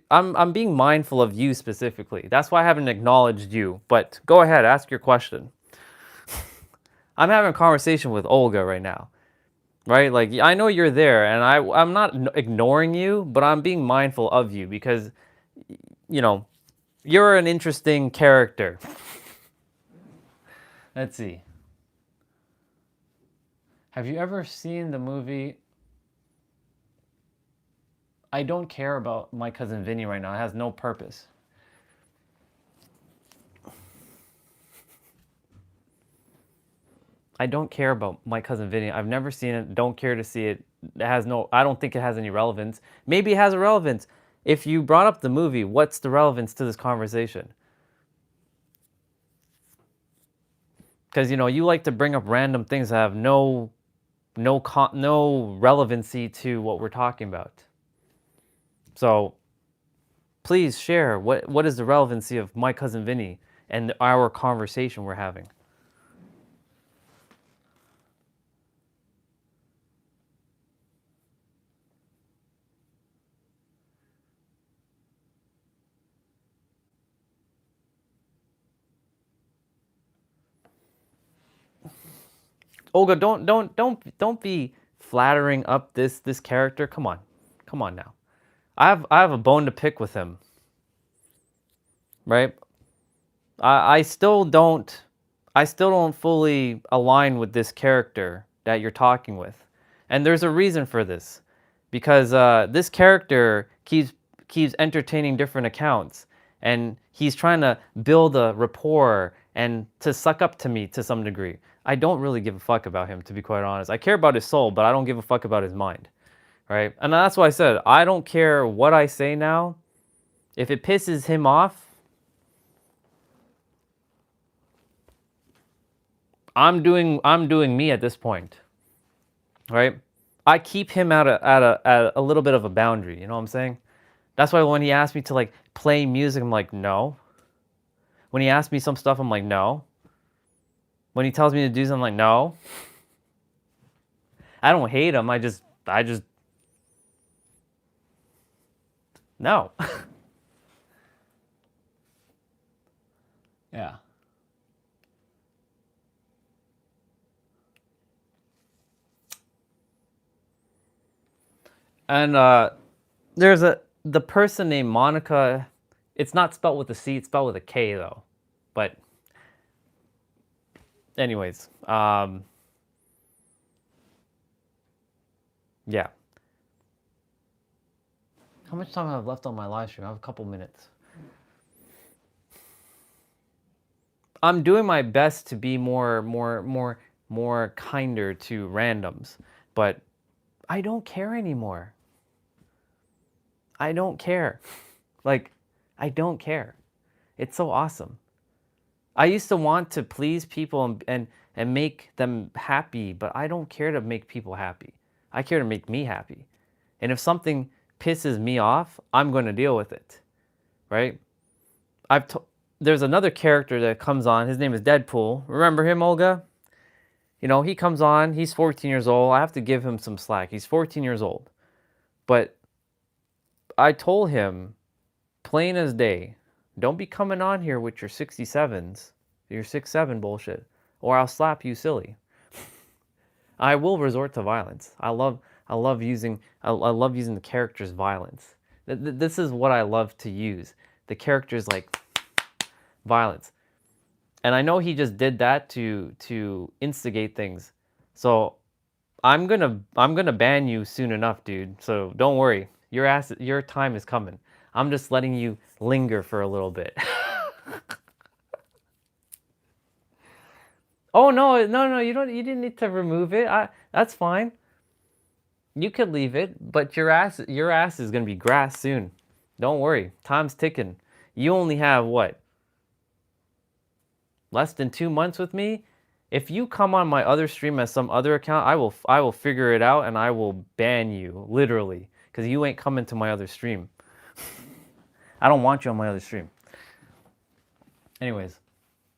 I'm being mindful of you specifically. That's why I haven't acknowledged you. But go ahead, ask your question. I'm having a conversation with Olga right now. Right? Like, I know you're there, and I'm not ignoring you, but I'm being mindful of you because, you know, you're an interesting character. Let's see. Have you ever seen the movie? I don't care about My Cousin Vinny right now. It has no purpose. I don't care about My Cousin Vinny. I've never seen it. Don't care to see it. It has no, I don't think it has any relevance. Maybe it has a relevance. If you brought up the movie, what's the relevance to this conversation? Because, you know, you like to bring up random things that have no relevancy to what we're talking about. So please share what is the relevancy of My Cousin Vinny and our conversation we're having. Olga, don't be flattering up this character. Come on now. I have a bone to pick with him. Right? I still don't fully align with this character that you're talking with. And there's a reason for this. Because this character keeps entertaining different accounts. And he's trying to build a rapport and to suck up to me to some degree. I don't really give a fuck about him, to be quite honest. I care about his soul, but I don't give a fuck about his mind. Right? And that's why I said, I don't care what I say now. If it pisses him off, I'm doing me at this point. Right? I keep him at a little bit of a boundary, you know what I'm saying? That's why when he asked me to like play music, I'm like, no. When he asked me some stuff, I'm like, no. When he tells me to do something, I'm like, no. I don't hate him. I just no. Yeah. And there's the person named Monica. It's not spelled with a C, it's spelled with a K though. But anyways, yeah. How much time have I left on my live stream? I have a couple minutes. I'm doing my best to be more kinder to randoms, but I don't care anymore. I don't care. Like, I don't care. It's so awesome. I used to want to please people and make them happy, but I don't care to make people happy. I care to make me happy. And if something pisses me off, I'm going to deal with it, right? There's another character that comes on. His name is Deadpool. Remember him, Olga? You know, he comes on. He's 14 years old. I have to give him some slack. He's 14 years old. But I told him, plain as day, don't be coming on here with your 67s, your 6'7" bullshit, or I'll slap you silly. I will resort to violence. I love using the character's violence. This is what I love to use. The character's like violence. And I know he just did that to instigate things. So I'm gonna ban you soon enough, dude. So don't worry. Your time is coming. I'm just letting you linger for a little bit. Oh no, you didn't need to remove it. That's fine. You could leave it, but your ass is gonna be grass soon. Don't worry. Time's ticking. You only have what? Less than 2 months with me? If you come on my other stream as some other account, I will figure it out and I will ban you, literally, because you ain't coming to my other stream. I don't want you on my other stream. Anyways,